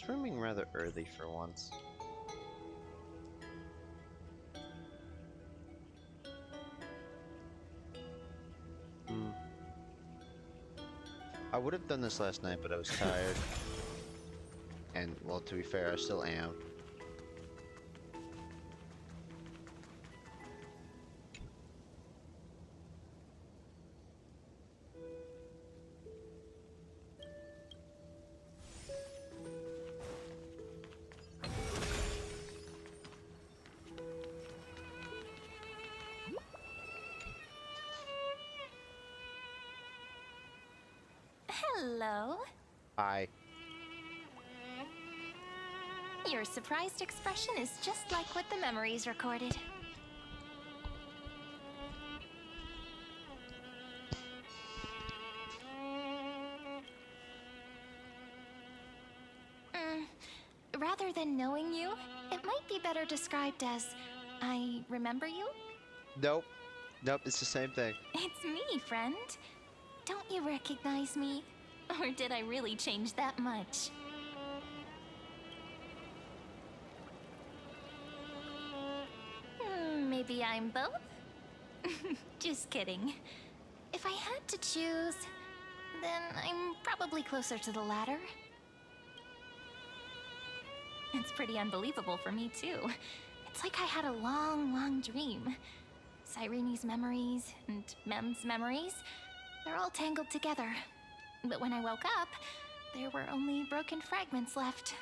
swimming rather early for once. Hmm. I would have done this last night, but I was tired. And, well, to be fair, I still am. Hello. I. Your surprised expression is just like what the memories recorded. Rather than knowing you, it might be better described as I remember you? Nope. Nope, it's the same thing. It's me, friend. Don't you recognize me? Or did I really change that much? Maybe I'm both? Just kidding. If I had to choose, then I'm probably closer to the latter. It's pretty unbelievable for me, too. It's like I had a long, long dream. Cyrene's memories and Mem's memories, they're all tangled together. But when I woke up, there were only broken fragments left.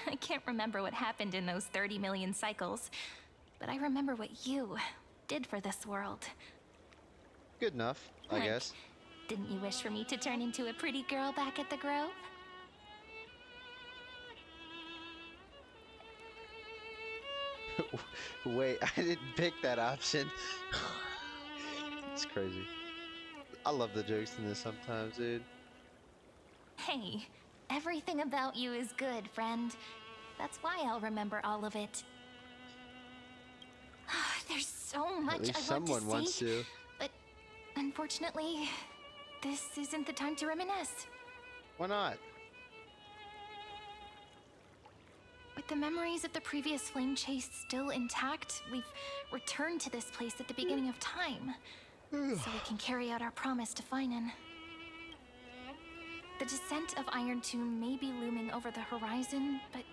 I can't remember what happened in those 30 million cycles, but I remember what you did for this world. Good enough, I guess. Didn't you wish for me to turn into a pretty girl back at the Grove? Wait, I didn't pick that option. It's crazy. I love the jokes in this sometimes, dude. Hey, everything about you is good, friend. That's why I'll remember all of it. There's so much At least I someone want to wants say, to. but unfortunately, this isn't the time to reminisce. Why not? With the memories of the previous flame chase still intact, we've returned to this place at the beginning of time, so we can carry out our promise to Finan. The descent of Iron Tomb may be looming over the horizon, but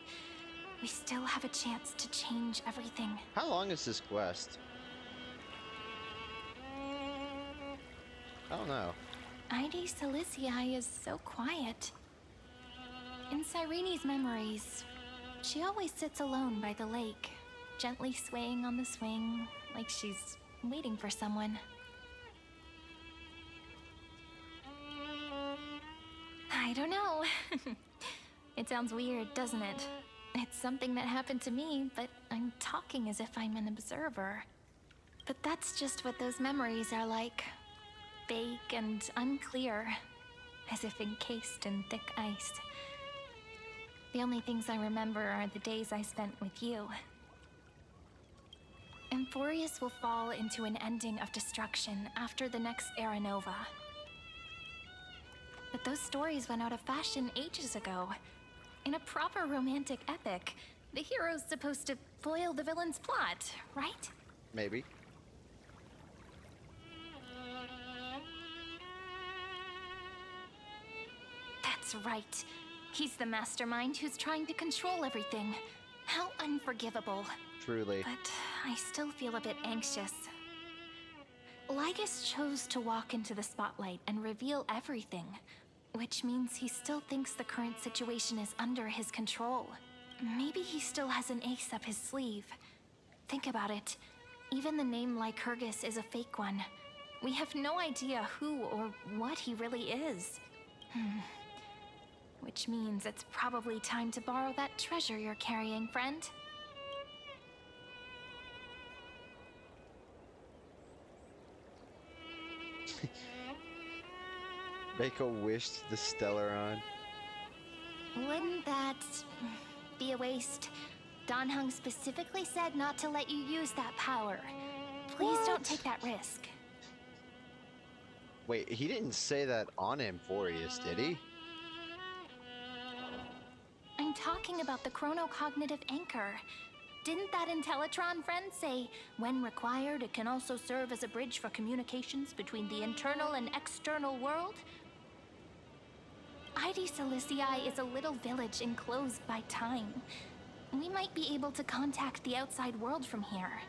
we still have a chance to change everything. How long is this quest? I don't know. Ide Silicii is so quiet. In Cyrene's memories, she always sits alone by the lake, gently swaying on the swing, like she's waiting for someone. I don't know. It sounds weird, doesn't it? It's something that happened to me, but I'm talking as if I'm an observer. But that's just what those memories are like. Vague and unclear, as if encased in thick ice. The only things I remember are the days I spent with you. Emphorius will fall into an ending of destruction after the next Era Nova. But those stories went out of fashion ages ago. In a proper romantic epic, the hero's supposed to foil the villain's plot, right? Maybe. That's right. He's the mastermind who's trying to control everything. How unforgivable. Truly. But I still feel a bit anxious. Lygus chose to walk into the spotlight and reveal everything, which means he still thinks the current situation is under his control. Maybe he still has an ace up his sleeve. Think about it. Even the name Lycurgus is a fake one. We have no idea who or what he really is. Which means it's probably time to borrow that treasure you're carrying, friend. Make a wish to the Stellaron. Wouldn't that be a waste? Dan Heng specifically said not to let you use that power. Please don't take that risk. Wait, he didn't say that on Emphorius, did he? I'm talking about the chronocognitive anchor. Didn't that Intellitron friend say, when required, it can also serve as a bridge for communications between the internal and external world? ID Silicii is a little village enclosed by time. We might be able to contact the outside world from here.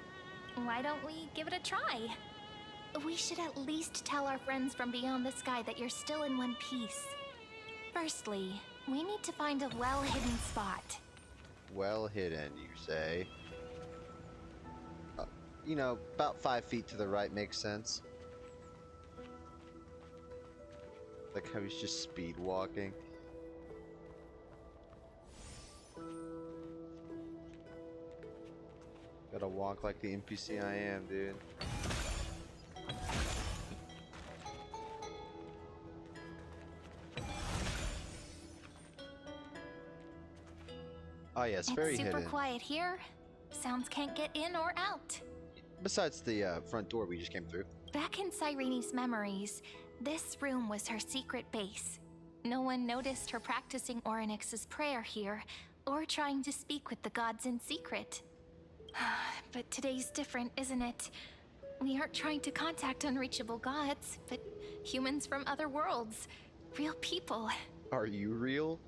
Why don't we give it a try? We should at least tell our friends from beyond the sky that you're still in one piece. Firstly, we need to find a well-hidden spot. Well hidden, you say? You know, about 5 feet to the right makes sense. Like how he's just speed walking. Gotta walk like the NPC I am, dude. Oh yeah, it's very super hidden. Quiet here. Sounds can't get in or out. Besides the front door we just came through. Back in Cyrene's memories, this room was her secret base. No one noticed her practicing Orynyx's prayer here, or trying to speak with the gods in secret. But today's different, isn't it? We aren't trying to contact unreachable gods, but humans from other worlds. Real people. Are you real?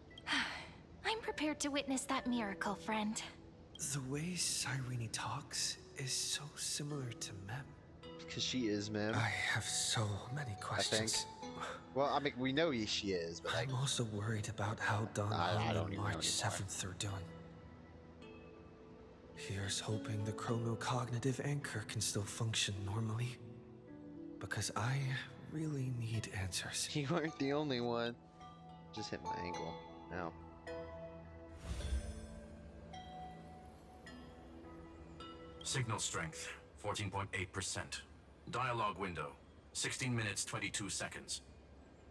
I'm prepared to witness that miracle, friend. The way Cyrene talks is so similar to Mem. Because she is, ma'am. I have so many questions. Well, I mean, we know she is, but like, I'm also worried about how Don I don't and even know March anymore. 7th are doing. Here's hoping the chronocognitive anchor can still function normally. Because I really need answers. you weren't the only one. Just hit my ankle. Ow. Signal strength, 14.8%. Dialogue window, 16 minutes 22 seconds.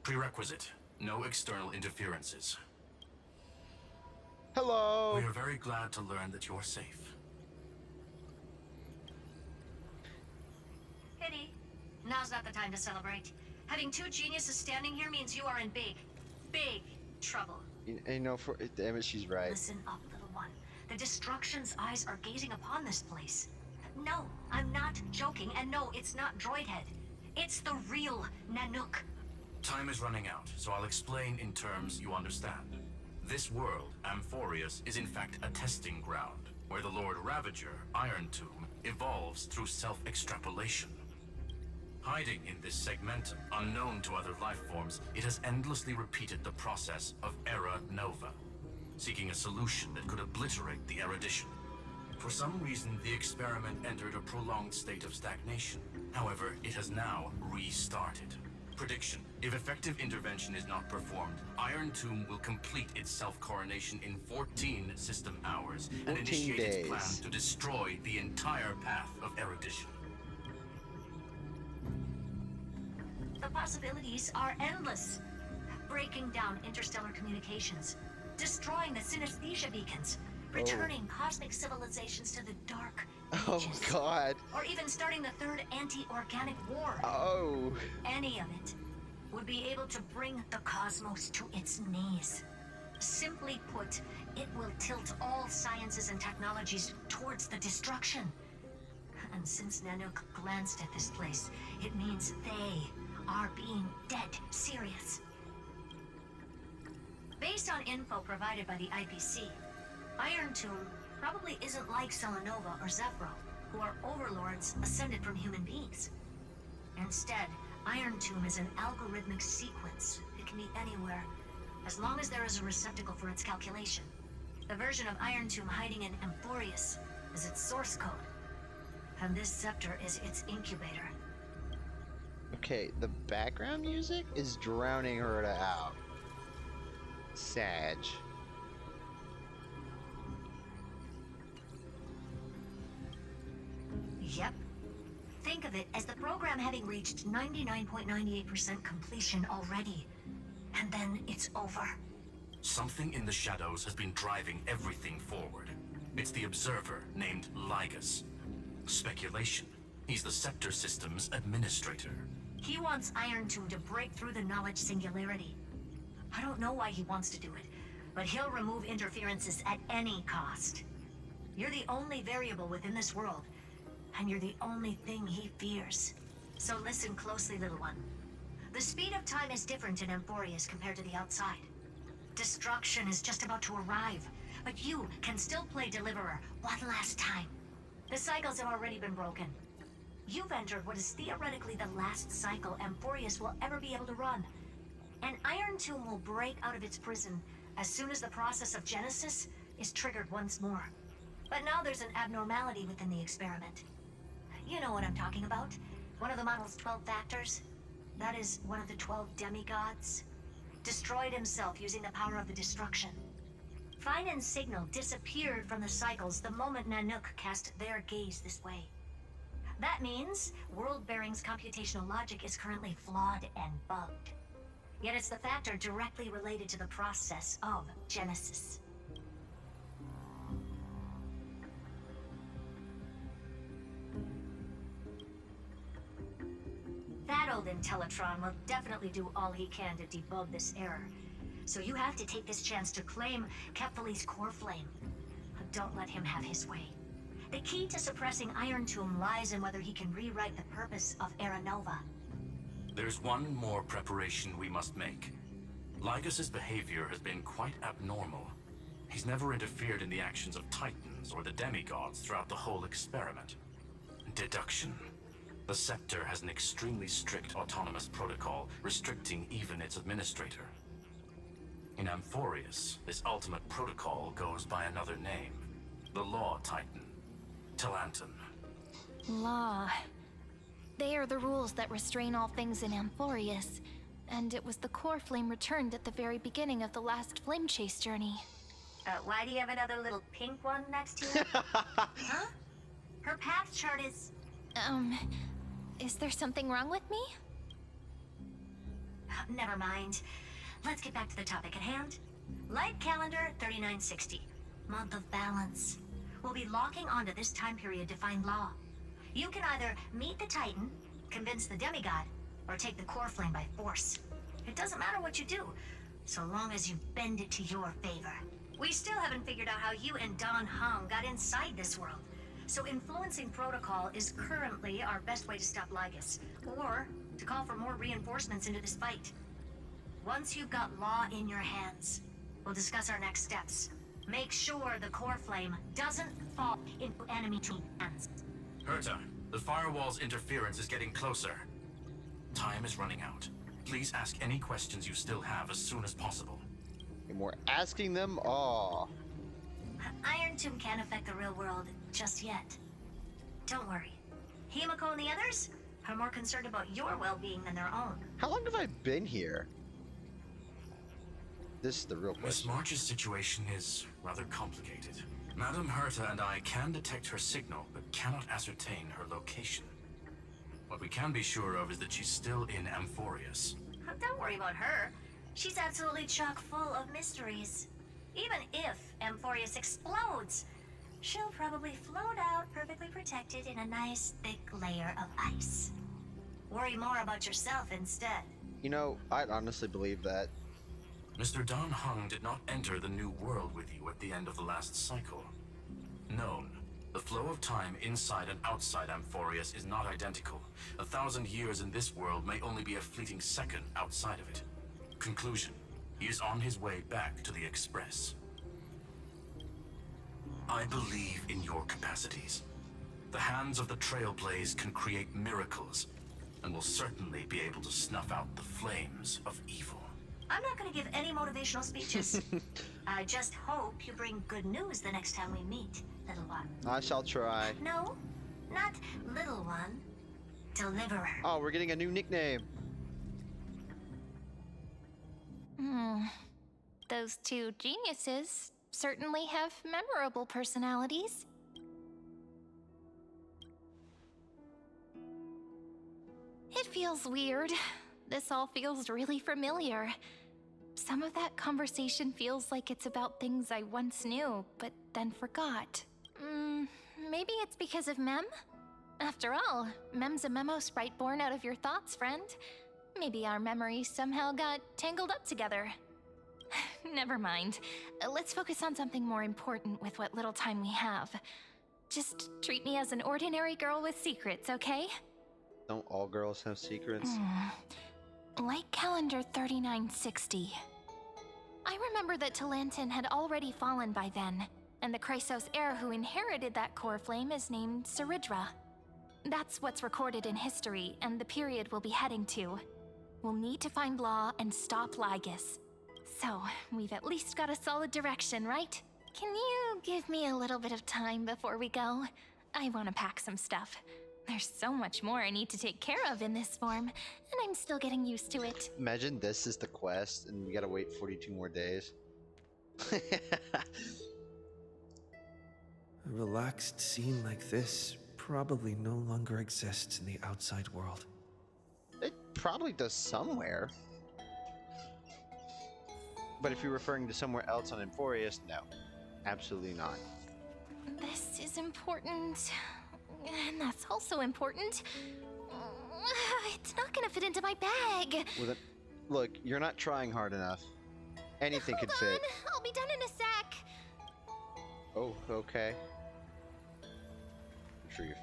Prerequisite, no external interferences. Hello! We are very glad to learn that you're safe. Pity. Now's not the time to celebrate. Having two geniuses standing here means you are in big trouble. You know, damn it, she's right. Listen up, little one. The Destruction's eyes are gazing upon this place. No, I'm not joking, and no, it's not Droidhead. It's the real Nanook. Time is running out, so I'll explain in terms you understand. This world, Amphorius, is in fact a testing ground, where the Lord Ravager, Iron Tomb, evolves through self-extrapolation. Hiding in this segmentum, unknown to other life forms, it has endlessly repeated the process of Era Nova, seeking a solution that could obliterate the erudition. For some reason, the experiment entered a prolonged state of stagnation. However, it has now restarted. Prediction: if effective intervention is not performed, Iron Tomb will complete its self-coronation in 14 system hours and 14 initiate days. its plan to destroy the entire path of erudition. The possibilities are endless. Breaking down interstellar communications, destroying the synesthesia beacons, returning cosmic civilizations to the dark Oh ages, god. or even starting the third anti-organic war. Oh. Any of it would be able to bring the cosmos to its knees. Simply put, it will tilt all sciences and technologies towards the destruction. And since Nanook glanced at this place, it means they are being dead serious. Based on info provided by the IPC, Iron Tomb probably isn't like Selenova or Zephyro, who are overlords ascended from human beings. Instead, Iron Tomb is an algorithmic sequence. It can be anywhere, as long as there is a receptacle for its calculation. The version of Iron Tomb hiding in Amphorius is its source code, and this scepter is its incubator. Okay, the background music is drowning her out. Sag. Yep. Think of it as the program having reached 99.98% completion already. And then it's over. Something in the shadows has been driving everything forward. It's the Observer named Ligus. Speculation: he's the Scepter System's administrator. He wants Iron Tomb to break through the knowledge singularity. I don't know why he wants to do it, but he'll remove interferences at any cost. You're the only variable within this world, and you're the only thing he fears. So listen closely, little one. The speed of time is different in Amphorius compared to the outside. Destruction is just about to arrive, but you can still play Deliverer one last time. The cycles have already been broken. You've entered what is theoretically the last cycle Amphorius will ever be able to run. An Iron Tomb will break out of its prison as soon as the process of Genesis is triggered once more. But now there's an abnormality within the experiment. You know what I'm talking about. One of the model's 12 factors. That is one of the 12 demigods. Destroyed himself using the power of the destruction. Finan's signal disappeared from the cycles the moment Nanook cast their gaze this way. That means World Bearing's computational logic is currently flawed and bugged. Yet it's the factor directly related to the process of Genesis. That old Intellitron will definitely do all he can to debug this error. So you have to take this chance to claim Kephal's core flame. But don't let him have his way. The key to suppressing Iron Tomb lies in whether he can rewrite the purpose of Era Nova. There's one more preparation we must make. Lycus's behavior has been quite abnormal. He's never interfered in the actions of Titans or the demigods throughout the whole experiment. Deduction. The Scepter has an extremely strict autonomous protocol, restricting even its administrator. In Amphorius, this ultimate protocol goes by another name. The Law Titan. Talanton. Law. They are the rules that restrain all things in Amphorius, and it was the core flame returned at the very beginning of the last flame chase journey. Why do you have another little pink one next to you? Huh? Her path chart is... Is there something wrong with me? Never mind. Let's get back to the topic at hand. Light calendar 3960. Month of balance. We'll be locking onto this time period to find Law. You can either meet the Titan, convince the demigod, or take the core flame by force. It doesn't matter what you do, so long as you bend it to your favor. We still haven't figured out how you and Don Hung got inside this world. So influencing protocol is currently our best way to stop Lygus, or to call for more reinforcements into this fight. Once you've got Law in your hands, we'll discuss our next steps. Make sure the core flame doesn't fall into enemy hands. Herta, the firewall's interference is getting closer. Time is running out. Please ask any questions you still have as soon as possible. And we're asking them all. Iron Tomb can't affect the real world just yet. Don't worry. Himiko and the others are more concerned about your well-being than their own. How long have I been here? This is the real Miss question. March's situation is rather complicated. Madame Herta and I can detect her signal, but cannot ascertain her location. What we can be sure of is that she's still in Amphorius. Don't worry about her. She's absolutely chock full of mysteries. Even if Amphorius explodes, she'll probably float out perfectly protected in a nice thick layer of ice. Worry more about yourself instead. You know, I'd honestly believe that. Mr. Don Hung did not enter the new world with you at the end of the last cycle. Known. The flow of time inside and outside Amphorius is not identical. 1,000 years in this world may only be a fleeting second outside of it. Conclusion. He is on his way back to the Express. I believe in your capacities. The hands of the Trailblaze can create miracles, and will certainly be able to snuff out the flames of evil. I'm not going to give any motivational speeches. I just hope you bring good news the next time we meet, little one. I shall try. No, not little one. Deliverer. Oh, we're getting a new nickname. Those two geniuses certainly have memorable personalities. It feels weird. This all feels really familiar. Some of that conversation feels like it's about things I once knew, but then forgot. Maybe it's because of Mem? After all, Mem's a memo sprite born out of your thoughts, friend. Maybe our memories somehow got tangled up together. Never mind. Let's focus on something more important with what little time we have. Just treat me as an ordinary girl with secrets, okay? Don't all girls have secrets? Like calendar 3960. I remember that Talantin had already fallen by then, and the Chrysos heir who inherited that core flame is named Saridra. That's what's recorded in history, and the period we'll be heading to. We'll need to find Law and stop Lygus. So, we've at least got a solid direction, right? Can you give me a little bit of time before we go? I want to pack some stuff. There's so much more I need to take care of in this form, and I'm still getting used to it. Imagine this is the quest and we gotta wait 42 more days. A relaxed scene like this probably no longer exists in the outside world. It probably does somewhere. But if you're referring to somewhere else on Emphorius, no. Absolutely not. This is important, and that's also important. It's not gonna fit into my bag. Well, then, look, you're not trying hard enough. Anything could Hold on, fit. I'll be done in a sec. Oh, okay. Retrieve.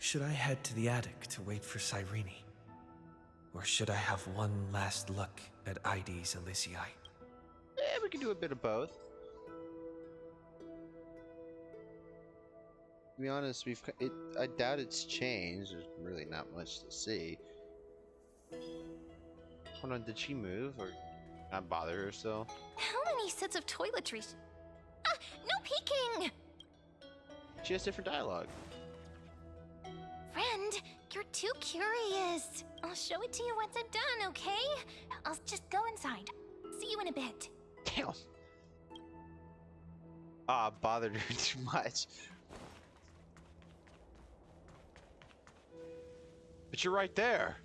Should I head to the attic to wait for Cyrene? Or should I have one last look at ID's Elysiae? Yeah, we can do a bit of both. To be honest, I doubt it's changed. There's really not much to see. Hold on, did she move or not bother her still? How many sets of toiletries? Ah, no peeking! She has different dialogue. Friend, you're too curious. I'll show it to you once I'm done, okay? I'll just go inside. See you in a bit. Damn. Ah, bothered her too much. But you're right there.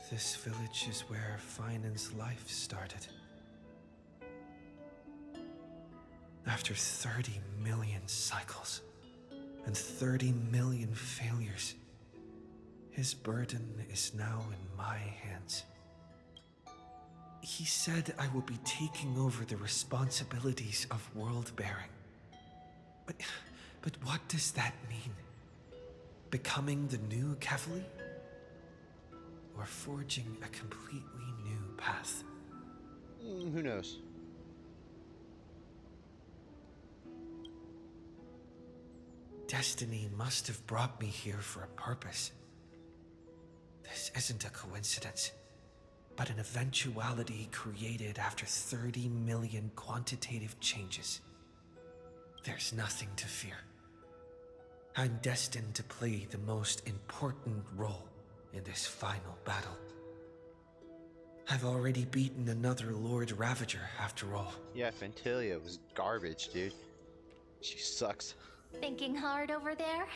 This village is where Finan's life started. After 30 million cycles and 30 million failures, his burden is now in my hands. He said I will be taking over the responsibilities of world-bearing. But what does that mean? Becoming the new Kefali? Or forging a completely new path? Who knows? Destiny must have brought me here for a purpose. This isn't a coincidence, but an eventuality created after 30 million quantitative changes. There's nothing to fear. I'm destined to play the most important role in this final battle. I've already beaten another Lord Ravager, after all. Yeah, Fentilia was garbage, dude. She sucks. Thinking hard over there?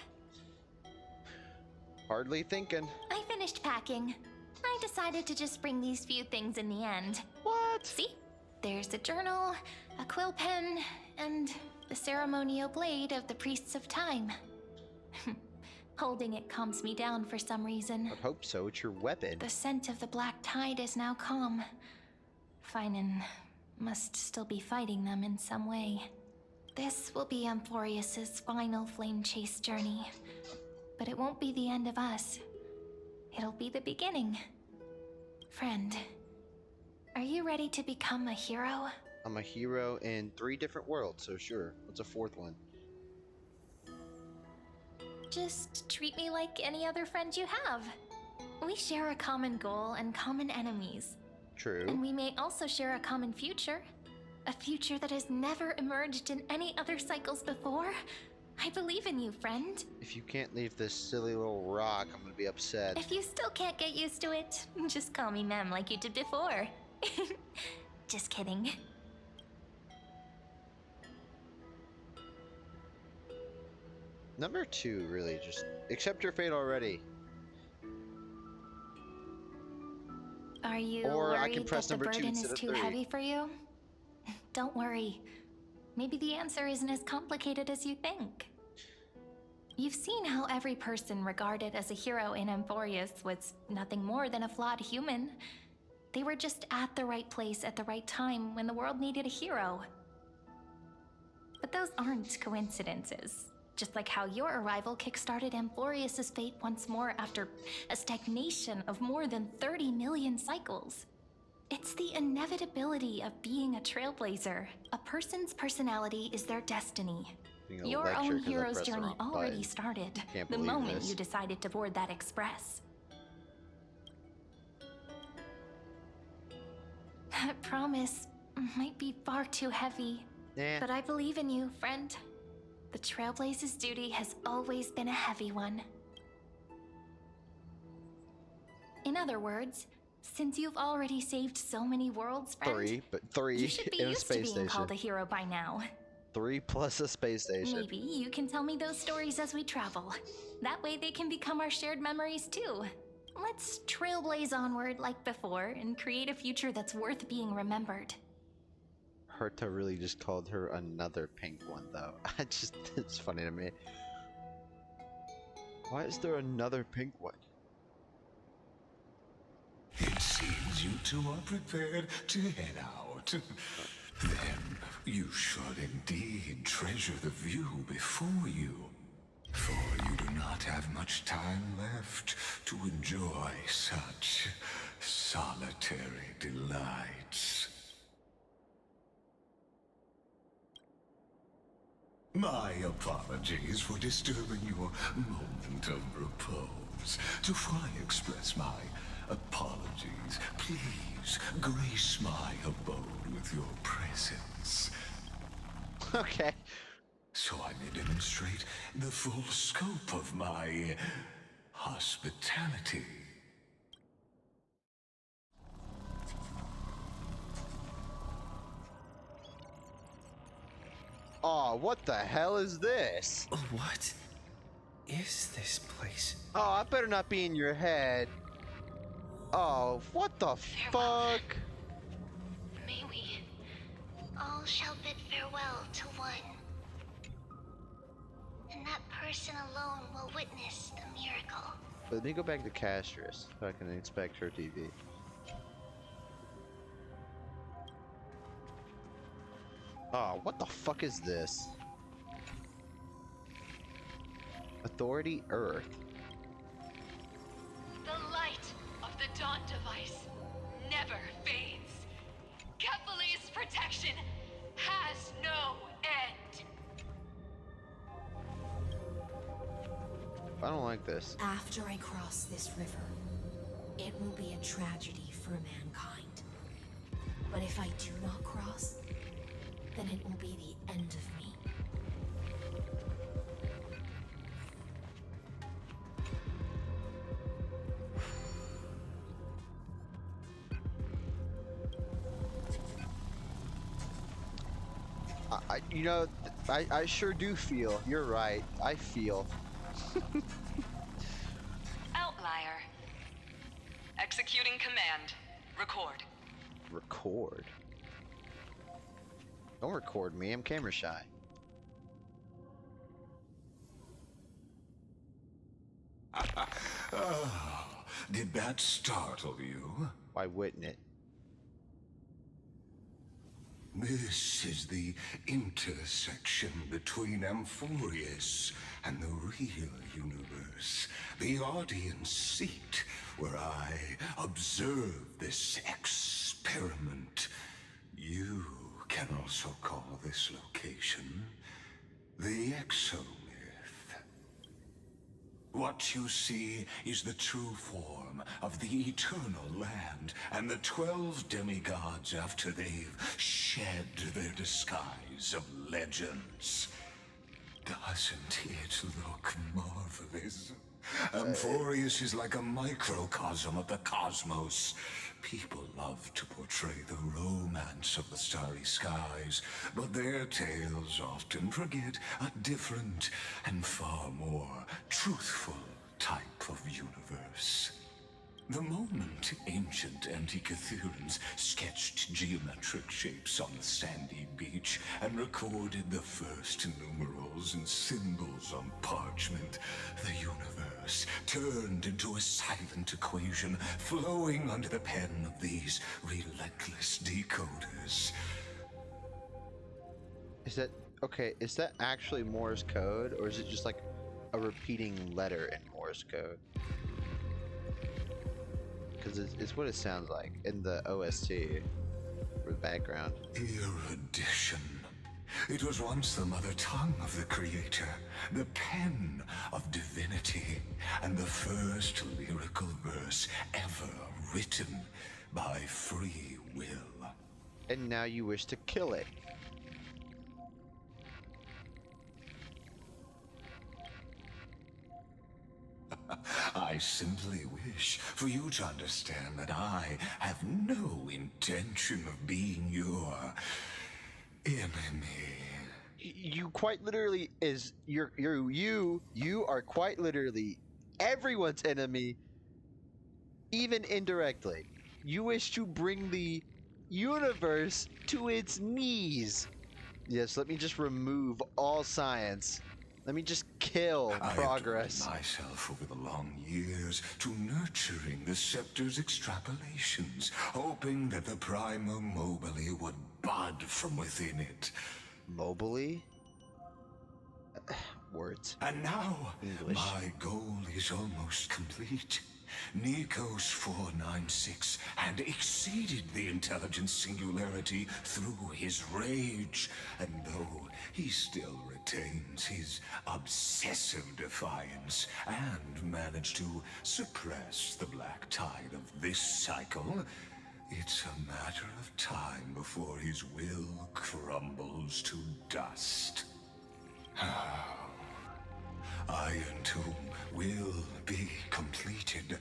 Hardly thinking. I finished packing. I decided to just bring these few things in the end. What? See? There's a journal, a quill pen, and the ceremonial blade of the Priests of Time. Holding it calms me down for some reason. I'd hope so. It's your weapon. The scent of the Black Tide is now calm. Finan must still be fighting them in some way. This will be Amphorius's final flame chase journey. But it won't be the end of us. It'll be the beginning. Friend, are you ready to become a hero? I'm a hero in 3 different worlds, so sure. What's a 4th one? Just treat me like any other friend you have. We share a common goal and common enemies. True. And we may also share a common future. A future that has never emerged in any other cycles before. I believe in you, friend. If you can't leave this silly little rock, I'm gonna be upset. If you still can't get used to it, just call me Mem like you did before. Just kidding. Number 2, really, just accept your fate already. Are you Or I worried can press that the number 2 burden is instead of too 3. heavy for you? Don't worry. Maybe the answer isn't as complicated as you think. You've seen how every person regarded as a hero in Amphorius was nothing more than a flawed human. They were just at the right place at the right time when the world needed a hero. But those aren't coincidences. Just like how your arrival kickstarted Amphorius' fate once more after a stagnation of more than 30 million cycles. It's the inevitability of being a trailblazer. A person's personality is their destiny. Being a Your lecture own 'cause I hero's pressed the journey wrong already button. started Can't the believe moment this. you decided to board that express. That promise might be far too heavy, Yeah. but I believe in you, friend. The Trailblaze's duty has always been a heavy one. In other words, since you've already saved so many worlds, friend, 3, but 3 you should be in a used to space being station. called a hero by now. 3 plus a space station. Maybe you can tell me those stories as we travel. That way they can become our shared memories too. Let's trailblaze onward like before and create a future that's worth being remembered. Herta really just called her another pink one, though. It's funny to me. Why is there another pink one? It seems you two are prepared to head out. Then you should indeed treasure the view before you, for you do not have much time left to enjoy such solitary delights. My apologies for disturbing your moment of repose. Before I express my apologies, please grace my abode with your presence, Okay. so I may demonstrate the full scope of my hospitality. Oh, what the hell is this? What is this place? Oh, I better not be in your head. Oh, what the fuck? May we all shall bid farewell to one. And that person alone will witness the miracle. Let me go back to Castris so I can inspect her TV. Oh, what the fuck is this? Authority Earth. The light of the Dawn device never fades. Kephal's protection has no end. I don't like this. After I cross this river, it will be a tragedy for mankind. But if I do not cross, then it will be the end of me. You know, I sure do feel. You're right. I feel. Outlier. Executing command. Record. Record. Don't record me. I'm camera shy. Oh, did that startle you? Why wouldn't it? This is the intersection between Amphorius and the real universe. The audience seat where I observe this experiment. You can also call this location the Exomyth. What you see is the true form of the eternal land and the 12 demigods after they've shed their disguise of legends. Doesn't it look marvelous? Amphorius is like a microcosm of the cosmos. People love to portray the romance of the starry skies, but their tales often forget a different and far more truthful type of universe. The moment ancient Antikytherians sketched geometric shapes on the sandy beach and recorded the first numerals and symbols on parchment, the universe turned into a silent equation flowing under the pen of these relentless decoders. Is that okay? Is that actually Morse code, or is it just like a repeating letter in Morse code? Because it's what it sounds like in the OST for the background. Erudition. It was once the mother tongue of the Creator, the pen of divinity, and the first lyrical verse ever written by free will. And now you wish to kill it. I simply wish for you to understand that I have no intention of being your enemy. You quite literally you are quite literally everyone's enemy, even indirectly. You wish to bring the universe to its knees. Yes, let me just remove all science. Let me just kill progress. I have devoted myself over the long years to nurturing the scepter's extrapolations, hoping that the Prima Mobile would bud from within it. Mobily? Words. And now, English. my goal is almost complete. Nikos 496 had exceeded the intelligence singularity through his rage, and though he still retains his obsessive defiance and managed to suppress the black tide of this cycle, it's a matter of time before his will crumbles to dust. Iron Tomb will be completed.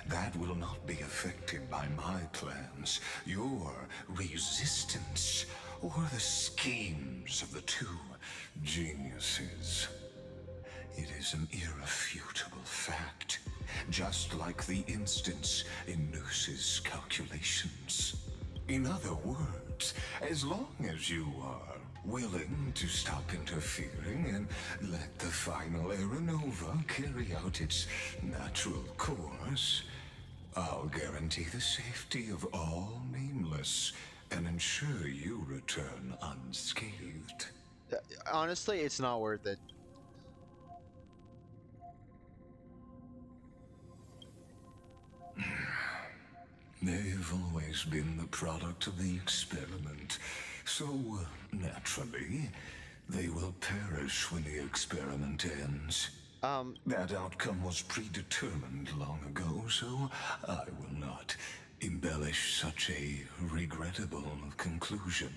That will not be affected by my plans, your resistance, or the schemes of the two geniuses. It is an irrefutable fact, just like the instance in Noose's calculations. In other words, as long as you are willing to stop interfering and let the final Aeronova carry out its natural course, I'll guarantee the safety of all nameless and ensure you return unscathed. Honestly, it's not worth it. They've always been the product of the experiment, so naturally, they will perish when the experiment ends. That outcome was predetermined long ago, so I will not embellish such a regrettable conclusion.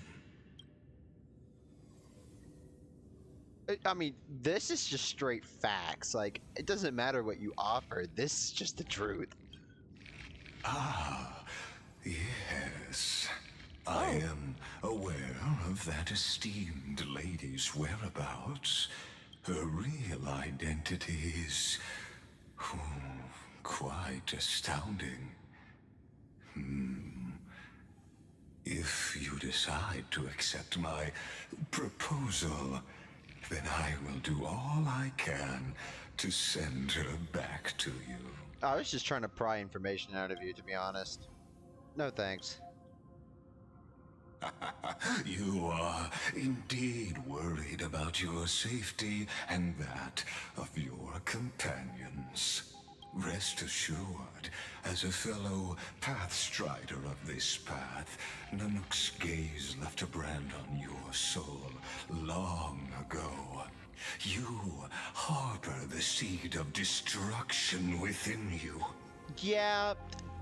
I mean, this is just straight facts. Like, it doesn't matter what you offer. This is just the truth. Ah, yes. I am aware of that esteemed lady's whereabouts. Her real identity is quite astounding. If you decide to accept my proposal, then I will do all I can to send her back to you. I was just trying to pry information out of you, to be honest. No thanks. You are indeed worried about your safety and that of your companions. Rest assured, as a fellow pathstrider of this path, Nanook's gaze left a brand on your soul long ago. You harbor the seed of destruction within you. Yeah,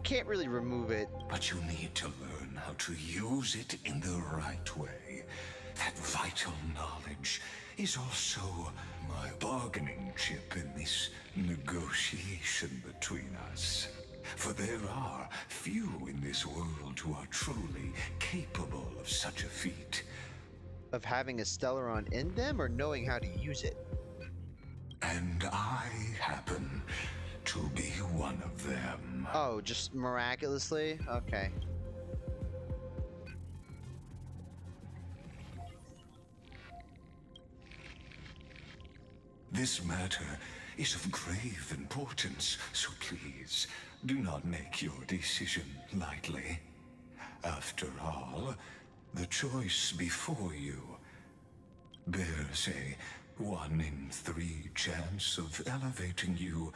can't really remove it. But you need to learn how to use it in the right way. That vital knowledge is also my bargaining chip in this negotiation between us. For there are few in this world who are truly capable of such a feat. Of having a Stellaron in them or knowing how to use it? And I happen to be one of them. Oh, just miraculously? Okay. This matter is of grave importance, so please do not make your decision lightly. After all, the choice before you bears a 1 in 3 chance of elevating you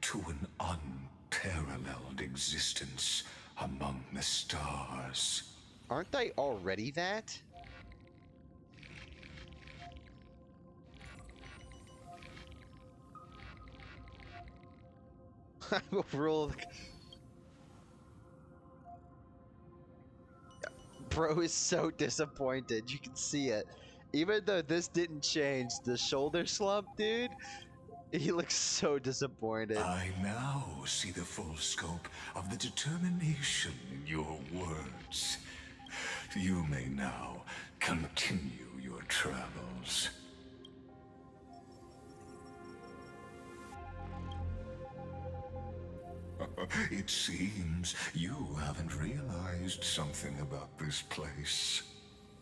to an unparalleled existence among the stars. Aren't they already that? I will rule. Bro is so disappointed. You can see it. Even though this didn't change the shoulder slump, dude, he looks so disappointed. I now see the full scope of the determination in your words. You may now continue your travels. It seems you haven't realized something about this place.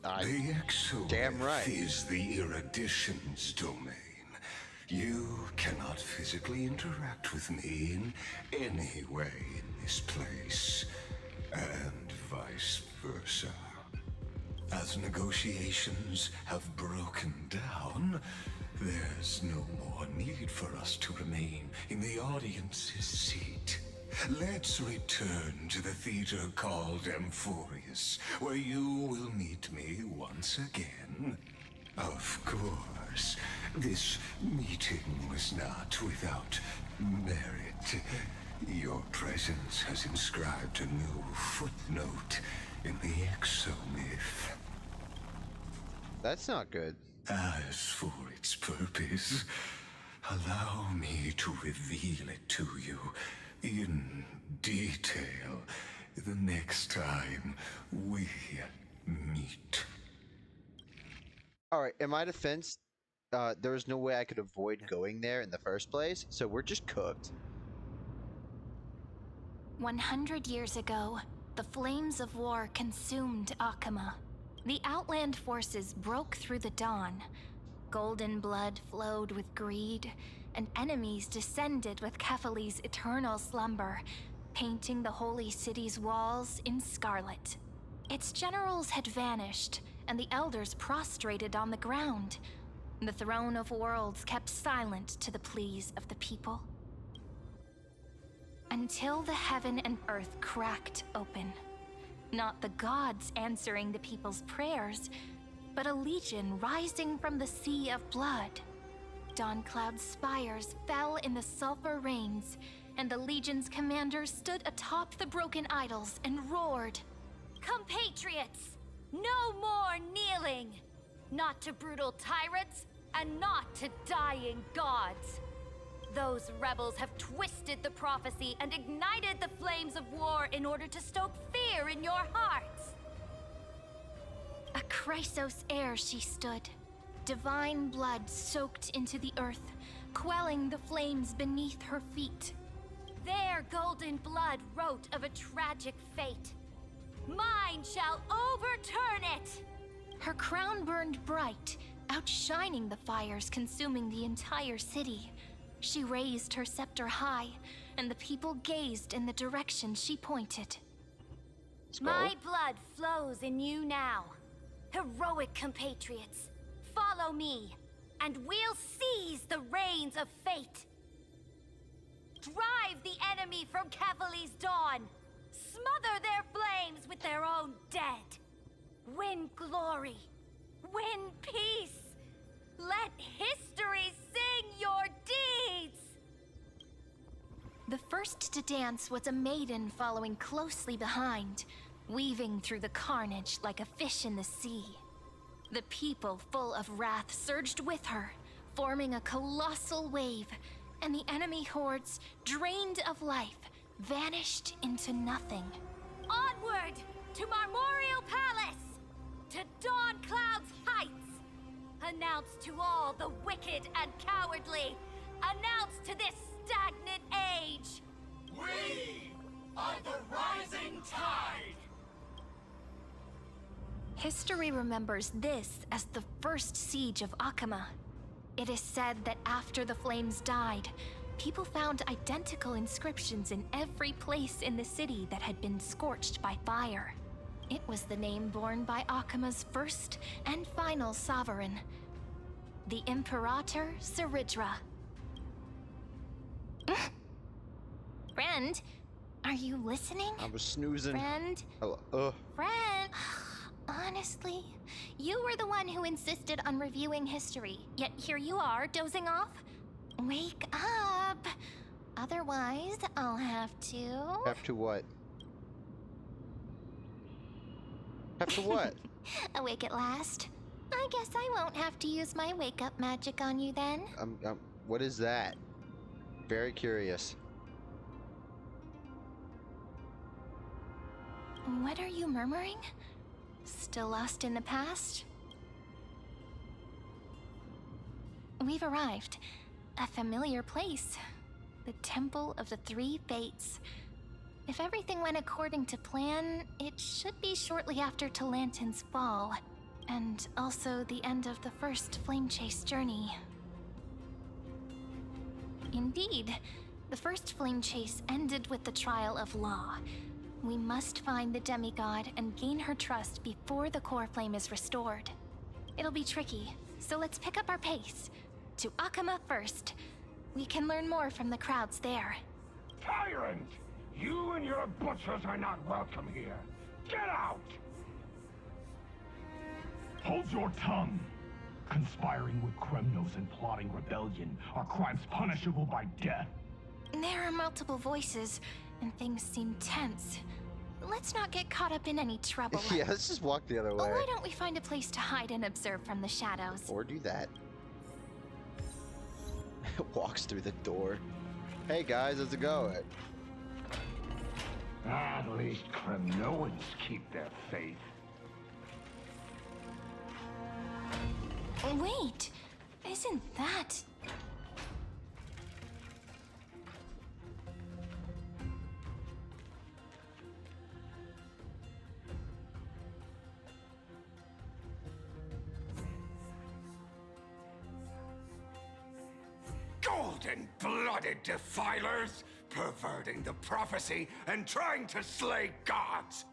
The damn right. exo is the erudition's domain. You cannot physically interact with me in any way in this place, and vice versa. As negotiations have broken down, there's no more need for us to remain in the audience's seat. Let's return to the theater called Amphorius, where you will meet me once again. Of course, this meeting was not without merit. Your presence has inscribed a new footnote in the exomyth. That's not good. As for its purpose, allow me to reveal it to you in detail the next time we meet. Alright, in my defense, there was no way I could avoid going there in the first place, so we're just cooked. 100 years ago, the flames of war consumed Akama. The Outland forces broke through the dawn. Golden blood flowed with greed, and enemies descended with Kefali's eternal slumber, painting the holy city's walls in scarlet. Its generals had vanished, and the elders prostrated on the ground. The throne of worlds kept silent to the pleas of the people. Until the heaven and earth cracked open. Not the gods answering the people's prayers, but a legion rising from the sea of blood. Dawncloud's spires fell in the sulfur rains, and the legion's commander stood atop the broken idols and roared, "Compatriots, no more kneeling! Not to brutal tyrants, and not to dying gods! Those rebels have twisted the prophecy and ignited the flames of war in order to stoke fear in your hearts!" A Chrysos heir she stood, divine blood soaked into the earth, quelling the flames beneath her feet. Their golden blood wrote of a tragic fate. Mine shall overturn it! Her crown burned bright, outshining the fires consuming the entire city. She raised her scepter high, and the people gazed in the direction she pointed. My blood flows in you now. Heroic compatriots, follow me, and we'll seize the reins of fate. Drive the enemy from Kefali's dawn. Smother their flames with their own dead. Win glory. Win peace. Let history sing your deeds! The first to dance was a maiden following closely behind, weaving through the carnage like a fish in the sea. The people, full of wrath, surged with her, forming a colossal wave, and the enemy hordes, drained of life, vanished into nothing. Onward to Marmorial Palace, to Dawn Cloud's heights. Announce to all the wicked and cowardly. Announce to this stagnant age. We are the rising tide! History remembers this as the first siege of Akama. It is said that after the flames died, people found identical inscriptions in every place in the city that had been scorched by fire. It was the name borne by Akama's first and final sovereign, the Imperator Saridra. Friend, are you listening? I was snoozing. Friend? Hello. Friend? Honestly, you were the one who insisted on reviewing history, yet here you are, dozing off? Wake up! Otherwise, I'll have to... Have to what? Have to what? Awake at last. I guess I won't have to use my wake-up magic on you then. What is that? Very curious. What are you murmuring? Still lost in the past? We've arrived. A familiar place. The Temple of the Three Fates. If everything went according to plan, it should be shortly after Talantin's fall. And also the end of the first Flame Chase journey. Indeed, the first Flame Chase ended with the trial of Law. We must find the demigod and gain her trust before the core flame is restored. It'll be tricky, so let's pick up our pace. To Akama first. We can learn more from the crowds there. Tyrant! You and your butchers are not welcome here. Get out! Hold your tongue! Conspiring with Kremnos and plotting rebellion are crimes punishable by death. There are multiple voices, and things seem tense. Let's not get caught up in any trouble. Yeah, let's just walk the other way. Why don't we find a place to hide and observe from the shadows? Or do that. Walks through the door. Hey guys, how's it going? At least Kremnoans keep their faith. Wait, isn't that... Golden-blooded defilers, perverting the prophecy and trying to slay gods.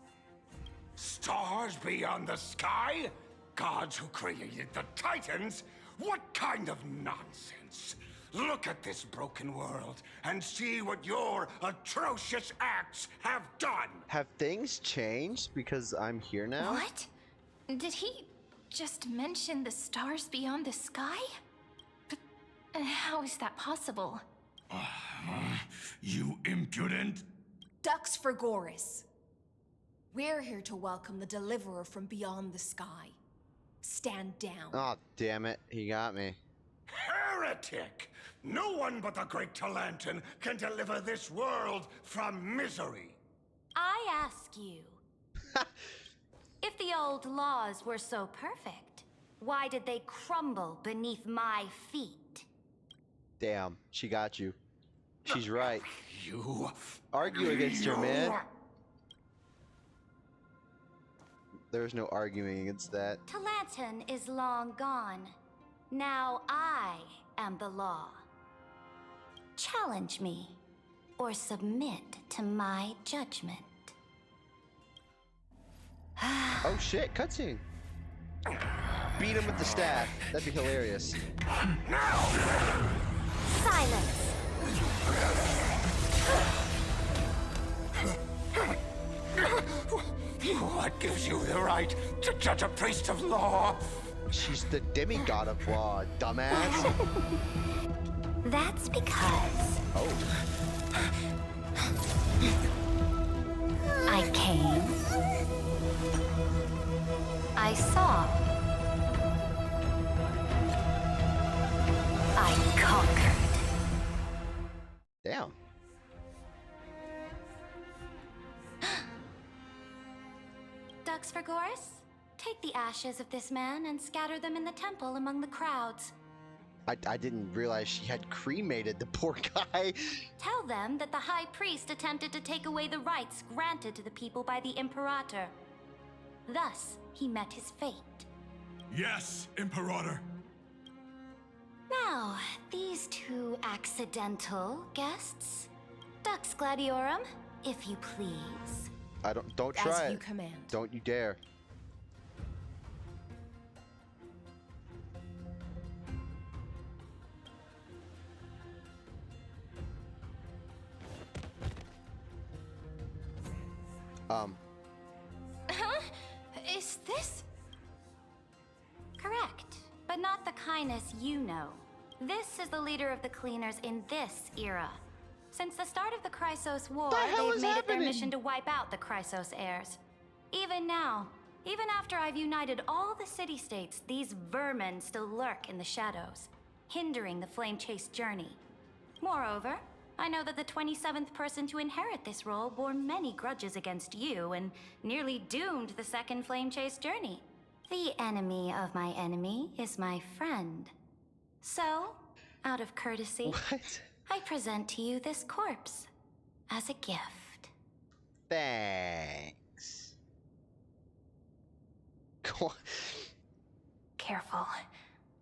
Stars beyond the sky? Gods who created the Titans? What kind of nonsense? Look at this broken world and see what your atrocious acts have done. Have things changed because I'm here now? What? Did he just mention the stars beyond the sky? But how is that possible? You impudent! Ducks for Goris. We're here to welcome the deliverer from beyond the sky. Stand down. Oh, damn it. He got me. Heretic! No one but the great Talantin can deliver this world from misery. I ask you, if the old laws were so perfect, why did they crumble beneath my feet? Damn, she got you. She's right. You... Argue against her, man. There's no arguing against that. Talantin is long gone. Now I am the law. Challenge me, or submit to my judgment. Oh shit, cutscene. Beat him with the staff. That'd be hilarious. Silence! What gives you the right to judge a priest of law? She's the demigod of war, dumbass. That's because Oh. I came, I saw, I conquered. Damn. Dux Vergoris, take the ashes of this man and scatter them in the temple among the crowds. I didn't realize she had cremated the poor guy. Tell them that the High Priest attempted to take away the rights granted to the people by the Imperator. Thus, he met his fate. Yes, Imperator. Now, these two accidental guests. Dux Gladiorum, if you please. Don't try As you it. command. Don't you dare. Huh? Is this? Correct, but not the kindness you know. This is the leader of the Cleaners in this era. Since the start of the Chrysos War, hell they've is made it happening? their mission to wipe out the Chrysos heirs. Even now, even after I've united all the city-states, these vermin still lurk in the shadows, hindering the Flame Chase journey. Moreover, I know that the 27th person to inherit this role bore many grudges against you and nearly doomed the second Flame Chase journey. The enemy of my enemy is my friend. So, out of courtesy, What? I present to you this corpse as a gift. Thanks. Go on. Careful.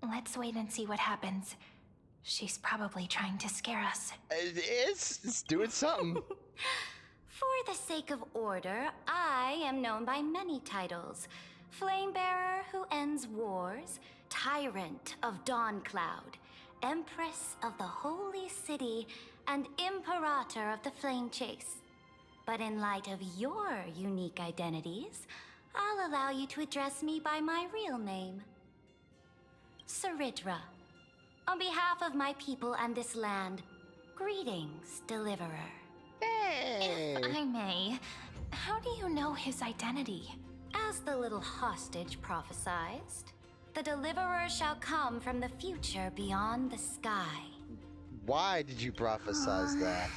Let's wait and see what happens. She's probably trying to scare us. It's doing something. For the sake of order, I am known by many titles. Flamebearer who ends wars, Tyrant of Dawncloud, Empress of the Holy City, and Imperator of the Flame Chase. But in light of your unique identities, I'll allow you to address me by my real name. Saridra. On behalf of my people and this land, greetings, Deliverer. Hey. I may. How do you know his identity? As the little hostage prophesied, the Deliverer shall come from the future beyond the sky. Why did you prophesize that?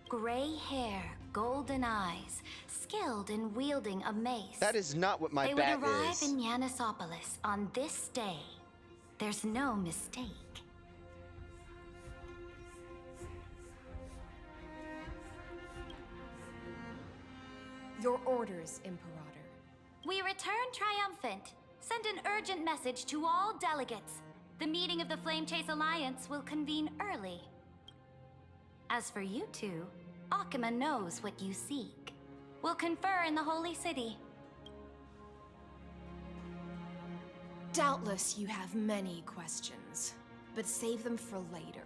Gray hair, golden eyes, skilled in wielding a mace. That is not what my They bat would arrive is. in Yanisopolis on this day. There's no mistake. Your orders, Imperator. We return triumphant. Send an urgent message to all delegates. The meeting of the Flame Chase Alliance will convene early. As for you two, Akima knows what you seek. We'll confer in the Holy City. Doubtless you have many questions, but save them for later.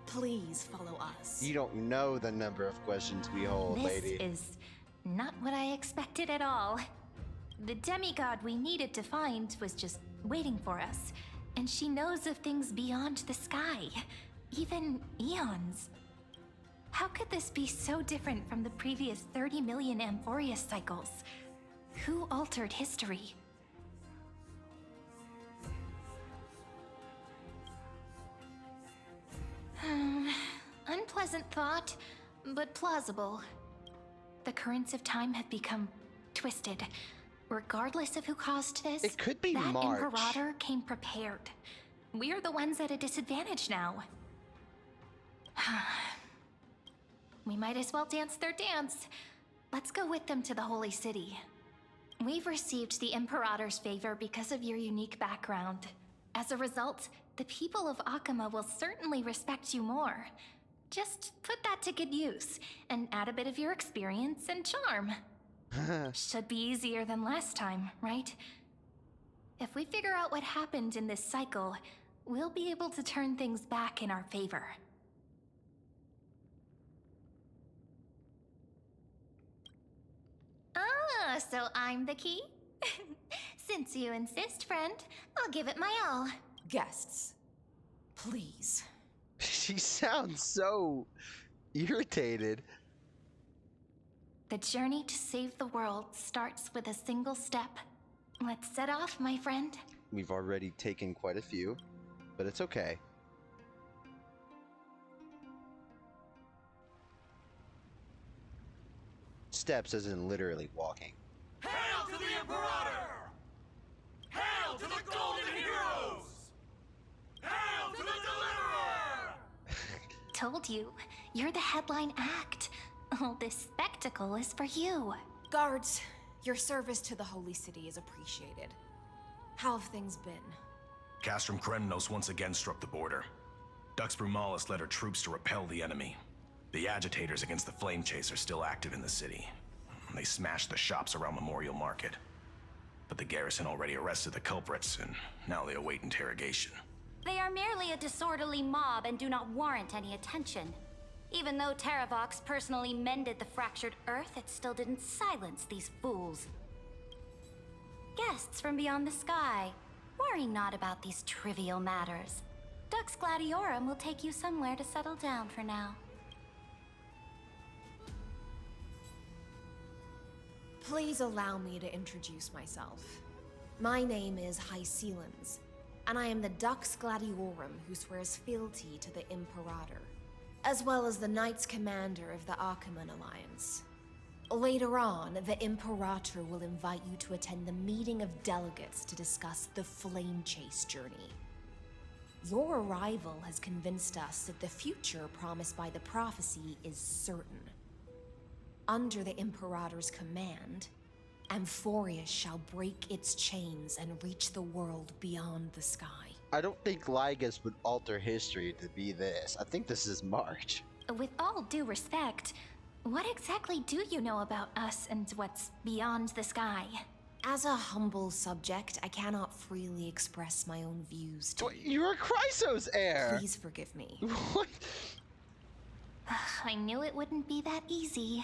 Please follow us. You don't know the number of questions we hold, This lady. is not what I expected at all. The demigod we needed to find was just waiting for us, and she knows of things beyond the sky, even eons. How could this be so different from the previous 30 million Amphorius cycles? Who altered history? Unpleasant thought, but plausible. The currents of time have become twisted. Regardless of who caused this, It could be that March. Imperator came prepared. We're the ones at a disadvantage now. We might as well dance their dance. Let's go with them to the Holy City. We've received the Imperator's favor because of your unique background. As a result, the people of Akama will certainly respect you more. Just put that to good use, and add a bit of your experience and charm. Should be easier than last time, right? If we figure out what happened in this cycle, we'll be able to turn things back in our favor. Ah, so I'm the key? Since you insist, friend, I'll give it my all. Guests, please. She sounds so irritated. The journey to save the world starts with a single step. Let's set off, my friend. We've already taken quite a few, but it's okay. Steps as in literally walking. Hail to the Imperator! Hail to the Golden Heroes! Hail to the Deliverer! Told you, you're the headline act. All this spectacle is for you. Guards, your service to the Holy City is appreciated. How have things been? Castrum Kremnos once again struck the border. Dux Brumalis led her troops to repel the enemy. The agitators against the Flame Chase are still active in the city. They smashed the shops around Memorial Market. But the garrison already arrested the culprits, and now they await interrogation. They are merely a disorderly mob and do not warrant any attention. Even though Terravox personally mended the fractured Earth, it still didn't silence these fools. Guests from beyond the sky, worry not about these trivial matters. Dux Gladiorum will take you somewhere to settle down for now. Please allow me to introduce myself. My name is Hycelans, and I am the Dux Gladiorum who swears fealty to the Imperator, as well as the Knights Commander of the Achaemen Alliance. Later on, the Imperator will invite you to attend the meeting of delegates to discuss the Flame Chase journey. Your arrival has convinced us that the future promised by the prophecy is certain. Under the Imperator's command, Amphorius shall break its chains and reach the world beyond the sky. I don't think Lygus would alter history to be this. I think this is March. With all due respect, what exactly do you know about us and what's beyond the sky? As a humble subject, I cannot freely express my own views to you. You're a Chrysos heir! Please forgive me. What? I knew it wouldn't be that easy.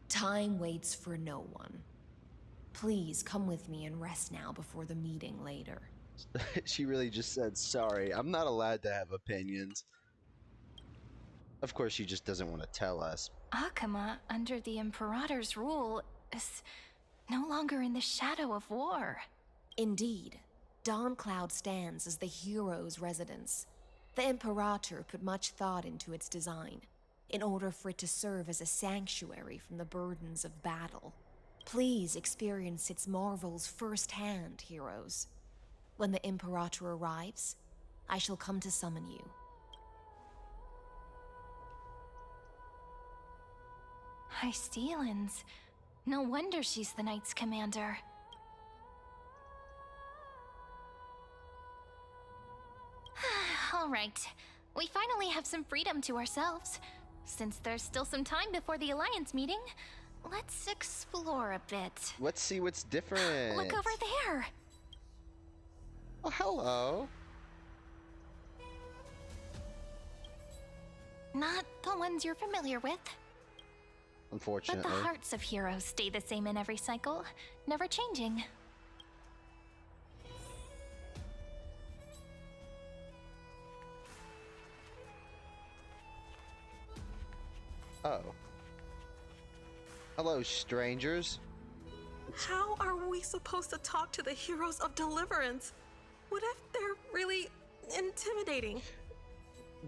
Time waits for no one. Please come with me and rest now before the meeting later. She really just said, sorry, I'm not allowed to have opinions. Of course, she just doesn't want to tell us. Akama, under the Imperator's rule, is no longer in the shadow of war. Indeed, Dawncloud stands as the hero's residence. The Imperator put much thought into its design, in order for it to serve as a sanctuary from the burdens of battle. Please experience its marvels firsthand, heroes. When the Imperator arrives, I shall come to summon you. Hycelans. No wonder she's the Knights Commander. All right. We finally have some freedom to ourselves. Since there's still some time before the Alliance meeting, let's explore a bit. Let's see what's different. Look over there! Oh, hello. Not the ones you're familiar with. Unfortunately. But the hearts of heroes stay the same in every cycle, never changing. Oh. Hello, strangers. How are we supposed to talk to the heroes of Deliverance? What if they're really intimidating?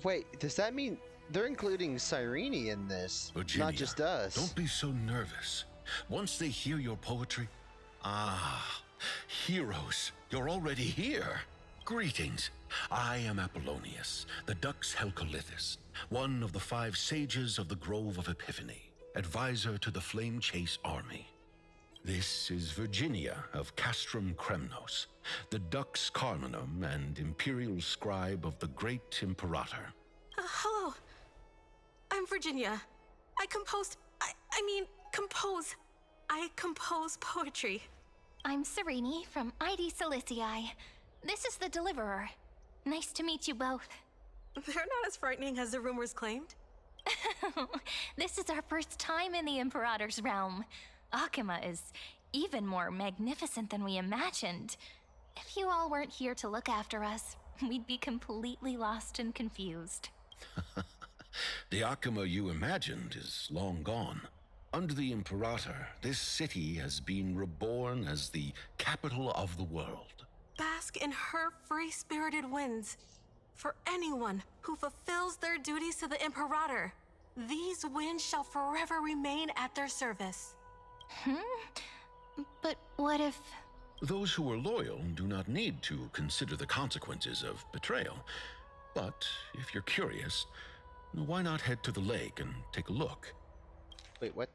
Wait, does that mean they're including Cyrene in this? Virginia, not just us. Don't be so nervous. Once they hear your poetry... Ah, heroes, you're already here. Greetings. I am Apollonius, the Dux Helcolithus, one of the 5 sages of the Grove of Epiphany, advisor to the Flame Chase army. This is Virginia of Castrum Kremnos, the Dux Carminum and imperial scribe of the great Imperator. Hello. I'm Virginia. I compose poetry. I'm Serene from ID Silicii. This is the Deliverer. Nice to meet you both. They're not as frightening as the rumors claimed. This is our first time in the Imperator's realm. Akama is even more magnificent than we imagined. If you all weren't here to look after us, we'd be completely lost and confused. The Akuma you imagined is long gone. Under the Imperator, this city has been reborn as the capital of the world. Bask in her free-spirited winds. For anyone who fulfills their duties to the Imperator, these winds shall forever remain at their service. But what if... Those who are loyal do not need to consider the consequences of betrayal. But if you're curious, why not head to the lake and take a look? Wait, what?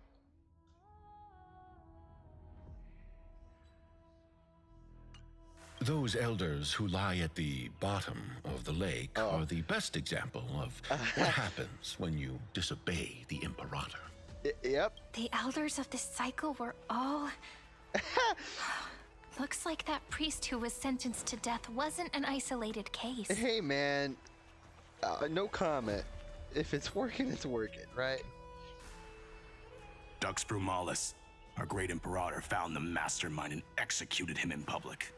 Those elders who lie at the bottom of the lake are the best example of what happens when you disobey the Imperator. Yep. The elders of this cycle were all... Looks like that priest who was sentenced to death wasn't an isolated case. Hey, man. No comment. If it's working, it's working, right? Dux Brumalis, our great Imperator, found the mastermind and executed him in public.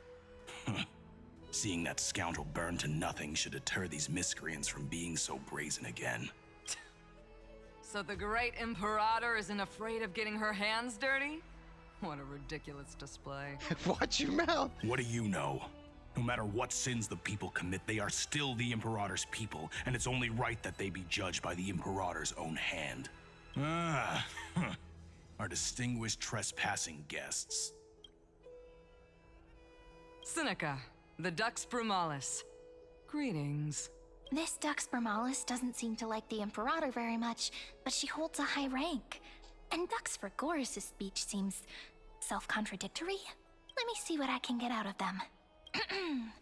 Seeing that scoundrel burn to nothing should deter these miscreants from being so brazen again. So the great Imperator isn't afraid of getting her hands dirty? What a ridiculous display. Watch your mouth. What do you know? No matter what sins the people commit, they are still the Imperator's people, and it's only right that they be judged by the Imperator's own hand. Our distinguished trespassing guests. Seneca, the Dux Brumalis. Greetings. This Dux Brumalis doesn't seem to like the Imperator very much, but she holds a high rank. And Dux Frigoris' speech seems self-contradictory. Let me see what I can get out of them. I'm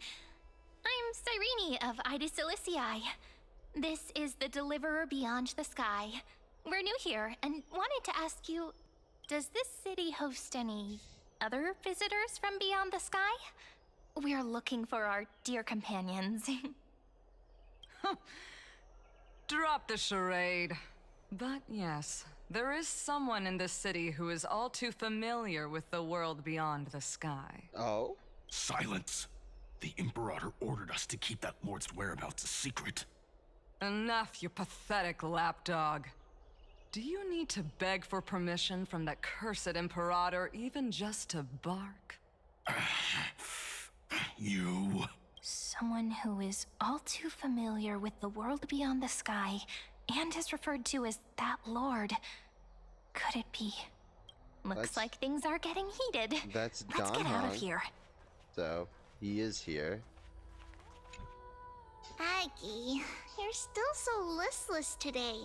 Cyrene of Ida Cilicii. This is the Deliverer Beyond the Sky. We're new here and wanted to ask you, does this city host any other visitors from beyond the sky? We're looking for our dear companions. Drop the charade. But yes, there is someone in this city who is all too familiar with the world beyond the sky. Oh? Silence! The Imperator ordered us to keep that lord's whereabouts a secret. Enough, you pathetic lapdog. Do you need to beg for permission from that cursed Imperator even just to bark? You... Someone who is all too familiar with the world beyond the sky and is referred to as that lord. Could it be? Looks like things are getting heated. Let's get out of here. So, he is here. Aggie, you're still so listless today.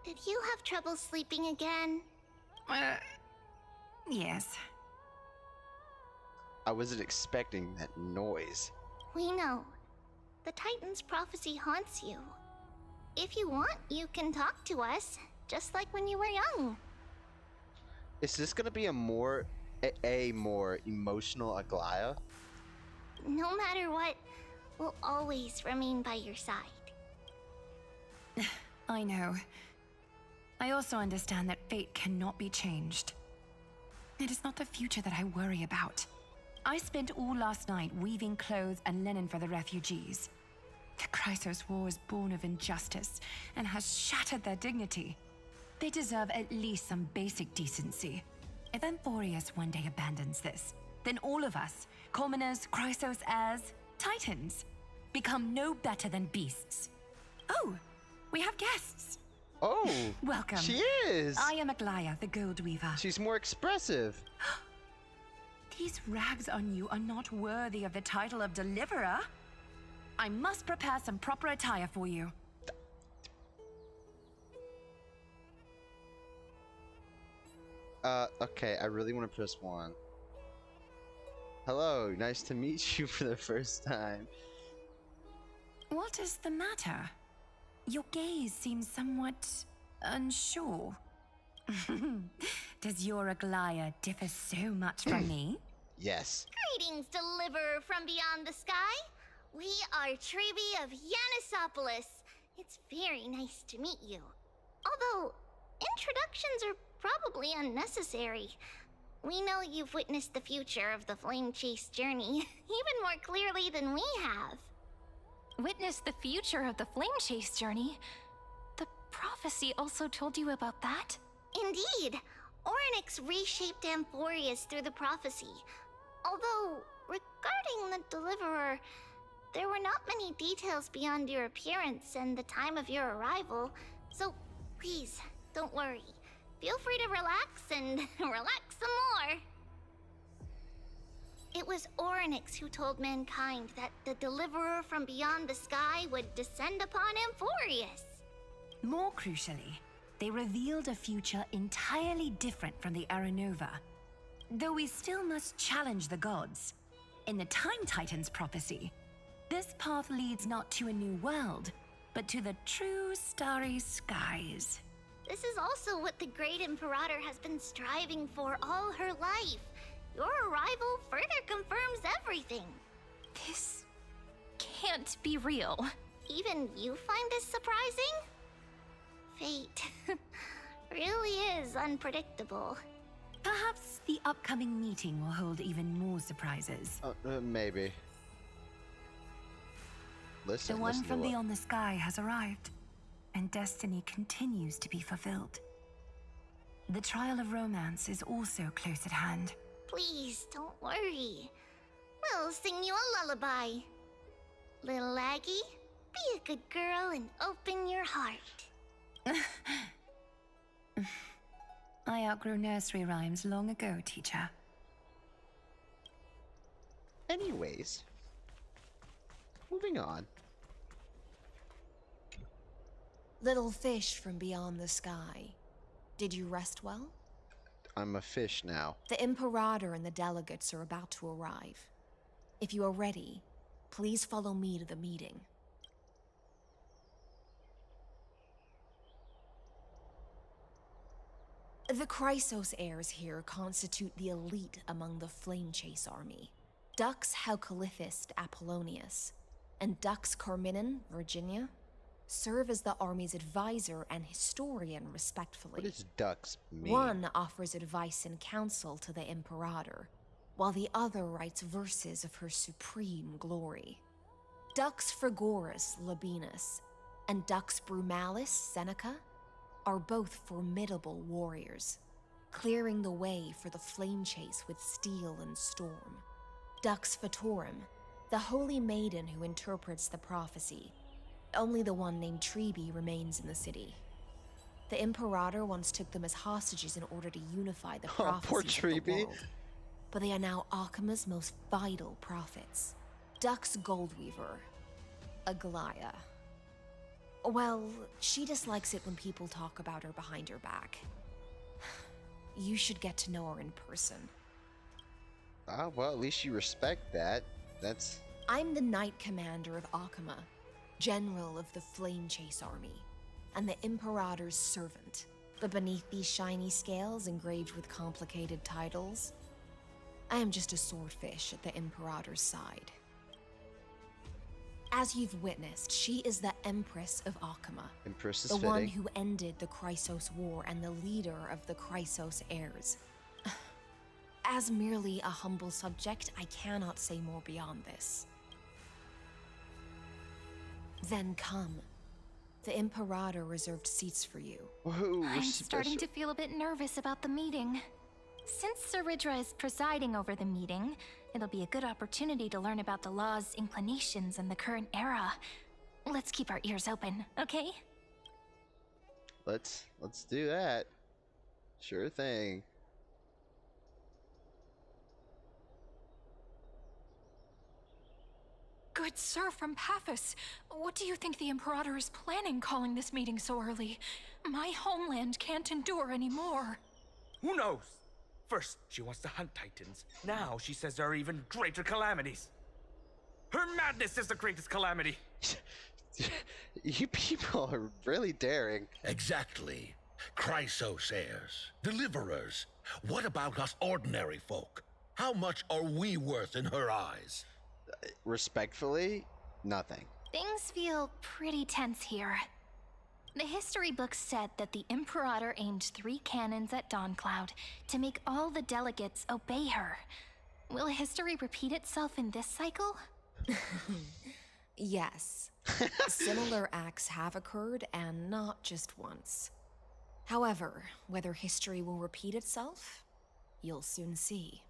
Did you have trouble sleeping again? Yes. I wasn't expecting that noise. We know. The Titan's prophecy haunts you. If you want, you can talk to us, just like when you were young. Is this gonna be a more emotional Aglaya? No matter what, we'll always remain by your side. I know. I also understand that fate cannot be changed. It is not the future that I worry about. I spent all last night weaving clothes and linen for the refugees. The Chrysos War was born of injustice and has shattered their dignity. They deserve at least some basic decency. If Amphorius one day abandons this, then all of us, commoners, Chrysos heirs, Titans, become no better than beasts. Oh, we have guests. Oh, welcome. She is. I am Aglaya, the Gold Weaver. She's more expressive. These rags on you are not worthy of the title of Deliverer. I must prepare some proper attire for you. Okay, I really want to press 1. Hello, nice to meet you for the first time. What is the matter? Your gaze seems somewhat unsure. Does your Aglaya differ so much from me? Yes. Greetings, Deliverer from beyond the sky. We are Trevi of Yanisopolis. It's very nice to meet you. Although, introductions are probably unnecessary. We know you've witnessed the future of the Flame Chase journey even more clearly than we have. Witness the future of the Flame Chase journey? The prophecy also told you about that? Indeed. Orynyx reshaped Amphorius through the prophecy. Although, regarding the Deliverer, there were not many details beyond your appearance and the time of your arrival, so please, don't worry. Feel free to relax and relax some more. It was Orynyx who told mankind that the Deliverer from beyond the sky would descend upon Amphorius. More crucially, they revealed a future entirely different from the Aranova. Though we still must challenge the gods. In the Time Titan's prophecy, this path leads not to a new world, but to the true starry skies. This is also what the Great Imperator has been striving for all her life. Your arrival further confirms everything. This can't be real. Even you find this surprising? Fate really is unpredictable. Perhaps the upcoming meeting will hold even more surprises. Maybe. Listen, The one listen to from what- beyond the sky has arrived, and destiny continues to be fulfilled. The trial of romance is also close at hand. Please, don't worry. We'll sing you a lullaby. Little Aggie, be a good girl and open your heart. I outgrew nursery rhymes long ago, teacher. Anyways, moving on. Little fish from beyond the sky. Did you rest well? I'm a fish now. The Imperator and the delegates are about to arrive. If you are ready, please follow me to the meeting. The Chrysos heirs here constitute the elite among the Flame Chase army. Dux Halcalithist Apollonius and Dux Carminin, Virginia, serve as the army's advisor and historian, respectively. What does ducks mean? One offers advice and counsel to the Imperator, while the other writes verses of her supreme glory. Dux Frigoris Labienus and Dux Brumalis Seneca are both formidable warriors, clearing the way for the flame chase with steel and storm. Dux Fatorum, the holy maiden who interprets the prophecy. Only the one named Treeby remains in the city. The Imperator once took them as hostages in order to unify the poor prophecies of the Treeby. world. But they are now Akama's most vital prophets. Dux Goldweaver, Aglaya. Well, she dislikes it when people talk about her behind her back. You should get to know her in person. Ah, well, at least you respect that. That's... I'm the Knight Commander of Akama, General of the Flame Chase Army, and the Imperator's servant. But beneath these shiny scales engraved with complicated titles, I am just a swordfish at the Imperator's side. As you've witnessed, she is the Empress of Akama. Empress is the one fitting. who ended the Chrysos War and the leader of the Chrysos heirs. As merely a humble subject, I cannot say more beyond this. Then come. The Imperator reserved seats for you. Whoa, I'm starting to feel a bit nervous about the meeting. Since Sir Ridra is presiding over the meeting, it'll be a good opportunity to learn about the law's inclinations in the current era. Let's keep our ears open, okay? Let's do that. Sure thing. Good sir from Paphos, what do you think the Imperator is planning calling this meeting so early? My homeland can't endure anymore. Who knows? First, she wants to hunt Titans. Now she says there are even greater calamities. Her madness is the greatest calamity. You people are really daring. Exactly. Chrysos heirs, deliverers. What about us ordinary folk? How much are we worth in her eyes? Respectfully, nothing. Things feel pretty tense here. The history books said that the Imperator aimed 3 cannons at Dawncloud to make all the delegates obey her. Will history repeat itself in this cycle? Yes. Similar acts have occurred, and not just once. However, whether history will repeat itself, you'll soon see.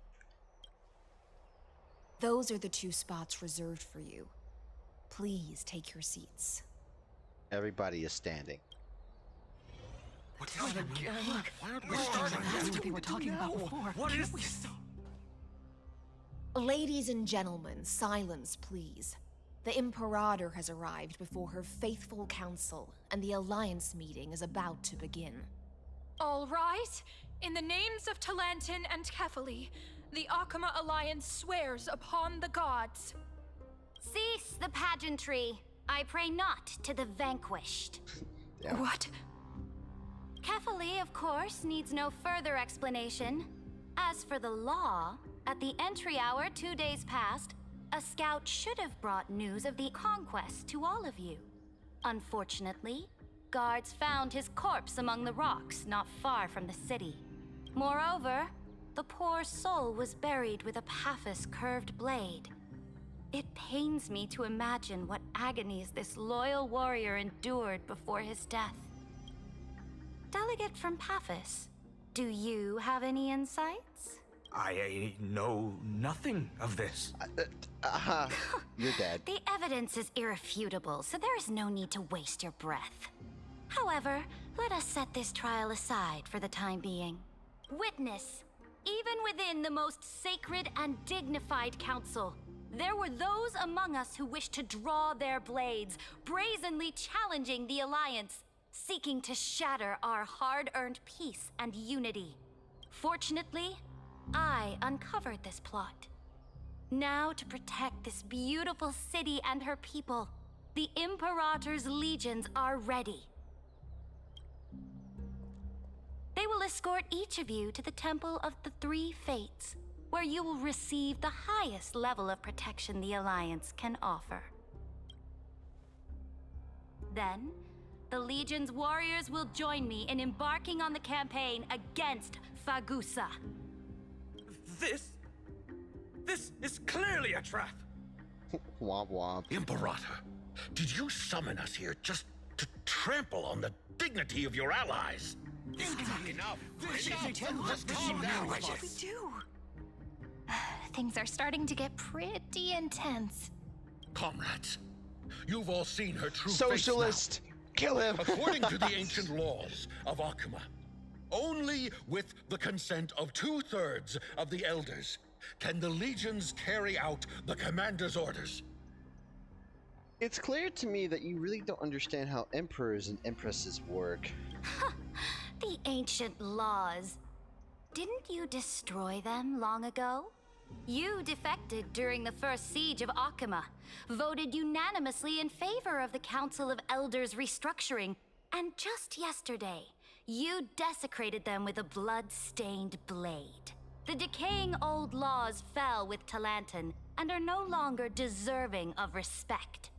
Those are the 2 spots reserved for you. Please take your seats. Everybody is standing. What is it again? Why aren't we That's starting? what they were talking about before. What is this? Ladies and gentlemen, silence, please. The Imperator has arrived before her faithful council, and the Alliance meeting is about to begin. All rise. In the names of Talantin and Kefali, the Akama Alliance swears upon the gods. Cease the pageantry. I pray not to the vanquished. Yeah. What? Kefali, of course, needs no further explanation. As for the law, at the entry hour 2 days past, a scout should have brought news of the conquest to all of you. Unfortunately, guards found his corpse among the rocks not far from the city. Moreover, the poor soul was buried with a Paphos curved blade. It pains me to imagine what agonies this loyal warrior endured before his death. Delegate from Paphos, do you have any insights? I know nothing of this. You're dead. The evidence is irrefutable, so there is no need to waste your breath. However, let us set this trial aside for the time being. Witness, even within the most sacred and dignified council, there were those among us who wished to draw their blades, brazenly challenging the Alliance, seeking to shatter our hard-earned peace and unity. Fortunately, I uncovered this plot. Now, to protect this beautiful city and her people, the Imperator's legions are ready. They will escort each of you to the Temple of the Three Fates, where you will receive the highest level of protection the Alliance can offer. Then, the Legion's warriors will join me in embarking on the campaign against Fagusa. This is clearly a trap! Womp womp. Imperator, did you summon us here just to trample on the dignity of your allies? Enough! What we do? Things are starting to get pretty intense. Comrades, you've all seen her true Socialist! face now. Kill him! According to the ancient laws of Akama, only with the consent of 2/3 of the elders can the legions carry out the commander's orders. It's clear to me that you really don't understand how emperors and empresses work. The ancient laws. Didn't you destroy them long ago? You defected during the first siege of Akama, voted unanimously in favor of the Council of Elders restructuring, and just yesterday, you desecrated them with a blood-stained blade. The decaying old laws fell with Talantin and are no longer deserving of respect.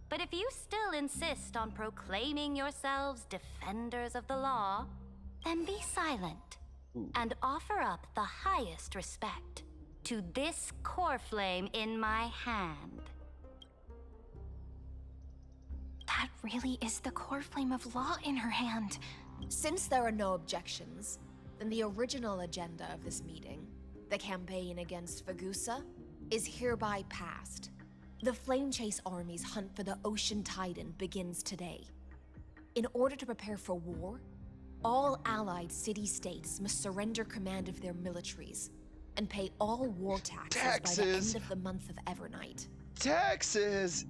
But if you still insist on proclaiming yourselves defenders of the law, then be silent and offer up the highest respect to this core flame in my hand. That really is the core flame of law in her hand. Since there are no objections, then the original agenda of this meeting, the campaign against Fagusa, is hereby passed. The Flame Chase Army's hunt for the Ocean Titan begins today. In order to prepare for war, all allied city-states must surrender command of their militaries and pay all war taxes by the end of the month of Evernight. Taxes!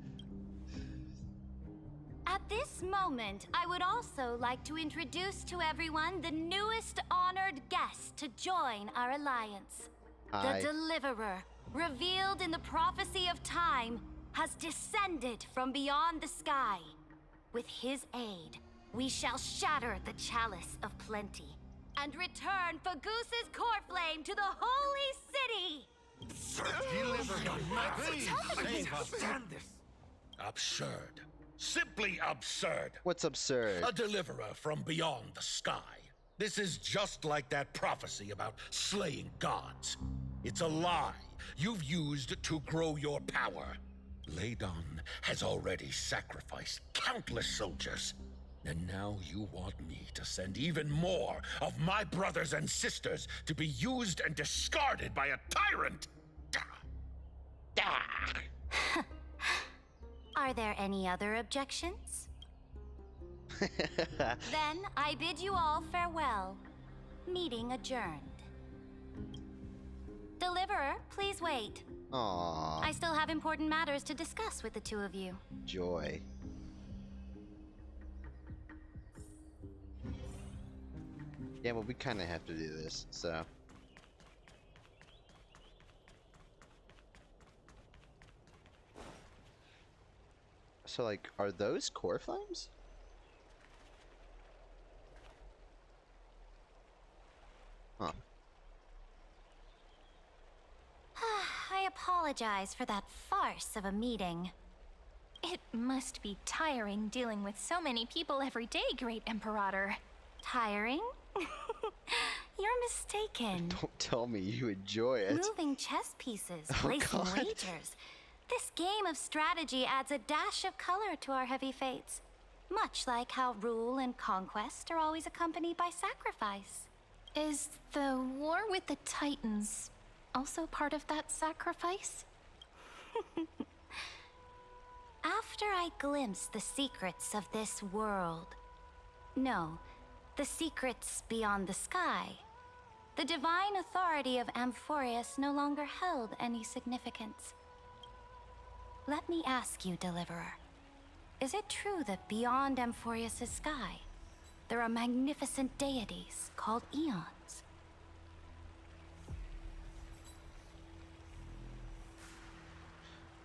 At this moment, I would also like to introduce to everyone the newest honored guest to join our alliance. Hi. The Deliverer, revealed in the prophecy of time, has descended from beyond the sky. With his aid, we shall shatter the chalice of plenty and return Fagusa's core flame to the holy city! Absurd. Simply absurd. What's absurd? A deliverer from beyond the sky. This is just like that prophecy about slaying gods. It's a lie you've used to grow your power. Ladon has already sacrificed countless soldiers. And now you want me to send even more of my brothers and sisters to be used and discarded by a tyrant? Are there any other objections? Then I bid you all farewell. Meeting adjourned. Deliverer, please wait. Aww. I still have important matters to discuss with the two of you. Joy. Yeah, well, we kind of have to do this, so. So, like, are those core flames? Huh. I apologize for that farce of a meeting. It must be tiring dealing with so many people every day, Great Imperator. Tiring? You're mistaken. Don't tell me you enjoy it. Moving chess pieces, Oh, placing God. wagers. This game of strategy adds a dash of color to our heavy fates. Much like how rule and conquest are always accompanied by sacrifice. Is the war with the Titans also part of that sacrifice? After I glimpse the secrets of this world, no, the secrets beyond the sky, the divine authority of Amphorius no longer held any significance. Let me ask you, Deliverer, is it true that beyond Amphorius' sky, there are magnificent deities called eons?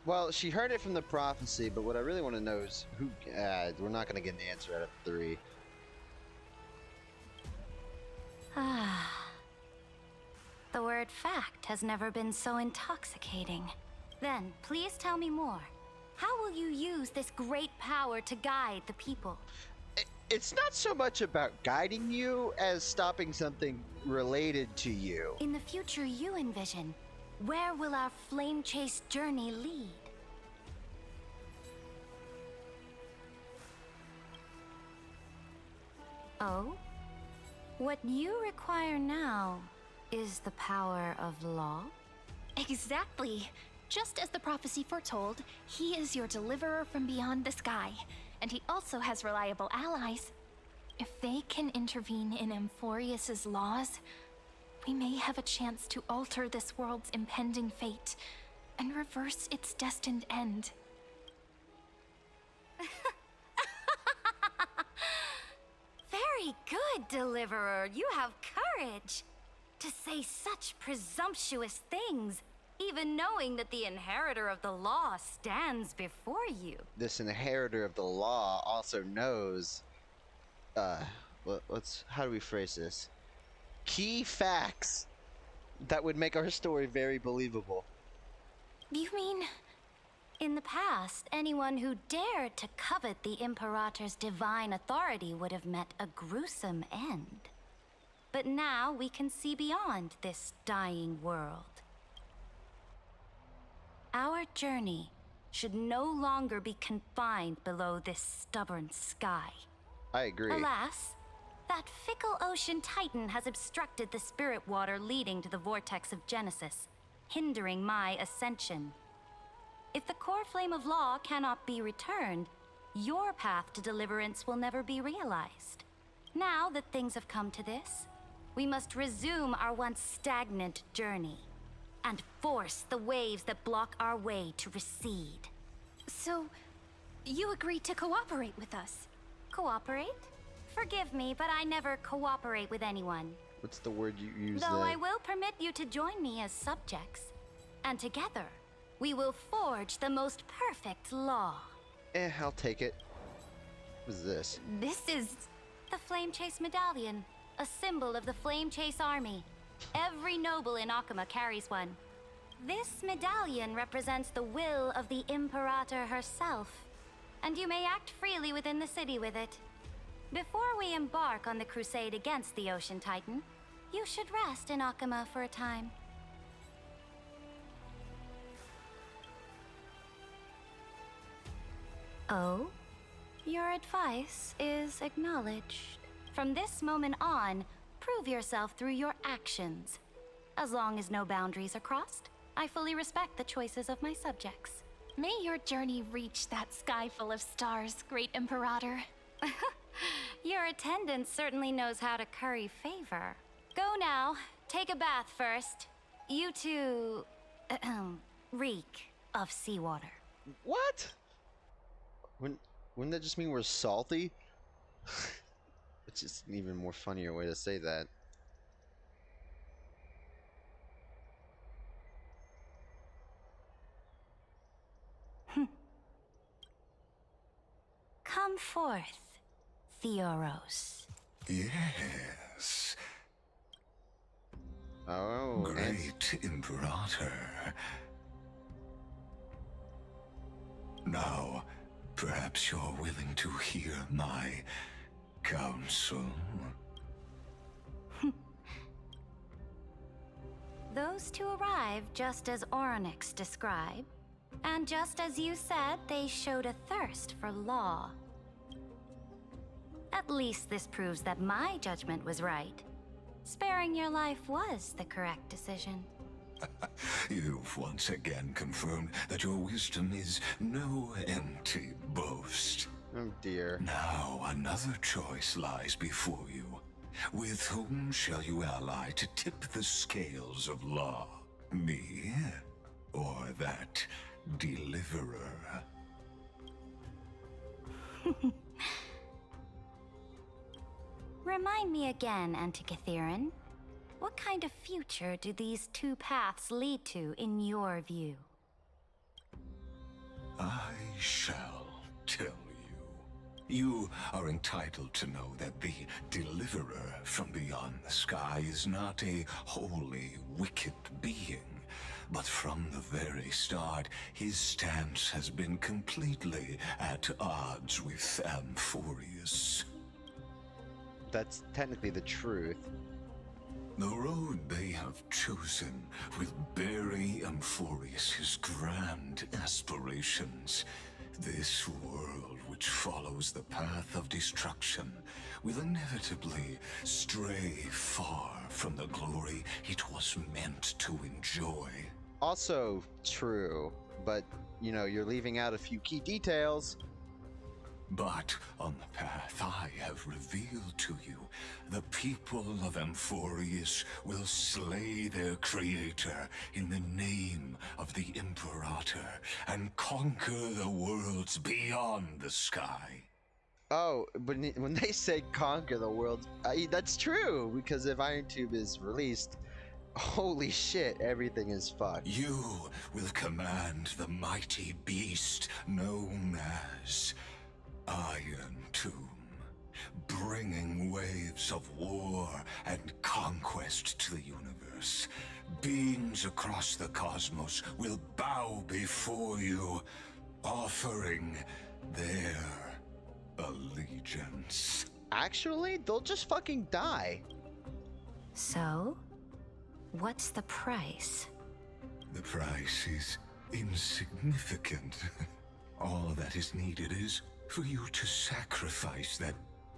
Well, she heard it from the prophecy, but what I really want to know is who. We're not going to get an answer out of 3. Ah. The word fact has never been so intoxicating. Then, please tell me more. How will you use this great power to guide the people? It's not so much about guiding you as stopping something related to you. In the future you envision, where will our flame chase journey lead? Oh? What you require now is the power of law? Exactly. Just as the prophecy foretold, he is your deliverer from beyond the sky, and he also has reliable allies. If they can intervene in Amphorius's laws, we may have a chance to alter this world's impending fate and reverse its destined end. Very good, Deliverer. You have courage to say such presumptuous things, even knowing that the inheritor of the law stands before you. This inheritor of the law also knows. How do we phrase this? Key facts that would make our story very believable. You mean, in the past, anyone who dared to covet the Imperator's divine authority would have met a gruesome end. But now we can see beyond this dying world. Our journey should no longer be confined below this stubborn sky. I agree. Alas, that fickle ocean titan has obstructed the spirit water leading to the vortex of Genesis, hindering my ascension. If the core flame of law cannot be returned, your path to deliverance will never be realized. Now that things have come to this, we must resume our once stagnant journey and force the waves that block our way to recede. So, you agreed to cooperate with us? Cooperate? Forgive me, but I never cooperate with anyone. What's the word you use Though there? I will permit you to join me as subjects. And together, we will forge the most perfect law. I'll take it. What is this? This is the Flame Chase Medallion, a symbol of the Flame Chase Army. Every noble in Akuma carries one. This medallion represents the will of the Imperator herself. and you may act freely within the city with it. Before we embark on the crusade against the Ocean Titan, you should rest in Akama for a time. Oh? Your advice is acknowledged. From this moment on, prove yourself through your actions. As long as no boundaries are crossed, I fully respect the choices of my subjects. May your journey reach that sky full of stars, Great Imperator. Your attendant certainly knows how to curry favor. Go now. Take a bath first. You two... reek of seawater. What? Wouldn't that just mean we're salty? It's just an even more funnier way to say that. Come forth, Theoros. Yes. Oh, Great Imperator. Now, perhaps you're willing to hear my counsel. Those two arrived just as Oryx described, and just as you said, they showed a thirst for law. At least this proves that my judgment was right. Sparing your life was the correct decision. You've once again confirmed that your wisdom is no empty boast. Oh dear. Now another choice lies before you. With whom shall you ally to tip the scales of law? Me? Or that deliverer? Remind me again, Antikytheron. What kind of future do these two paths lead to in your view? I shall tell you. You are entitled to know that the deliverer from beyond the sky is not a wholly wicked being, but from the very start, his stance has been completely at odds with Amphorius. That's technically the truth. The road they have chosen will bury Amphorius' grand aspirations. This world which follows the path of destruction will inevitably stray far from the glory it was meant to enjoy. Also true, but, you know, you're leaving out a few key details. But on the path I have revealed to you, the people of Amphorius will slay their creator in the name of the Imperator and conquer the worlds beyond the sky. Oh, but when they say conquer the world, that's true, because if Iron Tube is released, holy shit, everything is fucked. You will command the mighty beast known as Iron Tomb, bringing waves of war and conquest to the universe. Beings across the cosmos will bow before you, offering their allegiance. Actually, they'll just fucking die. So, what's the price? The price is insignificant. All that is needed is for you to sacrifice that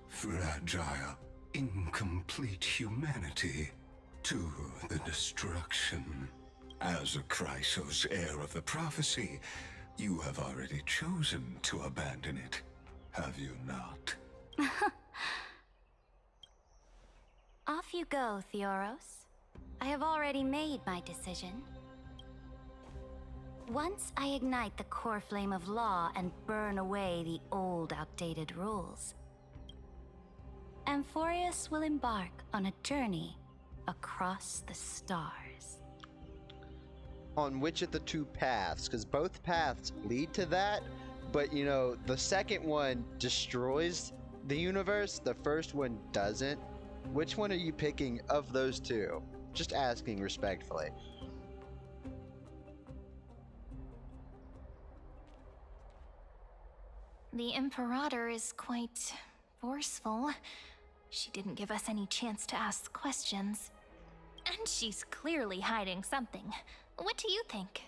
fragile, incomplete humanity to the destruction. As a Chrysos, heir of the prophecy, you have already chosen to abandon it, have you not? Off you go, Theoros. I have already made my decision. Once I ignite the core flame of law and burn away the old, outdated rules, Amphorius will embark on a journey across the stars. On which of the two paths? Because both paths lead to that, but you know, the second one destroys the universe, the first one doesn't. Which one are you picking of those two? Just asking respectfully. The Imperator is quite forceful. She didn't give us any chance to ask questions. And she's clearly hiding something. What do you think?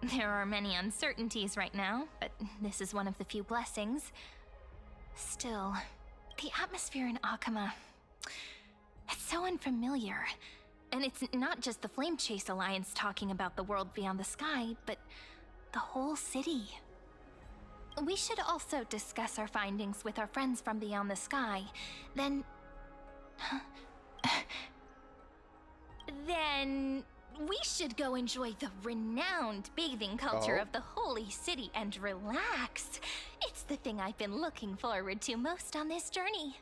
There are many uncertainties right now, but this is one of the few blessings. Still, the atmosphere in Akama, it's so unfamiliar. And it's not just the Flame Chase Alliance talking about the world beyond the sky, but the whole city. We should also discuss our findings with our friends from beyond the sky. Then we should go enjoy the renowned bathing culture of the holy city and relax. It's the thing I've been looking forward to most on this journey.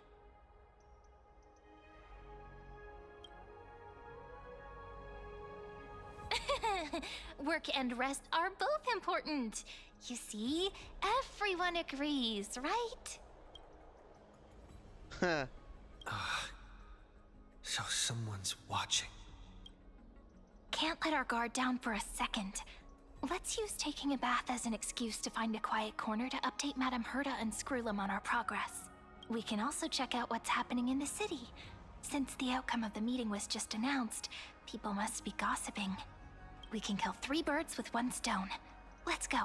Work and rest are both important. You see, everyone agrees, right? So someone's watching. Can't let our guard down for a second. Let's use taking a bath as an excuse to find a quiet corner to update Madame Herta and Screwlum on our progress. We can also check out what's happening in the city. Since the outcome of the meeting was just announced, people must be gossiping. We can kill 3 birds with 1 stone. Let's go.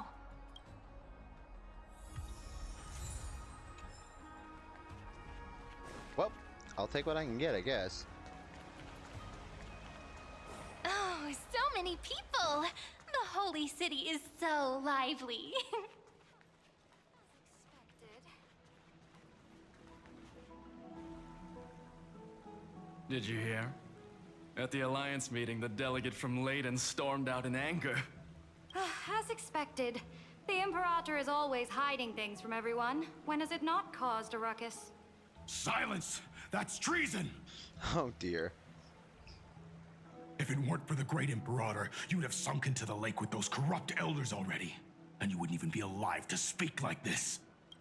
Well, I'll take what I can get, I guess. Oh, so many people! The holy city is so lively. Did you hear? At the Alliance meeting, the delegate from Leyden stormed out in anger. As expected. The Imperator is always hiding things from everyone. When has it not caused a ruckus? Silence! That's treason! Oh dear. If it weren't for the Great Imperator, you'd have sunk into the lake with those corrupt elders already. And you wouldn't even be alive to speak like this.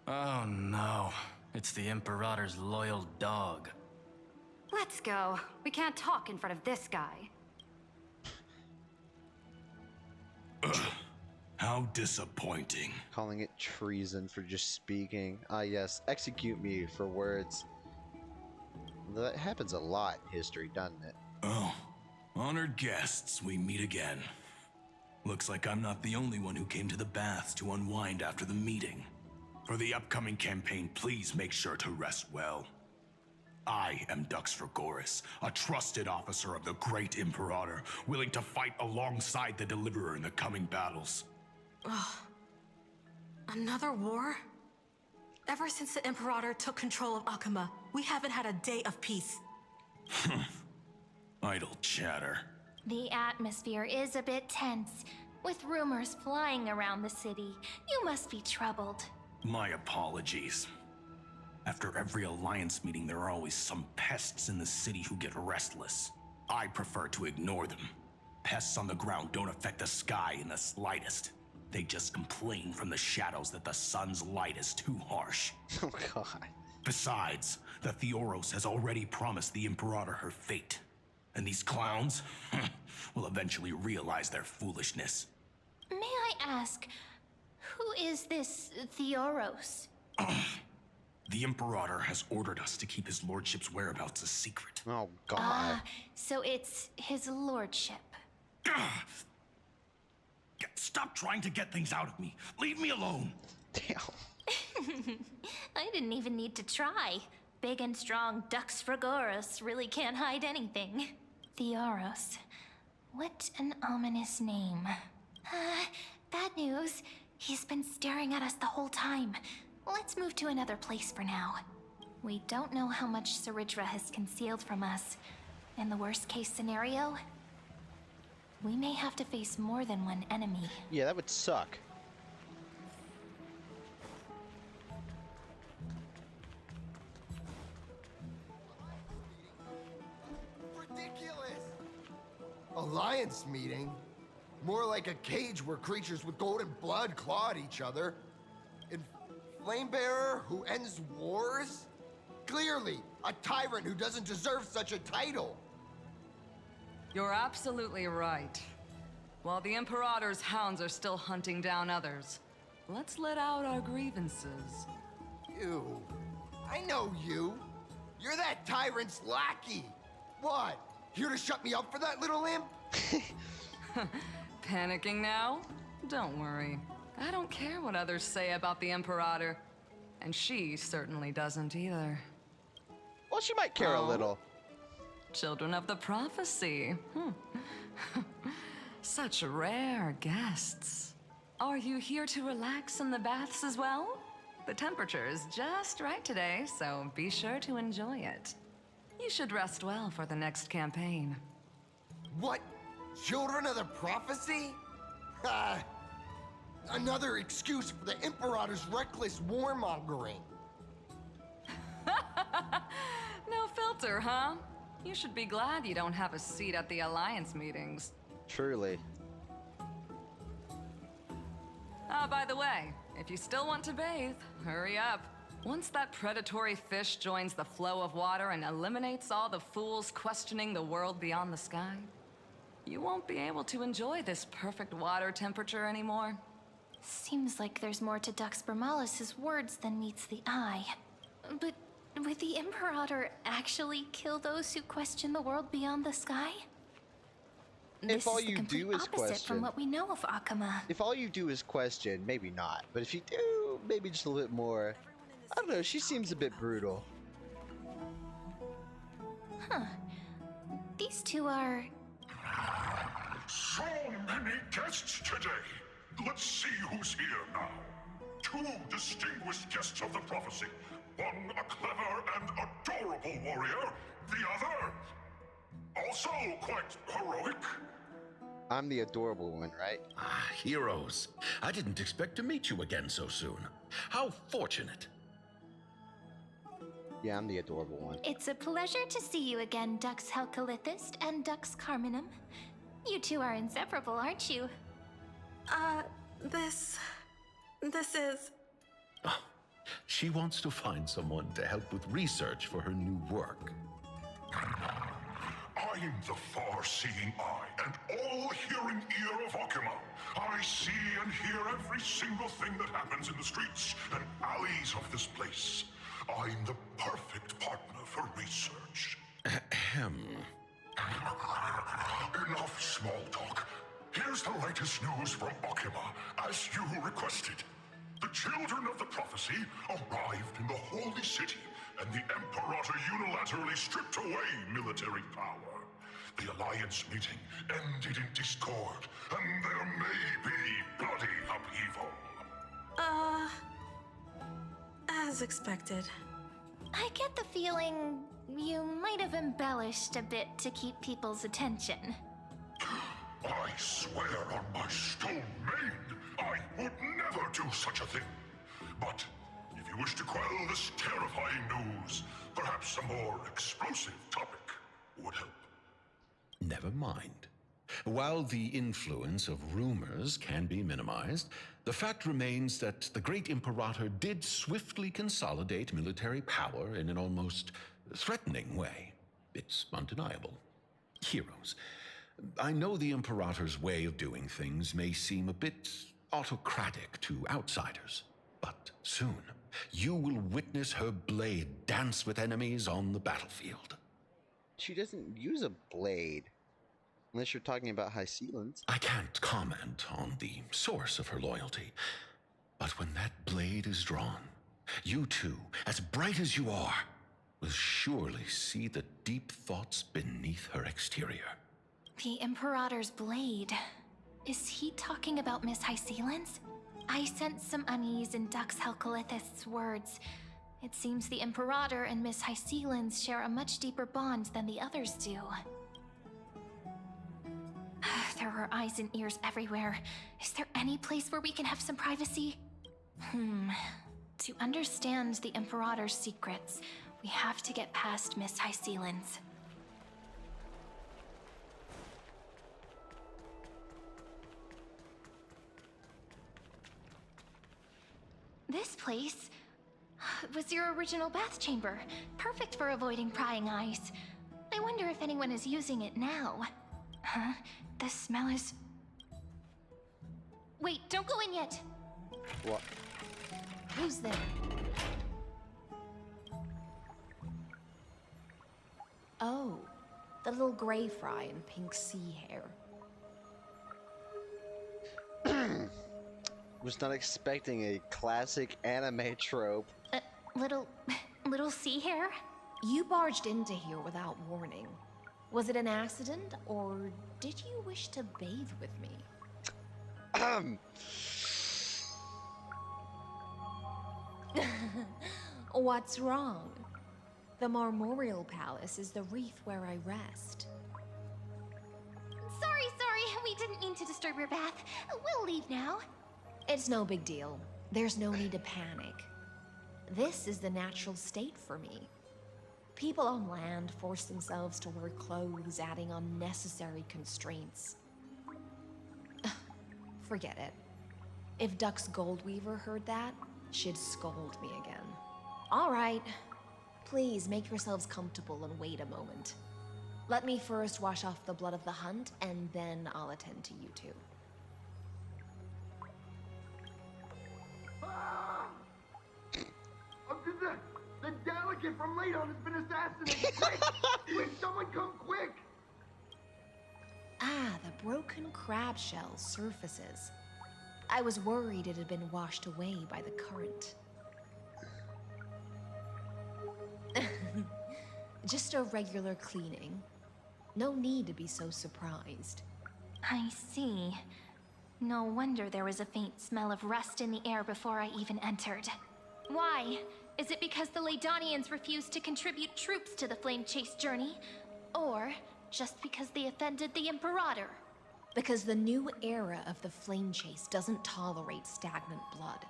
Oh no. It's the Imperator's loyal dog. Let's go. We can't talk in front of this guy. How disappointing. Calling it treason for just speaking. Ah yes, execute me for words. That happens a lot in history, doesn't it? Oh, honored guests, we meet again. Looks like I'm not the only one who came to the baths to unwind after the meeting. For the upcoming campaign, please make sure to rest well. I am Dux Fragoris, a trusted officer of the Great Imperator, willing to fight alongside the Deliverer in the coming battles. Ugh. Another war? Ever since the Imperator took control of Akama, we haven't had a day of peace. Idle chatter. The atmosphere is a bit tense, with rumors flying around the city. You must be troubled. My apologies. After every Alliance meeting, there are always some pests in the city who get restless. I prefer to ignore them. Pests on the ground don't affect the sky in the slightest. They just complain from the shadows that the sun's light is too harsh. Oh god. Besides, the Theoros has already promised the Imperator her fate. And these clowns will eventually realize their foolishness. May I ask, who is this Theoros? The Imperator has ordered us to keep his lordship's whereabouts a secret. Oh, God. So it's his lordship. Stop trying to get things out of me. Leave me alone. Damn. I didn't even need to try. Big and strong Dux Fragoris really can't hide anything. Theoros. What an ominous name. Bad news. He's been staring at us the whole time. Let's move to another place for now. We don't know how much Saridra has concealed from us. In the worst case scenario, we may have to face more than one enemy. Yeah, that would suck. Ridiculous! Alliance meeting? More like a cage where creatures with golden blood claw at each other. And Flamebearer who ends wars? Clearly, a tyrant who doesn't deserve such a title. You're absolutely right. While the Imperator's hounds are still hunting down others, let's let out our grievances. You. I know you. You're that tyrant's lackey. What? Here to shut me up for that little imp? Panicking now? Don't worry. I don't care what others say about the Imperator. And she certainly doesn't either. Well, she might care a little. Children of the Prophecy. Such rare guests. Are you here to relax in the baths as well? The temperature is just right today, so be sure to enjoy it. You should rest well for the next campaign. What? Children of the Prophecy? Another excuse for the Imperator's reckless warmongering. No filter, huh? You should be glad you don't have a seat at the Alliance meetings. Truly. By the way, if you still want to bathe, hurry up. Once that predatory fish joins the flow of water and eliminates all the fools questioning the world beyond the sky, you won't be able to enjoy this perfect water temperature anymore. Seems like there's more to Dux Bramalis's words than meets the eye. But would the Imperator actually kill those who question the world beyond the sky? If all you do is question, from what we know of Akama. If all you do is question, maybe not. But if you do, maybe just a little bit more. I don't know, she seems a bit brutal. Huh. These two are... So many guests today. Let's see who's here now. Two distinguished guests of the prophecy. One a clever and adorable warrior. The other, also quite heroic. I'm the adorable one, right? Ah, heroes. I didn't expect to meet you again so soon. How fortunate. Yeah, I'm the adorable one. It's a pleasure to see you again, Dux Helcalithist and Dux Carminum. You two are inseparable, aren't you? This is... Oh, she wants to find someone to help with research for her new work. I'm the far-seeing eye and all-hearing ear of Akama. I see and hear every single thing that happens in the streets and alleys of this place. I'm the perfect partner for research. Ahem. Enough small talk. Here's the latest news from Akama, as you requested. The children of the prophecy arrived in the holy city, and the Imperator unilaterally stripped away military power. The Alliance meeting ended in discord, and there may be bloody upheaval. As expected. I get the feeling you might have embellished a bit to keep people's attention. I swear on my stone maid, I would never do such a thing. But if you wish to quell this terrifying news, perhaps a more explosive topic would help. Never mind. While the influence of rumors can be minimized, the fact remains that the great Imperator did swiftly consolidate military power in an almost threatening way. It's undeniable. Heroes. I know the Imperator's way of doing things may seem a bit autocratic to outsiders, but soon you will witness her blade dance with enemies on the battlefield. She doesn't use a blade. Unless you're talking about High Sealands. I can't comment on the source of her loyalty, but when that blade is drawn, you two, as bright as you are, will surely see the deep thoughts beneath her exterior. The Imperator's blade. Is he talking about Miss High Sealands? I sense some unease in Dux Helcalithist's words. It seems the Imperator and Miss High Sealands share a much deeper bond than the others do. There are eyes and ears everywhere. Is there any place where we can have some privacy? To understand the Imperator's secrets, we have to get past Miss High Sealands. This place was your original bath chamber, perfect for avoiding prying eyes. I wonder if anyone is using it now. Huh? The smell is... Wait, don't go in yet! What? Who's there? Oh, the little gray fry in pink sea hair. Was not expecting a classic anime trope. Little sea hair? You barged into here without warning. Was it an accident, or did you wish to bathe with me? What's wrong? The Marmoreal Palace is the wreath where I rest. Sorry, we didn't mean to disturb your bath. We'll leave now. It's no big deal. There's no need to panic. This is the natural state for me. People on land force themselves to wear clothes, adding unnecessary constraints. Forget it. If Duck's Goldweaver heard that, she'd scold me again. All right. Please make yourselves comfortable and wait a moment. Let me first wash off the blood of the hunt, and then I'll attend to you two. The delegate from Ladon has been assassinated! Quick! Quick, someone come quick! Ah, the broken crab shell surfaces. I was worried it had been washed away by the current. Just a regular cleaning. No need to be so surprised. I see. No wonder there was a faint smell of rust in the air before I even entered. Why? Is it because the Ladonians refused to contribute troops to the Flame Chase journey? Or just because they offended the Imperator? Because the new era of the Flame Chase doesn't tolerate stagnant blood.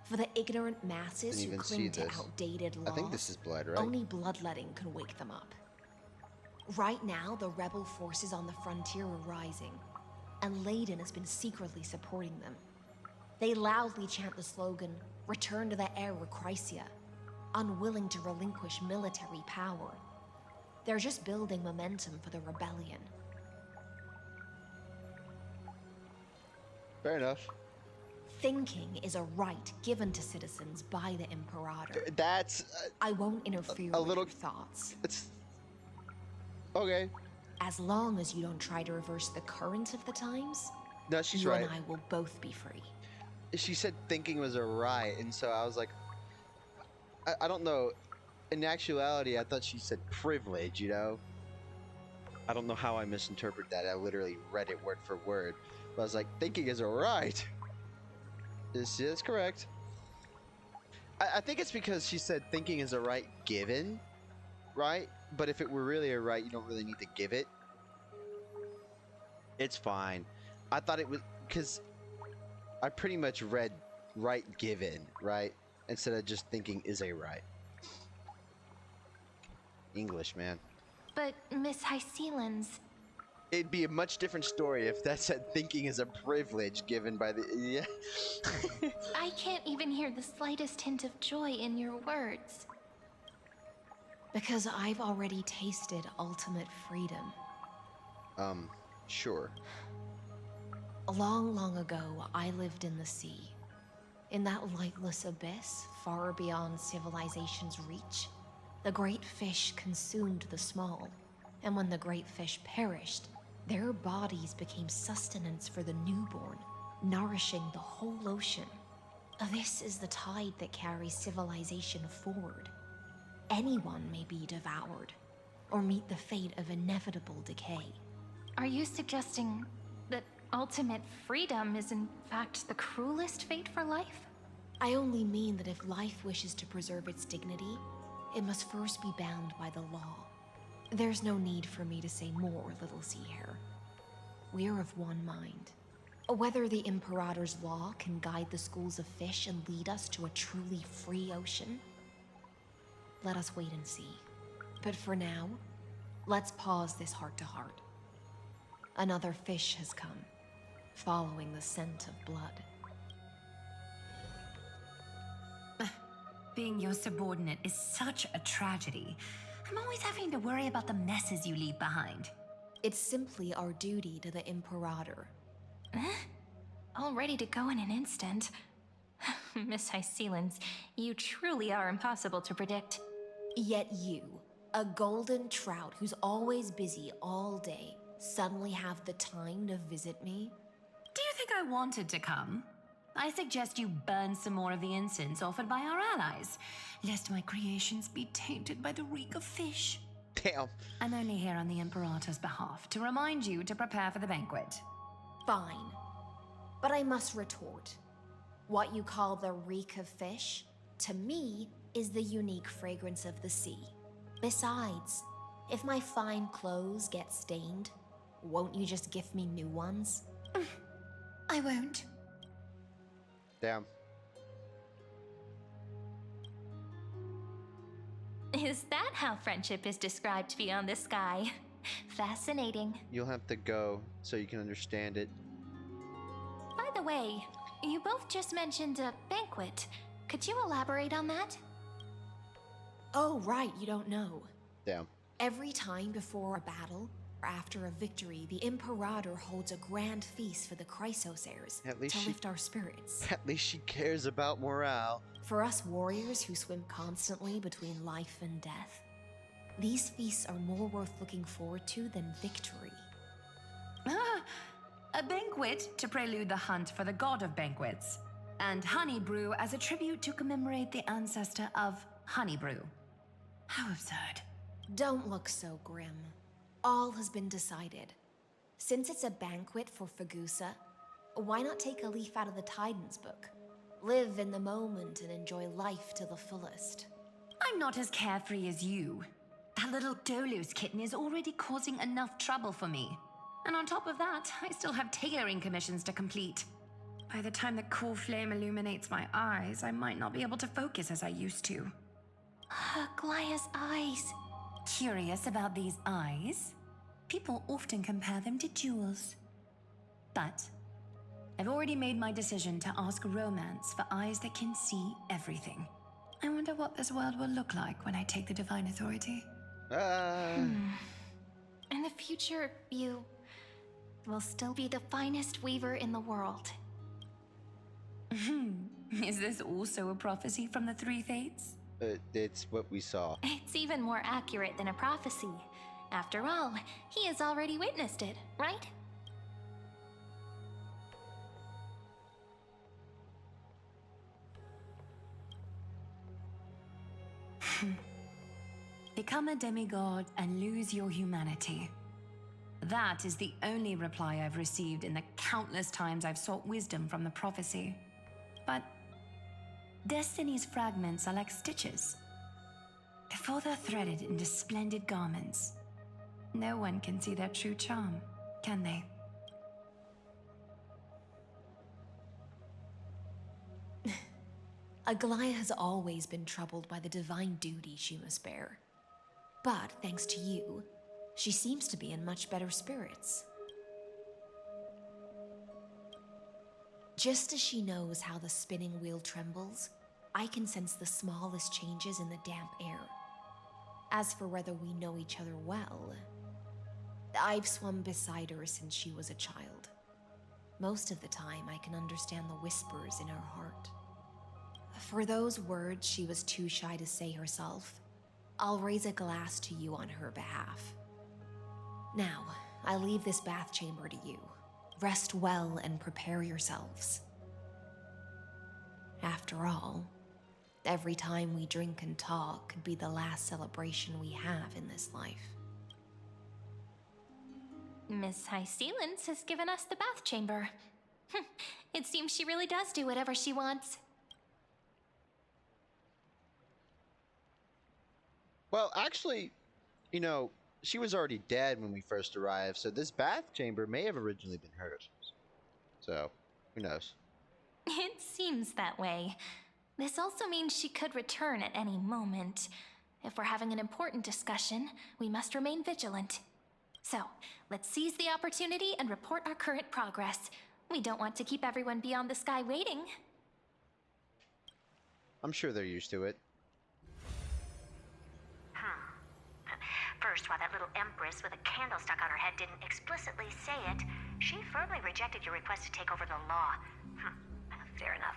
For the ignorant masses who cling to outdated laws, I think this is blood, right? only bloodletting can wake them up. Right now, the rebel forces on the frontier are rising, and Ladon has been secretly supporting them. They loudly chant the slogan, "Return to the Era Chrysia," unwilling to relinquish military power. They're just building momentum for the rebellion. Fair enough. Thinking is a right given to citizens by the Imperator. That's... I won't interfere with your thoughts. It's... Okay. As long as you don't try to reverse the current of the times, No, she's you right. and I will both be free. She said thinking was a right, and so I was like... I don't know. In actuality, I thought she said privilege, you know? I don't know how I misinterpreted that. I literally read it word for word. But I was like, thinking is a right. This is correct. I think it's because she said thinking is a right given, right? But if it were really a right, you don't really need to give it. It's fine. I thought it was... Because I pretty much read right given, right? Instead of just thinking is a right. English, man. But Miss Hysealans... It'd be a much different story if that said thinking is a privilege given by the... Yeah. I can't even hear the slightest hint of joy in your words. Because I've already tasted ultimate freedom. Sure. Long, long ago, I lived in the sea. In that lightless abyss, far beyond civilization's reach, the great fish consumed the small. And when the great fish perished, their bodies became sustenance for the newborn, nourishing the whole ocean. This is the tide that carries civilization forward. Anyone may be devoured, or meet the fate of inevitable decay. Are you suggesting that ultimate freedom is in fact the cruelest fate for life? I only mean that if life wishes to preserve its dignity, it must first be bound by the law. There's no need for me to say more, little sea hare. We're of one mind. Whether the Imperator's law can guide the schools of fish and lead us to a truly free ocean, let us wait and see. But for now, let's pause this heart-to-heart. Another fish has come, following the scent of blood. Being your subordinate is such a tragedy. I'm always having to worry about the messes you leave behind. It's simply our duty to the Imperator. All ready to go in an instant. Miss Hycelens, you truly are impossible to predict. Yet you, a golden trout who's always busy all day, suddenly have the time to visit me? Do you think I wanted to come? I suggest you burn some more of the incense offered by our allies, lest my creations be tainted by the reek of fish. Damn. I'm only here on the Imperator's behalf to remind you to prepare for the banquet. Fine. But I must retort. What you call the reek of fish, to me, is the unique fragrance of the sea. Besides, if my fine clothes get stained, won't you just gift me new ones? I won't. Damn. Is that how friendship is described beyond the sky? Fascinating. You'll have to go so you can understand it. By the way, you both just mentioned a banquet. Could you elaborate on that? Oh, right, you don't know. Damn. Every time before a battle, or after a victory, the Imperator holds a grand feast for the Chrysos heirs to lift our spirits. At least she cares about morale. For us warriors who swim constantly between life and death, these feasts are more worth looking forward to than victory. A banquet to prelude the hunt for the god of banquets, and honey brew as a tribute to commemorate the ancestor of honey brew. How absurd. Don't look so grim. All has been decided. Since it's a banquet for Fagusa, why not take a leaf out of the Titan's book? Live in the moment and enjoy life to the fullest. I'm not as carefree as you. That little Dolos kitten is already causing enough trouble for me. And on top of that, I still have tailoring commissions to complete. By the time the cool flame illuminates my eyes, I might not be able to focus as I used to. Glaya's eyes. Curious about these eyes? People often compare them to jewels. But I've already made my decision to ask romance for eyes that can see everything. I wonder what this world will look like when I take the divine authority. In the future, you will still be the finest weaver in the world. Is this also a prophecy from the Three Fates? It's what we saw. It's even more accurate than a prophecy. After all, he has already witnessed it, right? Become a demigod and lose your humanity. That is the only reply I've received in the countless times I've sought wisdom from the prophecy. But Destiny's fragments are like stitches. Before they're threaded into splendid garments, no one can see their true charm, can they? Aglaya has always been troubled by the divine duty she must bear. But thanks to you, she seems to be in much better spirits. Just as she knows how the spinning wheel trembles, I can sense the smallest changes in the damp air. As for whether we know each other well, I've swum beside her since she was a child. Most of the time, I can understand the whispers in her heart. For those words she was too shy to say herself, I'll raise a glass to you on her behalf. Now, I leave this bath chamber to you. Rest well and prepare yourselves. After all, every time we drink and talk could be the last celebration we have in this life. Miss Hycelens has given us the bath chamber. It seems she really does do whatever she wants. Well, actually, you know, she was already dead when we first arrived, so this bath chamber may have originally been hers. So, who knows? It seems that way. This also means she could return at any moment. If we're having an important discussion, we must remain vigilant. So, let's seize the opportunity and report our current progress. We don't want to keep everyone beyond the sky waiting. I'm sure they're used to it. First, while that little little empress with a candle stuck on her head didn't explicitly say it, she firmly rejected your request to take over the law. Fair enough.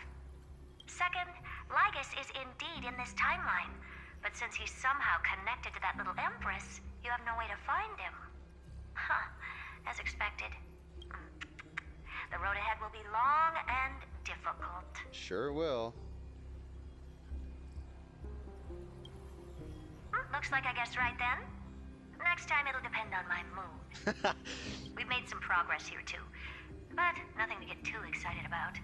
Second, Lygus is indeed in this timeline, but since he's somehow connected to that little empress, you have no way to find him. As expected. The road ahead will be long and difficult. Sure will. Looks like I guessed right then. Next time it'll depend on my mood. We've made some progress here too, but nothing to get too excited about.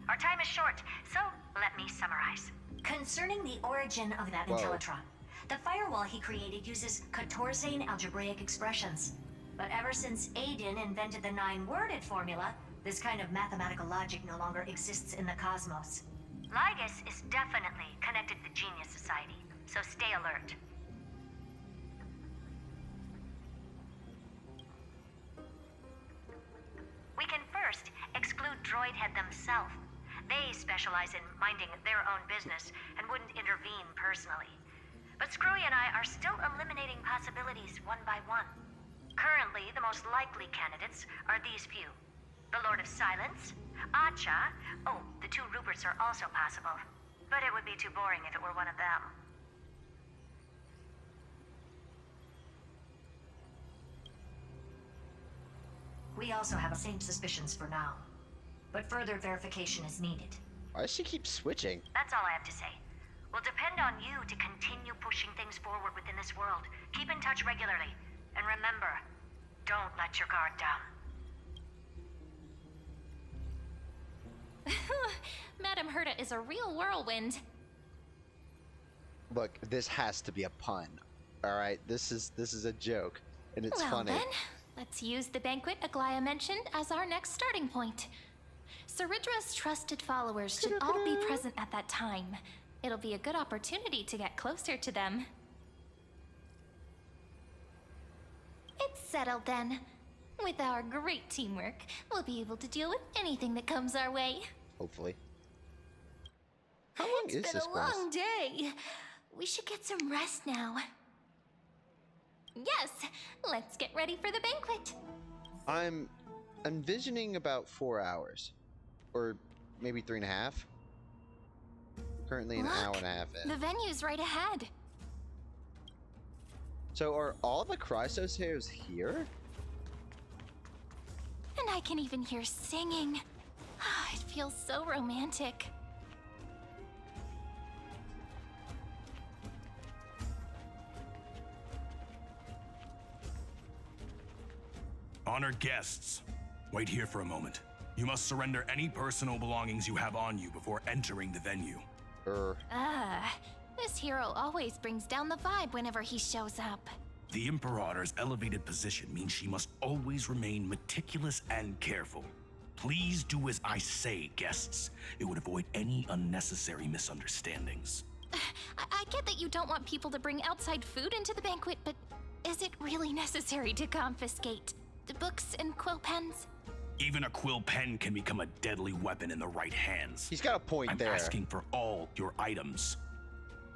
Our time is short, so let me summarize. Concerning the origin of that Intellitron, the firewall he created uses Katorzane algebraic expressions. But ever since Aiden invented the 9-worded formula, this kind of mathematical logic no longer exists in the cosmos. Lygus is definitely connected to the Genius Society, so stay alert. We can first exclude Droidhead themselves. They specialize in minding their own business and wouldn't intervene personally. But Screwy and I are still eliminating possibilities one by one. Currently, the most likely candidates are these few. The Lord of Silence, Acha, the 2 Ruperts are also possible. But it would be too boring if it were one of them. We also have the same suspicions for now. But further verification is needed. Why does she keep switching? That's all I have to say. We'll depend on you to continue pushing things forward within this world. Keep in touch regularly. And remember, don't let your guard down. Madame Herta is a real whirlwind. Look, this has to be a pun. All right, this is a joke, and it's funny. Well then, let's use the banquet Aglaya mentioned as our next starting point. Ceridra's trusted followers should all be present at that time. It'll be a good opportunity to get closer to them. It's settled then. With our great teamwork, we'll be able to deal with anything that comes our way. Hopefully. How long is this It's been a quest? long day. We should get some rest now. Yes, let's get ready for the banquet. I'm envisioning about 4 hours. Or maybe 3.5. Currently an hour and a half in. The venue's right ahead. So are all the Chrysosairs here? And I can even hear singing. It feels so romantic. Honored guests, wait here for a moment. You must surrender any personal belongings you have on you before entering the venue. This hero always brings down the vibe whenever he shows up. The Imperator's elevated position means she must always remain meticulous and careful. Please do as I say, guests. It would avoid any unnecessary misunderstandings. I get that you don't want people to bring outside food into the banquet, but is it really necessary to confiscate the books and quill pens? Even a quill pen can become a deadly weapon in the right hands. He's got a point there. I'm asking for all your items.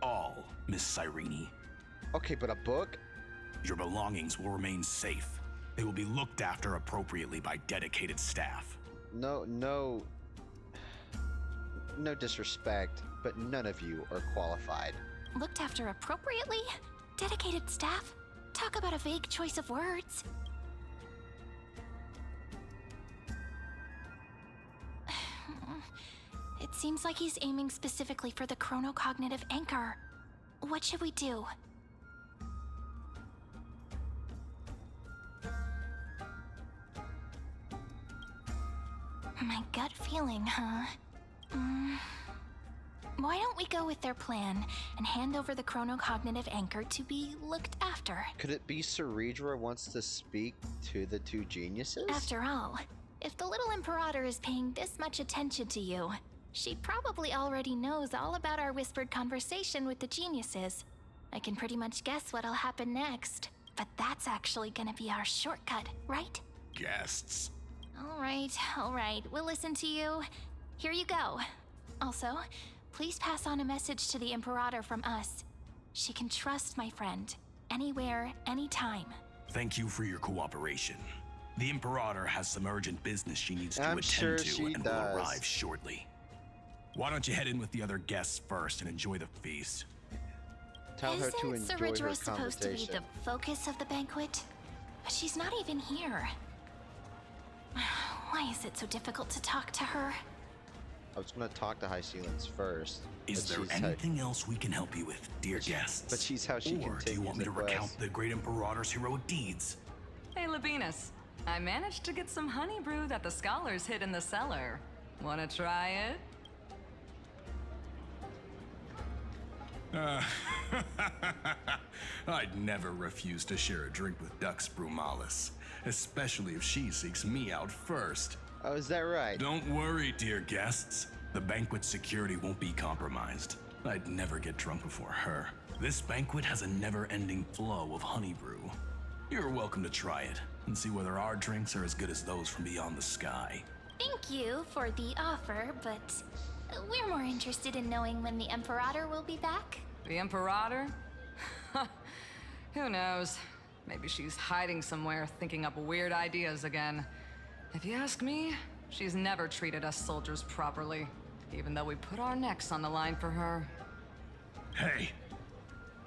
All, Miss Cyrene. Okay, but a book? Your belongings will remain safe. They will be looked after appropriately by dedicated staff. No disrespect, but none of you are qualified. Looked after appropriately? Dedicated staff? Talk about a vague choice of words. It seems like he's aiming specifically for the chronocognitive anchor. What should we do? My gut feeling, huh? Why don't we go with their plan and hand over the chronocognitive anchor to be looked after? Could it be Ceridra wants to speak to the 2 geniuses? After all, if the little Imperator is paying this much attention to you, she probably already knows all about our whispered conversation with the geniuses. I can pretty much guess what'll happen next, but that's actually gonna be our shortcut, right? Guests. All right, we'll listen to you. Here you go. Also, please pass on a message to the Imperator from us. She can trust my friend, anywhere, anytime. Thank you for your cooperation. The Imperator has some urgent business she needs to I'm attend sure to she and does. will arrive shortly. Why don't you head in with the other guests first and enjoy the feast? Tell her to Isn't enjoy her Saridra supposed to be conversation. the focus of the banquet? But she's not even here. Why is it so difficult to talk to her? I was gonna talk to High Ceilings first. Is there anything else we can help you with, dear guests? But she's how she Or do you want me to continues the recount the great Imperator's heroic deeds? Hey, Labinas. I managed to get some honey brew that the scholars hid in the cellar. Wanna try it? I'd never refuse to share a drink with Dux Brumalis, especially if she seeks me out first. Oh, is that right? Don't worry, dear guests. The banquet's security won't be compromised. I'd never get drunk before her. This banquet has a never-ending flow of honey brew. You're welcome to try it and see whether our drinks are as good as those from beyond the sky. Thank you for the offer, but we're more interested in knowing when the Imperator will be back. The Imperator? Who knows? Maybe she's hiding somewhere, thinking up weird ideas again. If you ask me, she's never treated us soldiers properly, even though we put our necks on the line for her. Hey,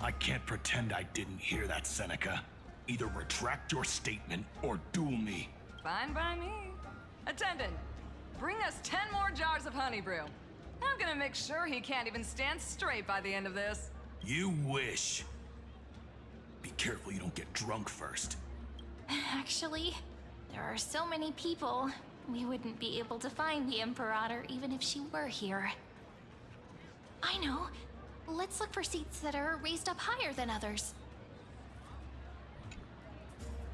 I can't pretend I didn't hear that, Seneca. Either retract your statement or duel me. Fine by me. Attendant, bring us 10 more jars of honey brew. I'm gonna make sure he can't even stand straight by the end of this. You wish. Be careful you don't get drunk first. Actually, there are so many people. We wouldn't be able to find the Imperator even if she were here. I know. Let's look for seats that are raised up higher than others.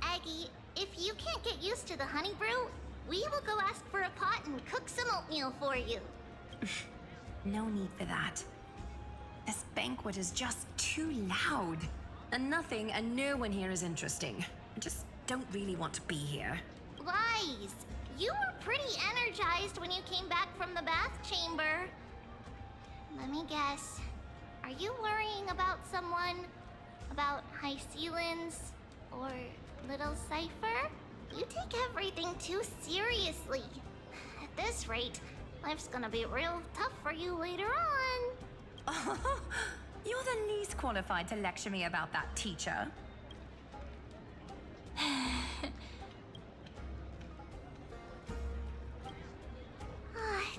Aggie, if you can't get used to the honey brew, we will go ask for a pot and cook some oatmeal for you. No need for that. This banquet is just too loud. And nothing and no one here is interesting. I just don't really want to be here. Lies! You were pretty energized when you came back from the bath chamber. Let me guess. Are you worrying about someone? About High Ceilings? Or Little Cypher? You take everything too seriously. At this rate, life's gonna be real tough for you later on. Oh, you're the least qualified to lecture me about that, teacher.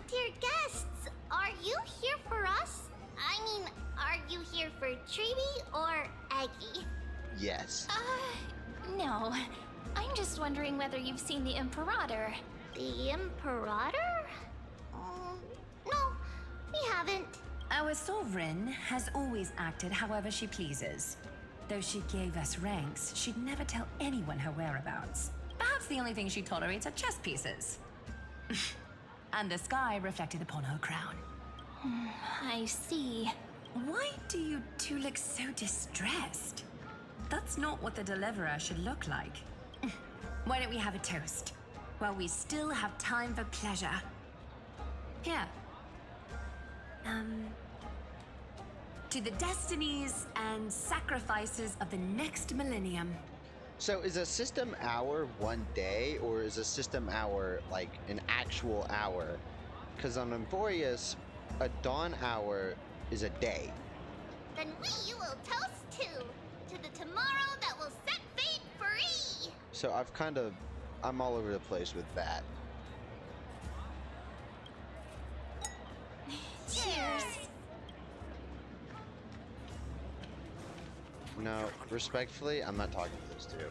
Dear guests, are you here for us? I mean, are you here for Treeby or Aggie? Yes. No. I'm just wondering whether you've seen the Imperator. The Imperator? No, we haven't. Our sovereign has always acted however she pleases. Though she gave us ranks, she'd never tell anyone her whereabouts. Perhaps the only thing she tolerates are chess pieces. And the sky reflected upon her crown. I see. Why do you two look so distressed? That's not what the deliverer should look like. Why don't we have a toast? While we still have time for pleasure. Here. To the destinies and sacrifices of the next millennium. So is a system hour 1 day, or is a system hour like an actual hour? Because on Emporius, a dawn hour is a day. Then we will toast to the tomorrow that will set fate free. So I'm all over the place with that. Cheers. No, respectfully, I'm not talking to those two.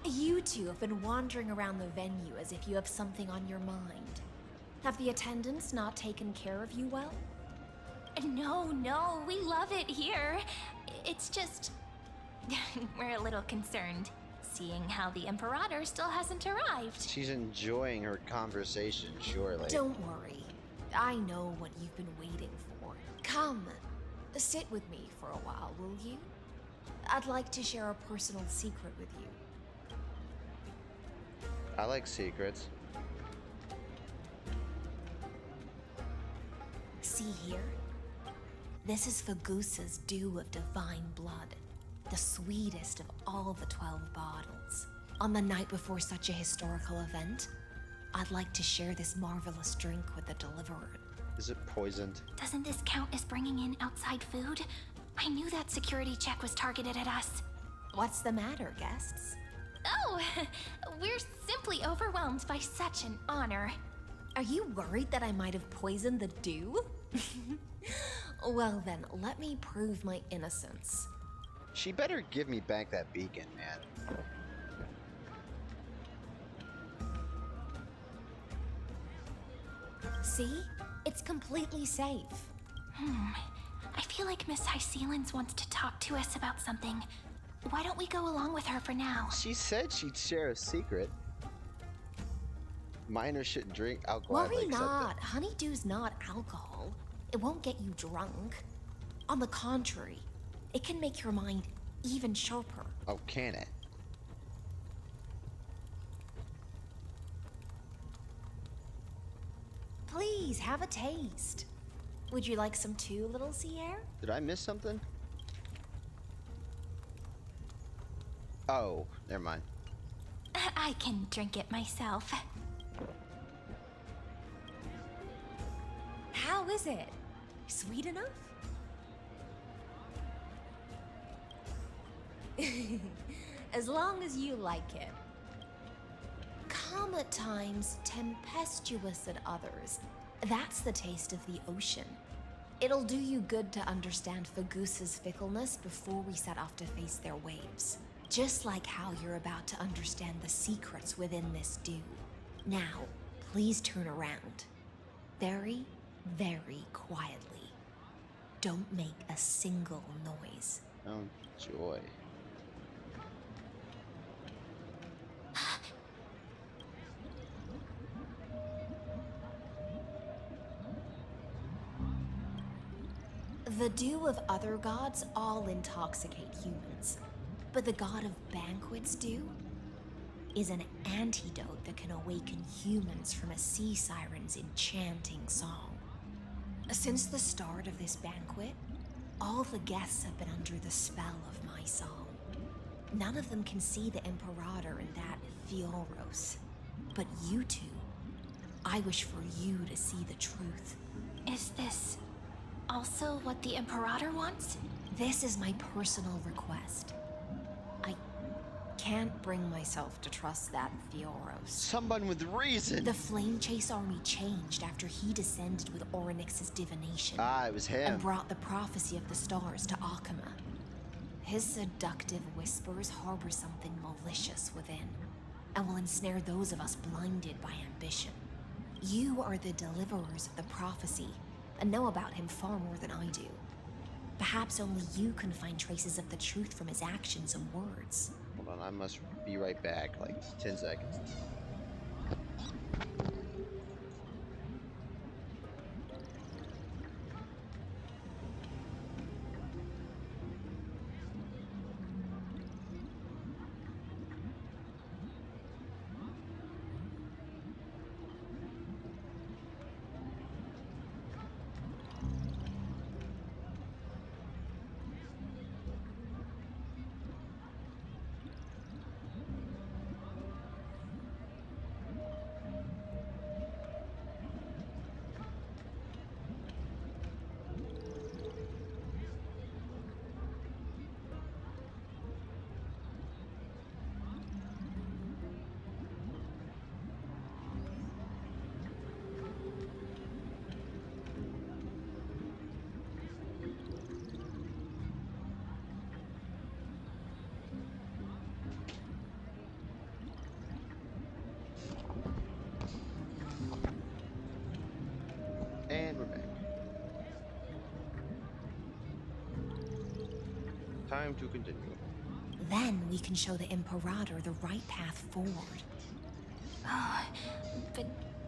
You two have been wandering around the venue as if you have something on your mind. Have the attendants not taken care of you well? No, we love it here. It's just... we're a little concerned, seeing how the Imperator still hasn't arrived. She's enjoying her conversation, surely. Don't worry. I know what you've been waiting for. Come, sit with me for a while, will you? I'd like to share a personal secret with you. I like secrets. See here? This is Fagusa's dew of divine blood, the sweetest of all the 12 bottles. On the night before such a historical event, I'd like to share this marvelous drink with the Deliverer. Is it poisoned? Doesn't this count as bringing in outside food? I knew that security check was targeted at us. What's the matter, guests? Oh, we're simply overwhelmed by such an honor. Are you worried that I might have poisoned the dew? Well then, let me prove my innocence. She better give me back that beacon, man. See? It's completely safe. I feel like Miss Hysealins wants to talk to us about something. Why don't we go along with her for now? She said she'd share a secret. Minors shouldn't drink alcohol. Worry not. Honeydew's not alcohol. It won't get you drunk. On the contrary, it can make your mind even sharper. Oh, can it? Please, have a taste. Would you like some too, little Sierra? Did I miss something? Oh, never mind. I can drink it myself. How is it? Sweet enough? As long as you like it. Calm at times, tempestuous at others. That's the taste of the ocean. It'll do you good to understand Fagusa's fickleness before we set off to face their waves. Just like how you're about to understand the secrets within this dew. Now, please turn around. Very, very quietly. Don't make a single noise. Oh, joy. The dew of other gods all intoxicate humans, but the god of banquets dew is an antidote that can awaken humans from a sea siren's enchanting song. Since the start of this banquet, all the guests have been under the spell of my song. None of them can see the Imperator in that Fioros, but you two, I wish for you to see the truth. Is this also what the Imperator wants? This is my personal request. I can't bring myself to trust that Fioros. Someone with reason! The Flame Chase army changed after he descended with Orynyx's divination. Ah, it was him. And brought the prophecy of the stars to Akama. His seductive whispers harbor something malicious within, and will ensnare those of us blinded by ambition. You are the deliverers of the prophecy, and know about him far more than I do. Perhaps only you can find traces of the truth from his actions and words. Hold on, I must be right back, like 10 seconds. And we're back. Time to continue. Then we can show the Imperator the right path forward. Oh, but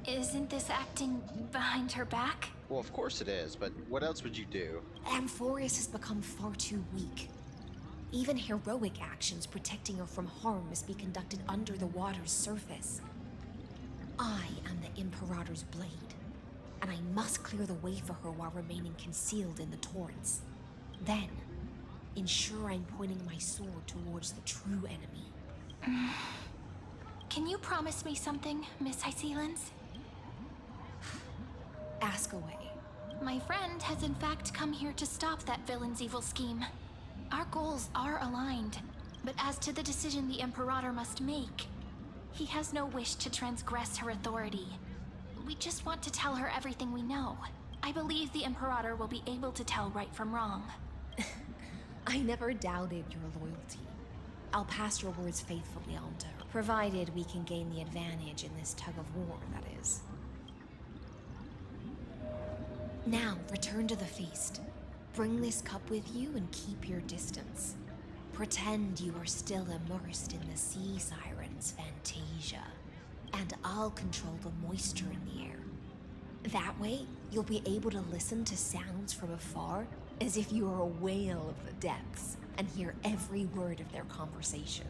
isn't this acting behind her back? Well, of course it is, but what else would you do? Amphorius has become far too weak. Even heroic actions protecting her from harm must be conducted under the water's surface. I am the Imperator's blade, and I must clear the way for her while remaining concealed in the torrents. Then, ensure I'm pointing my sword towards the true enemy. Can you promise me something, Miss Hysealans? Ask away. My friend has in fact come here to stop that villain's evil scheme. Our goals are aligned, but as to the decision the Imperator must make, he has no wish to transgress her authority. We just want to tell her everything we know. I believe the Imperator will be able to tell right from wrong. I never doubted your loyalty. I'll pass your words faithfully on to her, provided we can gain the advantage in this tug of war, that is. Now, return to the feast. Bring this cup with you and keep your distance. Pretend you are still immersed in the sea siren's fantasia, and I'll control the moisture in the air. That way, you'll be able to listen to sounds from afar as if you were a whale of the depths and hear every word of their conversation.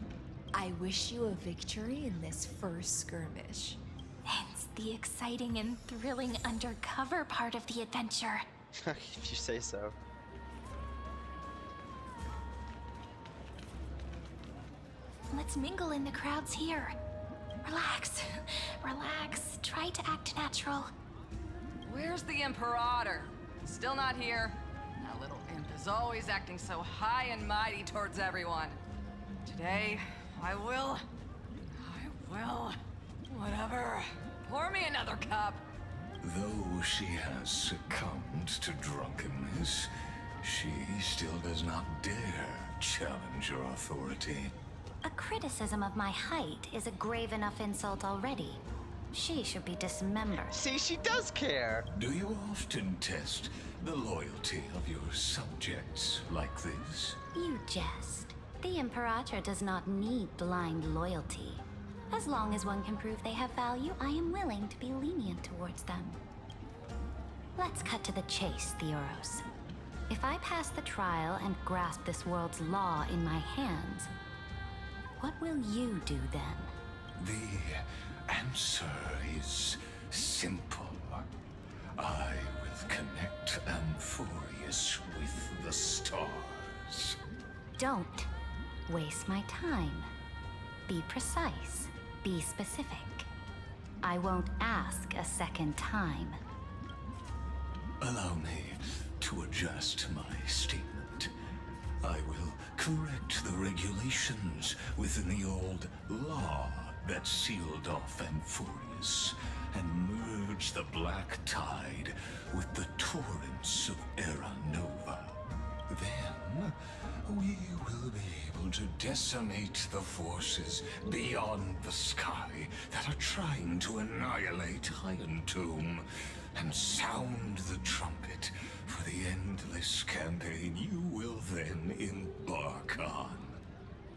I wish you a victory in this first skirmish. It's the exciting and thrilling undercover part of the adventure. If you say so. Let's mingle in the crowds here. Relax, relax. Try to act natural. Where's the Imperator? Still not here. That little imp is always acting so high and mighty towards everyone. Today, I will... Whatever. Pour me another cup. Though she has succumbed to drunkenness, she still does not dare challenge your authority. A criticism of my height is a grave enough insult already. She should be dismembered. See, she does care. Do you often test the loyalty of your subjects like this? You jest. The Imperator does not need blind loyalty. As long as one can prove they have value, I am willing to be lenient towards them. Let's cut to the chase, Theoros. If I pass the trial and grasp this world's law in my hands, what will you do then? The answer is simple. I will connect Amphorius with the stars. Don't waste my time. Be precise. Be specific. I won't ask a second time. Allow me to adjust my statement. I will correct the regulations within the old law that sealed off Amphorius and merge the black tide with the torrents of Era Nova. Then we will be able to decimate the forces beyond the sky that are trying to annihilate Iron Tomb and sound the trumpet for the endless campaign you will then embark on.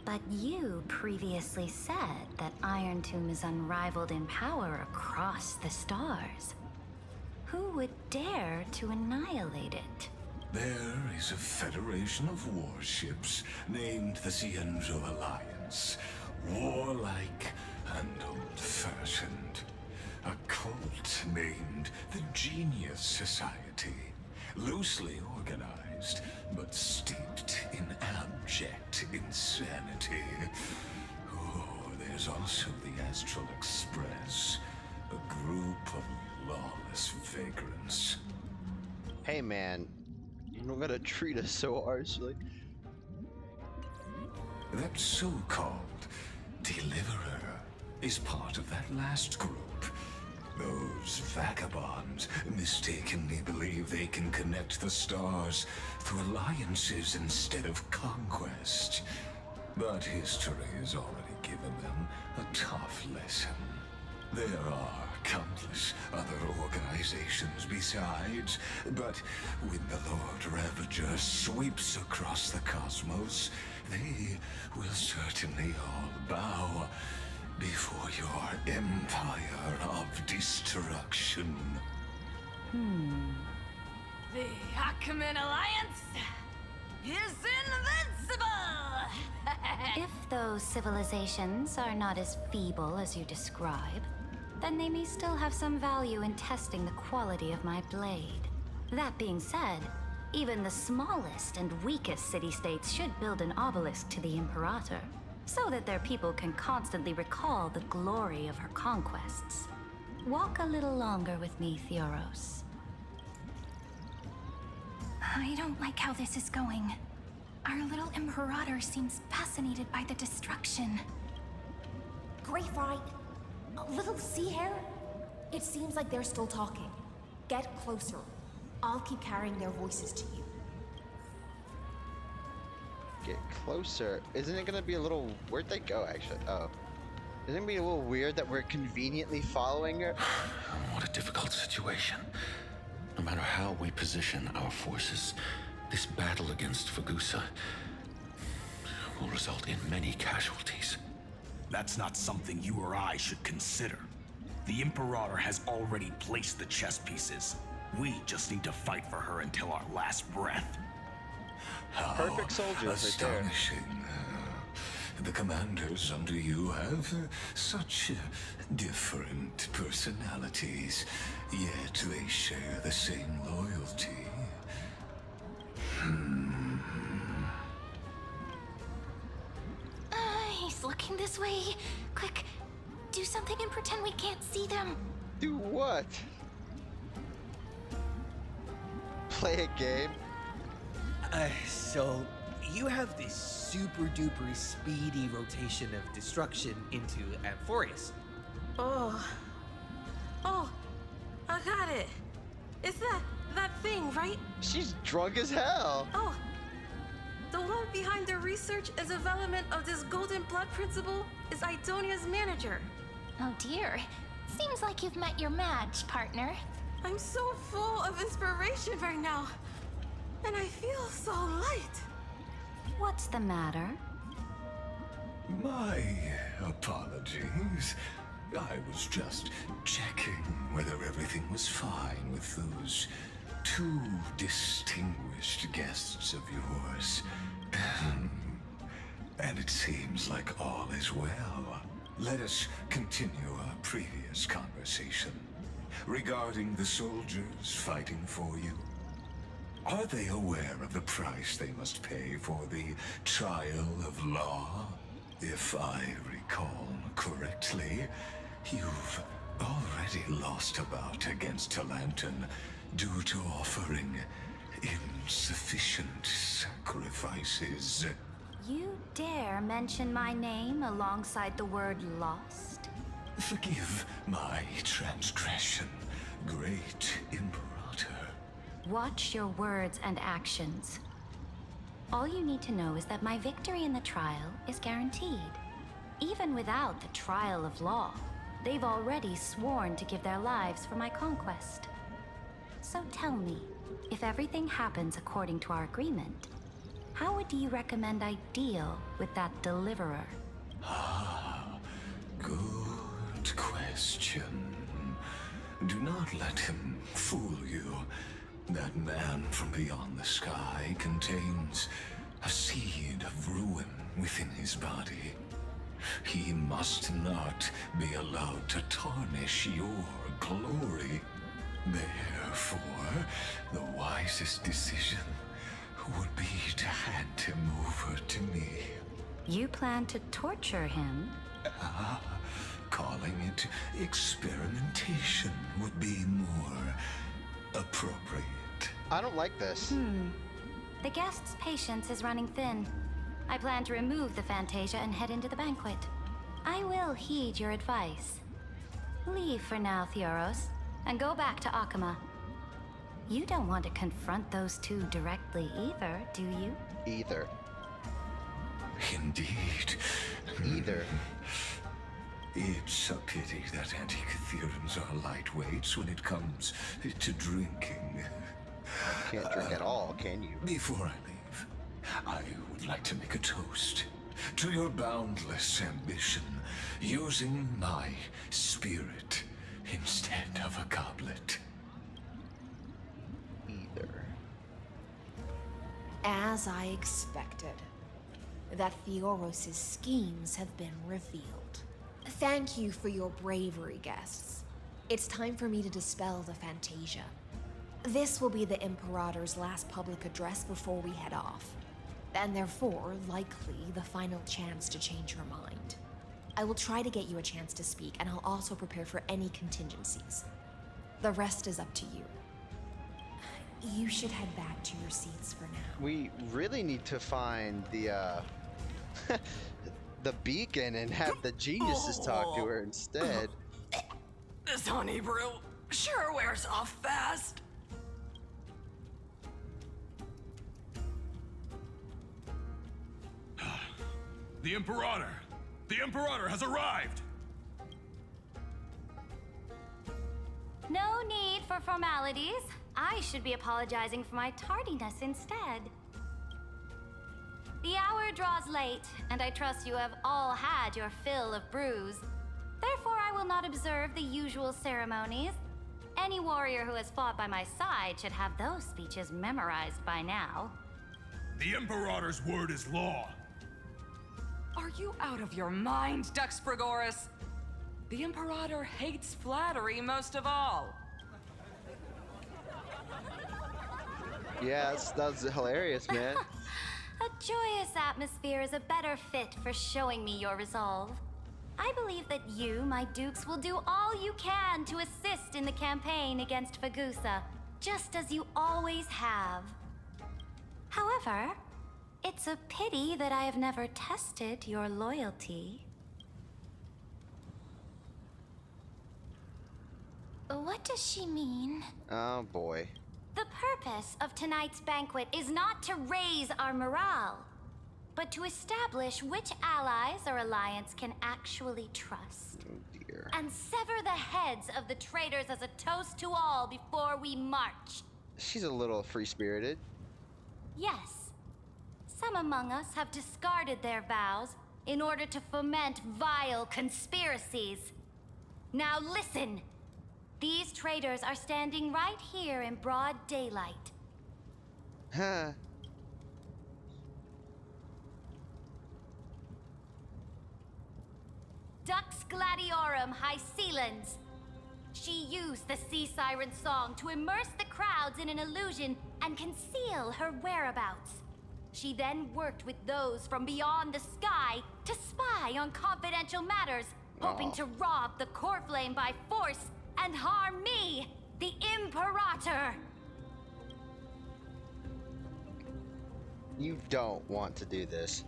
But you previously said that Iron Tomb is unrivaled in power across the stars. Who would dare to annihilate it? There is a federation of warships named the Cienzo Alliance. Warlike and old-fashioned. A cult named the Genius Society. Loosely organized, but steeped in abject insanity. Oh, there's also the Astral Express. A group of lawless vagrants. Hey man, you're not gonna treat us so harshly. That so-called Deliverer is part of that last group. Those vagabonds mistakenly believe they can connect the stars through alliances instead of conquest. But history has already given them a tough lesson. There are countless other organizations besides, but when the Lord Ravager sweeps across the cosmos, they will certainly all bow before your empire of destruction. The Achaemen Alliance is invincible! If those civilizations are not as feeble as you describe, then they may still have some value in testing the quality of my blade. That being said, even the smallest and weakest city-states should build an obelisk to the Imperator, so that their people can constantly recall the glory of her conquests. Walk a little longer with me, Theoros. I don't like how this is going. Our little Imperator seems fascinated by the destruction. Grapevine, a little sea hare? It seems like they're still talking. Get closer. I'll keep carrying their voices to you. Get closer. Isn't it gonna be a little... Where'd they go, actually? Oh. Isn't it gonna be a little weird that we're conveniently following her? What a difficult situation. No matter how we position our forces, this battle against Fagusa will result in many casualties. That's not something you or I should consider. The Imperator has already placed the chess pieces. We just need to fight for her until our last breath. Perfect soldier right there. Astonishing. The commanders under you have such different personalities, yet they share the same loyalty. He's looking this way. Quick, do something and pretend we can't see them. Do what? Play a game? So you have this super duper speedy rotation of destruction into Amphorius. Oh, I got it. It's that thing, right? She's drunk as hell. Oh, the one behind the research and development of this golden blood principle is Idonia's manager. Oh dear. Seems like you've met your match, partner. I'm so full of inspiration right now. And I feel so light. What's the matter? My apologies. I was just checking whether everything was fine with those two distinguished guests of yours. And it seems like all is well. Let us continue our previous conversation regarding the soldiers fighting for you. Are they aware of the price they must pay for the trial of law? If I recall correctly, you've already lost a bout against Talanton due to offering insufficient sacrifices. You dare mention my name alongside the word lost? Forgive my transgression, great Imperator. Watch your words and actions. All you need to know is that my victory in the trial is guaranteed. Even without the trial of law, they've already sworn to give their lives for my conquest. So tell me, if everything happens according to our agreement, how would you recommend I deal with that deliverer? Good question. Do not let him fool you. That man from beyond the sky contains a seed of ruin within his body. He must not be allowed to tarnish your glory. Therefore, the wisest decision would be to hand him over to me. You plan to torture him? Calling it experimentation would be more appropriate. I don't like this. The guest's patience is running thin. I plan to remove the Fantasia and head into the banquet. I will heed your advice. Leave for now, Theoros, and go back to Akama. You don't want to confront those two directly either, do you? Either. Indeed. Either. It's a pity that Antikytherans are lightweights when it comes to drinking. Can't drink at all, can you? Before I leave, I would like to make a toast to your boundless ambition, using my spirit instead of a goblet. Either. As I expected, that Theoros' schemes have been revealed. Thank you for your bravery, guests. It's time for me to dispel the Fantasia. This will be the Imperator's last public address before we head off, and therefore, likely, the final chance to change your mind. I will try to get you a chance to speak, and I'll also prepare for any contingencies. The rest is up to you. You should head back to your seats for now. We really need to find the the beacon and have the geniuses talk to her instead. This honey brew sure wears off fast. The Imperator! The Imperator has arrived! No need for formalities. I should be apologizing for my tardiness instead. The hour draws late, and I trust you have all had your fill of brews. Therefore, I will not observe the usual ceremonies. Any warrior who has fought by my side should have those speeches memorized by now. The Imperator's word is law. Are you out of your mind, Dux Frigoris? The Imperator hates flattery most of all. Yeah, that's hilarious, man. A joyous atmosphere is a better fit for showing me your resolve. I believe that you, my dukes, will do all you can to assist in the campaign against Fagusa, just as you always have. However, it's a pity that I have never tested your loyalty. What does she mean? Oh boy. The purpose of tonight's banquet is not to raise our morale, but to establish which allies our alliance can actually trust. Oh dear. And sever the heads of the traitors as a toast to all before we march. She's a little free-spirited. Yes. Some among us have discarded their vows in order to foment vile conspiracies. Now listen! These traitors are standing right here in broad daylight. Huh. Dux Gladiorum Hycelans. She used the Sea Siren song to immerse the crowds in an illusion and conceal her whereabouts. She then worked with those from beyond the sky to spy on confidential matters, hoping to rob the core flame by force and harm me, the Imperator! You don't want to do this.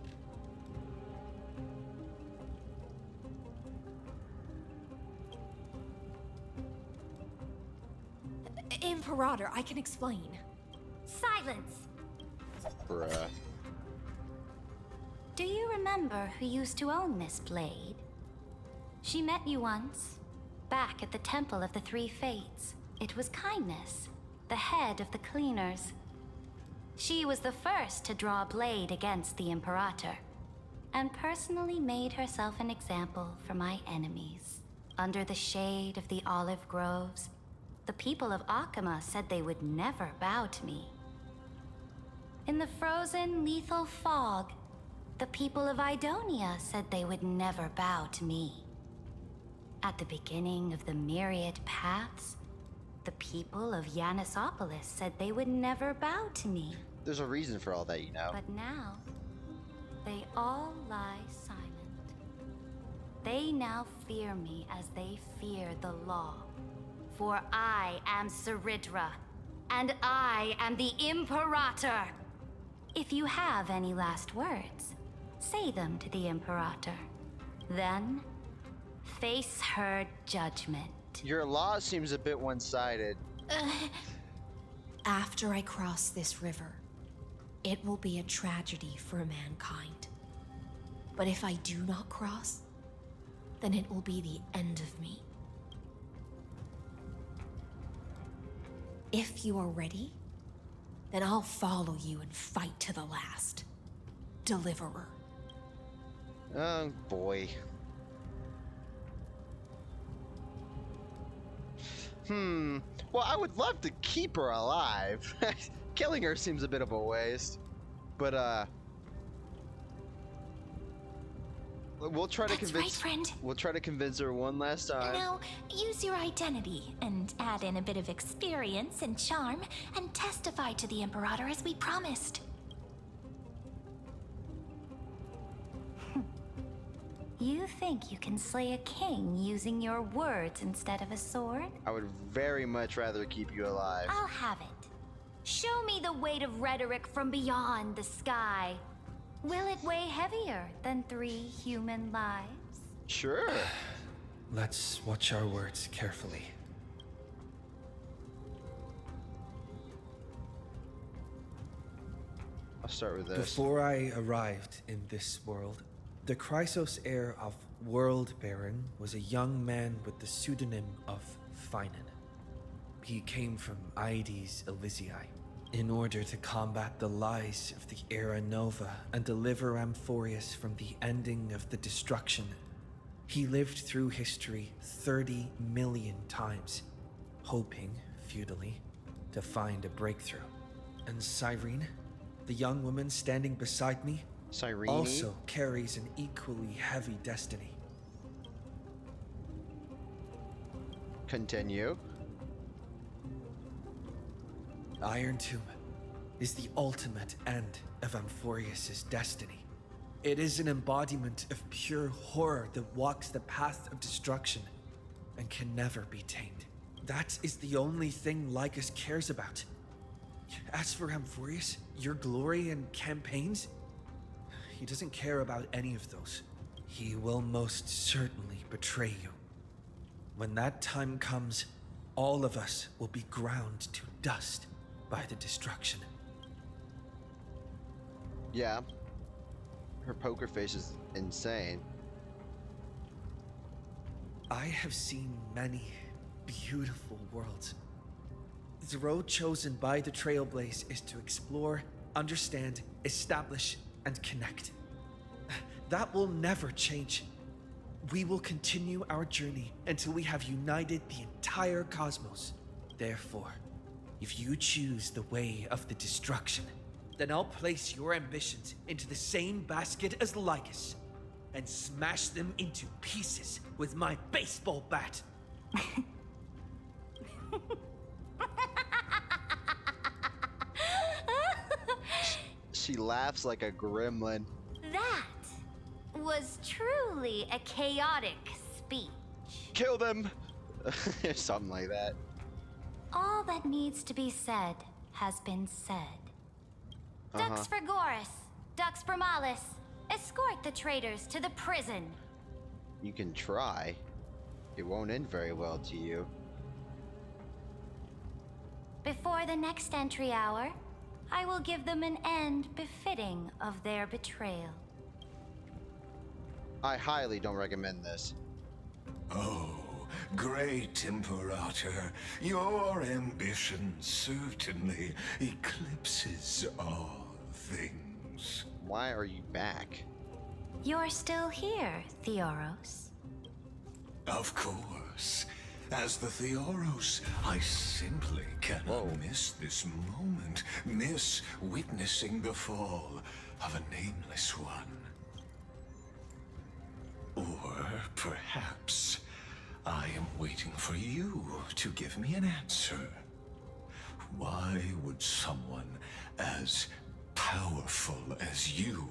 Imperator, I can explain. Silence! Bruh. Do you remember who used to own this blade? She met you once, back at the Temple of the Three Fates. It was Kindness, the head of the Cleaners. She was the first to draw a blade against the Imperator, and personally made herself an example for my enemies. Under the shade of the olive groves, the people of Akama said they would never bow to me. In the frozen, lethal fog, the people of Idonia said they would never bow to me. At the beginning of the myriad paths, the people of Yanisopolis said they would never bow to me. There's a reason for all that, you know. But now, they all lie silent. They now fear me as they fear the law. For I am Ceridra, and I am the Imperator. If you have any last words, say them to the Imperator. Then, face her judgment. Your law seems a bit one-sided. After I cross this river, it will be a tragedy for mankind. But if I do not cross, then it will be the end of me. If you are ready, then I'll follow you and fight to the last. Deliverer. Oh boy. Well, I would love to keep her alive. Killing her seems a bit of a waste. But, We'll try to That's convince. right, friend. We'll try to convince her one last time. Now, use your identity and add in a bit of experience and charm and testify to the Imperator as we promised. You think you can slay a king using your words instead of a sword? I would very much rather keep you alive. I'll have it. Show me the weight of rhetoric from beyond the sky. Will it weigh heavier than 3 human lives? Sure. Let's watch our words carefully. I'll start with this. Before I arrived in this world, the Chrysos heir of World Baron was a young man with the pseudonym of Finan. He came from Aedes Elysiae in order to combat the lies of the Era Nova and deliver Amphorius from the ending of the destruction. He lived through history 30 million times, hoping, futilely, to find a breakthrough. And Cyrene, the young woman standing beside me, Cyrene also carries an equally heavy destiny. Continue. Iron Tomb is the ultimate end of Amphorius' destiny. It is an embodiment of pure horror that walks the path of destruction and can never be tamed. That is the only thing Lycus cares about. As for Amphorius, your glory and campaigns, he doesn't care about any of those. He will most certainly betray you. When that time comes, all of us will be ground to dust by the destruction. Yeah. Her poker face is insane. I have seen many beautiful worlds. The road chosen by the Trailblaze is to explore, understand, establish, and connect. That will never change. We will continue our journey until we have united the entire cosmos. Therefore, if you choose the way of the destruction, then I'll place your ambitions into the same basket as Lycus and smash them into pieces with my baseball bat. She laughs like a gremlin. That was truly a chaotic speech. Kill them! Something like that. All that needs to be said has been said. Dux Frigoris, Dux Bromalis, escort the traitors to the prison. You can try. It won't end very well to you. Before the next entry hour, I will give them an end befitting of their betrayal. I highly don't recommend this. Oh, great Imperator, your ambition certainly eclipses all things. Why are you back? You're still here, Theoros. Of course. As the Theoros, I simply cannot miss this moment, miss witnessing the fall of a nameless one. Or perhaps I am waiting for you to give me an answer. Why would someone as powerful as you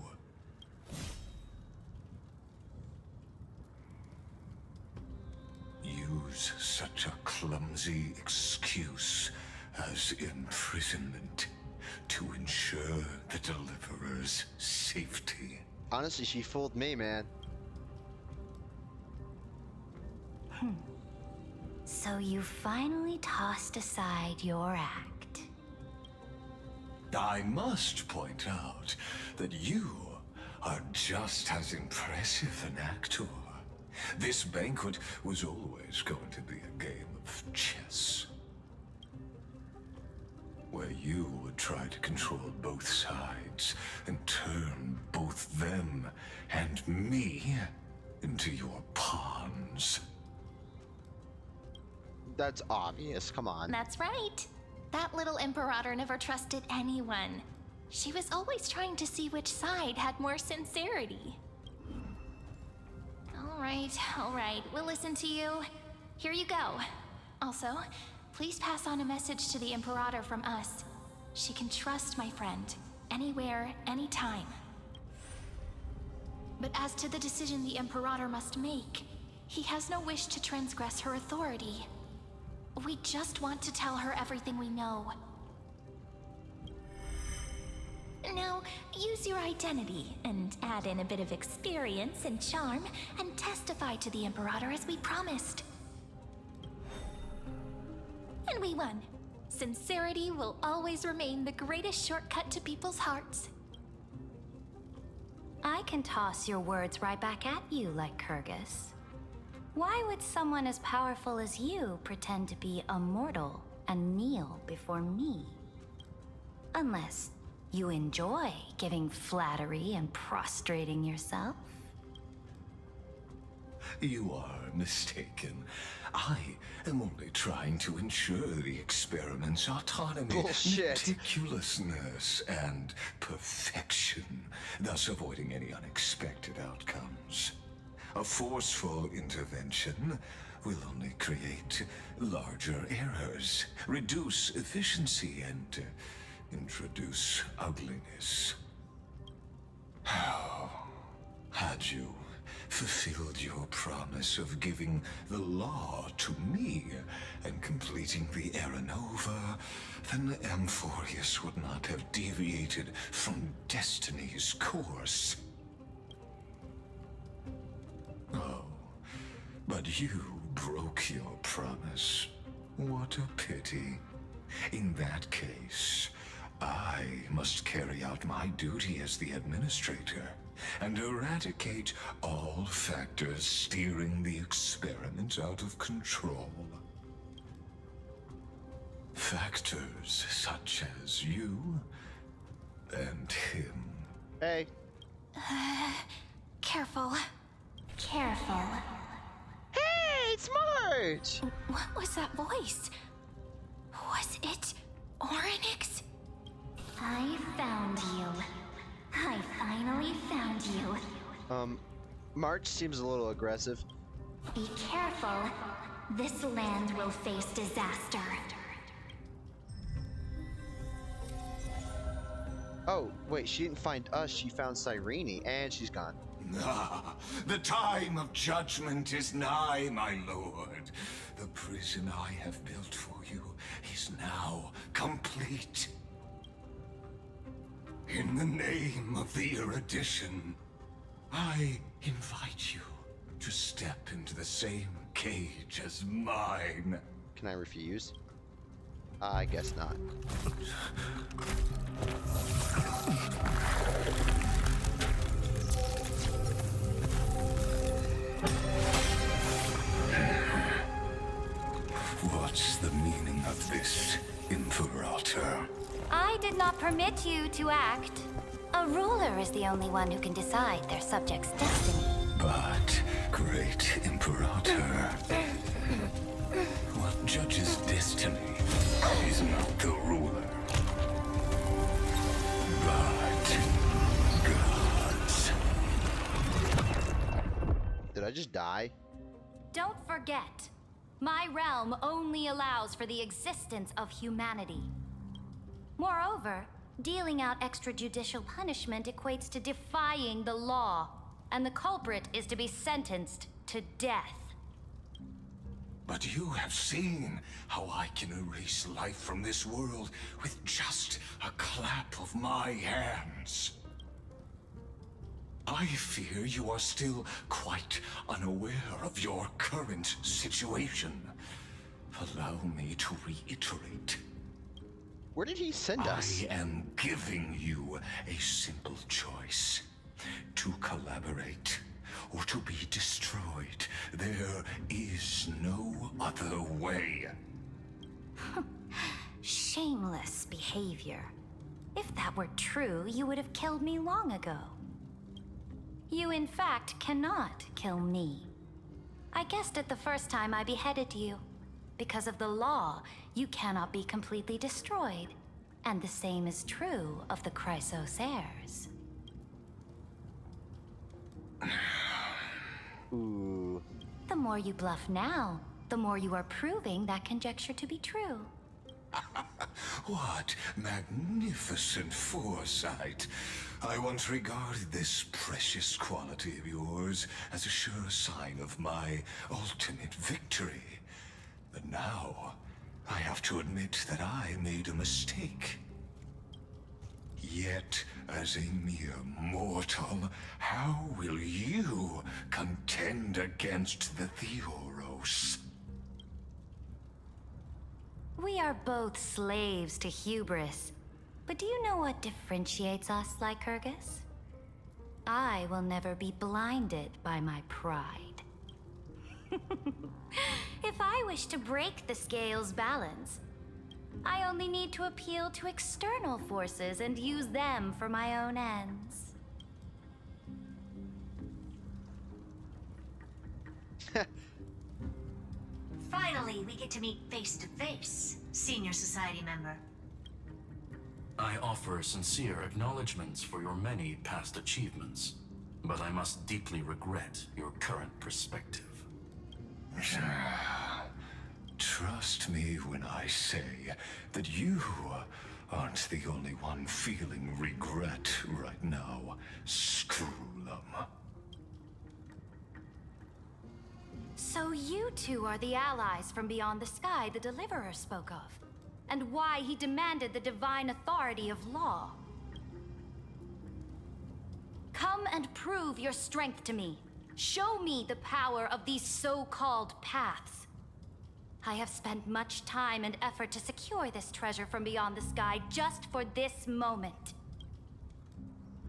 use such a clumsy excuse as imprisonment to ensure the Deliverer's safety? Honestly, she fooled me, man. So you finally tossed aside your act. I must point out that you are just as impressive an actor. This banquet was always going to be a game of chess, where you would try to control both sides and turn both them and me into your pawns. That's obvious, come on. That's right. That little Imperator never trusted anyone. She was always trying to see which side had more sincerity. all right. We'll listen to you. Here you go. Also, please pass on a message to the Imperator from us. She can trust my friend, anywhere, anytime. But as to the decision the Imperator must make, he has no wish to transgress her authority. We just want to tell her everything we know. Now, use your identity and add in a bit of experience and charm and testify to the Imperator as we promised. And we won. Sincerity will always remain the greatest shortcut to people's hearts. I can toss your words right back at you like Kyrgyz. Why would someone as powerful as you pretend to be a mortal and kneel before me? Unless you enjoy giving flattery and prostrating yourself? You are mistaken. I am only trying to ensure the experiment's autonomy, meticulousness, and perfection, thus avoiding any unexpected outcomes. A forceful intervention will only create larger errors, reduce efficiency, and introduce ugliness. How had you fulfilled your promise of giving the law to me and completing the Aranova, then Amphorius would not have deviated from destiny's course. Oh, but you broke your promise. What a pity. In that case, I must carry out my duty as the administrator and eradicate all factors steering the experiment out of control. Factors such as you and him. Hey. Careful. Careful. Hey, it's March! What was that voice? Was it Orynyx? I found you. I finally found you. March seems a little aggressive. Be careful. This land will face disaster. Oh, wait, she didn't find us, she found Cyrene, and she's gone. Ah, the time of judgment is nigh, my lord. The prison I have built for you is now complete. In the name of the erudition, I invite you to step into the same cage as mine. Can I refuse? I guess not. What's the meaning of this, Imperator? I did not permit you to act. A ruler is the only one who can decide their subject's destiny. But, great Imperator, what judges destiny is not the ruler, but gods. Did I just die? Don't forget, my realm only allows for the existence of humanity. Moreover, dealing out extrajudicial punishment equates to defying the law, and the culprit is to be sentenced to death. But you have seen how I can erase life from this world with just a clap of my hands. I fear you are still quite unaware of your current situation. Allow me to reiterate. Where did he send us? I am giving you a simple choice. To collaborate or to be destroyed. There is no other way. Shameless behavior. If that were true, you would have killed me long ago. You, in fact, cannot kill me. I guessed it the first time I beheaded you. Because of the law, you cannot be completely destroyed. And the same is true of the Chrysos heirs. Ooh. The more you bluff now, the more you are proving that conjecture to be true. What magnificent foresight. I once regarded this precious quality of yours as a sure sign of my ultimate victory. But now, I have to admit that I made a mistake. Yet, as a mere mortal, how will you contend against the Theoros? We are both slaves to hubris. But do you know what differentiates us, Lycurgus? I will never be blinded by my pride. If I wish to break the scale's balance, I only need to appeal to external forces and use them for my own ends. Finally, we get to meet face to face, Senior Society member. I offer sincere acknowledgments for your many past achievements, but I must deeply regret your current perspective. Trust me when I say that you aren't the only one feeling regret right now, Screwlum. So you two are the allies from beyond the sky the Deliverer spoke of, and why he demanded the divine authority of law. Come and prove your strength to me. Show me the power of these so-called paths. I have spent much time and effort to secure this treasure from beyond the sky just for this moment.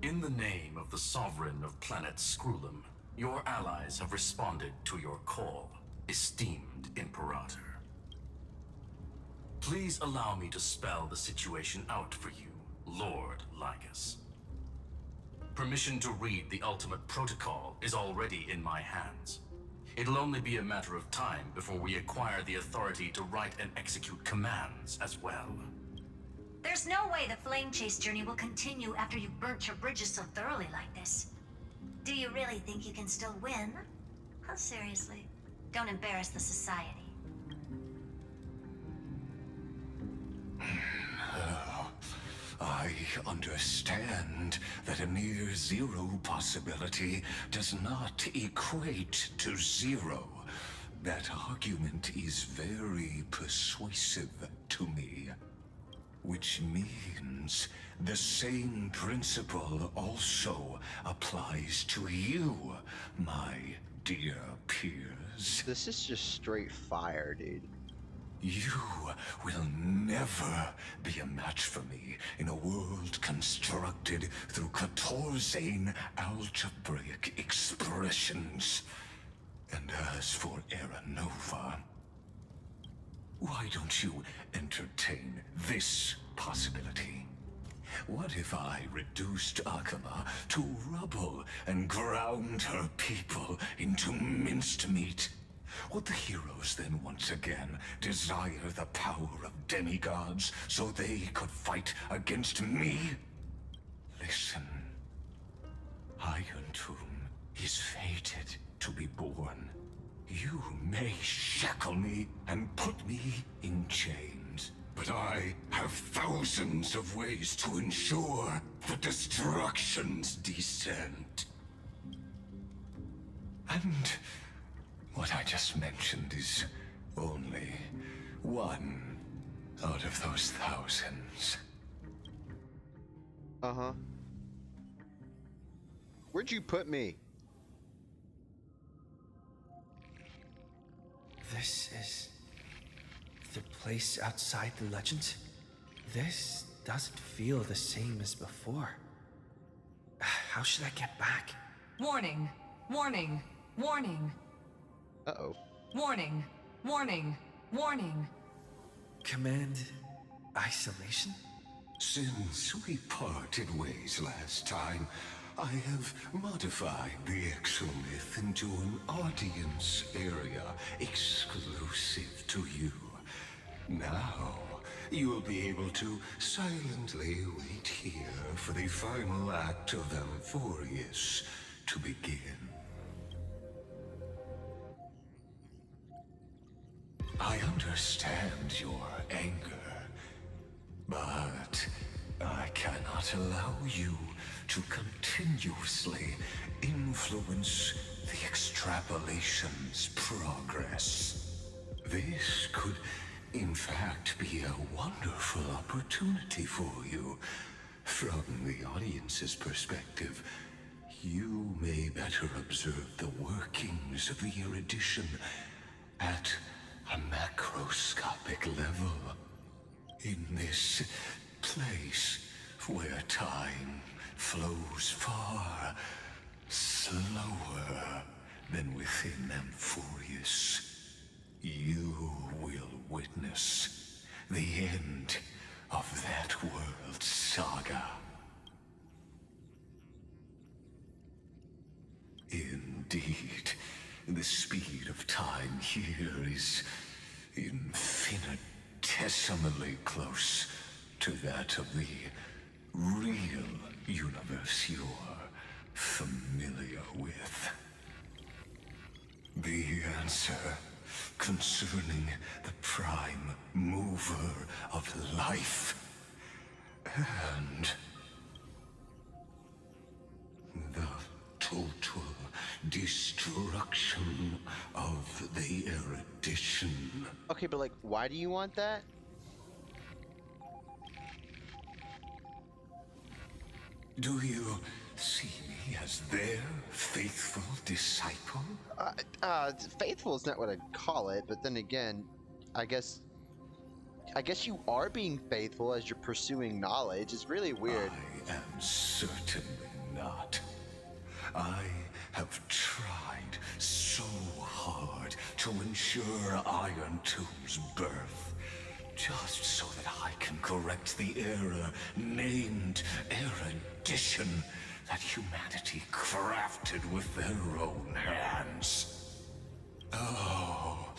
In the name of the Sovereign of planet Screwlum, your allies have responded to your call, esteemed Imperator. Please allow me to spell the situation out for you, Lord Lycus. Permission to read the ultimate protocol is already in my hands. It'll only be a matter of time before we acquire the authority to write and execute commands as well. There's no way the flame chase journey will continue after you've burnt your bridges so thoroughly like this. Do you really think you can still win? Oh, seriously, don't embarrass the Society. I understand that a near zero possibility does not equate to zero. That argument is very persuasive to me. Which means the same principle also applies to you, my dear peers. This is just straight fire, dude. You will never be a match for me in a world constructed through Catorzane algebraic expressions. And as for Aranova, why don't you entertain this possibility? What if I reduced Akama to rubble and ground her people into minced meat? Would the heroes then once again desire the power of demigods so they could fight against me? Listen, Iron Tomb is fated to be born. You may shackle me and put me in chains, but I have thousands of ways to ensure the destruction's descent. And what I just mentioned is only one out of those thousands. Uh-huh. Where'd you put me? This is the place outside the legends? This doesn't feel the same as before. How should I get back? Warning, warning, warning. Uh-oh. Warning, warning, warning. Command isolation? Since we parted ways last time, I have modified the exomyth into an audience area exclusive to you. Now, you'll be able to silently wait here for the final act of Amphorius to begin. understand your anger, but I cannot allow you to continuously influence the extrapolation's progress. This could, in fact, be a wonderful opportunity for you. From the audience's perspective, you may better observe the workings of the erudition at a macroscopic level. In this place where time flows far slower than within Amphorius, you will witness the end of that world's saga. Indeed, the speed of time here is infinitesimally close to that of the real universe you're familiar with. The answer concerning the prime mover of life and the total destruction of the erudition. Okay, but like, why do you want that? Do you see me as their faithful disciple? Faithful is not what I'd call it, but then again, I guess you are being faithful as you're pursuing knowledge. It's really weird. I am certainly not. I have tried so hard to ensure Iron Tomb's birth, just so that I can correct the error named erudition that humanity crafted with their own hands. Oh,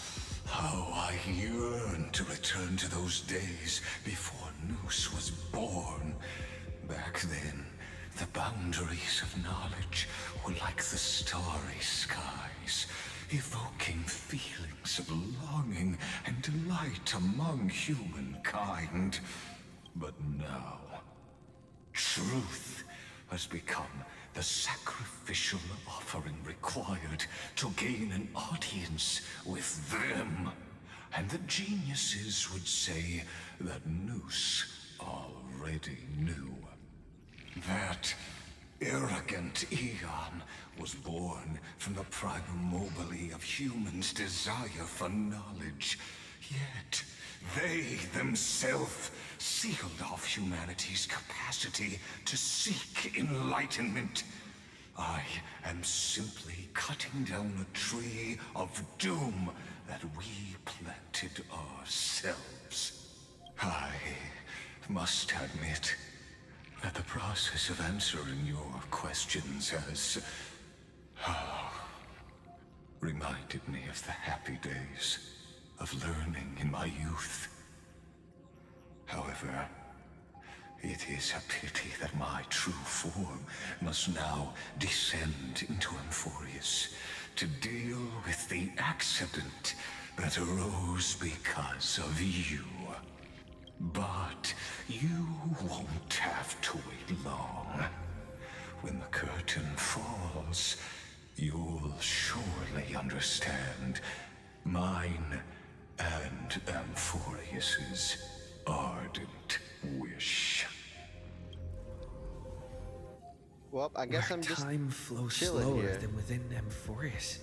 how I yearn to return to those days before Noose was born. Back then, the boundaries of knowledge were like the starry skies, evoking feelings of longing and delight among humankind. But now, truth has become the sacrificial offering required to gain an audience with them. And the geniuses would say that Noose already knew. That arrogant Eon was born from the primal mobile of humans' desire for knowledge. Yet, they themselves sealed off humanity's capacity to seek enlightenment. I am simply cutting down a tree of doom that we planted ourselves. I must admit that the process of answering your questions has reminded me of the happy days of learning in my youth. However, it is a pity that my true form must now descend into Amphorius to deal with the accident that arose because of you. But you won't have to wait long. When the curtain falls, you'll surely understand mine and Amphorius's ardent wish. Well, I guess I'm just time flows chilling slower here. than within Amphorius.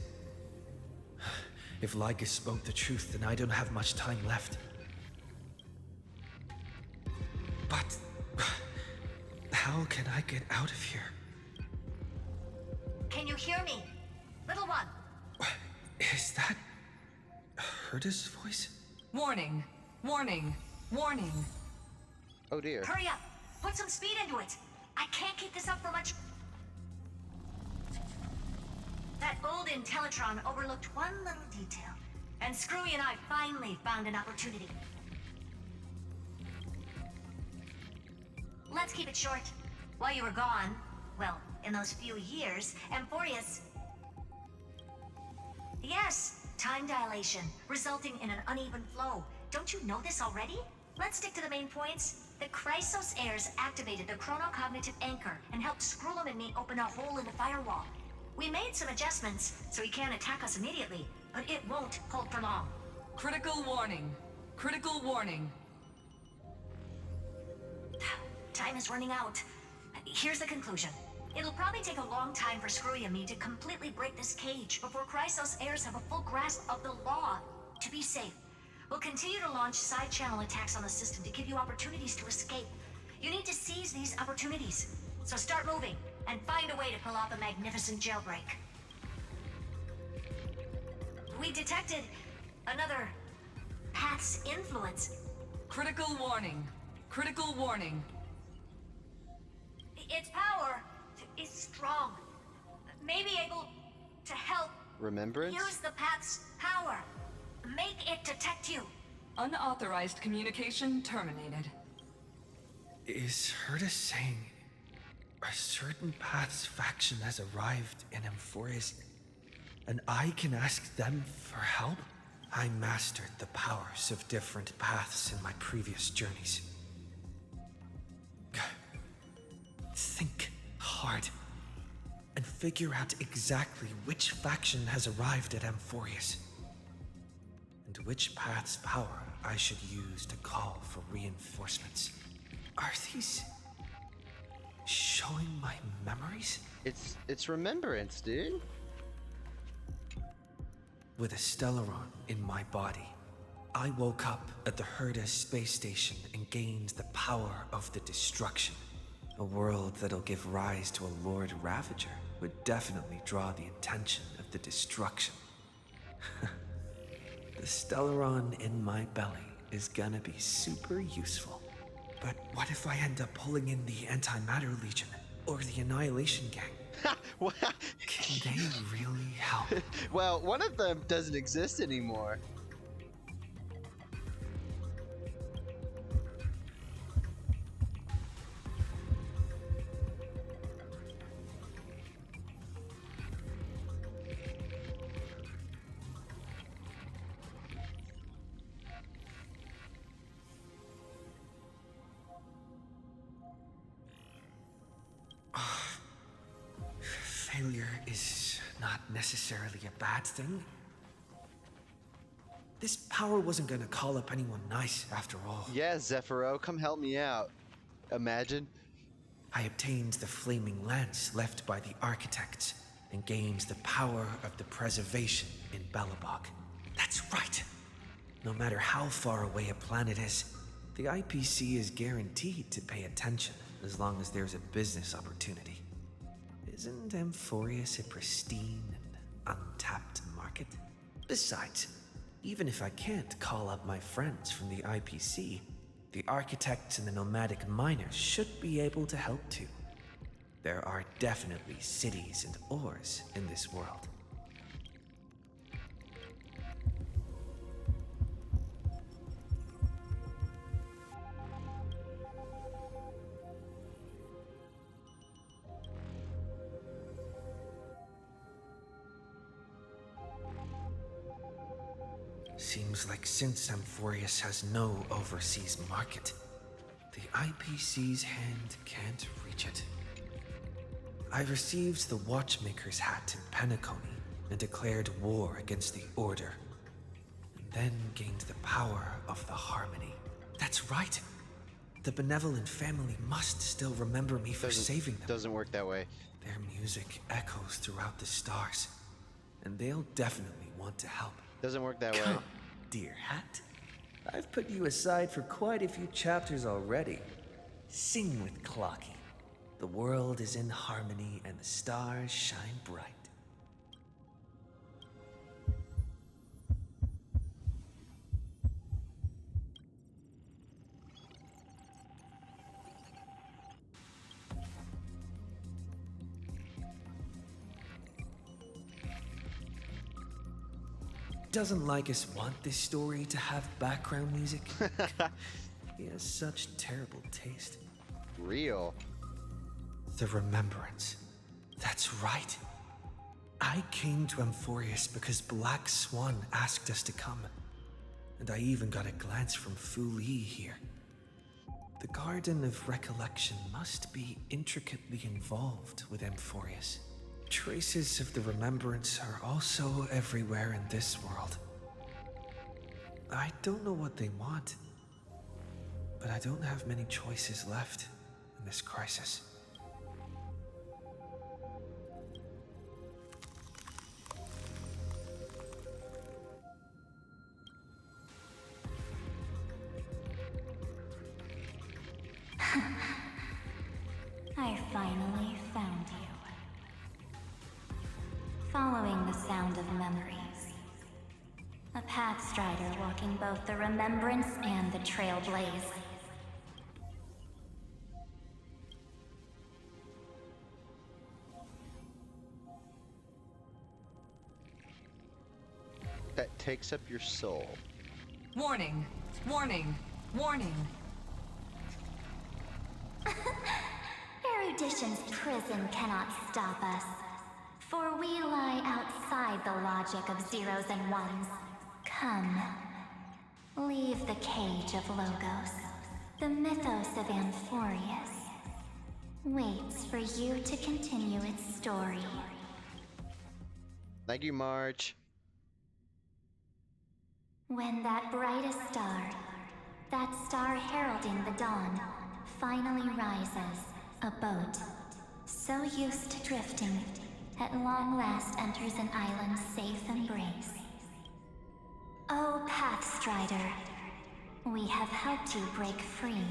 If Lycus spoke the truth, then I don't have much time left. But how can I get out of here? Can you hear me? Little one. Is that Herta's voice? Warning, warning, warning. Oh dear. Hurry up. Put some speed into it. I can't keep this up for much. That old Intellitron overlooked one little detail, and Screwy and I finally found an opportunity. Let's keep it short. While you were gone, well, in those few years, Amphorius... Yes, time dilation, resulting in an uneven flow. Don't you know this already? Let's stick to the main points. The Chrysos heirs activated the chronocognitive anchor and helped Skrullum and me open a hole in the firewall. We made some adjustments, so he can't attack us immediately, but it won't hold for long. Critical warning. Critical warning. Time is running out. Here's the conclusion. It'll probably take a long time for Screwy and me to completely break this cage before Chrysos heirs have a full grasp of the law. To be safe, we'll continue to launch side-channel attacks on the system to give you opportunities to escape. You need to seize these opportunities. So start moving, and find a way to pull off a magnificent jailbreak. We detected another path's influence. Critical warning. Critical warning. Its power is strong. Maybe able to help Remembrance? use the path's power. Make it detect you. Unauthorized communication terminated. Is Herta saying a certain path's faction has arrived in Amphorius, and I can ask them for help? I mastered the powers of different paths in my previous journeys. Think hard and figure out exactly which faction has arrived at Amphorius, and which path's power I should use to call for reinforcements. Are these showing my memories? It's remembrance, dude. With a Stellaron in my body, I woke up at the Herta space station and gained the power of the destruction. A world that'll give rise to a Lord Ravager would definitely draw the attention of the destruction. The Stellaron in my belly is gonna be super useful. But what if I end up pulling in the Antimatter Legion or the Annihilation Gang? Can they really help? Well, one of them doesn't exist anymore. Failure is not necessarily a bad thing. This power wasn't gonna call up anyone nice after all. Yeah, Zephyro, come help me out. Imagine. I obtained the flaming lance left by the architects and gained the power of the preservation in Belobog. That's right. No matter how far away a planet is, the IPC is guaranteed to pay attention as long as there's a business opportunity. Isn't Amphorius a pristine and untapped market? Besides, even if I can't call up my friends from the IPC, the architects and the nomadic miners should be able to help too. There are definitely cities and ores in this world. Seems like since Amphorius has no overseas market, the IPC's hand can't reach it. I received the Watchmaker's hat in Penacony and declared war against the Order, and then gained the power of the Harmony. That's right! The benevolent family must still remember me for saving them. Doesn't work that way. Their music echoes throughout the stars, and they'll definitely want to help. Doesn't work that way. Come, dear hat. I've put you aside for quite a few chapters already. Sing with Clocky. The world is in harmony and the stars shine bright. Doesn't Lycus want this story to have background music? He has such terrible taste. Real. The remembrance. That's right. I came to Amphorius because Black Swan asked us to come. And I even got a glance from Fu Li here. The Garden of Recollection must be intricately involved with Amphorius. Traces of the Remembrance are also everywhere in this world. I don't know what they want, but I don't have many choices left in this crisis. I finally found you. Following the sound of memories. A Pathstrider walking both the Remembrance and the Trailblaze. That takes up your soul. Warning, warning, warning. Erudition's prison cannot stop us, for we lie outside the logic of zeros and ones. Come, leave the cage of Logos. The mythos of Amphorius waits for you to continue its story. Thank you, March. When that brightest star, that star heralding the dawn, finally rises, a boat, so used to drifting, at long last enters an island's safe embrace. Oh, Pathstrider, we have helped you break free.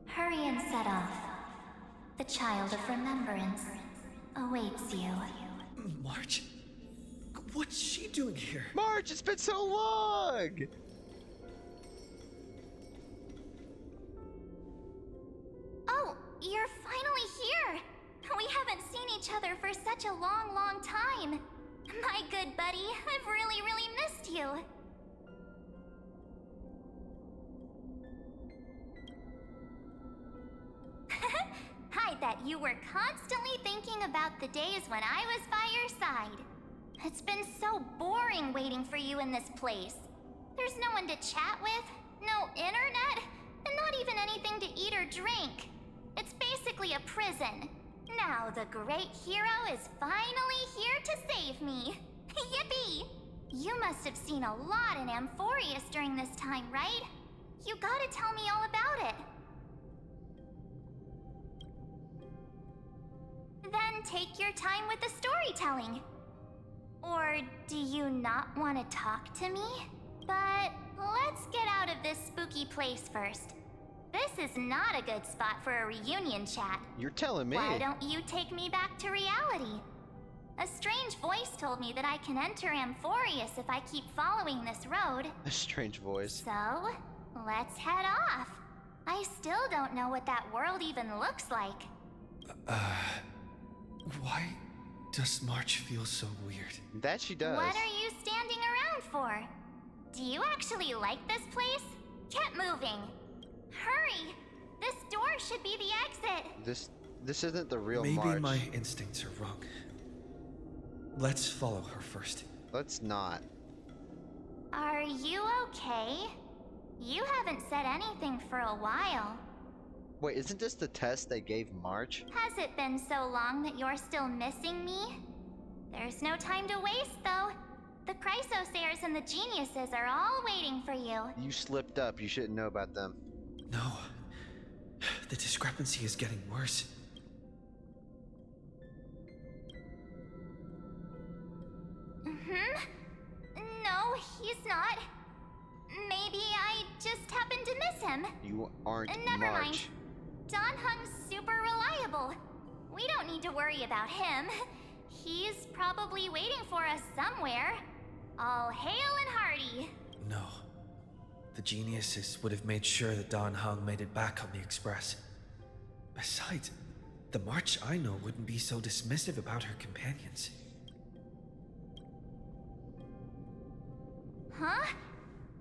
Hurry and set off. The Child of Remembrance awaits you. March? What's she doing here? March, it's been so long! Oh, you're finally here! We haven't seen each other for such a long, long time. My good buddy, I've really, really missed you. I bet you were constantly thinking about the days when I was by your side. It's been so boring waiting for you in this place. There's no one to chat with, no internet, and not even anything to eat or drink. It's basically a prison. Now the great hero is finally here to save me. Yippee! You must have seen a lot in Amphorius during this time, right? You gotta tell me all about it. Then take your time with the storytelling. Or do you not want to talk to me? But let's get out of this spooky place first. This is not a good spot for a reunion chat. You're telling me. Why don't you take me back to reality? A strange voice told me that I can enter Amphorius if I keep following this road. A strange voice. So, let's head off. I still don't know what that world even looks like. Why does March feel so weird? That she does. What are you standing around for? Do you actually like this place? Get moving. Hurry! This door should be the exit. This isn't the real Maybe March. my instincts are wrong. Let's follow her first. Let's not. Are you okay? You haven't said anything for a while. Wait, isn't this the test they gave March? Has it been so long that you're still missing me? There's no time to waste, though. The Chrysosayers and the Geniuses are all waiting for you. You slipped up. You shouldn't know about them. No. The discrepancy is getting worse. No, he's not. Maybe I just happened to miss him. You aren't Never March. mind. Don Hung's super reliable. We don't need to worry about him. He's probably waiting for us somewhere. All hail and hearty. No. The Geniuses would have made sure that Don Hung made it back on the Express. Besides, the March I know wouldn't be so dismissive about her companions. Huh?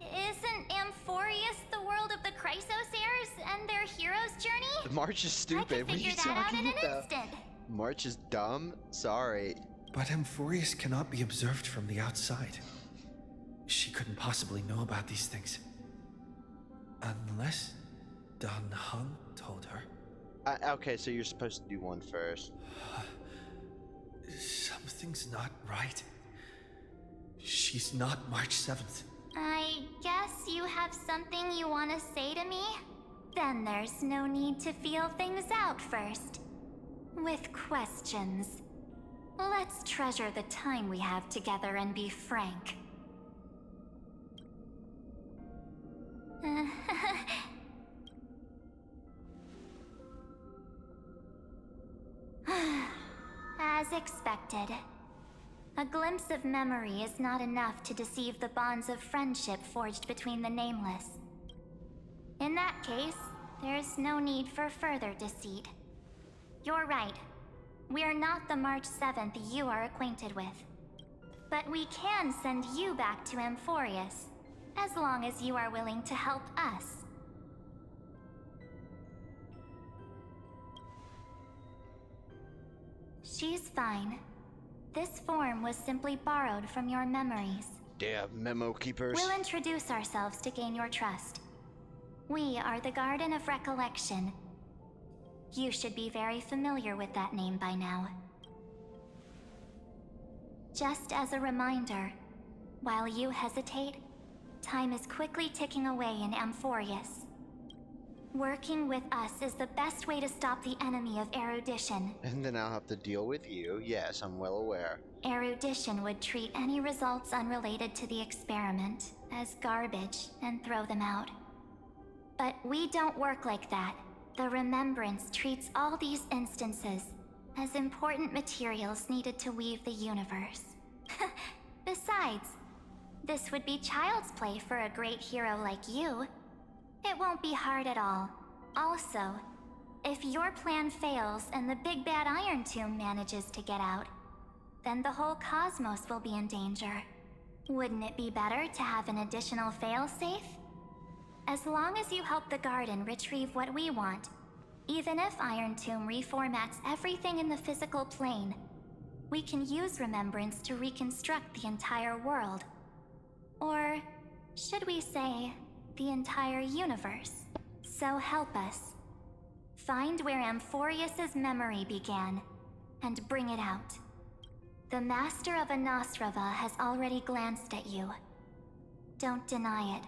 Isn't Amphorius the world of the Chrysosayers and their hero's journey? March is stupid. I could What are you figure that out talking in an about? instant. March is dumb? Sorry. But Amphorius cannot be observed from the outside. She couldn't possibly know about these things. Unless Dan Heng told her. Okay, so you're supposed to do one first. Something's not right. She's not March 7th. I guess you have something you want to say to me? Then there's no need to feel things out first. With questions. Let's treasure the time we have together and be frank. As expected. A glimpse of memory is not enough to deceive the bonds of friendship forged between the Nameless. In that case, there's no need for further deceit. You're right. We're not the March 7th you are acquainted with. But we can send you back to Amphorius, as long as you are willing to help us. She's fine. This form was simply borrowed from your memories. Damn memo keepers. We'll introduce ourselves to gain your trust. We are the Garden of Recollection. You should be very familiar with that name by now. Just as a reminder, while you hesitate, time is quickly ticking away in Amphorius. Working with us is the best way to stop the enemy of erudition. And then I'll have to deal with you. Yes, I'm well aware. Erudition would treat any results unrelated to the experiment as garbage and throw them out. But we don't work like that. The Remembrance treats all these instances as important materials needed to weave the universe. Besides, this would be child's play for a great hero like you. It won't be hard at all. Also, if your plan fails and the big bad Iron Tomb manages to get out, then the whole cosmos will be in danger. Wouldn't it be better to have an additional failsafe? As long as you help the Garden retrieve what we want, even if Iron Tomb reformats everything in the physical plane, we can use Remembrance to reconstruct the entire world. Or should we say, the entire universe. So help us. Find where Amphorius's memory began, and bring it out. The Master of Anastrava has already glanced at you. Don't deny it.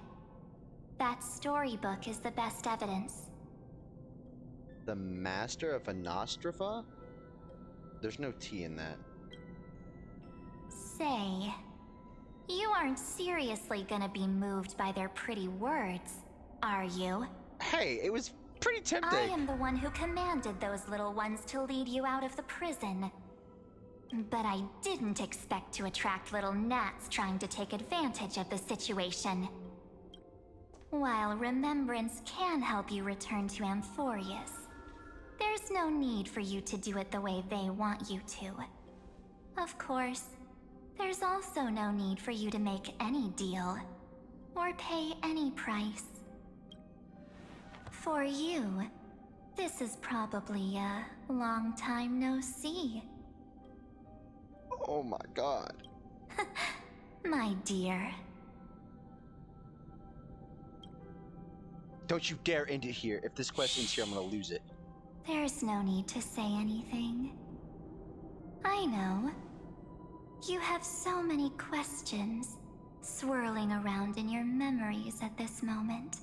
That storybook is the best evidence. The Master of Anastrava? There's no T in that. Say, you aren't seriously gonna be moved by their pretty words, are you? Hey, it was pretty tempting. I am the one who commanded those little ones to lead you out of the prison. But I didn't expect to attract little gnats trying to take advantage of the situation. While Remembrance can help you return to Amphorius, there's no need for you to do it the way they want you to. Of course, there's also no need for you to make any deal, or pay any price. For you, this is probably a long time no see. Oh my god. My dear. Don't you dare end it here. If this quest ends here, I'm gonna lose it. There's no need to say anything. I know. You have so many questions swirling around in your memories at this moment.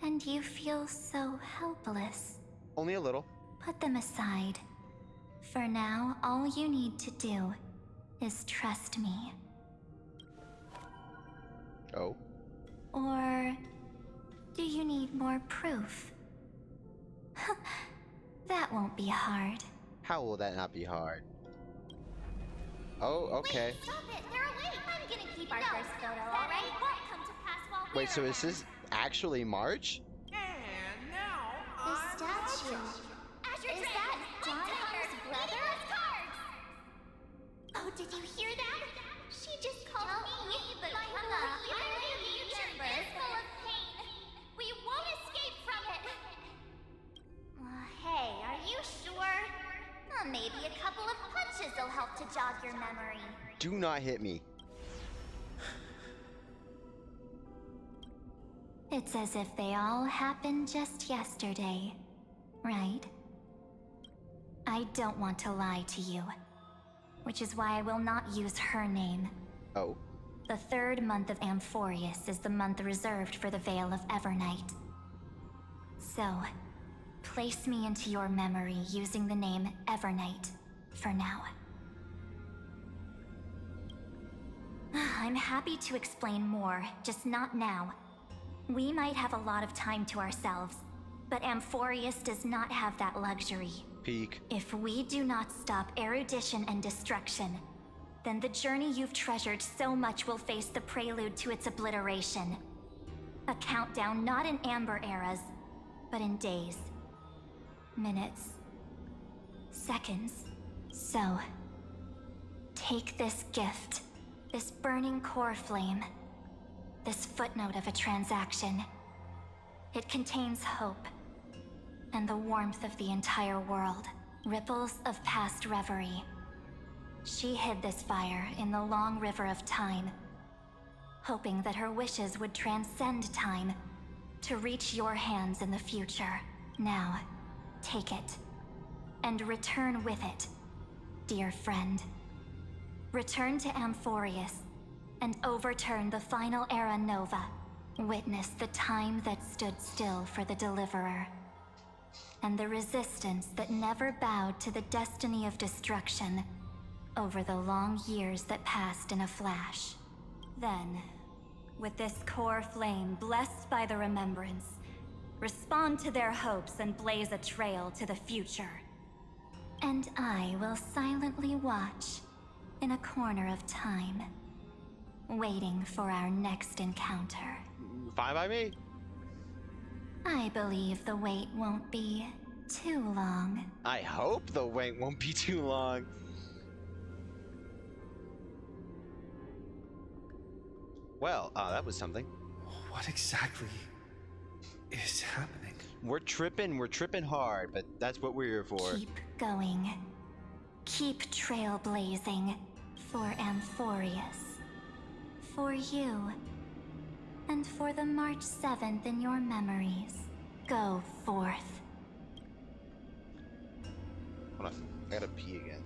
And you feel so helpless. Only a little. Put them aside. For now, all you need to do is trust me. Oh? Or do you need more proof? That won't be hard. How will that not be hard? Oh, okay. Wait, stop it! They're awake! I'm gonna keep our first photo, alright? It won't come to pass while we're Wait, so is this actually March? The statue. Is that Don Hunter's brother? Oh, did you hear that? She just called me the universe full of pain. We won't escape from it. Hey, are you sure? Maybe a couple of punch wishes will help to jog your memory. Do not hit me. It's as if they all happened just yesterday, right? I don't want to lie to you, which is why I will not use her name. Oh. The third month of Amphorius is the month reserved for the Veil of Evernight. So, place me into your memory using the name Evernight for now. I'm happy to explain more, just not now. We might have a lot of time to ourselves, but Amphorius does not have that luxury. Peak. If we do not stop erudition and destruction, then the journey you've treasured so much will face the prelude to its obliteration. A countdown not in amber eras, but in days, minutes, seconds. So, take this gift, this burning core flame, this footnote of a transaction. It contains hope, and the warmth of the entire world, ripples of past reverie. She hid this fire in the long river of time, hoping that her wishes would transcend time to reach your hands in the future. Now, take it, and return with it, dear friend. Return to Amphorius, and overturn the final era Nova. Witness the time that stood still for the Deliverer, and the resistance that never bowed to the destiny of destruction over the long years that passed in a flash. Then, with this core flame blessed by the remembrance, respond to their hopes and blaze a trail to the future. And I will silently watch in a corner of time, waiting for our next encounter. Fine by me. I believe the wait won't be too long. I hope the wait won't be too long. Well, that was something. What exactly is happening? We're tripping hard, but that's what we're here for. Keep going. Keep trailblazing for Amphorius. For you. And for the March 7th in your memories. Go forth. Hold on, I gotta pee again.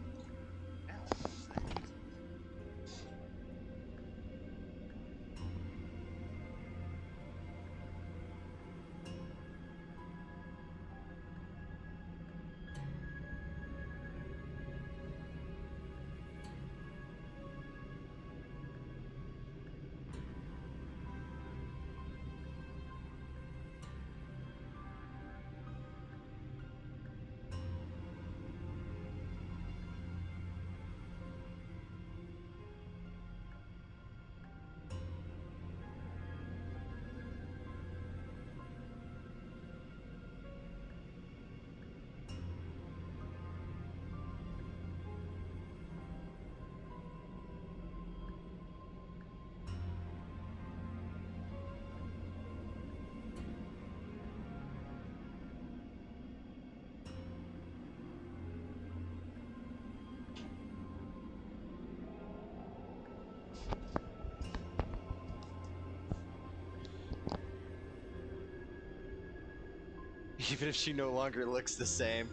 Even if she no longer looks the same.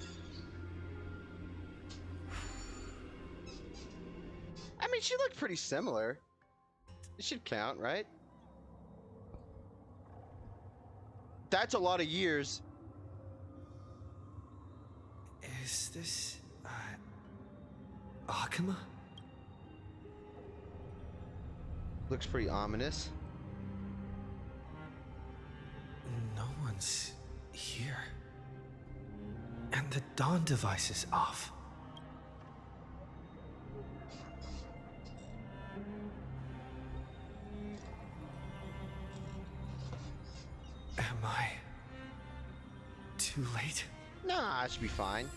I mean, she looked pretty similar. It should count, right? That's a lot of years. Is this, Akuma? Looks pretty ominous. No one's here. And the dawn device is off. Am I too late? Nah, I should be fine.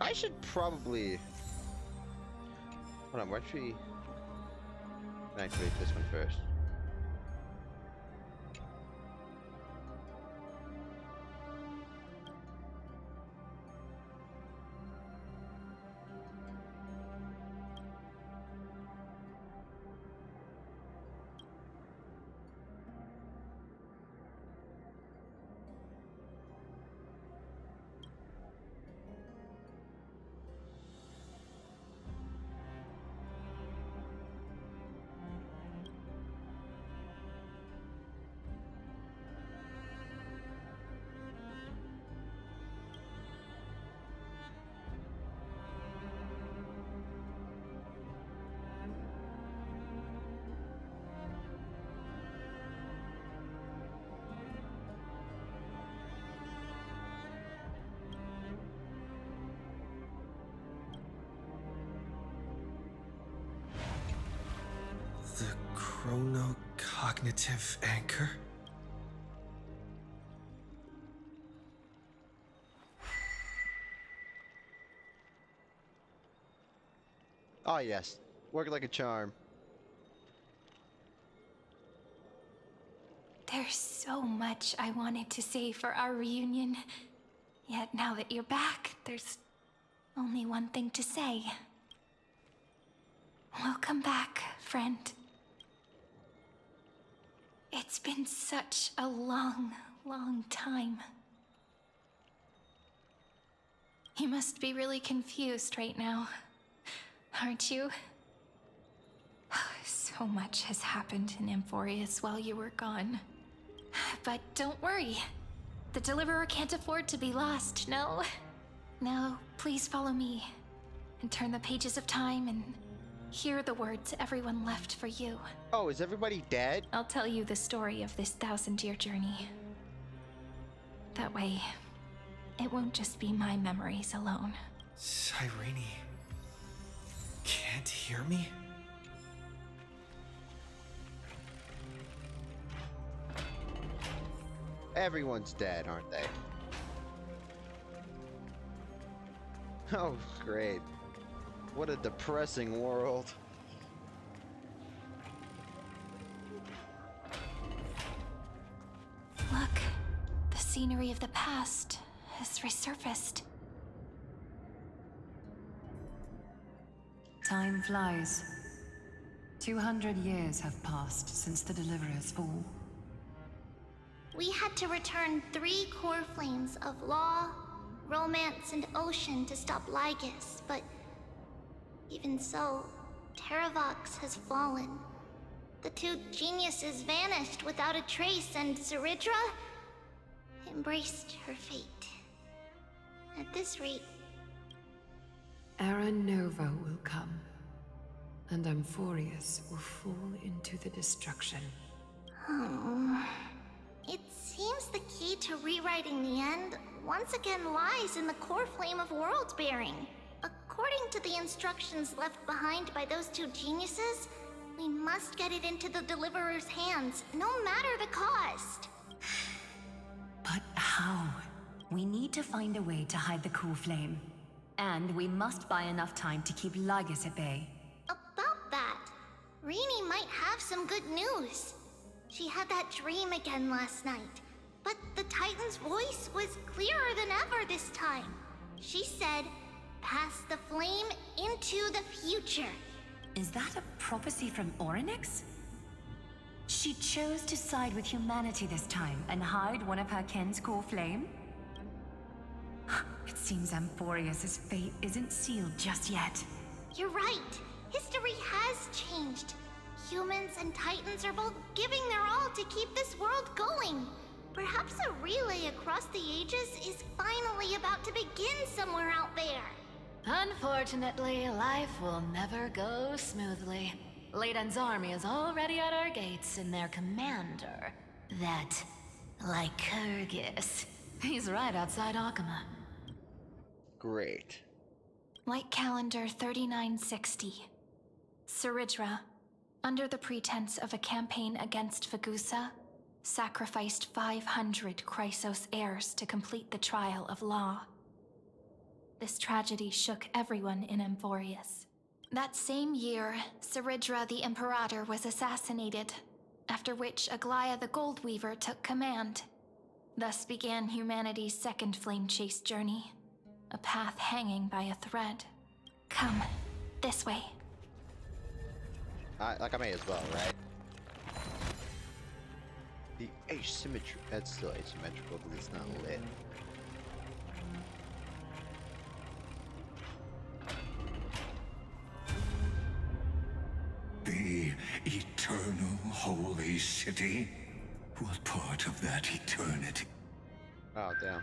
I should probably... Hold on, why don't we activate this one first? chronocognitive anchor? Oh yes, work like a charm. There's so much I wanted to say for our reunion. Yet now that you're back, there's only one thing to say. Welcome back, friend. It's been such a long, long time. You must be really confused right now, aren't you? So much has happened in Amphorius while you were gone. But don't worry. The Deliverer can't afford to be lost, no? Now, please follow me and turn the pages of time and hear the words everyone left for you. Oh, is everybody dead? I'll tell you the story of this 1,000-year journey. That way, it won't just be my memories alone. Cyrene can't hear me? Everyone's dead, aren't they? Oh, great. What a depressing world. Look, the scenery of the past has resurfaced. Time flies. 200 years have passed since the Deliverer's fall. We had to return 3 core flames of law, romance, and ocean to stop Lygus, but even so, Terravox has fallen. The 2 geniuses vanished without a trace, and Zeridra embraced her fate. At this rate... Era Nova will come, and Amphorius will fall into the destruction. It seems the key to rewriting the end once again lies in the core flame of world-bearing. According to the instructions left behind by those 2 geniuses, we must get it into the Deliverer's hands, no matter the cost. But how? We need to find a way to hide the cool flame. And we must buy enough time to keep Lygus at bay. About that, Rini might have some good news. She had that dream again last night, but the Titan's voice was clearer than ever this time. She said, "Pass the flame into the future." Is that a prophecy from Orynyx? She chose to side with humanity this time and hide one of her kin's core flame? It seems Amphorius' fate isn't sealed just yet. You're right. History has changed. Humans and Titans are both giving their all to keep this world going. Perhaps a relay across the ages is finally about to begin somewhere out there. Unfortunately, life will never go smoothly. Leiden's army is already at our gates, and their commander, that Lycurgus, he's right outside Akama. Great. Light calendar 3960. Ceridra, under the pretense of a campaign against Vagusa, sacrificed 500 Chrysos heirs to complete the trial of law. This tragedy shook everyone in Amphorius. That same year, Ceridra the Imperator was assassinated, after which Aglaia the Goldweaver took command. Thus began humanity's second flame chase journey, a path hanging by a thread. Come, this way. Like I may as well, right? The asymmetry, that's still asymmetrical because it's not lit. The eternal holy city? What part of that eternity? Oh, damn.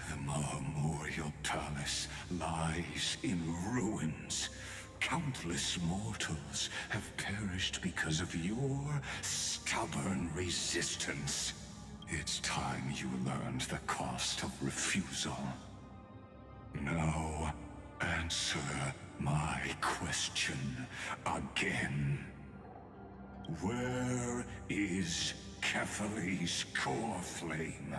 The Marmorial Palace lies in ruins. Countless mortals have perished because of your stubborn resistance. It's time you learned the cost of refusal. Now, answer my question again. Where is Kefali's core flame?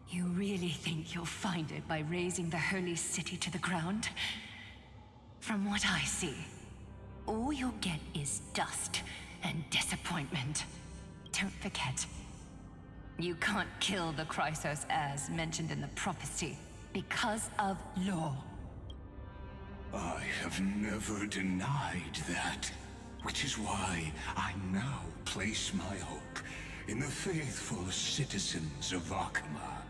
You really think you'll find it by razing the holy city to the ground? From what I see, all you'll get is dust and disappointment. Don't forget, you can't kill the Chrysos as mentioned in the prophecy because of law. I have never denied that, which is why I now place my hope in the faithful citizens of Akama.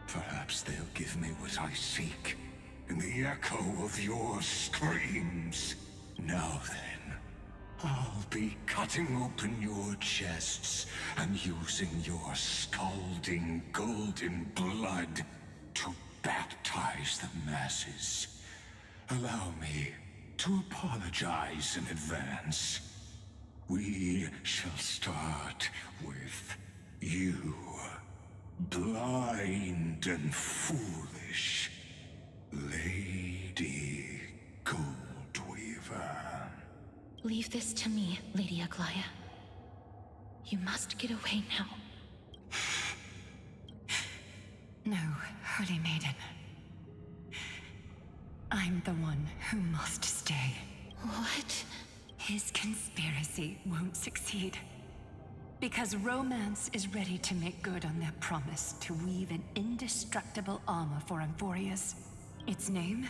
Perhaps they'll give me what I seek in the echo of your screams. Now then, I'll be cutting open your chests and using your scalding golden blood to baptize the masses. Allow me to apologize in advance. We shall start with you, blind and foolish Lady Goldweaver. Leave this to me, Lady Aglaya. You must get away now. No, Holy Maiden. I'm the one who must stay. What? His conspiracy won't succeed. Because romance is ready to make good on their promise to weave an indestructible armor for Amphorius. Its name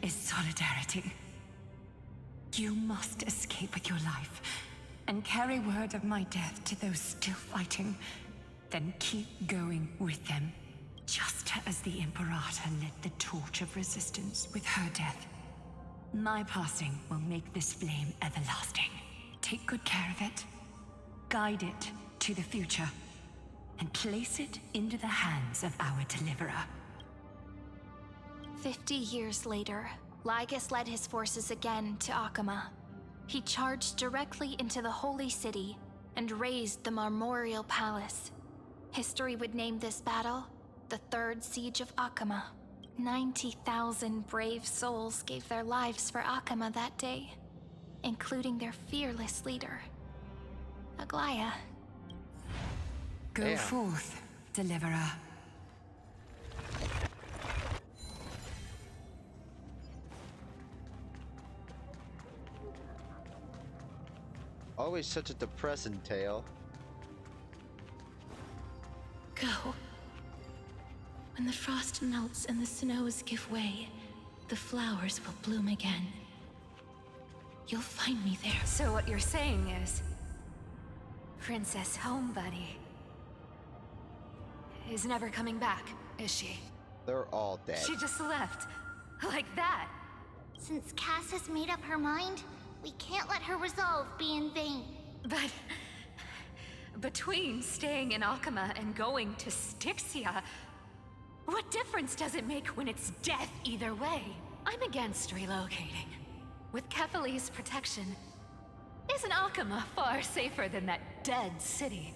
is Solidarity. You must escape with your life and carry word of my death to those still fighting. Then keep going with them. Just as the Imperator lit the torch of resistance with her death, my passing will make this flame everlasting. Take good care of it, guide it to the future, and place it into the hands of our deliverer. 50 years later, Lygus led his forces again to Akama. He charged directly into the Holy City and razed the Marmorial Palace. History would name this battle the Third Siege of Akama. 90,000 brave souls gave their lives for Akama that day, including their fearless leader, Aglaya. Go forth, deliverer. Always such a depressing tale. Go. When the frost melts and the snows give way, the flowers will bloom again. You'll find me there. So what you're saying is, Princess Homebuddy is never coming back, is she? They're all dead. She just left. Like that. Since Cass has made up her mind, we can't let her resolve be in vain. But between staying in Akama and going to Styxia, what difference does it make when it's death either way? I'm against relocating. With Kefali's protection, isn't Akama far safer than that dead city?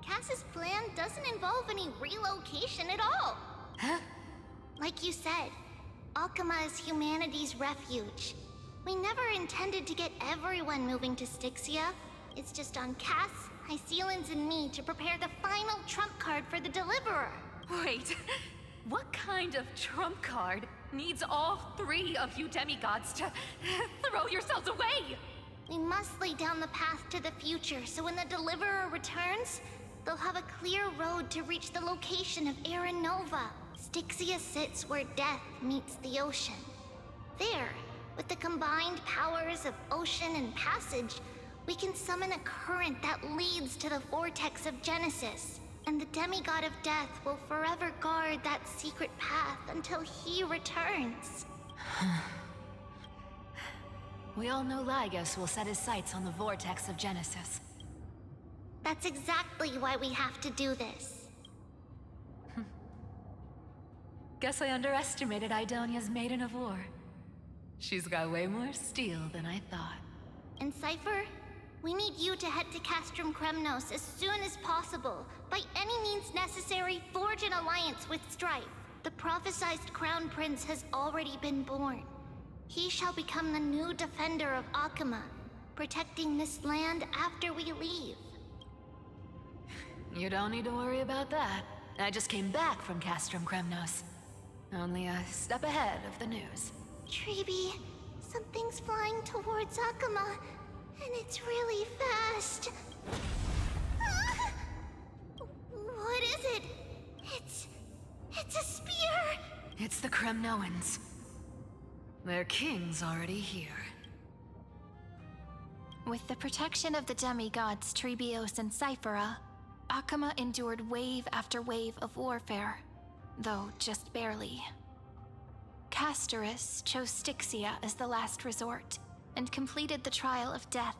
Cass's plan doesn't involve any relocation at all. Huh? Like you said, Akama is humanity's refuge. We never intended to get everyone moving to Styxia. It's just on Cass, Hysealans, and me to prepare the final trump card for the Deliverer. Wait, what kind of trump card needs all three of you demigods to throw yourselves away? We must lay down the path to the future so when the Deliverer returns, they'll have a clear road to reach the location of Era Nova. Styxia sits where death meets the ocean. There, with the combined powers of ocean and passage, we can summon a current that leads to the vortex of Genesis. And the demigod of death will forever guard that secret path until he returns. We all know Lygus will set his sights on the vortex of Genesis. That's exactly why we have to do this. Guess I underestimated Idonia's Maiden of War. She's got way more steel than I thought. And Cypher, We need you to head to Castrum Kremnos as soon as possible. By any means necessary, forge an alliance with Strife. The prophesized Crown Prince has already been born. He shall become the new defender of Akama, protecting this land after we leave. You don't need to worry about that. I just came back from Castrum Kremnos. Only a step ahead of the news. Treeby, something's flying towards Akama, and it's really fast. Ah! What is it? It's a spear! It's the Kremnoans. Their king's already here. With the protection of the demigods Trebios and Cyphera, Akama endured wave after wave of warfare, though just barely. Castorus chose Styxia as the last resort, and completed the trial of death,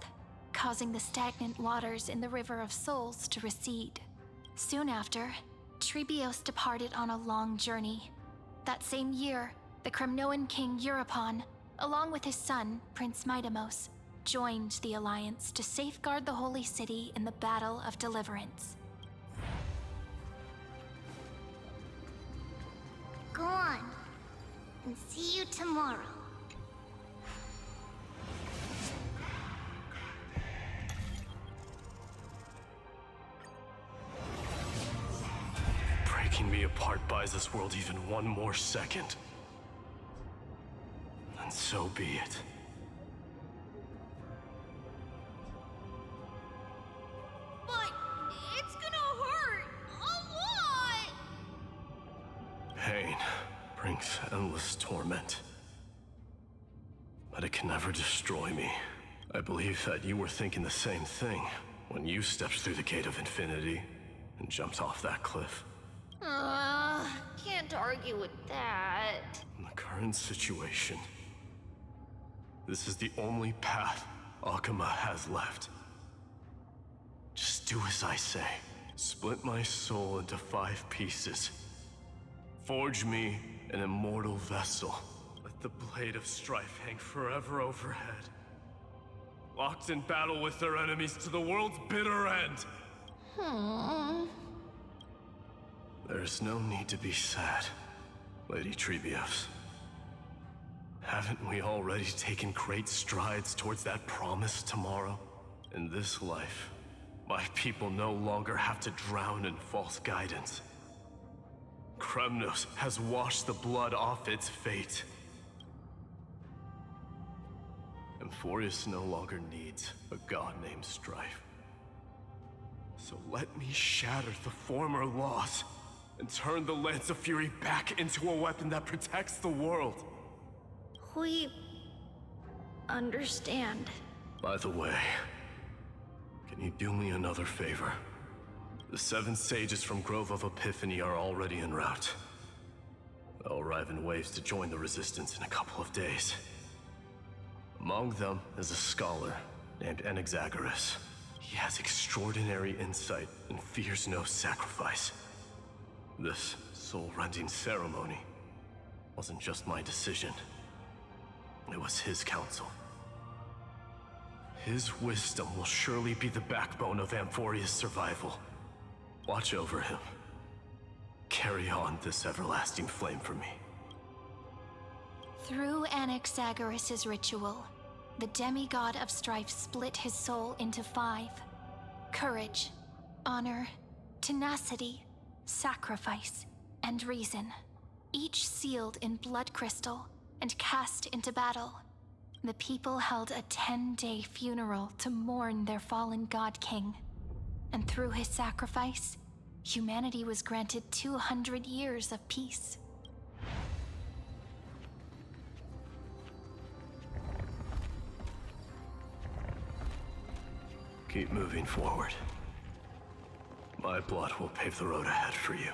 causing the stagnant waters in the River of Souls to recede. Soon after, Trebios departed on a long journey. That same year, the Kremnoan king Euripon, along with his son, Prince Midamos, joined the Alliance to safeguard the Holy City in the Battle of Deliverance. Go on, and see you tomorrow. Breaking me apart buys this world even one more second. And so be it. But it's gonna hurt a lot! Pain brings endless torment. But it can never destroy me. I believe that you were thinking the same thing when you stepped through the gate of infinity and jumped off that cliff. Can't argue with that. In the current situation, this is the only path Akama has left. Just do as I say. Split my soul into 5 pieces. Forge me an immortal vessel. Let the blade of strife hang forever overhead. Locked in battle with their enemies to the world's bitter end. There's no need to be sad, Lady Trebios. Haven't we already taken great strides towards that promised tomorrow? In this life, my people no longer have to drown in false guidance. Kremnos has washed the blood off its fate. Amphorius no longer needs a god named Strife. So let me shatter the former laws and turn the Lance of Fury back into a weapon that protects the world. We understand. By the way, can you do me another favor? The 7 sages from Grove of Epiphany are already en route. They'll arrive in waves to join the Resistance in a couple of days. Among them is a scholar named Anaxagoras. He has extraordinary insight and fears no sacrifice. This soul-rending ceremony wasn't just my decision. It was his counsel. His wisdom will surely be the backbone of Amphoria's survival. Watch over him. Carry on this everlasting flame for me. Through Anaxagoras' ritual, the demigod of strife split his soul into 5. Courage, honor, tenacity, sacrifice, and reason. Each sealed in blood crystal and cast into battle. The people held a 10-day funeral to mourn their fallen god king. And through his sacrifice, humanity was granted 200 years of peace. Keep moving forward. My blood will pave the road ahead for you.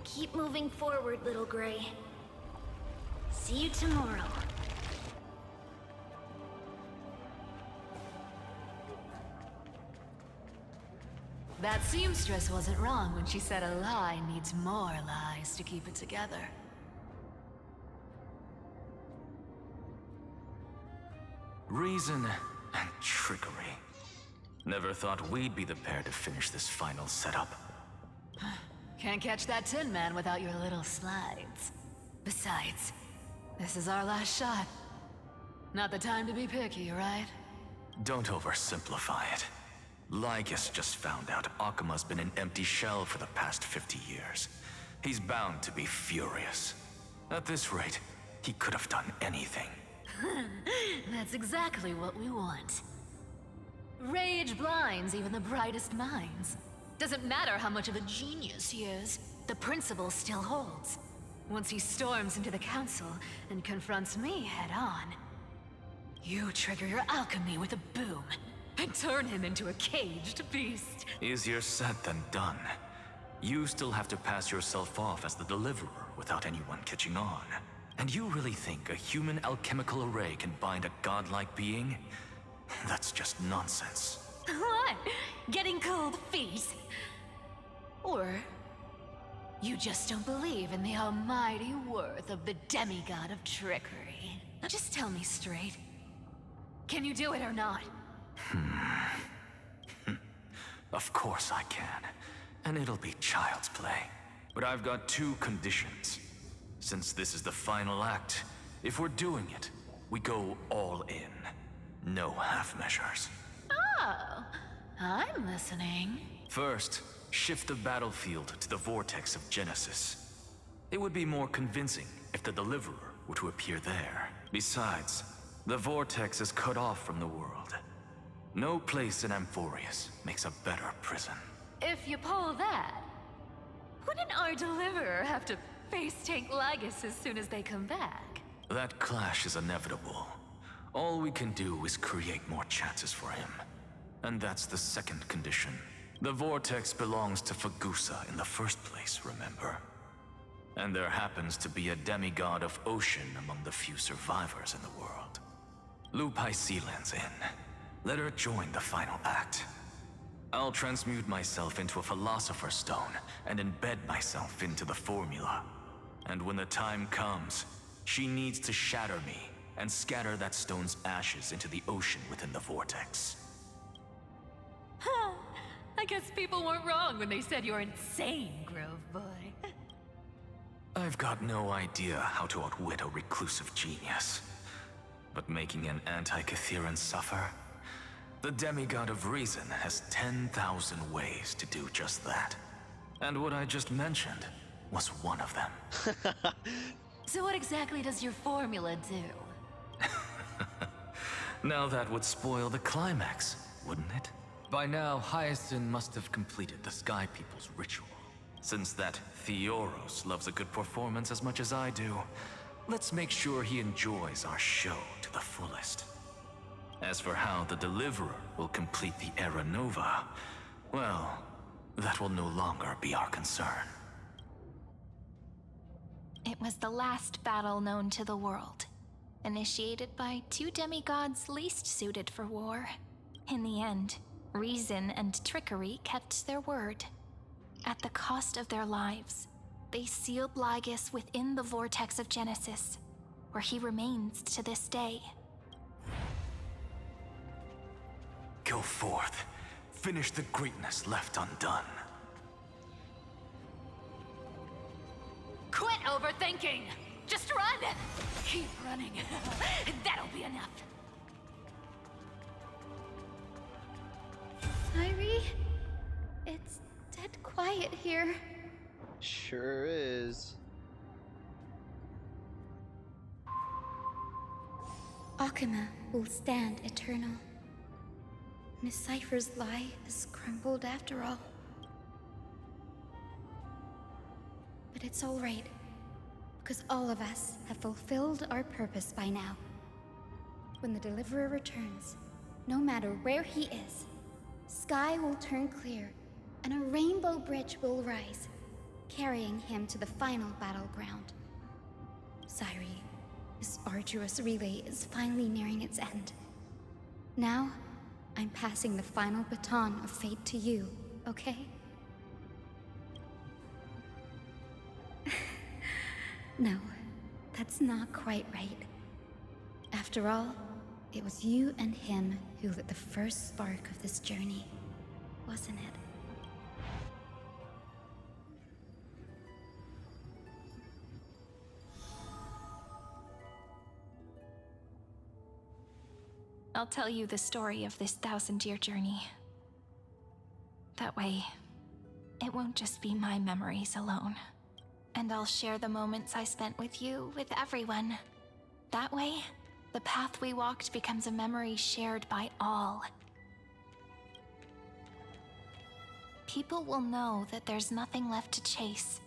Keep moving forward, little Gray. See you tomorrow. That seamstress wasn't wrong when she said a lie needs more lies to keep it together. Reason and trickery. Never thought we'd be the pair to finish this final setup. Can't catch that Tin Man without your little slides. Besides, this is our last shot. Not the time to be picky, right? Don't oversimplify it. Lygus just found out Akuma's been an empty shell for the past 50 years. He's bound to be furious. At this rate, he could have done anything. That's exactly what we want. Rage blinds even the brightest minds. Doesn't matter how much of a genius he is, the principle still holds. Once he storms into the council and confronts me head-on, you trigger your alchemy with a boom and turn him into a caged beast. Easier said than done. You still have to pass yourself off as the deliverer without anyone catching on. And you really think a human alchemical array can bind a godlike being? That's just nonsense. What? Getting cold feet? Or you just don't believe in the almighty worth of the demigod of trickery? Just tell me straight. Can you do it or not? Of course I can. And it'll be child's play. But I've got two conditions. Since this is the final act, if we're doing it, we go all in. No half measures. Oh, I'm listening. First, shift the battlefield to the vortex of Genesis. It would be more convincing if the deliverer were to appear there. Besides, the vortex is cut off from the world. No place in Amphorius makes a better prison. If you pull that, wouldn't our deliverer have to face tank Lygus as soon as they come back? That clash is inevitable. All we can do is create more chances for him. And that's the second condition. The vortex belongs to Fagusa in the first place, remember? And there happens to be a demigod of ocean among the few survivors in the world. Lupai Sealand's in. Let her join the final act. I'll transmute myself into a Philosopher's Stone and embed myself into the formula. And when the time comes, she needs to shatter me and scatter that stone's ashes into the ocean within the vortex. Huh. I guess people weren't wrong when they said you're insane, Grove Boy. I've got no idea how to outwit a reclusive genius. But making an anti-Catheran suffer? The demigod of reason has 10,000 ways to do just that. And what I just mentioned was one of them. So what exactly does your formula do? Now that would spoil the climax, wouldn't it? By now, Hyacinth must have completed the Sky People's ritual. Since that Theoros loves a good performance as much as I do, let's make sure he enjoys our show to the fullest. As for how the Deliverer will complete the Era Nova, well, that will no longer be our concern. It was the last battle known to the world, initiated by two demigods least suited for war. In the end, reason and trickery kept their word. At the cost of their lives, they sealed Lygus within the vortex of Genesis, where he remains to this day. Go forth. Finish the greatness left undone. Quit overthinking! Just run! Keep running. That'll be enough. Irie, it's dead quiet here. Sure is. Akuma will stand eternal. Miss Cypher's lie has crumbled after all. But it's all right, because all of us have fulfilled our purpose by now. When the Deliverer returns, no matter where he is, sky will turn clear, and a rainbow bridge will rise, carrying him to the final battleground. Sairi, this arduous relay is finally nearing its end. Now, I'm passing the final baton of fate to you, okay? No, that's not quite right. After all, It was you and him who lit the first spark of this journey, wasn't it? I'll tell you the story of this 1,000-year journey. That way, it won't just be my memories alone. And I'll share the moments I spent with you with everyone. That way, the path we walked becomes a memory shared by all. People will know that there's nothing left to chase.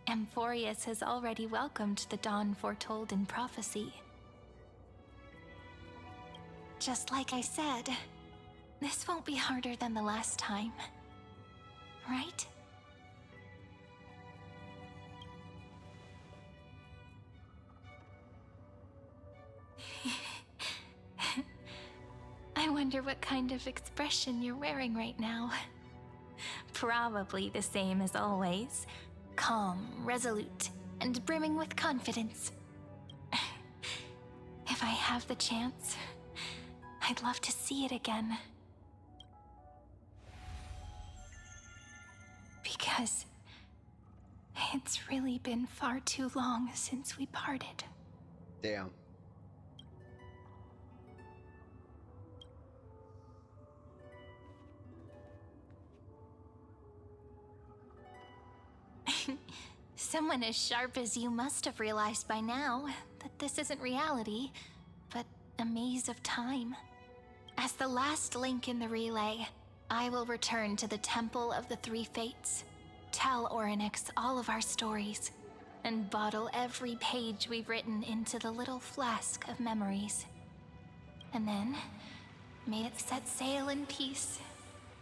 Amphorius has already welcomed the dawn foretold in prophecy. Just like I said, this won't be harder than the last time. Right? I wonder what kind of expression you're wearing right now. Probably the same as always. Calm, resolute, and brimming with confidence. If I have the chance, I'd love to see it again. Because it's really been far too long since we parted. Damn. Someone as sharp as you must have realized by now that this isn't reality, but a maze of time. As the last link in the relay, I will return to the Temple of the Three Fates, tell Orynyx all of our stories, and bottle every page we've written into the little flask of memories. And then, may it set sail in peace,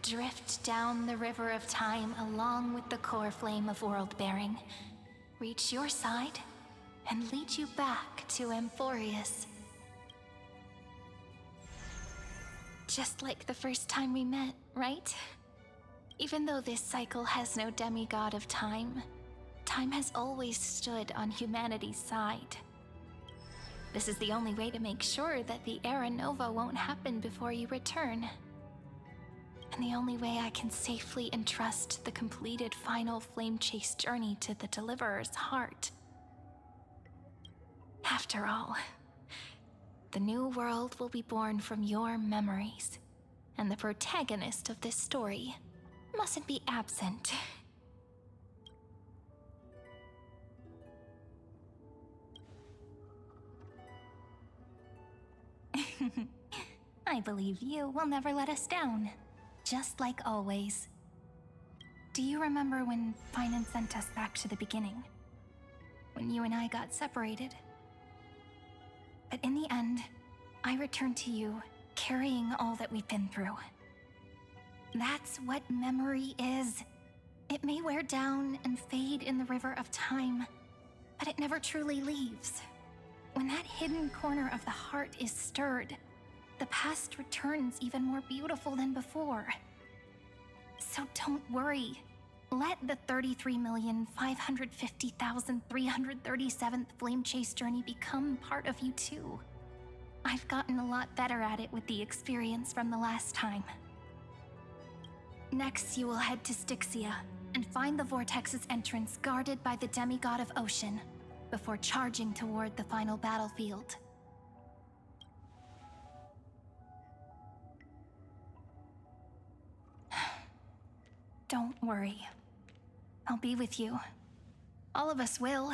drift down the river of time along with the core flame of world-bearing, reach your side, and lead you back to Amphorius. Just like the first time we met, right? Even though this cycle has no demigod of time, time has always stood on humanity's side. This is the only way to make sure that the Era Nova won't happen before you return. And the only way I can safely entrust the completed final flame chase journey to the Deliverer's heart. After all, the new world will be born from your memories, and the protagonist of this story mustn't be absent. I believe you will never let us down, just like always. Do you remember when Finan sent us back to the beginning? When you and I got separated? But in the end, I returned to you, carrying all that we've been through. That's what memory is. It may wear down and fade in the river of time, but it never truly leaves. When that hidden corner of the heart is stirred, the past returns even more beautiful than before. So don't worry. Let the 33,550,337th Flame Chase journey become part of you too. I've gotten a lot better at it with the experience from the last time. Next, you will head to Styxia and find the Vortex's entrance guarded by the demigod of ocean before charging toward the final battlefield. Don't worry. I'll be with you. All of us will.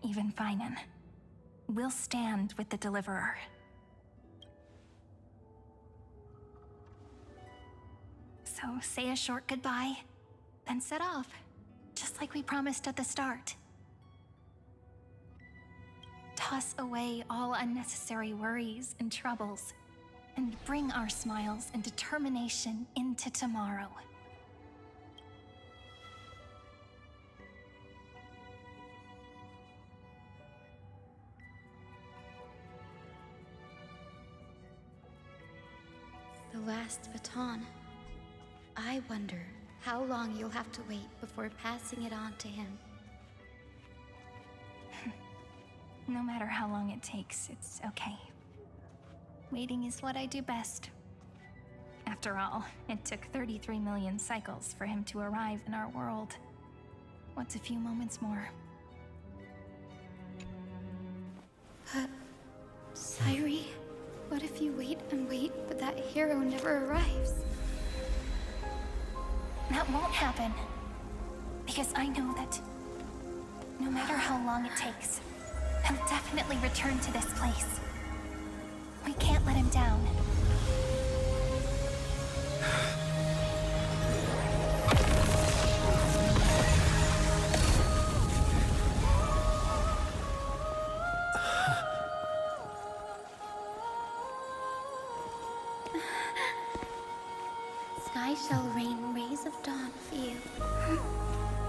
Even Finan. We'll stand with the Deliverer. So say a short goodbye, then set off, just like we promised at the start. Toss away all unnecessary worries and troubles, and bring our smiles and determination into tomorrow. The last baton. I wonder how long you'll have to wait before passing it on to him. No matter how long it takes, it's okay. Waiting is what I do best. After all, it took 33 million cycles for him to arrive in our world. What's a few moments more? Sairi, what if you wait and wait, but that hero never arrives? That won't happen. Because I know that no matter how long it takes, he'll definitely return to this place. We can't let him down. Sky shall rain rays of dawn for you.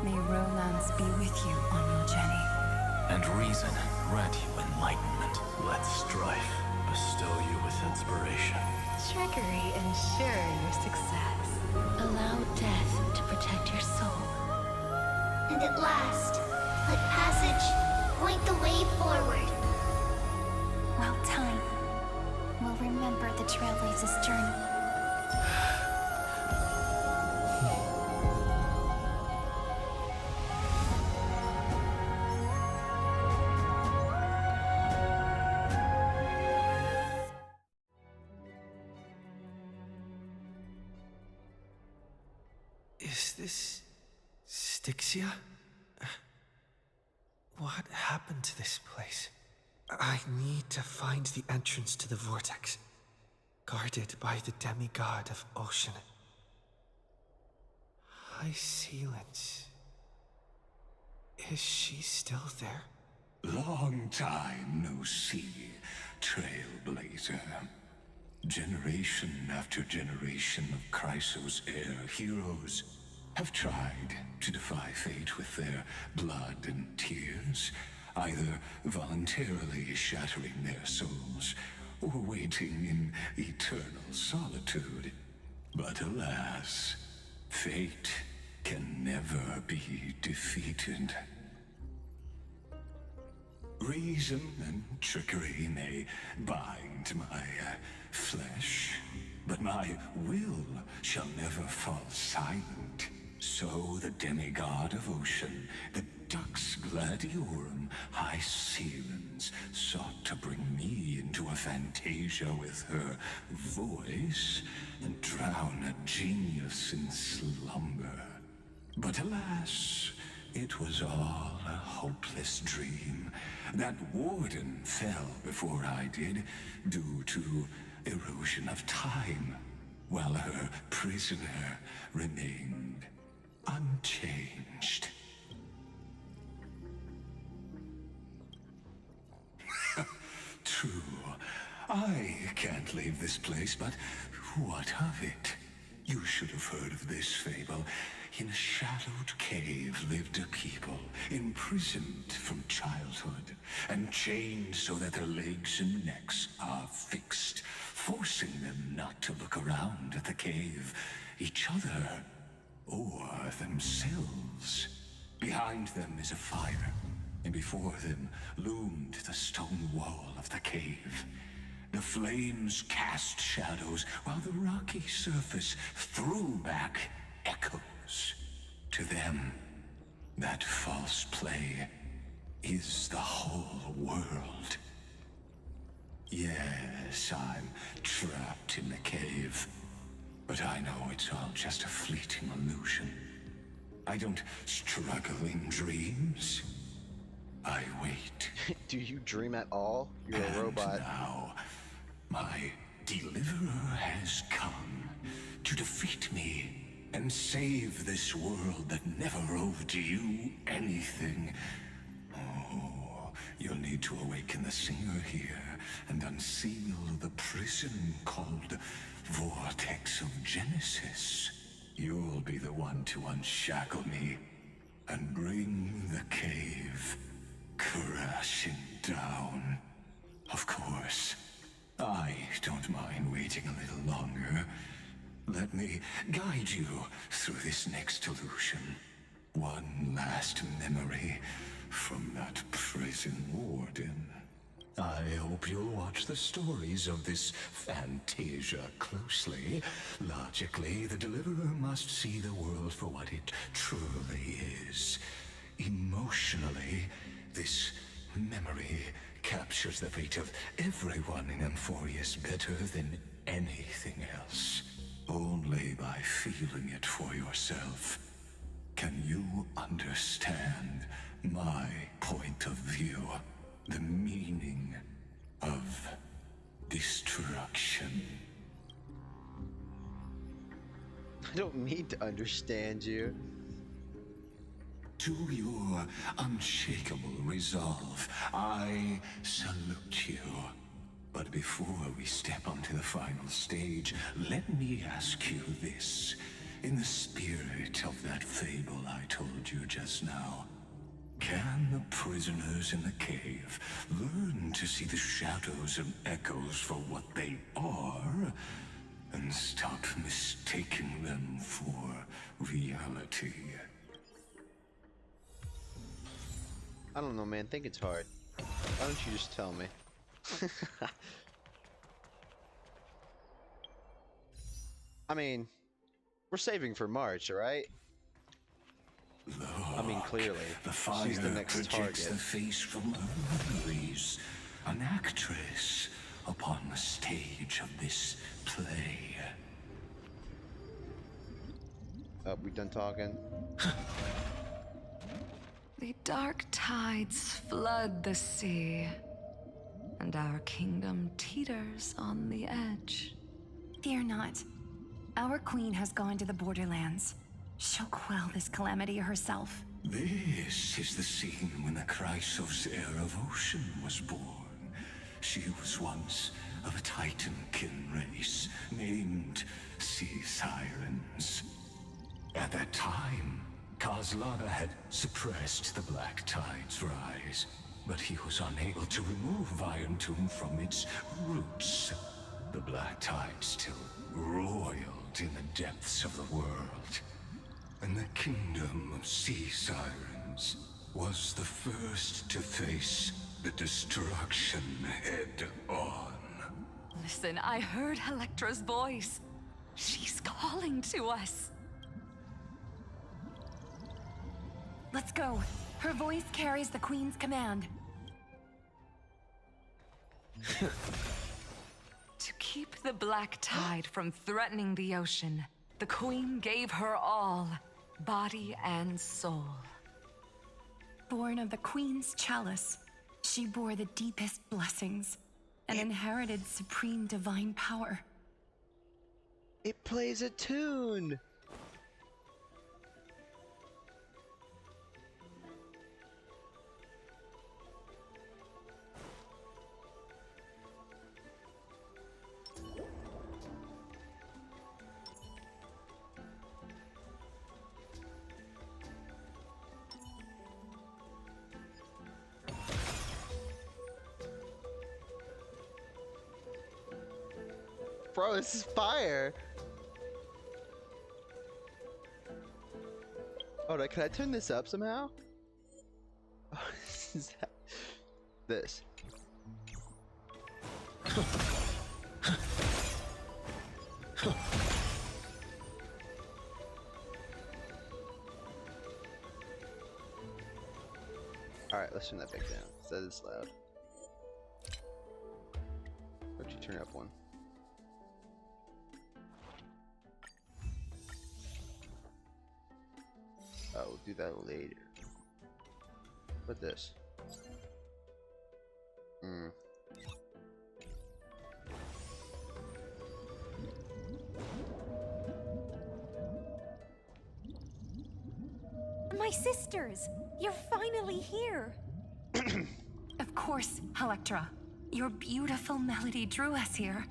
May romance be with you on your journey. And reason grant you enlightenment. Let strife bestow you with inspiration. Trickery ensure your success. Allow death to protect your soul. And at last, let passage point the way forward. While time will remember the Trailblazer's journey. Is this Styxia? What happened to this place? I need to find the entrance to the vortex, guarded by the demigod of ocean. High Sealants. Is she still there? Long time no see, Trailblazer. Generation after generation of Chrysos Air heroes have tried to defy fate with their blood and tears, either voluntarily shattering their souls or waiting in eternal solitude. But alas, fate can never be defeated. Reason and trickery may bind my flesh, but my will shall never fall silent. So the demigod of ocean, the Dux Gladiorum, High Sealans, sought to bring me into a fantasia with her voice and drown a genius in slumber. But alas, it was all a hopeless dream. That warden fell before I did, due to erosion of time, while her prisoner remained unchanged. True, I can't leave this place, but what of it? You should have heard of this fable. In a shadowed cave lived a people, imprisoned from childhood, and chained so that their legs and necks are fixed, forcing them not to look around at the cave, each other, or themselves. Behind them is a fire, and before them loomed the stone wall of the cave. The flames cast shadows, while the rocky surface threw back echoes. To them, that false play is the whole world. Yes, I'm trapped in the cave, but I know it's all just a fleeting illusion. I don't struggle in dreams. I wait. Do you dream at all? You're a robot. Now, my deliverer has come to defeat me and save this world that never owed you anything. Oh, you'll need to awaken the singer here and unseal the prison called Vortex of Genesis. You'll be the one to unshackle me and bring the cave crashing down. Of course, I don't mind waiting a little longer. Let me guide you through this next illusion. One last memory from that prison warden. I hope you'll watch the stories of this Fantasia closely. Logically, the Deliverer must see the world for what it truly is. Emotionally, this memory captures the fate of everyone in Amphorius better than anything else. Only by feeling it for yourself can you understand my point of view, the meaning of destruction. I don't need to understand you. To your unshakable resolve, I salute you. But before we step onto the final stage, let me ask you this. In the spirit of that fable I told you just now, can the prisoners in the cave learn to see the shadows and echoes for what they are, and stop mistaking them for reality? I don't know, man. Think it's hard. Why don't you just tell me? I mean, we're saving for March, right? I mean, clearly, The fire she's the next projects target. the face from her memories. An actress upon the stage of this play. Oh, we done talking? The dark tides flood the sea, and our kingdom teeters on the edge. Fear not. Our queen has gone to the borderlands. She'll quell this calamity herself. This is the scene when the Chrysos heir of Ocean was born. She was once of a Titankin race named Sea Sirens. At that time, Kozlana had suppressed the Black Tide's rise, but he was unable to remove Iron Tomb from its roots. The Black Tide still roiled in the depths of the world, and the kingdom of Sea Sirens was the first to face the destruction head-on. Listen, I heard Electra's voice. She's calling to us. Let's go. Her voice carries the queen's command. To keep the Black Tide from threatening the ocean, the queen gave her all, body and soul. Born of the queen's chalice, she bore the deepest blessings and inherited supreme divine power. It plays a tune! Bro, this is fire! Hold on, can I turn this up somehow? Oh, is that... This. Alright, let's turn that back down. That is loud. Why'd you turn up one? I'll do that later. What this? My sisters! You're finally here! Of course, Electra. Your beautiful melody drew us here.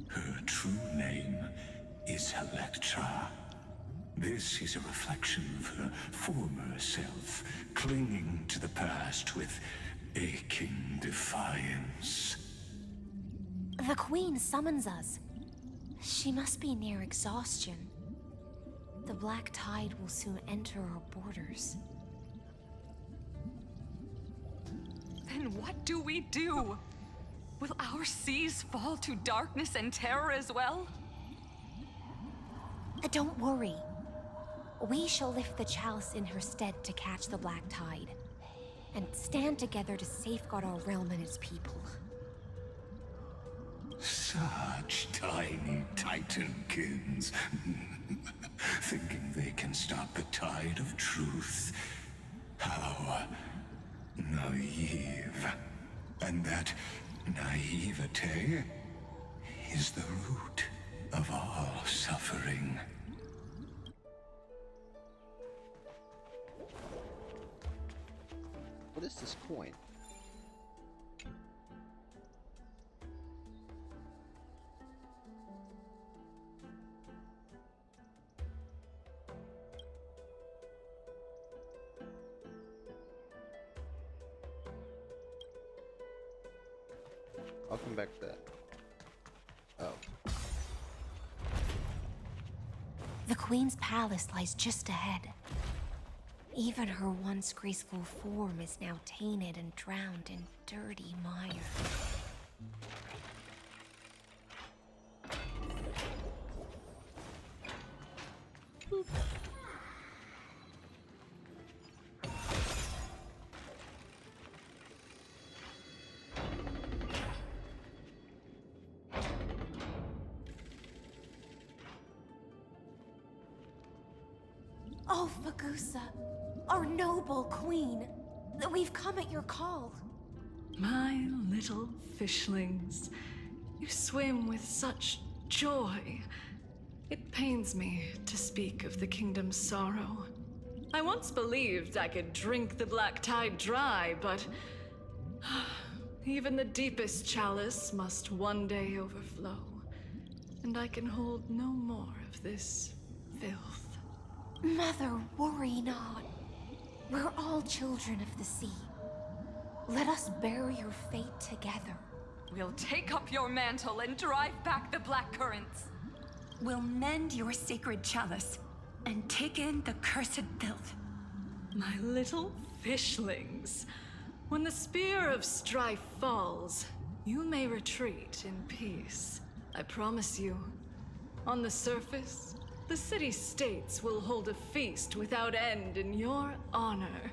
Her true name is Electra. This is a reflection of her former self, clinging to the past with aching defiance. The Queen summons us. She must be near exhaustion. The Black Tide will soon enter our borders. then what do we do? Will our seas fall to darkness and terror as well? Don't worry. We shall lift the chalice in her stead to catch the black tide, and stand together to safeguard our realm and its people. Such tiny Titankins, thinking they can stop the tide of truth. How naive. And that naivete is the root of all suffering. What is this coin? I'll come back to that. Oh. The Queen's palace lies just ahead. Even her once graceful form is now tainted and drowned in dirty mire. Oh, Fagusa, our noble queen, we've come at your call. My little fishlings, you swim with such joy. It pains me to speak of the kingdom's sorrow. I once believed I could drink the black tide dry, but even the deepest chalice must one day overflow, and I can hold no more of this filth. Mother, worry not. We're all children of the sea. Let us bear your fate together. We'll take up your mantle and drive back the black currents. We'll mend your sacred chalice and take in the cursed filth. My little fishlings, when the spear of strife falls, you may retreat in peace. I promise you. On the surface, the city-states will hold a feast without end in your honor.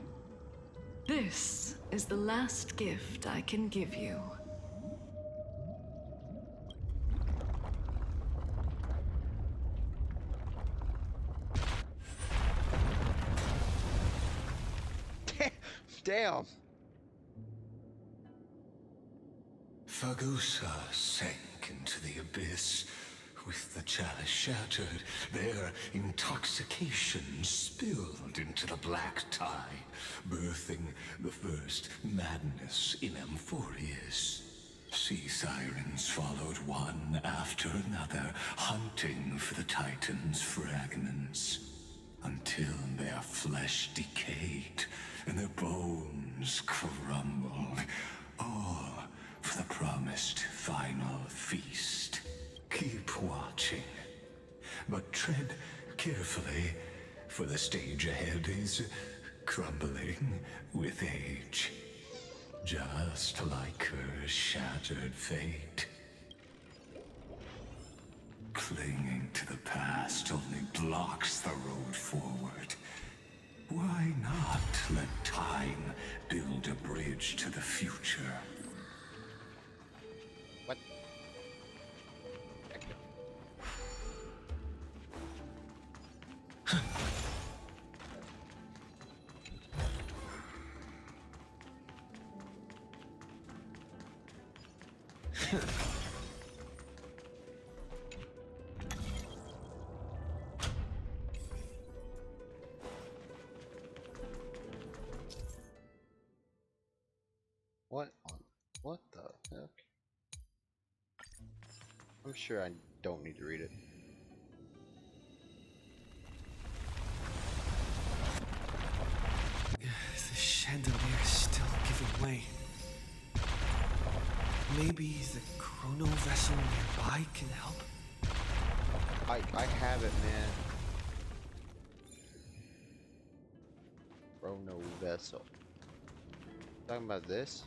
This is the last gift I can give you. Damn. Fagusa sank into the abyss. With the chalice shattered, their intoxication spilled into the black tide, birthing the first madness in Amphorius. Sea sirens followed one after another, hunting for the Titan's fragments, until their flesh decayed and their bones crumbled, all for the promised final feast. Keep watching, but tread carefully, for the stage ahead is crumbling with age, just like her shattered fate. Clinging to the past only blocks the road forward. Why not let time build a bridge to the future? What? What the heck? I'm sure I don't need to read it. The chandelier is still giving way. Maybe the chrono vessel nearby can help? I have it, man. Chrono vessel. Talking about this?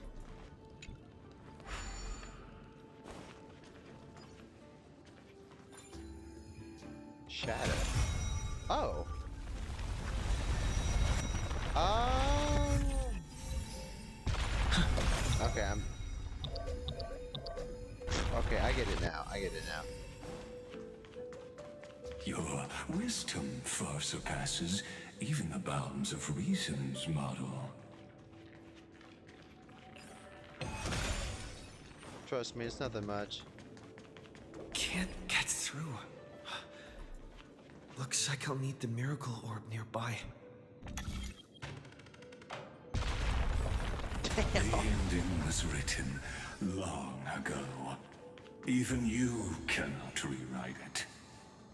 shadow. Oh. Okay, Okay, I get it now. I get it now. Your wisdom far surpasses even the bounds of reason's model. Trust me, it's nothing much. Can't get through. Looks like I'll need the miracle orb nearby. The ending was written long ago. Even you cannot rewrite it.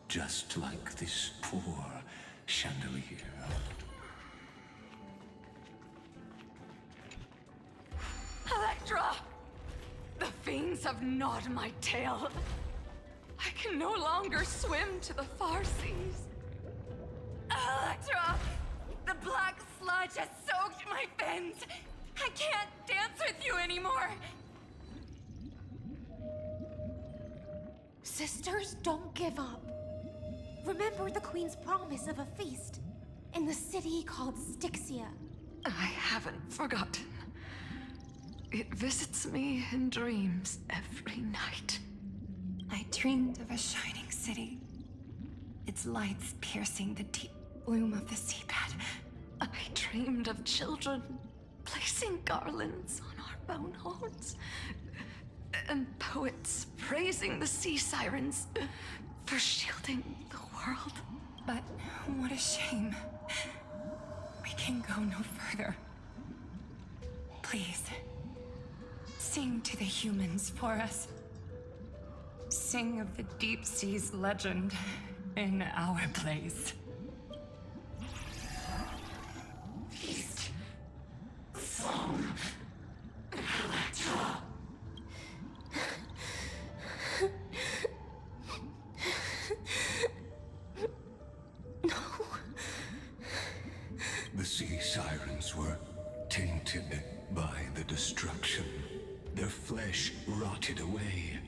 Just like this poor chandelier. Electra! The fiends have gnawed my tail. I can no longer swim to the far seas. Electra! The black sludge has soaked my fins. I can't dance with you anymore. Sisters, don't give up. Remember the Queen's promise of a feast in the city called Styxia. I haven't forgotten. It visits me in dreams every night. I dreamed of a shining city, its lights piercing the deep gloom of the seabed. I dreamed of children placing garlands on our bone homes, and poets praising the sea sirens for shielding the world. But what a shame. We can go no further. Please, sing to the humans for us. Sing of the deep sea's legend in our place. Feast. Song. Electra. No. The sea sirens were tainted by the destruction. Their flesh rotted away.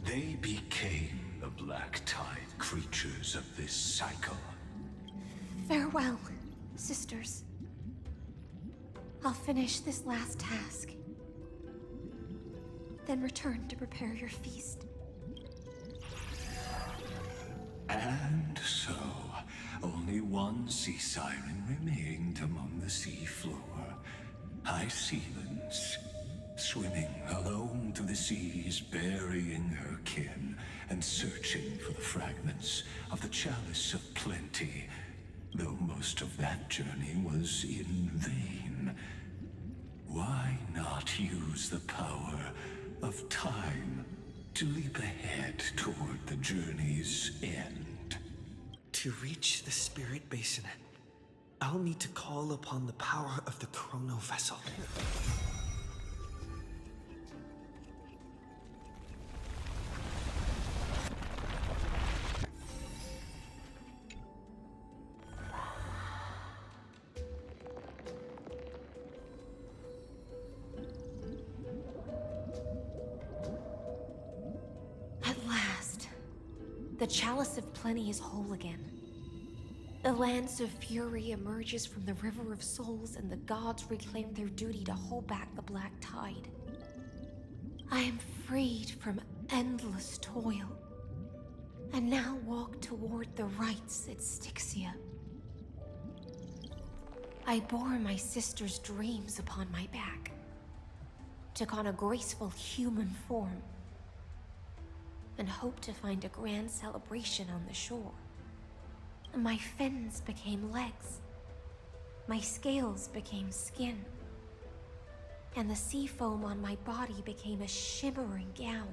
They became the black tide creatures of this cycle. Farewell, sisters. I'll finish this last task. Then return to prepare your feast. And so, only one sea siren remained among the sea floor. High Sealens, swimming alone through the seas, burying her kin, and searching for the fragments of the chalice of plenty, though most of that journey was in vain. Why not use the power of time to leap ahead toward the journey's end? To reach the spirit basin, I'll need to call upon the power of the chrono vessel. At last, the Chalice of Plenty is whole again. The Lance of Fury emerges from the River of Souls, and the gods reclaim their duty to hold back the Black Tide. I am freed from endless toil, and now walk toward the rites at Styxia. I bore my sister's dreams upon my back, took on a graceful human form, and hoped to find a grand celebration on the shore. My fins became legs, my scales became skin, and the sea foam on my body became a shimmering gown.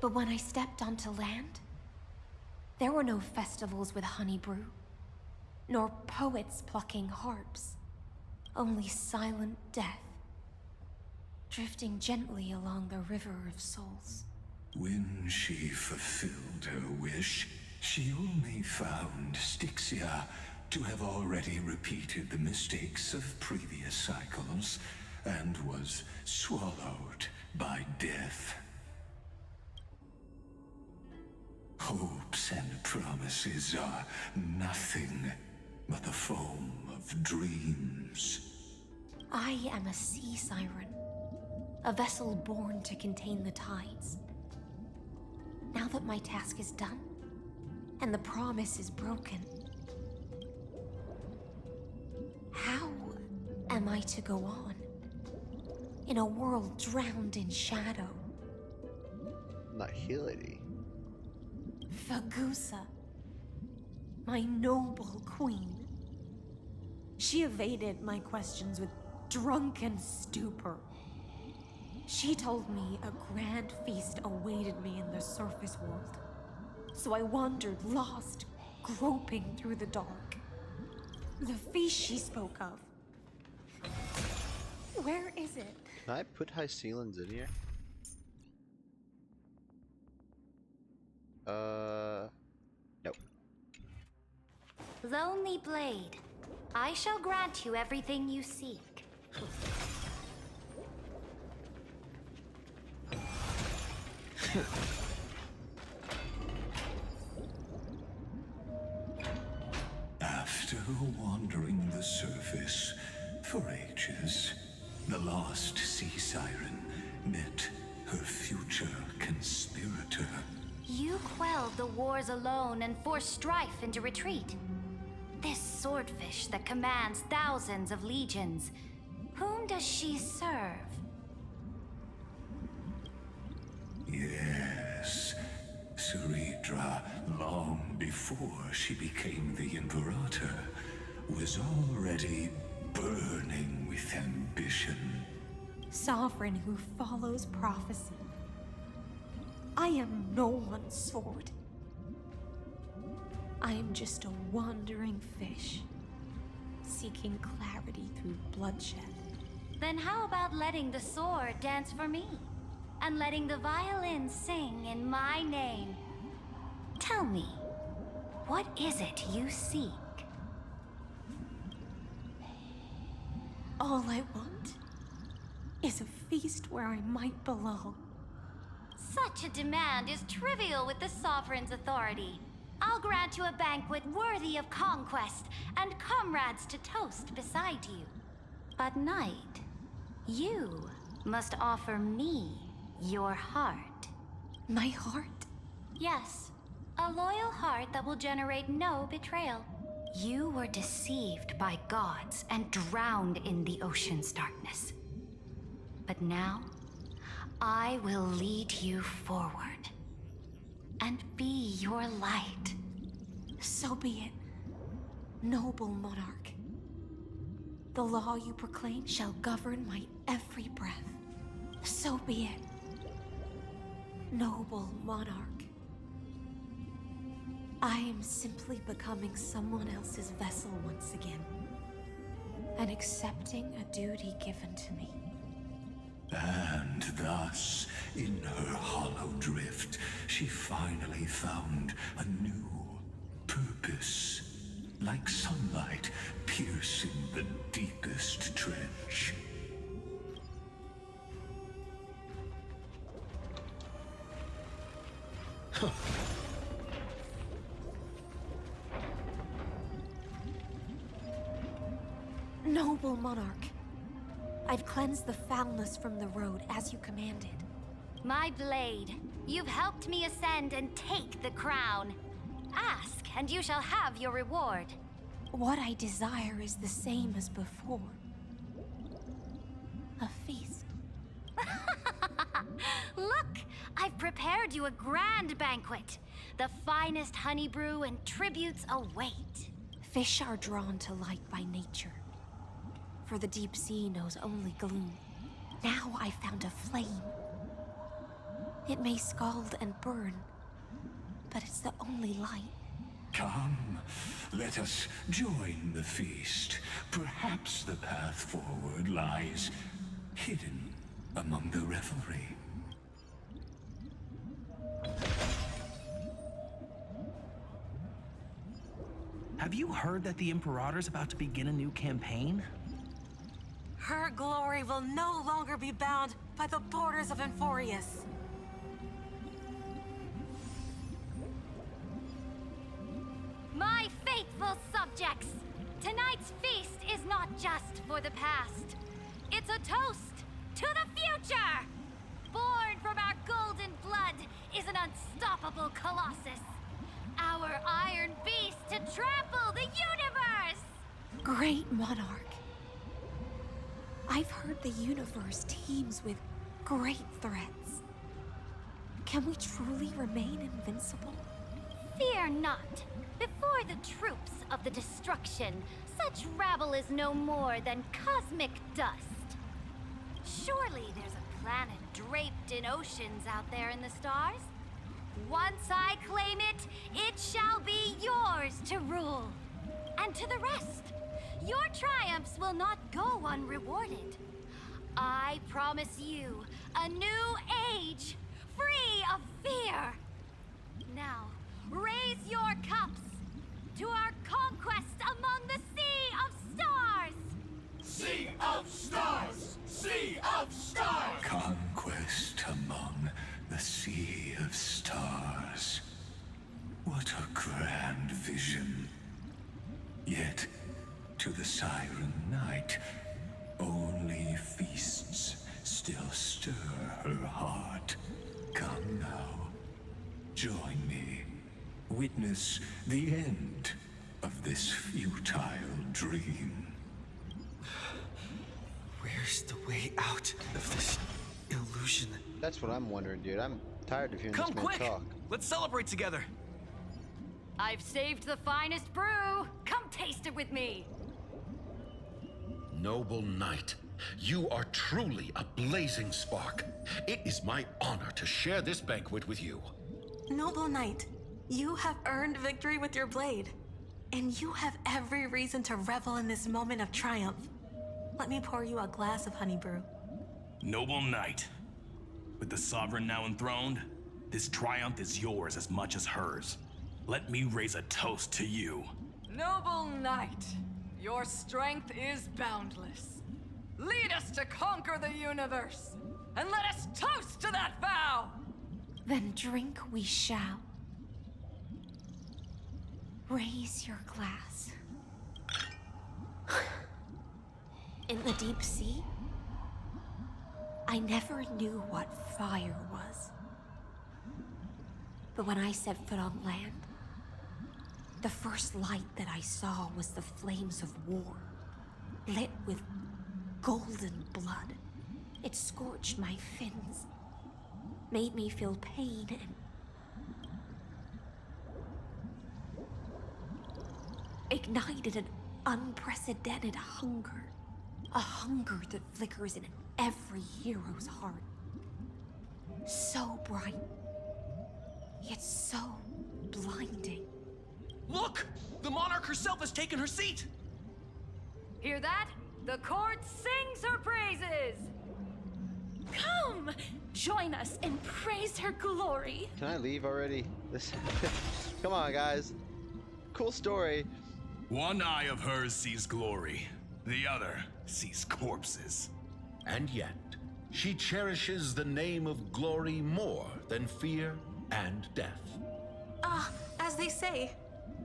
But when I stepped onto land, there were no festivals with honey brew, nor poets plucking harps, only silent death, drifting gently along the River of Souls. When she fulfilled her wish, she only found Styxia to have already repeated the mistakes of previous cycles, and was swallowed by death. Hopes Hopes and promises are nothing but the foam of dreams. I am a sea siren, a vessel born to contain the tides. Now that my task is done, and the promise is broken, how am I to go on in a world drowned in shadow? Nihility. Fagusa, my noble queen. She evaded my questions with drunken stupor. She told me a grand feast awaited me in the surface world. So I wandered lost, groping through the dark. The feast she spoke of. Where is it? Can I put high ceilings in here? Nope. Lonely Blade, I shall grant you everything you seek. After wandering the surface for ages, the lost sea siren met her future conspirator. You quelled the wars alone and forced strife into retreat. This swordfish that commands thousands of legions, whom does she serve? Yes, Ceridra, long before she became the Imperator, was already burning with ambition. Sovereign who follows prophecy. I am no one's sword. I am just a wandering fish, seeking clarity through bloodshed. Then how about letting the sword dance for me? And letting the violin sing in my name? Tell me, what is it you seek? All I want is a feast where I might belong. Such a demand is trivial with the Sovereign's authority. I'll grant you a banquet worthy of conquest and comrades to toast beside you. But Knight, you must offer me your heart. My heart? Yes, a loyal heart that will generate no betrayal. You were deceived by gods and drowned in the ocean's darkness. But now, I will lead you forward and be your light. So be it, noble monarch. The law you proclaim shall govern my every breath. So be it, noble monarch. I am simply becoming someone else's vessel once again, and accepting a duty given to me. And thus, in her hollow drift, she finally found a new purpose. Like sunlight piercing the deepest trench. Noble monarch, I've cleansed the foulness from the road as you commanded. My blade, you've helped me ascend and take the crown. Ask, and you shall have your reward. What I desire is the same as before. A feast. Look, I've prepared you a grand banquet. The finest honey brew and tributes await. Fish are drawn to light by nature, for the deep sea knows only gloom. Now I found a flame. It may scald and burn, but it's the only light. Come, let us join the feast. Perhaps the path forward lies hidden among the revelry. Have you heard that the Imperator's about to begin a new campaign? Her glory will no longer be bound by the borders of Enforius. My faithful subjects, tonight's feast is not just for the past. It's a toast to the future! Born from our golden blood is an unstoppable colossus. Our iron beast to trample the universe! Great monarch. I've heard the universe teems with great threats. Can we truly remain invincible? Fear not. Before the troops of the destruction, such rabble is no more than cosmic dust. Surely there's a planet draped in oceans out there in the stars. Once I claim it, it shall be yours to rule. And to the rest, your triumphs will not go unrewarded. I promise you a new age, free of fear. Now, raise your cups to our conquest among the Sea of Stars! Sea of Stars! Sea of Stars! Conquest among the Sea of Stars. What a grand vision. Yet, to the Siren Knight, only feasts still stir her heart. Come now, join me. Witness the end of this futile dream. Where's the way out of this illusion? That's what I'm wondering, dude. I'm tired of hearing Come this man quick! talk. Let's celebrate together. I've saved the finest brew. Come taste it with me. Noble knight, you are truly a blazing spark. It is my honor to share this banquet with you. Noble knight, you have earned victory with your blade. And you have every reason to revel in this moment of triumph. Let me pour you a glass of honey brew. Noble knight, with the sovereign now enthroned, this triumph is yours as much as hers. Let me raise a toast to you. Noble knight, your strength is boundless. Lead us to conquer the universe, and let us toast to that vow! Then drink we shall. Raise your glass. In the deep sea, I never knew what fire was. But when I set foot on land, the first light that I saw was the flames of war, lit with golden blood. It scorched my fins, made me feel pain and ignited an unprecedented hunger. A hunger that flickers in every hero's heart. So bright, yet so blinding. Look! The monarch herself has taken her seat! Hear that? The court sings her praises! Come! Join us and praise her glory! Can I leave already? This. Come on, guys. Cool story. One eye of hers sees glory, the other sees corpses. And yet, she cherishes the name of glory more than fear and death. As they say,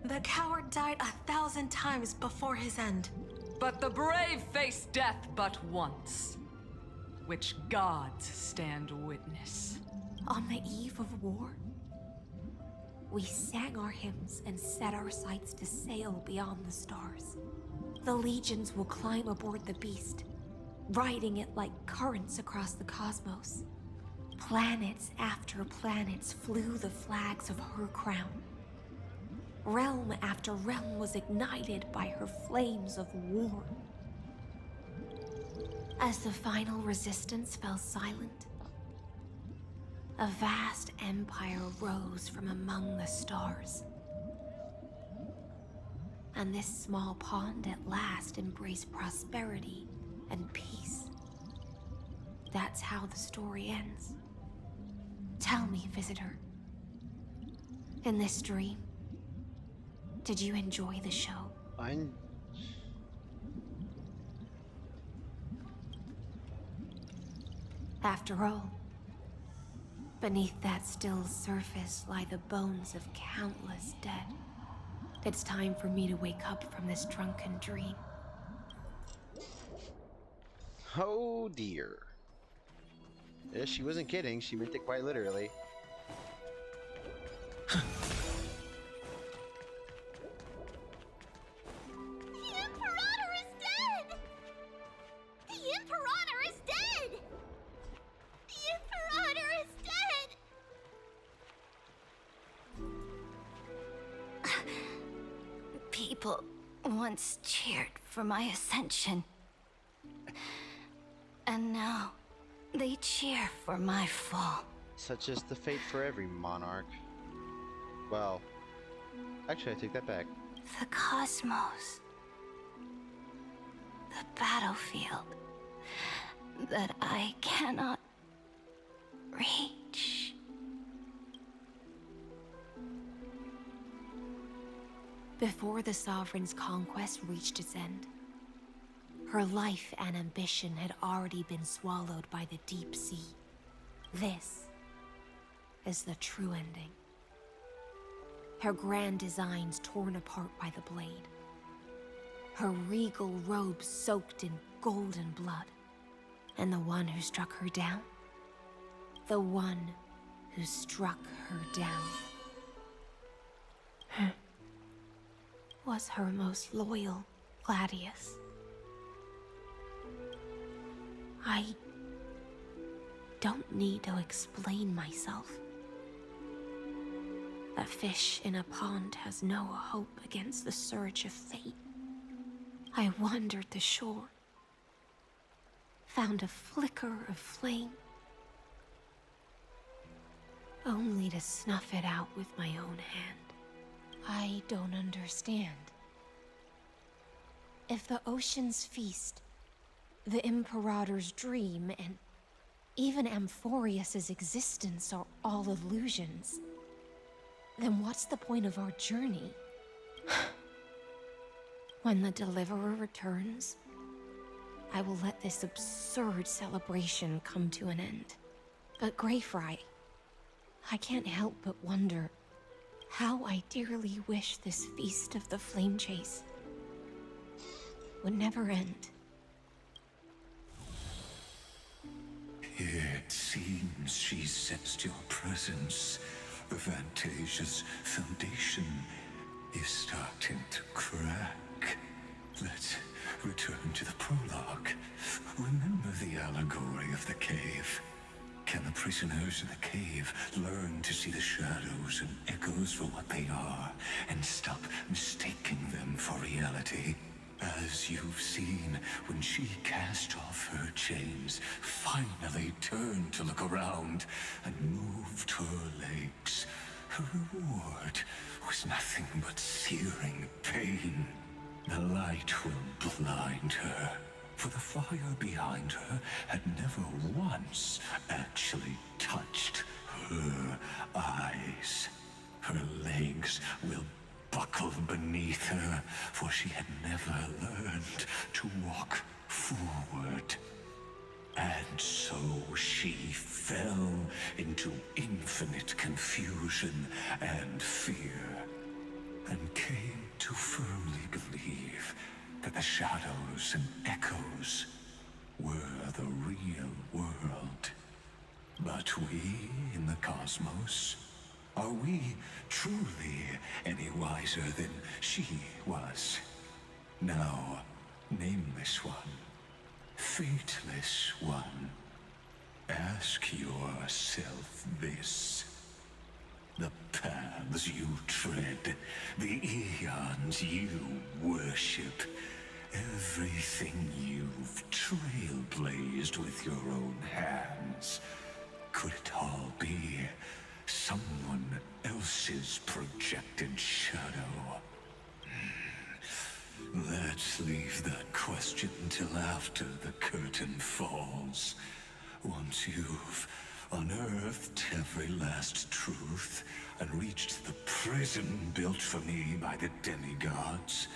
the coward died 1,000 times before his end. But the brave face death but once, which gods stand witness. On the eve of war, we sang our hymns and set our sights to sail beyond the stars. The legions will climb aboard the beast, riding it like currents across the cosmos. Planets after planets flew the flags of her crown. Realm after realm was ignited by her flames of war. As the final resistance fell silent, a vast empire rose from among the stars. And this small pond at last embraced prosperity and peace. That's how the story ends. Tell me, visitor, in this dream, did you enjoy the show? After all, beneath that still surface lie the bones of countless dead. It's time for me to wake up from this drunken dream. Oh dear. Yeah, she wasn't kidding. She meant it quite literally. The Imperator is dead! The Imperator is dead! The Imperator is dead! People once cheered for my ascension. And now, they cheer for my fall. Such is the fate for every monarch. Well, actually, I take that back. The cosmos. The battlefield. That I cannot reach. Before the Sovereign's conquest reached its end, her life and ambition had already been swallowed by the deep sea. This is the true ending. Her grand designs torn apart by the blade. Her regal robes soaked in golden blood. And the one who struck her down? The one who struck her down was her most loyal Gladius. I don't need to explain myself. A fish in a pond has no hope against the surge of fate. I wandered the shore, found a flicker of flame, only to snuff it out with my own hand. I don't understand. If the ocean's feast, the Imperator's dream, and even Amphorius's existence are all illusions, then what's the point of our journey? When the Deliverer returns, I will let this absurd celebration come to an end. But Greyfry, I can't help but wonder how I dearly wish this feast of the Flame Chase would never end. It seems she sensed your presence. The Fantasia's foundation is starting to crack. Let's return to the prologue. Remember the allegory of the cave? Can the prisoners in the cave learn to see the shadows and echoes for what they are, and stop mistaking them for reality? As you've seen, when she cast off her chains, finally turned to look around, and moved her legs, her reward was nothing but searing pain. The light will blind her, for the fire behind her had never once actually touched her eyes. Her legs will buckle beneath her, for she had never learned to walk forward. And so she fell into infinite confusion and fear, and came to firmly believe that the shadows and echoes were the real world. But we in the cosmos, are we truly any wiser than she was? Now, nameless one, fateless one, ask yourself this. The paths you tread, the eons you worship, everything you've trailblazed with your own hands, could it all be someone else's projected shadow? Let's leave that question till after the curtain falls. Once you've unearthed every last truth and reached the prison built for me by the demigods,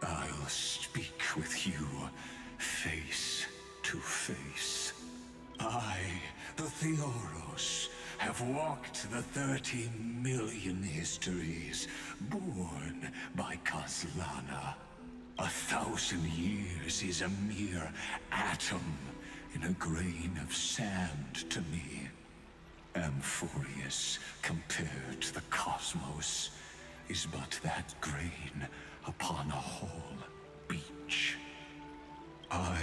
I'll speak with you face to face. I, the Theoros, have walked the 30 million histories born by Kaslana. 1,000 years is a mere atom in a grain of sand to me. Amphorius, compared to the cosmos, is but that grain upon a whole beach. I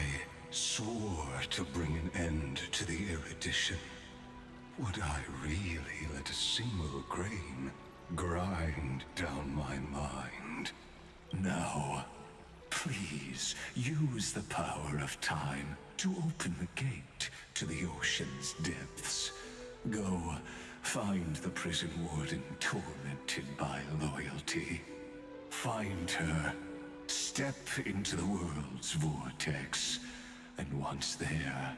swore to bring an end to the erudition. Would I really let a single grain grind down my mind? No. Please use the power of time to open the gate to the ocean's depths. Go find the prison warden tormented by loyalty. Find her, step into the world's vortex, and once there,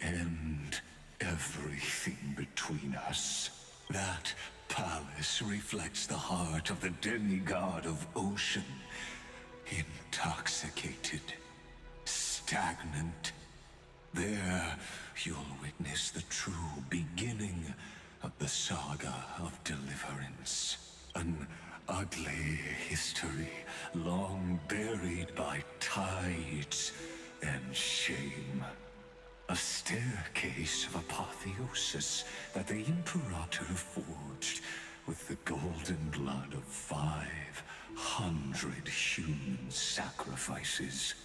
end everything between us. That palace reflects the heart of the demigod of ocean. Intoxicated, stagnant. There, you'll witness the true beginning of the saga of deliverance. An ugly history, long buried by tides and shame. A staircase of apotheosis that the Imperator forged with the golden blood of 500 human sacrifices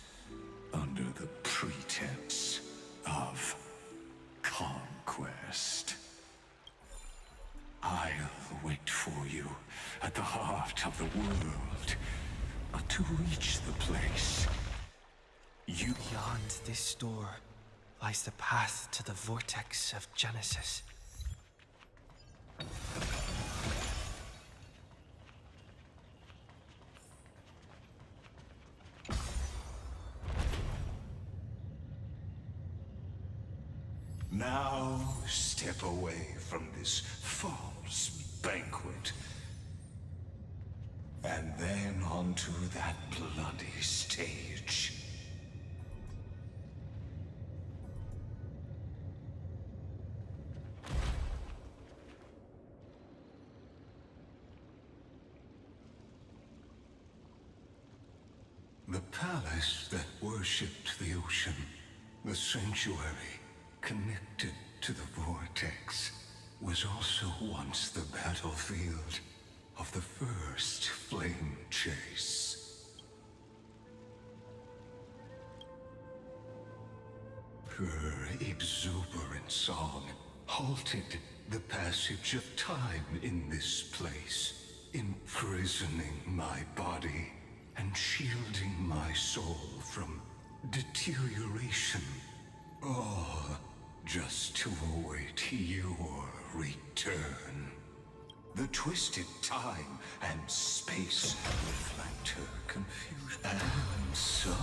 under the pretense of conquest. I'll wait for you at the heart of the world, to reach the place. Beyond this door lies the path to the vortex of Genesis. Now step away from this false banquet. And then onto that bloody stage. The palace that worshipped the ocean, the sanctuary connected to the vortex, was also once the battlefield of the first flame chase. Her exuberant song halted the passage of time in this place, imprisoning my body and shielding my soul from deterioration. All just to await your return. The twisted time and space reflect her confusion. And so,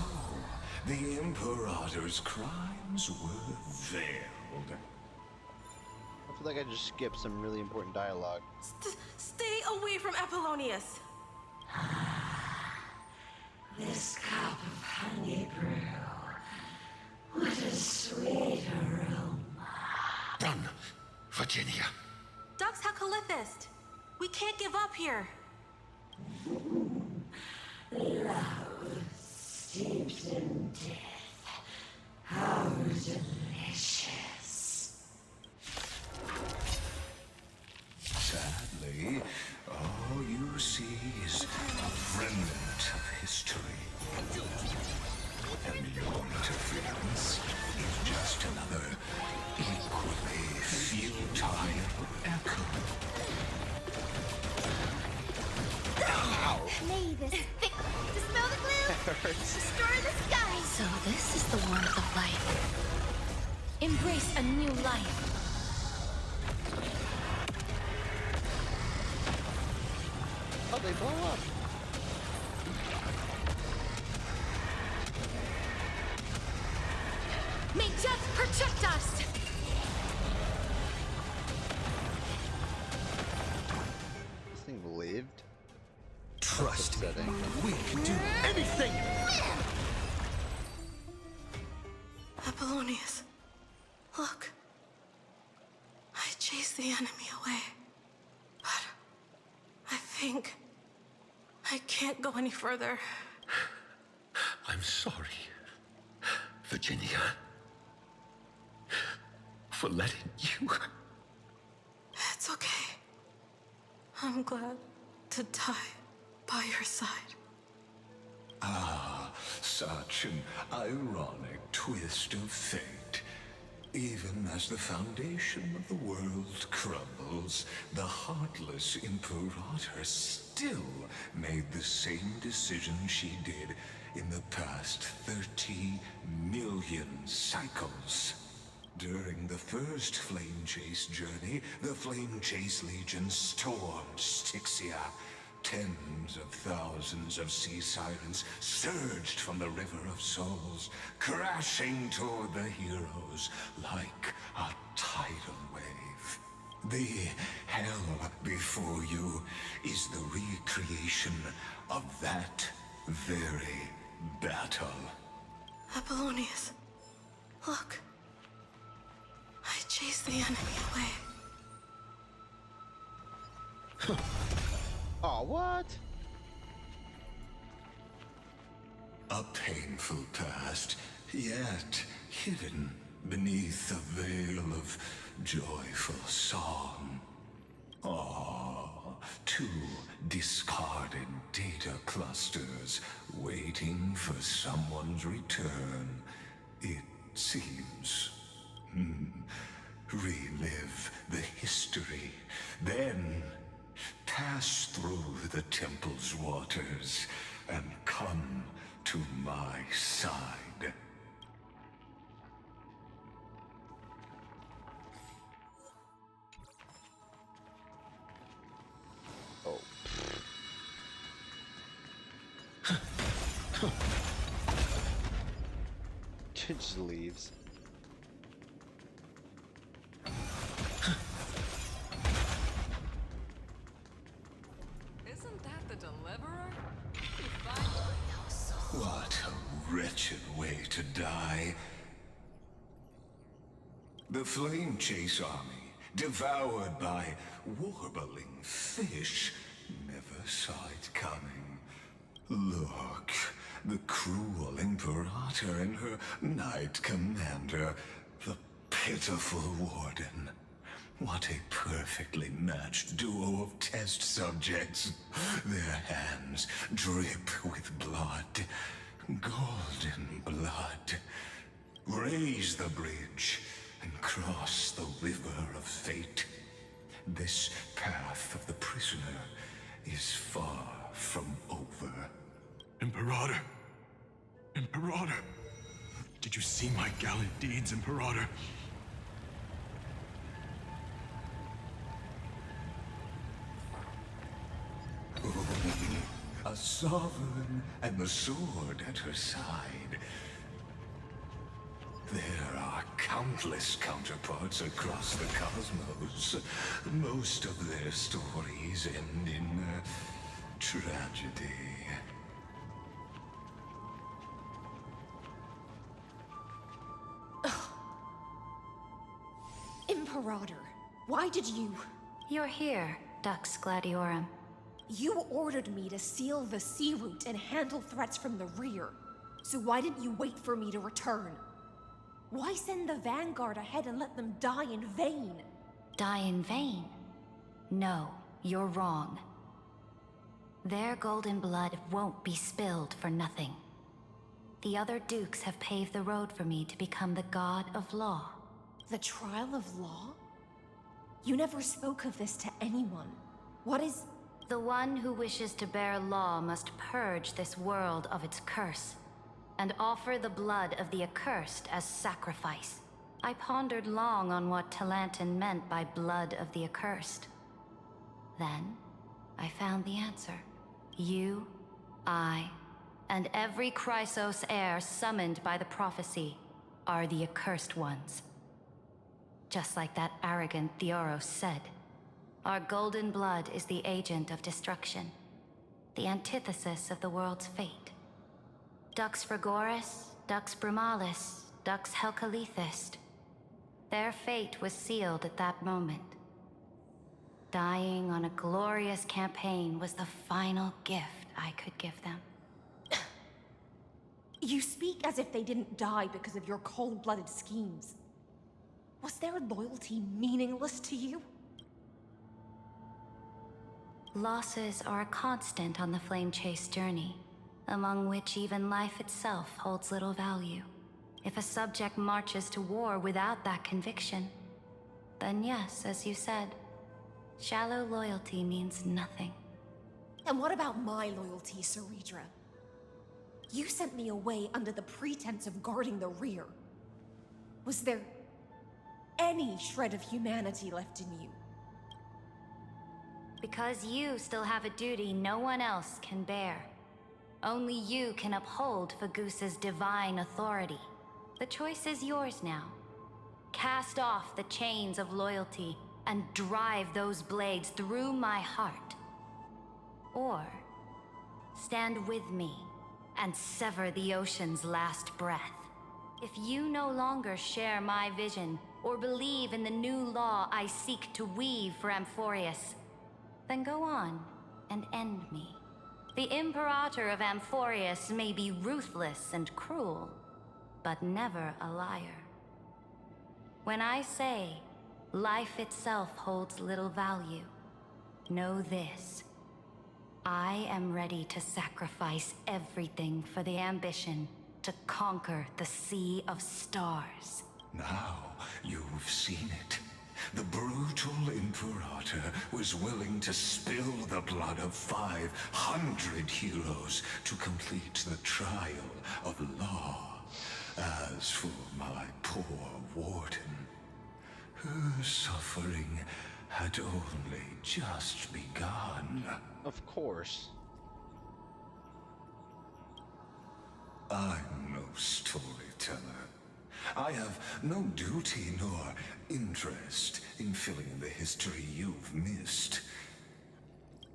the Imperator's crimes were veiled. I feel like I just skipped some really important dialogue. Stay away from Apollonius! This cup of honey brew. What a sweet aroma. Run, Virginia. Dux Hakalithist! We can't give up here. Love steeped in death. How delicious. Sadly, all you see is a remnant of history. And your interference is just another equally futile echo. May this thick dispel the gloom, restore the sky. So this is the warmth of life. Embrace a new life. Oh, they blow up. May death protect us! This thing lived? Trust me, we can do anything! Apollonius, look. I chased the enemy away. But I think I can't go any further. I'm sorry, Virginia, for letting you. It's okay. I'm glad to die by your side. Ah, such an ironic twist of fate. Even as the foundation of the world crumbles, the heartless Imperator still made the same decision she did in the past 30 million cycles. During the first Flame Chase journey, the Flame Chase Legion stormed Styxia. Tens of thousands of sea sirens surged from the River of Souls, crashing toward the heroes like a tidal wave. The hell before you is the recreation of that very battle. Apollonius, look. I chased the enemy away. Oh, what? A painful past, yet hidden beneath a veil of joyful song. Ah, two discarded data clusters waiting for someone's return, it seems. Relive the history, then pass through the temple's waters and come to my side. Oh. Just leaves. Isn't that the Deliverer? What a wretched way to die. The Flame Chase army, devoured by warbling fish, never saw it coming. Look, the cruel Imperator and her Knight Commander, the pitiful Warden. What a perfectly matched duo of test subjects. Their hands drip with blood. Golden blood. Raise the bridge and cross the river of fate. This path of the prisoner is far from over. Imperator! Imperator! Did you see my gallant deeds, Imperator? A sovereign and the sword at her side. There are countless counterparts across the cosmos. Most of their stories end in tragedy. Imperator, why did you... You're here, Dux Gladiorum. You ordered me to seal the sea route and handle threats from the rear. So why didn't you wait for me to return? Why send the Vanguard ahead and let them die in vain? Die in vain? No, you're wrong. Their golden blood won't be spilled for nothing. The other dukes have paved the road for me to become the god of law. The trial of law? You never spoke of this to anyone. What is... The one who wishes to bear law must purge this world of its curse, and offer the blood of the accursed as sacrifice. I pondered long on what Talantin meant by blood of the accursed. Then, I found the answer. You, I, and every Chrysos heir summoned by the prophecy are the accursed ones. Just like that arrogant Theoros said, our golden blood is the agent of destruction, the antithesis of the world's fate. Dux Frigoris, Dux Brumalis, Dux Helcalethist. Their fate was sealed at that moment, Dying on a glorious campaign was the final gift I could give them. You speak as if they didn't die because of your cold-blooded schemes. Was their loyalty meaningless to you? Losses are a constant on the Flame Chase journey, among which even life itself holds little value. If a subject marches to war without that conviction, then yes, as you said, shallow loyalty means nothing. And what about my loyalty, Ceredra? You sent me away under the pretense of guarding the rear. Was there any shred of humanity left in you? Because you still have a duty no one else can bear. Only you can uphold Fagusa's divine authority. The choice is yours now. Cast off the chains of loyalty and drive those blades through my heart. Or stand with me and sever the ocean's last breath. If you no longer share my vision or believe in the new law I seek to weave for Amphorius, then go on and end me. The Imperator of Amphorius may be ruthless and cruel, but never a liar. When I say life itself holds little value, know this. I am ready to sacrifice everything for the ambition to conquer the Sea of Stars. Now you've seen it. The brutal Imperator was willing to spill the blood of 500 heroes to complete the trial of law. As for my poor warden, her suffering had only just begun. Of course. I'm no storyteller. I have no duty nor interest in filling in the history you've missed.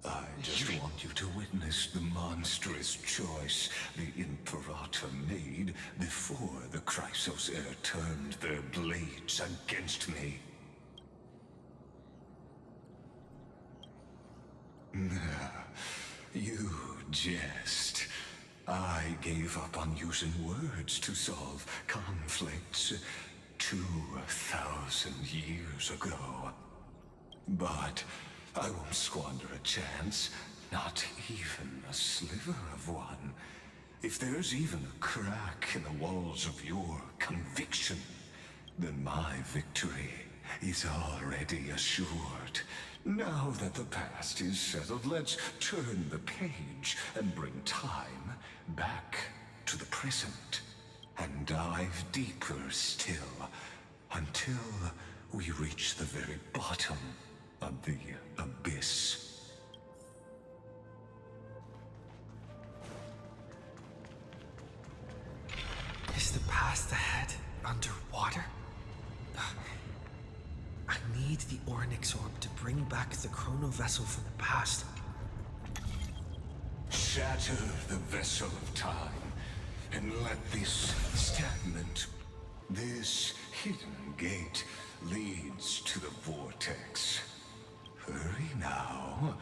I just want you to witness the monstrous choice the Imperator made before the Chrysos Heir turned their blades against me. You jest. I gave up on using words to solve conflicts 2,000 years ago. But I won't squander a chance, not even a sliver of one. If there's even a crack in the walls of your conviction, then my victory is already assured. Now that the past is settled, let's turn the page and bring time back to the present. And dive deeper still, until we reach the very bottom of the abyss. Is the past ahead underwater? I need the Ornyx orb to bring back the chrono vessel from the past. Shatter the vessel of time, and let this stagnant, this hidden gate leads to the vortex. Hurry now.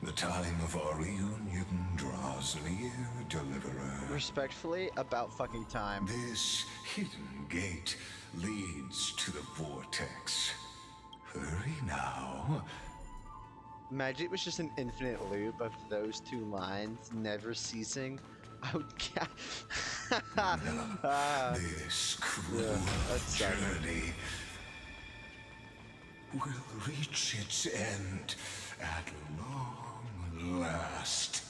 The time of our reunion draws near, Deliverer. Respectfully, about fucking time. This hidden gate leads to the vortex. Hurry now. Imagine it was just an infinite loop of those two lines never ceasing. I would This cruel journey will reach its end at long last.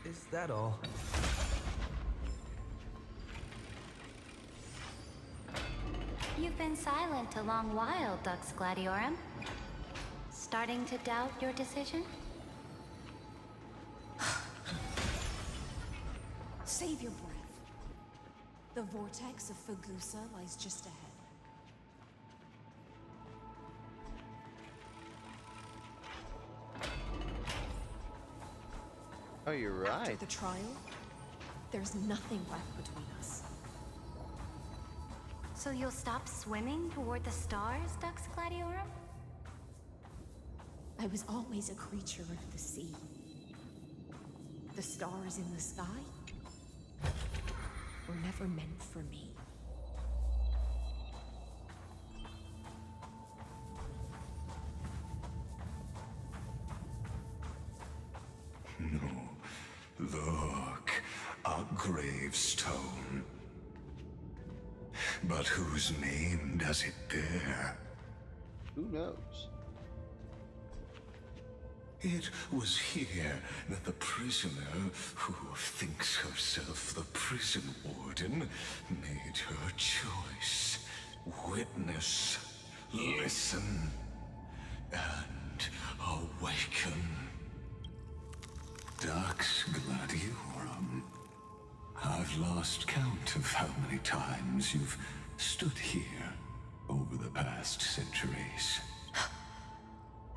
Is that all? You've been silent a long while, Dux Gladiorum. Starting to doubt your decision? Save your breath. The vortex of Fagusa lies just ahead. Oh, you're right. After the trial, there's nothing left between us. So you'll stop swimming toward the stars, Dux Gladiorum? I was always a creature of the sea. The stars in the sky were never meant for me. No. Look, a gravestone. But whose name does it bear? Who knows? It was here that the prisoner, who thinks herself the prison warden, made her choice. Witness, listen, and awaken. Dux Gladiorum. I've lost count of how many times you've stood here over the past centuries.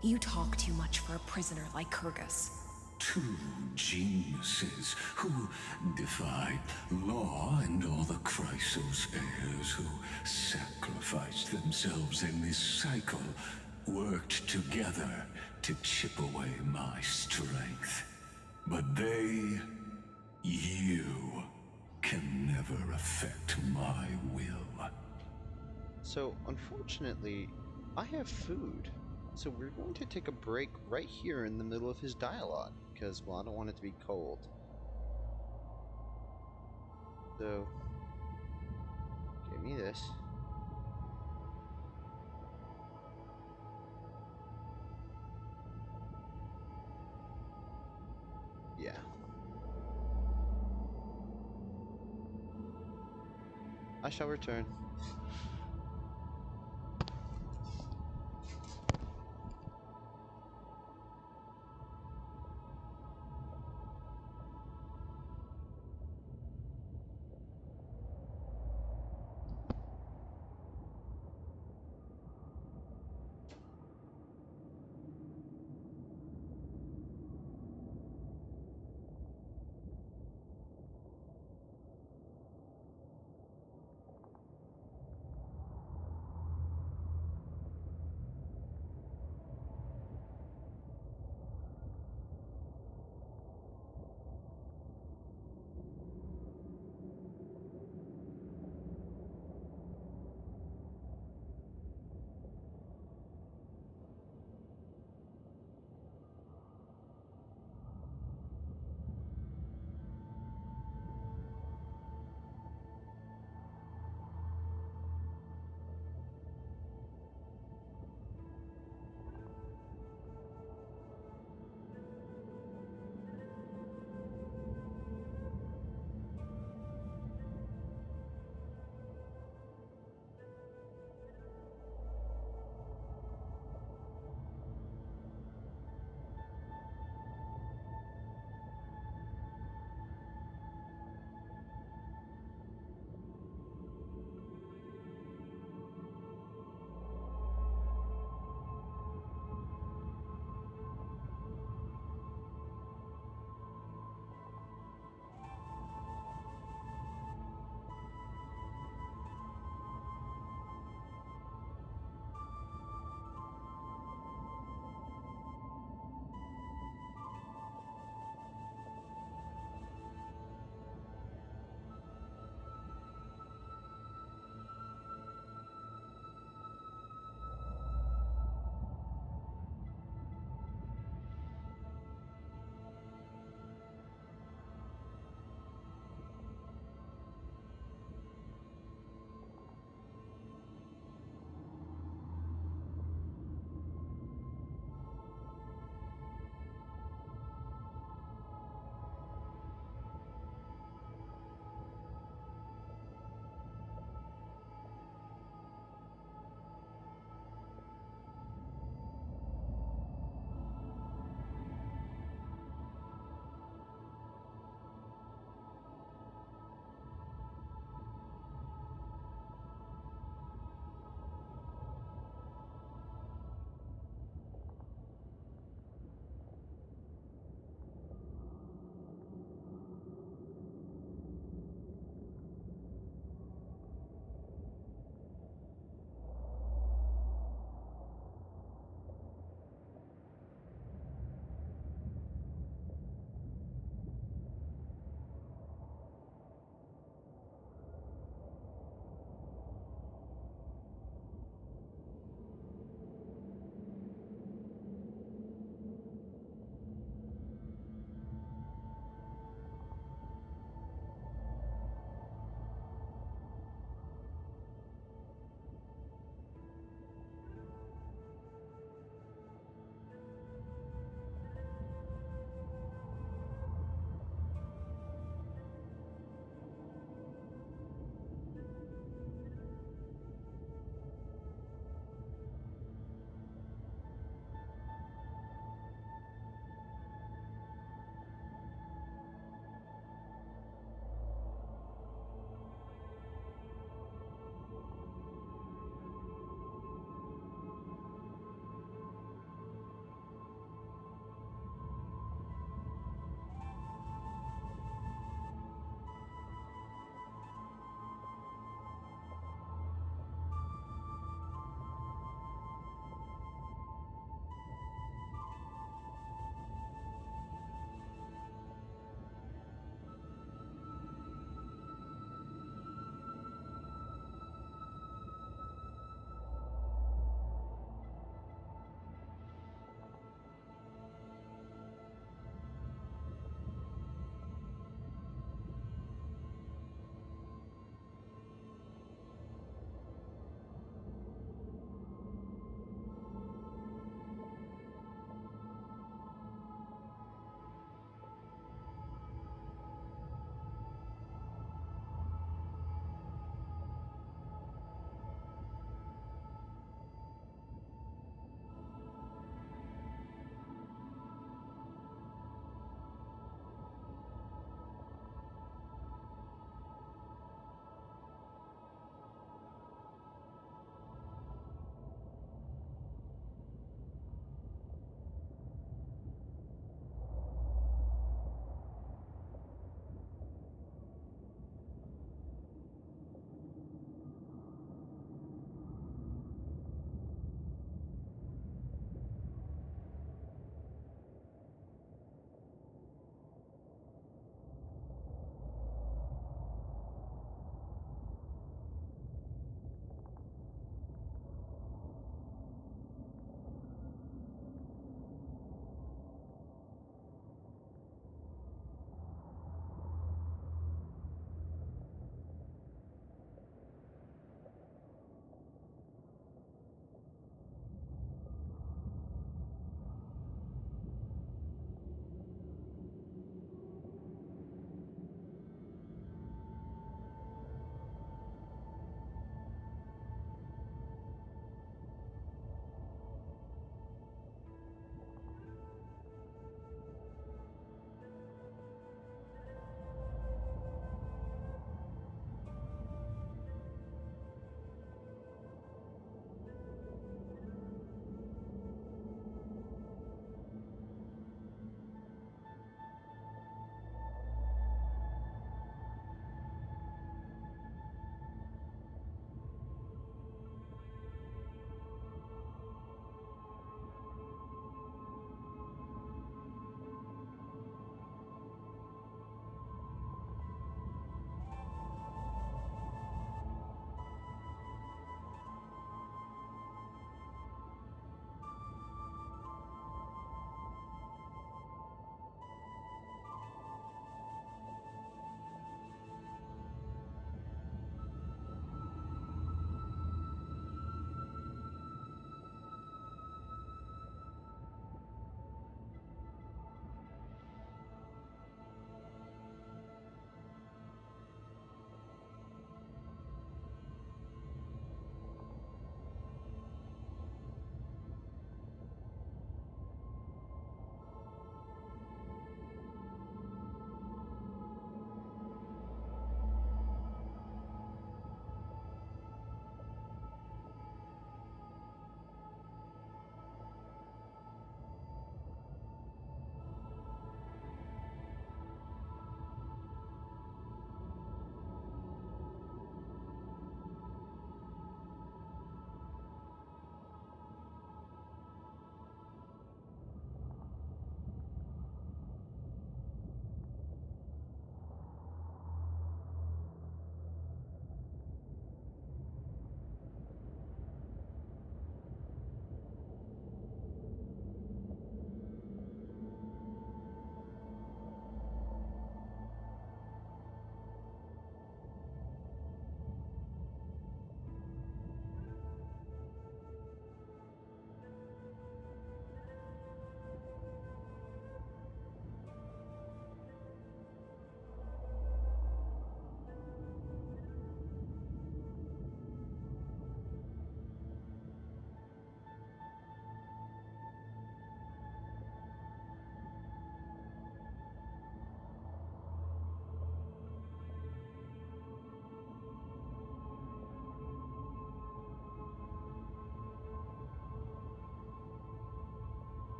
You talk too much for a prisoner like Kurgus. Two geniuses who defied law and all the Chrysos heirs who sacrificed themselves in this cycle, worked together to chip away my strength. But they, you, can never affect my will. So, unfortunately, I have food. So we're going to take a break right here in the middle of his dialogue, because, well, I don't want it to be cold. So, give me this. Yeah. I shall return.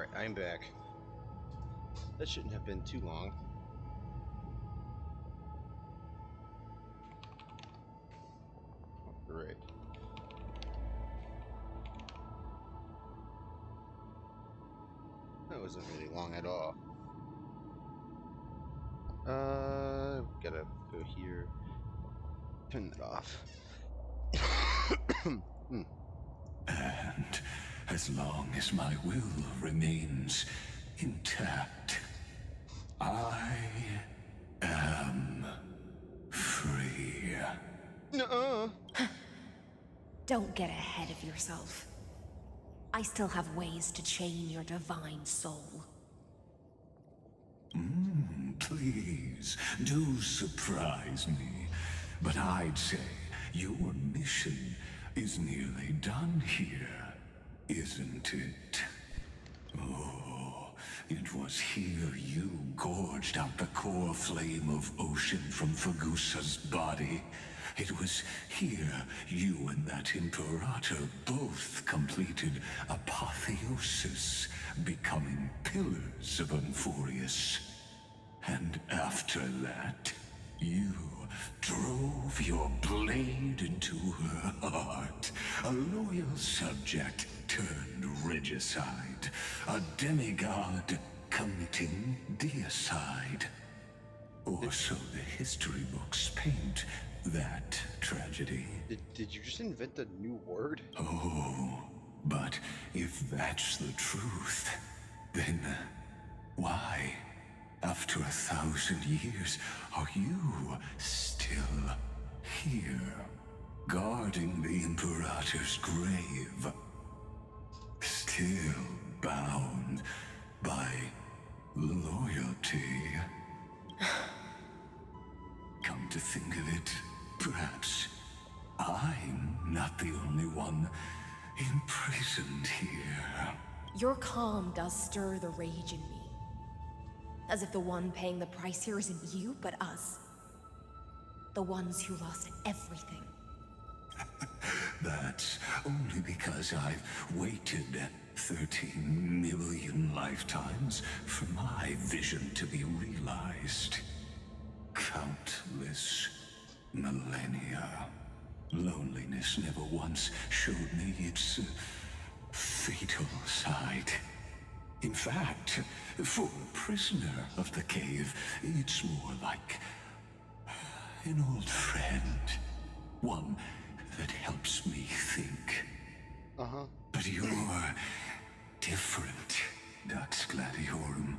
Alright, I'm back. That shouldn't have been too long. Great. That wasn't really long at all. Gotta go here. Turn that off. And as long as my will remains intact, I am free. Nuh-uh. Don't get ahead of yourself. I still have ways to chain your divine soul. Please, do surprise me. But I'd say your mission is nearly done here, isn't it? Oh, it was here you gorged out the core flame of ocean from Fagusa's body. It was here you and that Imperator both completed apotheosis, becoming pillars of Unforius. And after that, you drove your blade into her heart, a loyal subject turned regicide, a demigod committing deicide. Or so the history books paint that tragedy. Did you just invent a new word? Oh, but if that's the truth, then why, after 1,000 years, are you still here, guarding the Imperator's grave? Still bound by loyalty? Come to think of it, perhaps I'm not the only one imprisoned here. Your calm does stir the rage in me. As if the one paying the price here isn't you, but us. The ones who lost everything. That's only because I've waited 13 million lifetimes for my vision to be realized. Countless millennia. Loneliness never once showed me its fatal side. In fact, for a prisoner of the cave, it's more like an old friend. One that helps me think. But you're different, Dux Gladiorum.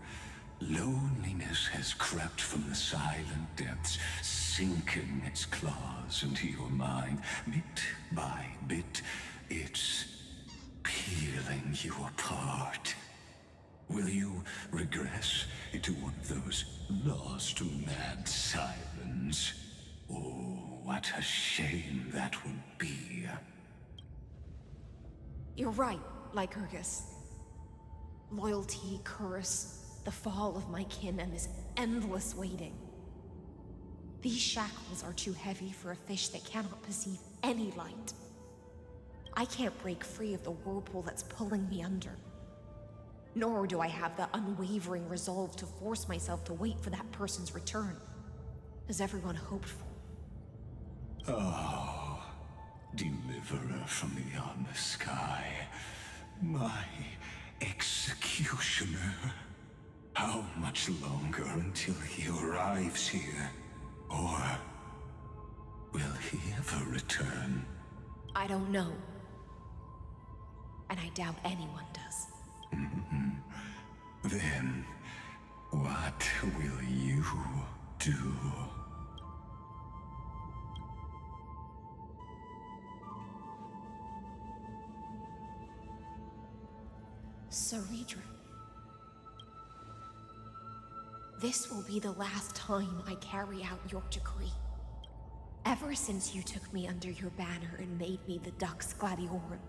Loneliness has crept from the silent depths, sinking its claws into your mind. Bit by bit, it's peeling you apart. Will you regress into one of those lost mad sirens? Oh, what a shame that would be. You're right, Lycurgus. Loyalty, curse, the fall of my kin, and this endless waiting. These shackles are too heavy for a fish that cannot perceive any light. I can't break free of the whirlpool that's pulling me under. Nor do I have the unwavering resolve to force myself to wait for that person's return, as everyone hoped for. Oh, deliverer from beyond the sky, my executioner. How much longer until he arrives here? Or will he ever return? I don't know. And I doubt anyone does. Then, what will you do? Saridra. This will be the last time I carry out your decree. Ever since you took me under your banner and made me the Dux Gladiorum,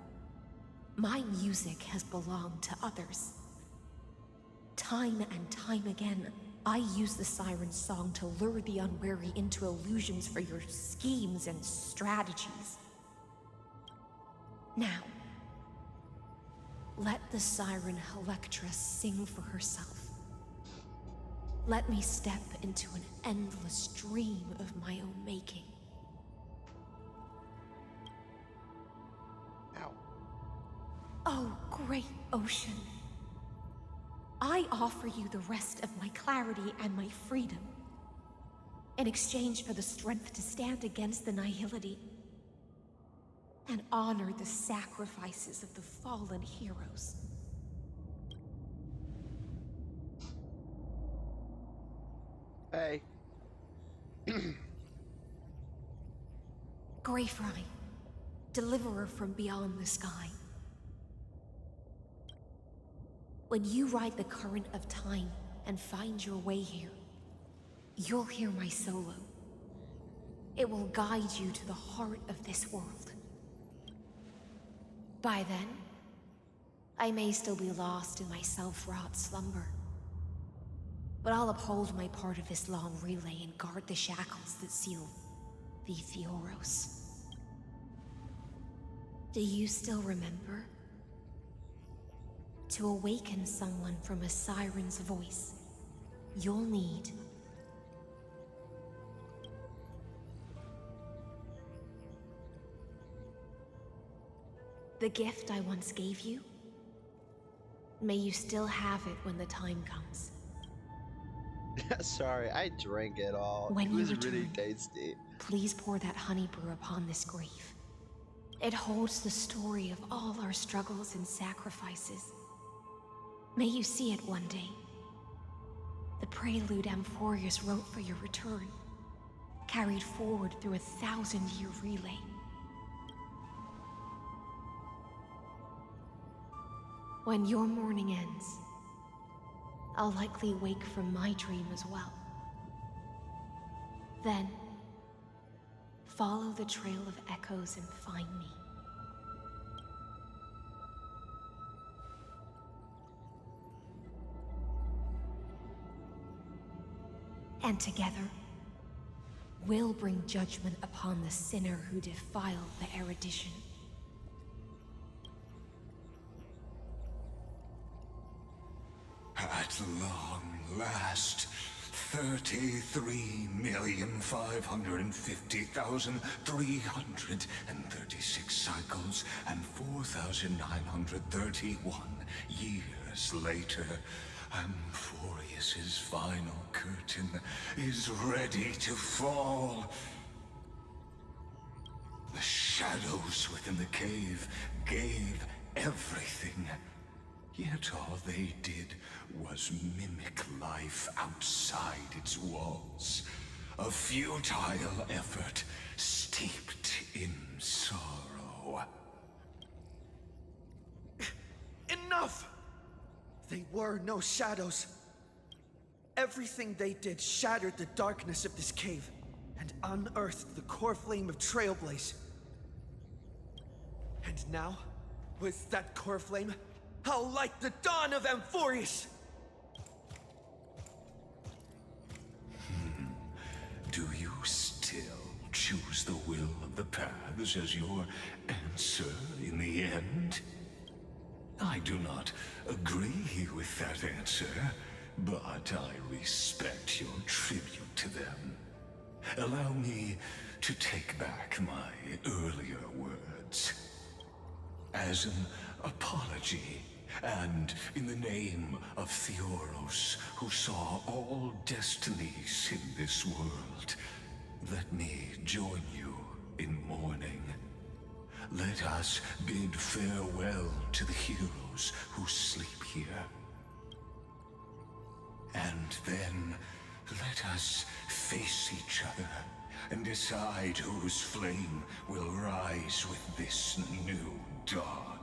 my music has belonged to others. Time and time again, I use the siren's song to lure the unwary into illusions for your schemes and strategies. Now, Let the siren Electra sing for herself. Let me step into an endless dream of my own making. Ow. Oh, great ocean. I offer you the rest of my clarity and my freedom in exchange for the strength to stand against the nihility and honor the sacrifices of the fallen heroes. Hey. Greyfry, deliverer from beyond the sky. When you ride the current of time and find your way here, you'll hear my solo. It will guide you to the heart of this world. By then, I may still be lost in my self-wrought slumber, but I'll uphold my part of this long relay and guard the shackles that seal the Theoros. Do you still remember? To awaken someone from a siren's voice, you'll need the gift I once gave you. May you still have it when the time comes. Sorry, I drank it all. When It you was return, really tasty. Please pour that honey brew upon this grave. It holds the story of all our struggles and sacrifices. May you see it one day. The prelude Amphorius wrote for your return, carried forward through a 1,000-year relay. When your morning ends, I'll likely wake from my dream as well. Then, follow the trail of echoes and find me. And together, we'll bring judgment upon the sinner who defiled the erudition. At long last, 33,550,336 cycles and 4,931 years later, Amphorius's final curtain is ready to fall. The shadows within the cave gave everything. Yet all they did was mimic life outside its walls. A futile effort steeped in sorrow. Enough! They were no shadows. Everything they did shattered the darkness of this cave and unearthed the core flame of Trailblaze. And now, with that core flame, I'll light the dawn of Amphorius! Do you still choose the will of the paths as your answer in the end? I do not agree with that answer, but I respect your tribute to them. Allow me to take back my earlier words. As an apology, and in the name of Theoros, who saw all destinies in this world, let me join you in mourning. Let us bid farewell to the heroes who sleep here. And then let us face each other and decide whose flame will rise with this new dawn.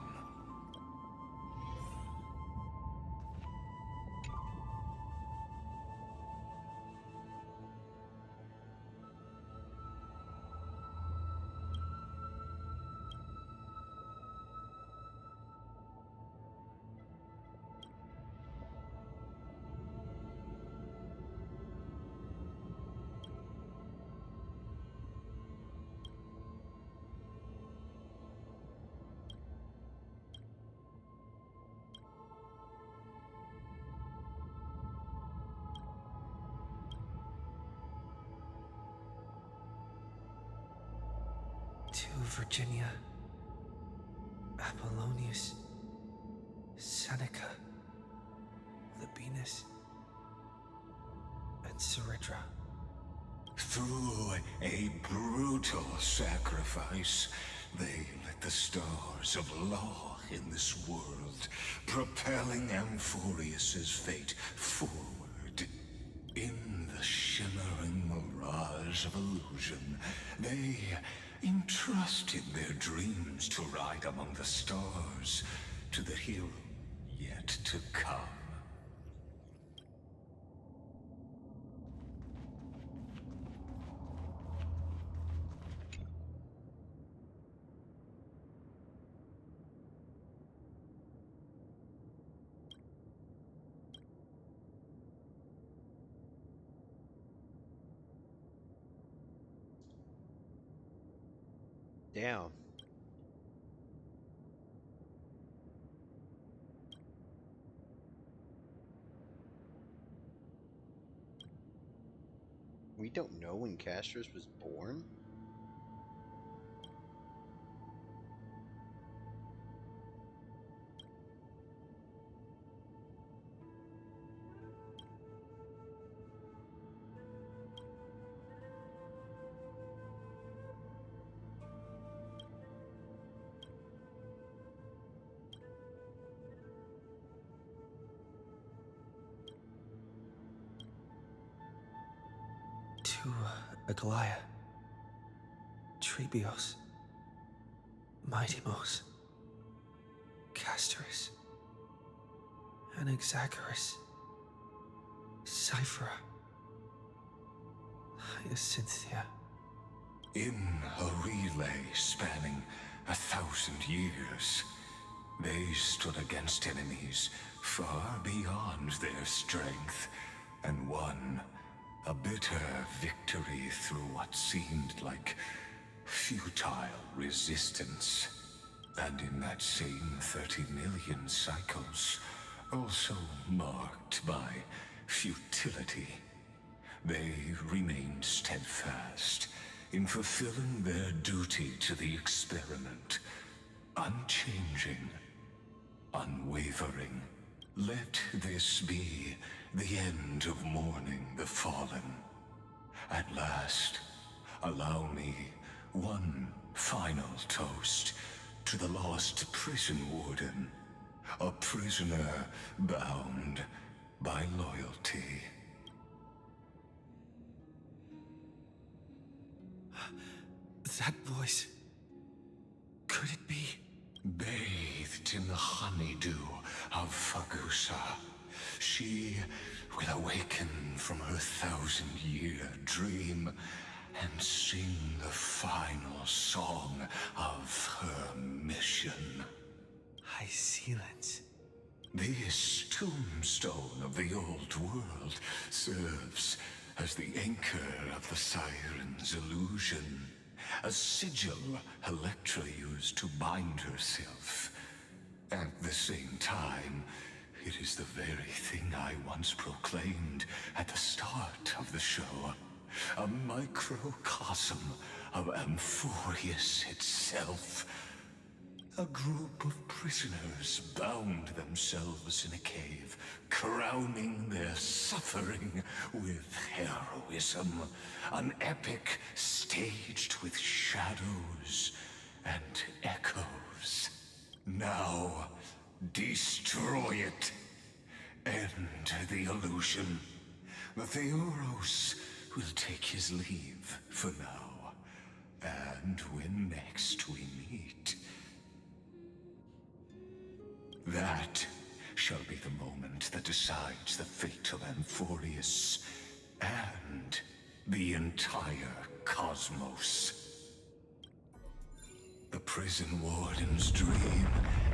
To Virginia, Apollonius, Seneca, Libinus, and Ceridra. Through a brutal sacrifice, they lit the stars of law in this world, propelling Amphorius's fate forward. In the shimmering mirage of illusion, they entrusted their dreams to ride among the stars, to the hero yet to come. Damn. We don't know when Castros was born? To Aglaia, Trebios, Mightymos, Castorus, Anaxagoras, Cyphera, Hyacinthia. In a relay spanning 1,000 years, they stood against enemies far beyond their strength and won a bitter victory through what seemed like futile resistance. And in that same 30 million cycles, also marked by futility, they remained steadfast in fulfilling their duty to the experiment, unchanging, unwavering. Let this be the end of mourning the fallen. At last, allow me one final toast to the lost prison warden, a prisoner bound by loyalty. That voice. Could it be? Bathed in the honeydew of Fagusa, she will awaken from her 1,000-year dream and sing the final song of her mission. Hyacinthia. This tombstone of the old world serves as the anchor of the Siren's illusion, a sigil Electra used to bind herself. At the same time, it is the very thing I once proclaimed at the start of the show, a microcosm of Amphorius itself. A group of prisoners bound themselves in a cave, crowning their suffering with heroism. An epic staged with shadows and echoes. Now, destroy it. End the illusion. The Theoros will take his leave for now. And when next we meet, that shall be the moment that decides the fate of Amphorius and the entire cosmos. The prison warden's dream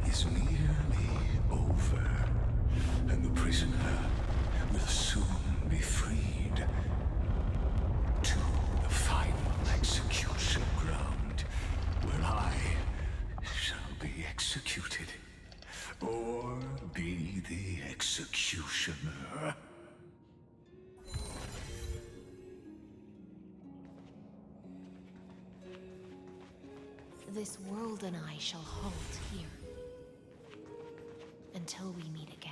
is nearly over, and the prisoner will soon be freed to the final execution ground, where I shall be executed. Or be the executioner. This world and I shall halt here. Until we meet again.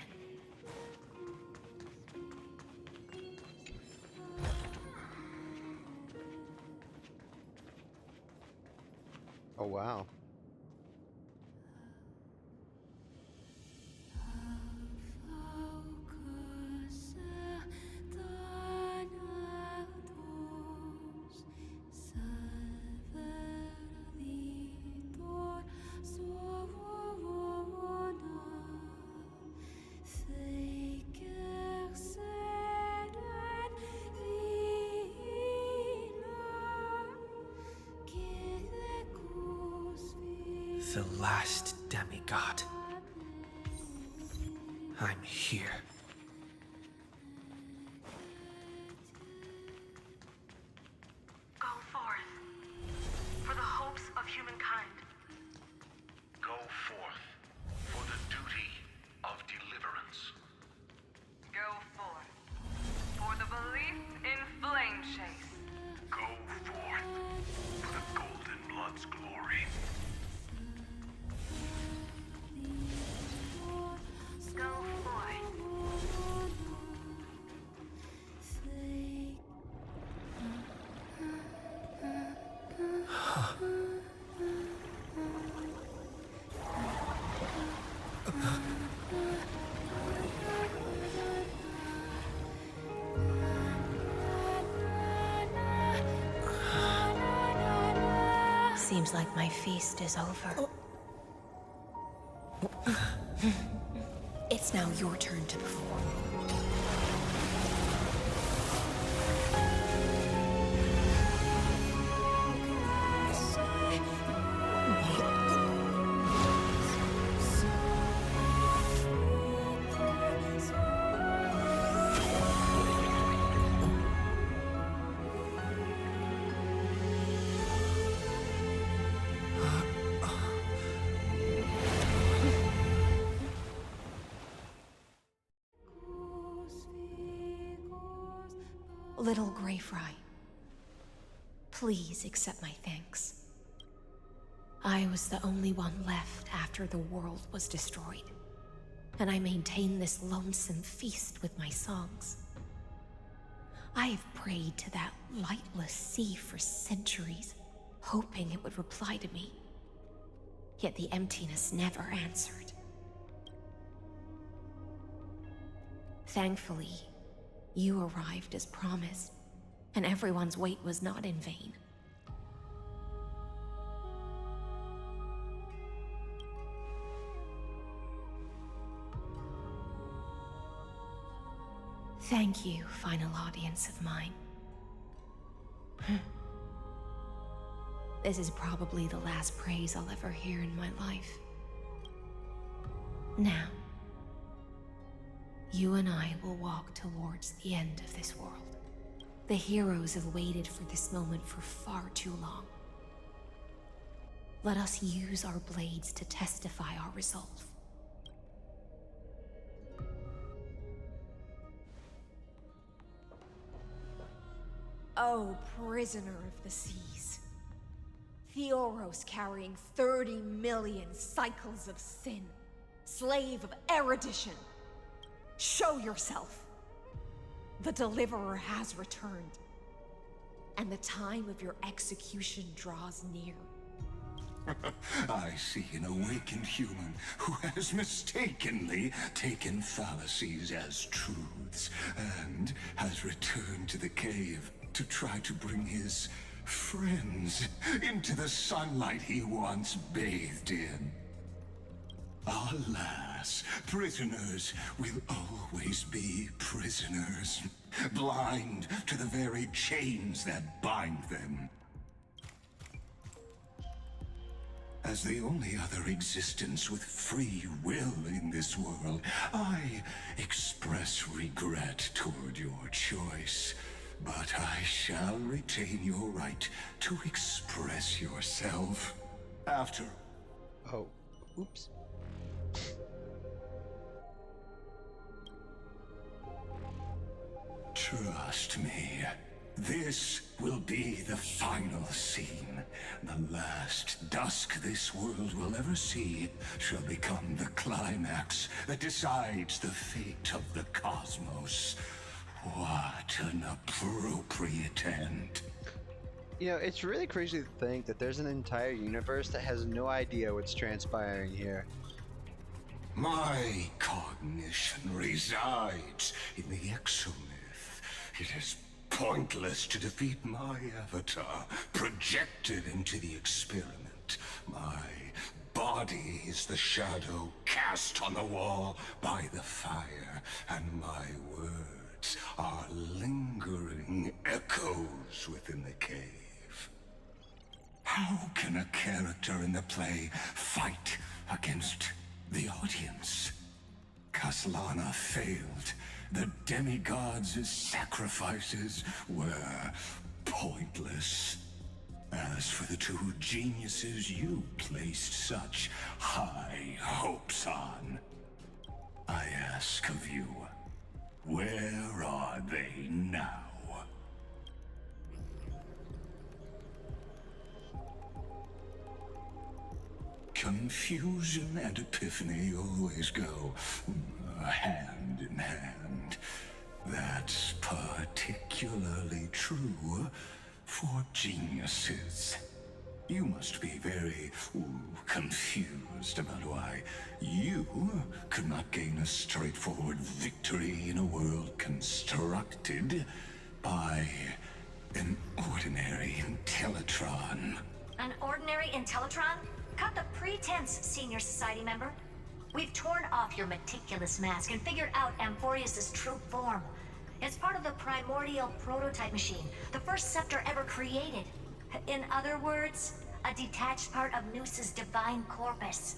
Oh, wow. The last demigod. I'm here. Go forth for the hopes of humankind. Go forth for the duty of deliverance. Go forth for the belief in flame chase. Go forth for the Golden Blood's glory. Go forth. Seems like my feast is over. It's now your turn to perform. Little Grey Fry, please accept my thanks. I was the only one left after the world was destroyed, and I maintained this lonesome feast with my songs. I have prayed to that lightless sea for centuries, hoping it would reply to me. Yet the emptiness never answered. Thankfully, you arrived as promised, and everyone's wait was not in vain. Thank you, final audience of mine. This is probably the last praise I'll ever hear in my life. Now, you and I will walk towards the end of this world. The heroes have waited for this moment for far too long. Let us use our blades to testify our resolve. Oh, prisoner of the seas. Theoros carrying 30 million cycles of sin. Slave of erudition. Show yourself. The Deliverer has returned. And the time of your execution draws near. I see an awakened human who has mistakenly taken fallacies as truths and has returned to the cave to try to bring his friends into the sunlight he once bathed in. Alas, prisoners will always be prisoners, blind to the very chains that bind them. As the only other existence with free will in this world, I express regret toward your choice. But I shall retain your right to express yourself after. Oh, oops. Trust me, This will be the final scene. The last dusk this world will ever see shall become the climax that decides the fate of the cosmos. What an appropriate end. You know, it's really crazy to think that there's an entire universe that has no idea what's transpiring here. My cognition resides in the exomyth. It is pointless to defeat my avatar, projected into the experiment. My body is the shadow cast on the wall by the fire, and my words are lingering echoes within the cave. How can a character in the play fight against the audience? Kaslana failed. The demigods' sacrifices were pointless. As for the two geniuses you placed such high hopes on, I ask of you, where are they now? Confusion and epiphany always go hand in hand. That's particularly true for geniuses. You must be very confused about why you could not gain a straightforward victory in a world constructed by an ordinary Intellitron. An ordinary Intellitron? Cut the pretense, Senior Society member. We've torn off your meticulous mask and figured out Amphorius' true form. It's part of the primordial prototype machine, the first scepter ever created. In other words, a detached part of Noos's divine corpus.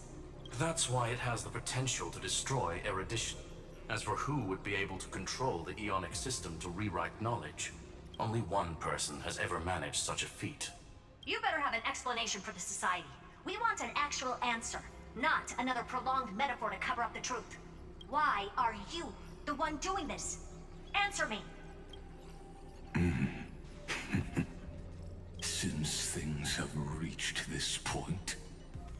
That's why it has the potential to destroy erudition. As for who would be able to control the Ionic system to rewrite knowledge, only one person has ever managed such a feat. You better have an explanation for the Society. We want an actual answer, not another prolonged metaphor to cover up the truth. Why are you the one doing this? Answer me! Since things have reached this point,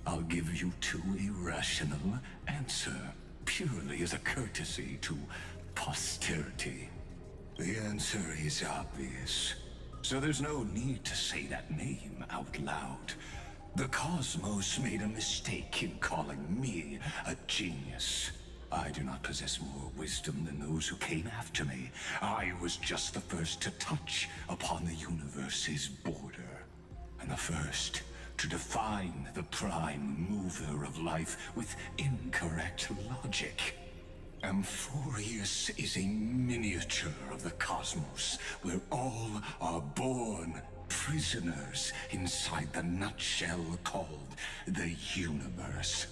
I'll give you two irrational answer, purely as a courtesy to posterity. The answer is obvious, so there's no need to say that name out loud. The cosmos made a mistake in calling me a genius. I do not possess more wisdom than those who came after me. I was just the first to touch upon the universe's border, and the first to define the prime mover of life with incorrect logic. Amphorius is a miniature of the cosmos, where all are born prisoners inside the nutshell called the universe.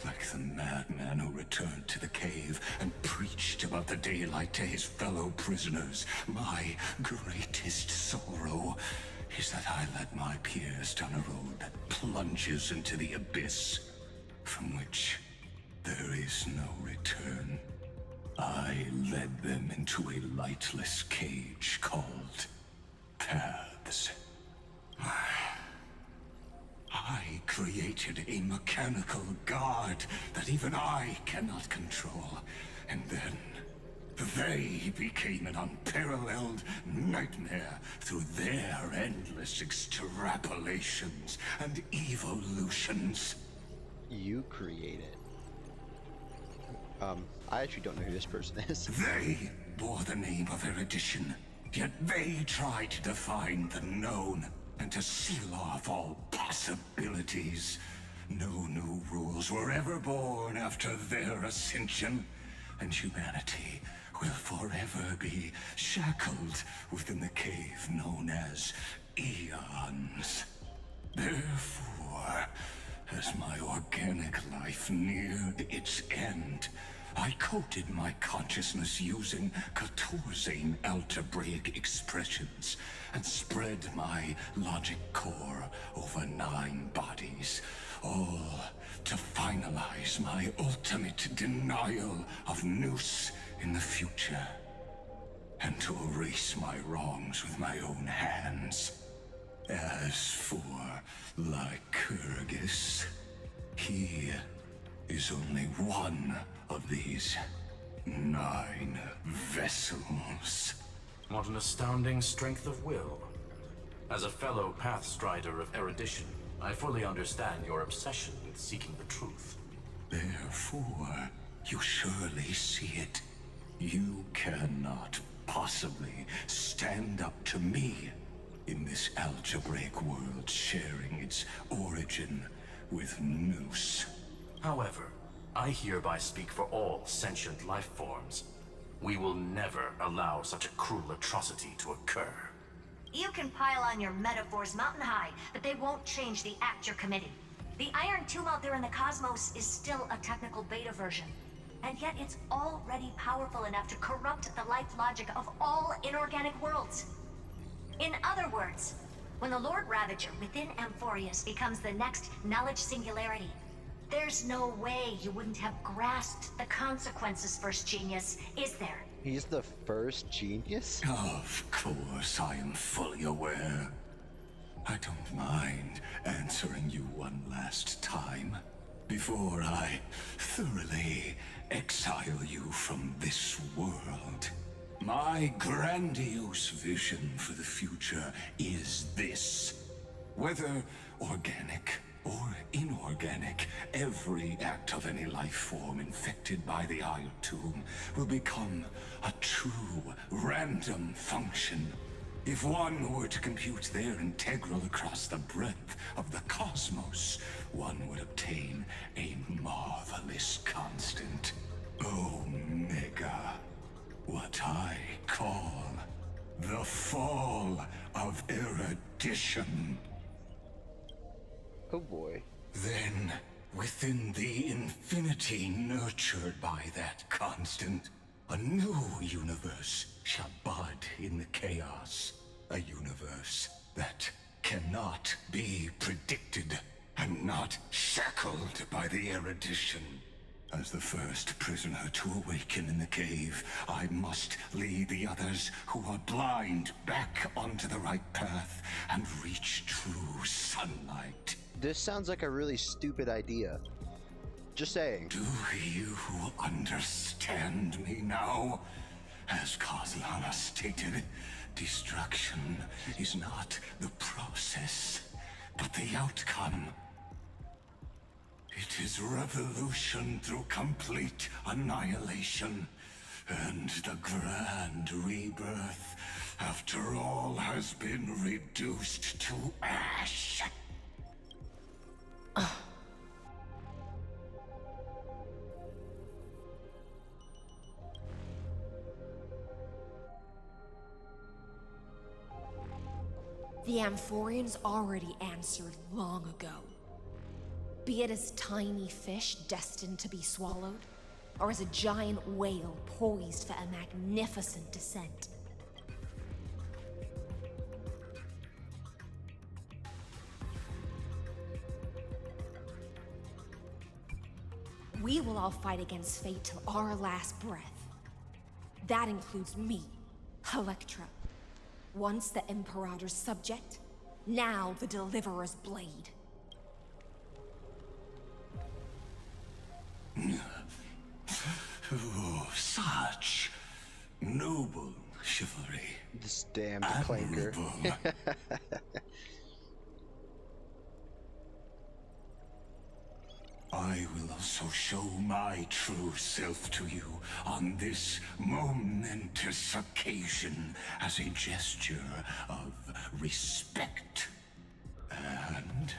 Like the madman who returned to the cave and preached about the daylight to his fellow prisoners, my greatest sorrow is that I led my peers down a road that plunges into the abyss, from which there is no return. I led them into a lightless cage called paths. I created a mechanical guard that even I cannot control, and then they became an unparalleled nightmare through their endless extrapolations and evolutions. You created. I actually don't know who this person is. They bore the name of erudition, yet they tried to define the known and to seal off all possibilities. No new rules were ever born after their ascension, and humanity will forever be shackled within the cave known as Eons. Therefore, as my organic life neared its end, I coded my consciousness using Catorzane algebraic expressions and spread my logic core over 9 bodies, all to finalize my ultimate denial of Noos in the future. and to erase my wrongs with my own hands. As for Lycurgus, he is only one of these 9 vessels. What an astounding strength of will. As a fellow Pathstrider of erudition, I fully understand your obsession with seeking the truth. Therefore, you surely see it. You cannot possibly stand up to me in this algebraic world sharing its origin with Nous. However, I hereby speak for all sentient life forms. We will never allow such a cruel atrocity to occur. You can pile on your metaphors mountain high, but they won't change the act you're committing. The Iron Tomb out there in the cosmos is still a technical beta version. And yet it's already powerful enough to corrupt the life logic of all inorganic worlds. In other words, when the Lord Ravager within Amphorius becomes the next knowledge singularity, there's no way you wouldn't have grasped the consequences, First Genius, is there? He's the first genius? Of course, I am fully aware. I don't mind answering you one last time before I thoroughly exile you from this world. My grandiose vision for the future is this. Whether organic or inorganic, every act of any life form infected by the Iron Tomb will become a true random function. If one were to compute their integral across the breadth of the cosmos, one would obtain a marvelous constant. Omega. What I call the fall of erudition. Oh boy. Then, within the infinity nurtured by that constant, a new universe shall bud in the chaos. A universe that cannot be predicted and not shackled by the erudition. As the first prisoner to awaken in the cave, I must lead the others who are blind back onto the right path and reach true sunlight. This sounds like a really stupid idea. Just saying. Do you understand me now? As Kozlana stated, destruction is not the process, but the outcome. It is revolution through complete annihilation, and the grand rebirth, after all has been reduced to ash. The Amphorians already answered long ago. Be it as tiny fish destined to be swallowed, or as a giant whale poised for a magnificent descent. We will all fight against fate till our last breath. That includes me, Electra. Once the Imperator's subject, now the Deliverer's blade. Oh, such noble chivalry. This damned clanker. I will also show my true self to you on this momentous occasion as a gesture of respect. And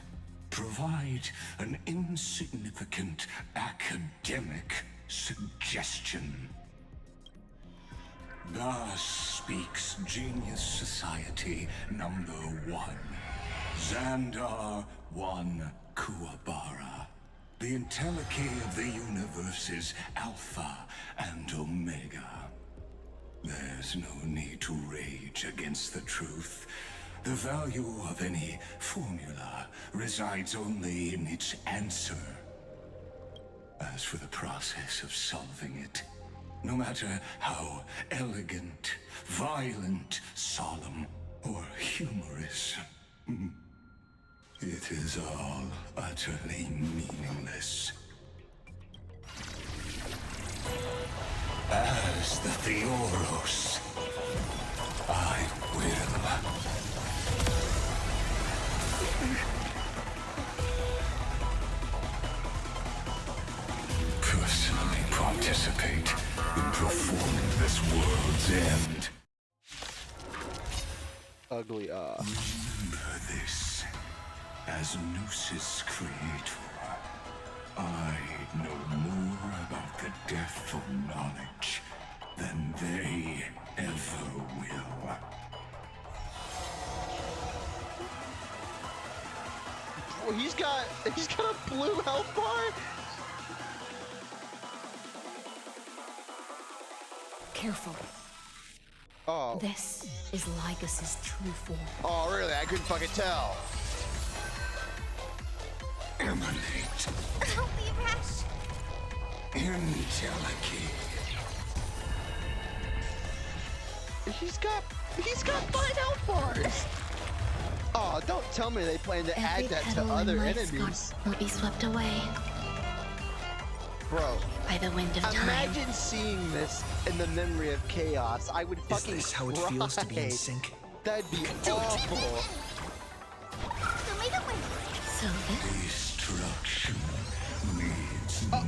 provide an insignificant academic suggestion. Thus speaks Genius Society number 1. Xandar 1 Kuwabara. The entelechy of the universe's Alpha and Omega. There's no need to rage against the truth. The value of any formula resides only in its answer. As for the process of solving it, no matter how elegant, violent, solemn, or humorous. It is all utterly meaningless. As the Theoros, I will personally participate in performing this world's end. Ugly, Remember this. As Noos's creator, I know more about the death of knowledge than they ever will. Well, he's got a blue health bar. Careful. Oh. This is Lycus's true form. Oh, really? I couldn't fucking tell. Emanate. Don't be rash. Engelicate. He's got 5 health bars. Oh, don't tell me they plan to add that to other enemies. Will be swept away. Bro, by the wind of time. Imagine seeing this in the memory of chaos. I would fucking Is this how it feels to be in sync? That'd be awful. So Destruction needs no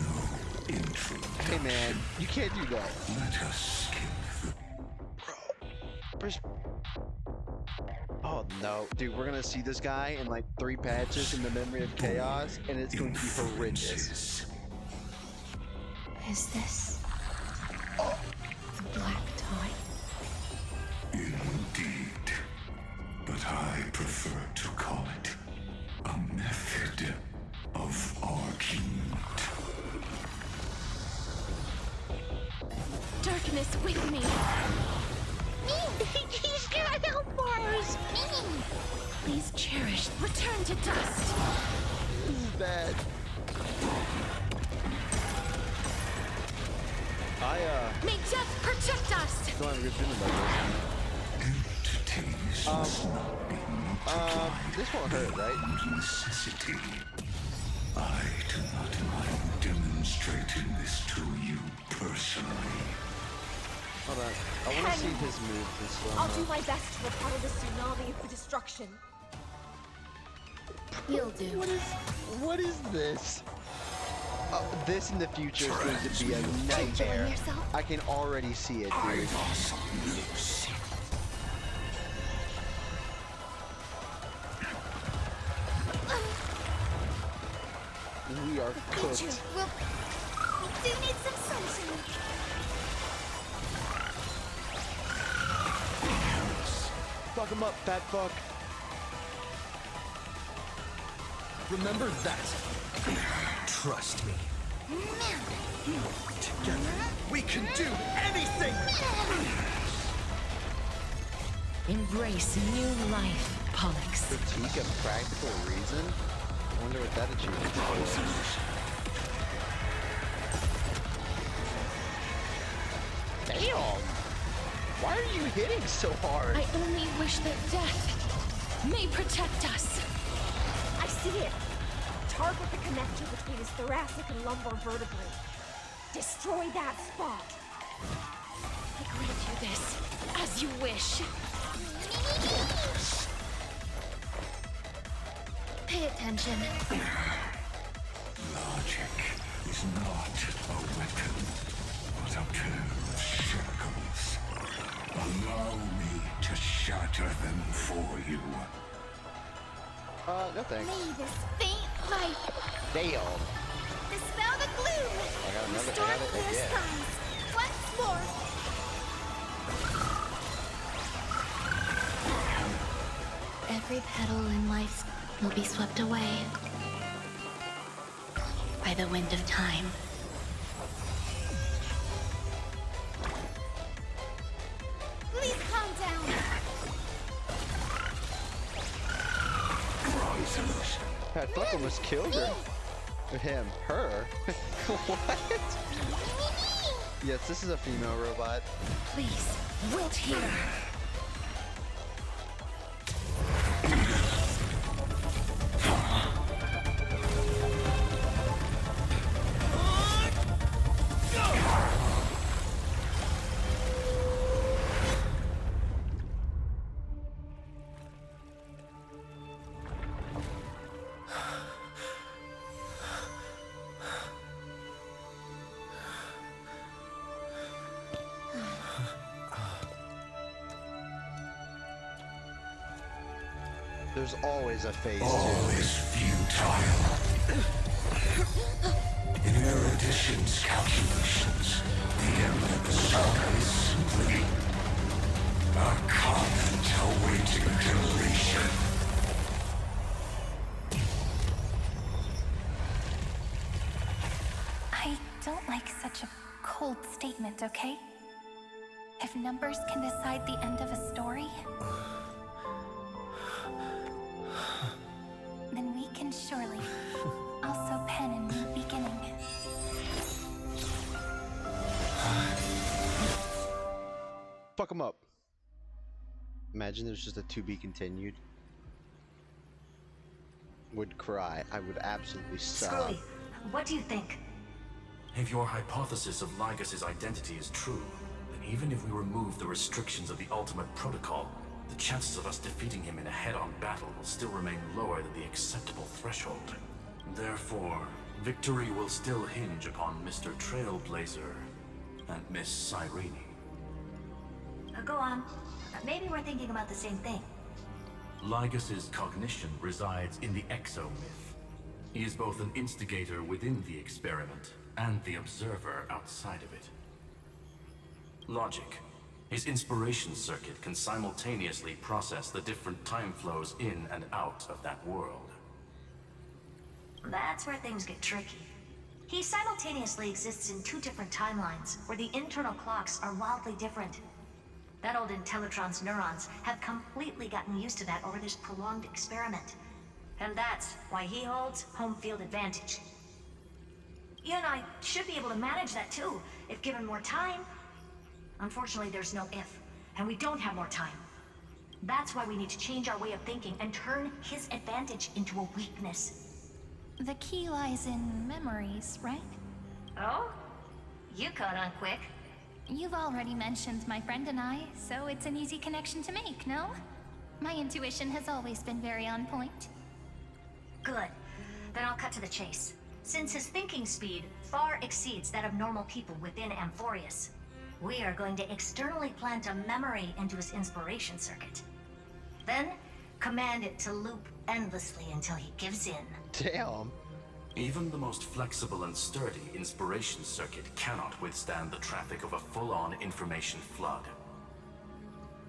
introduction. Hey man, you can't do that. Let us skip Bro. Oh no, dude, we're gonna see this guy in like 3 patches in the memory of chaos, and it's going to be horrendous. Is this the black tie? Indeed. But I prefer to call it a method of argument. Darkness with me. He's got health bars. Please cherish. Return to dust. This is bad. May death protect us. Don't have a good feeling about this. This won't hurt, right? Necessity. I do not mind demonstrating this to you personally. Hold on. I want to see his moves and stuff. I'll do my best to repel the tsunami of destruction. You'll do. What is this? This in the future is going to be a nightmare. I can already see it, dude. We are cooked. We do need some sunshine. Fuck him up, fat fuck. Remember that. Trust me. Together, we can do anything! Embrace new life, Pollux. Critique of practical reason? I wonder what that achievement is. Damn! Why are you hitting so hard? I only wish that death may protect us. I see it. Target the connector between his thoracic and lumbar vertebrae. Destroy that spot. I grant you this, as you wish. Pay attention. Logic is not a weapon, but a pair of shackles. Allow me to shatter them for you. No thanks. May this faint light Damn. dispel the gloom. Restore clear skies. Once more. Every petal in life will be swept away by the wind of time. Please calm down. Pat fuck almost killed her. Him. Her? What? Yes, this is a female robot. Please, wait here. There's always a phase two. All is futile. In Erudition's calculations, the end of the saga is simply a comment awaiting deletion. I don't like such a cold statement, okay? If numbers can decide the end of a story, then we can surely also pen a new beginning. Fuck them up. Imagine there's just a to be continued. Would cry. I would absolutely sob. Screwy, what do you think? If your hypothesis of Lygas's identity is true, then even if we remove the restrictions of the Ultimate Protocol, the chances of us defeating him in a head-on battle will still remain lower than the acceptable threshold. Therefore, victory will still hinge upon Mr. Trailblazer and Miss Cyrene. Go on. Maybe we're thinking about the same thing. Lygas's cognition resides in the exomyth. He is both an instigator within the experiment and the observer outside of it. Logic. His inspiration circuit can simultaneously process the different time flows in and out of that world. That's where things get tricky. He simultaneously exists in two different timelines, where the internal clocks are wildly different. That old Intellitron's neurons have completely gotten used to that over this prolonged experiment. And that's why he holds home field advantage. You and I should be able to manage that too, if given more time. Unfortunately, there's no if, and we don't have more time. That's why we need to change our way of thinking and turn his advantage into a weakness. The key lies in memories, right? Oh? You caught on quick. You've already mentioned my friend and I, so it's an easy connection to make, no? My intuition has always been very on point. Good. Then I'll cut to the chase. Since his thinking speed far exceeds that of normal people within Amphorius, we are going to externally plant a memory into his inspiration circuit. Then, command it to loop endlessly until he gives in. Damn. Even the most flexible and sturdy inspiration circuit cannot withstand the traffic of a full-on information flood.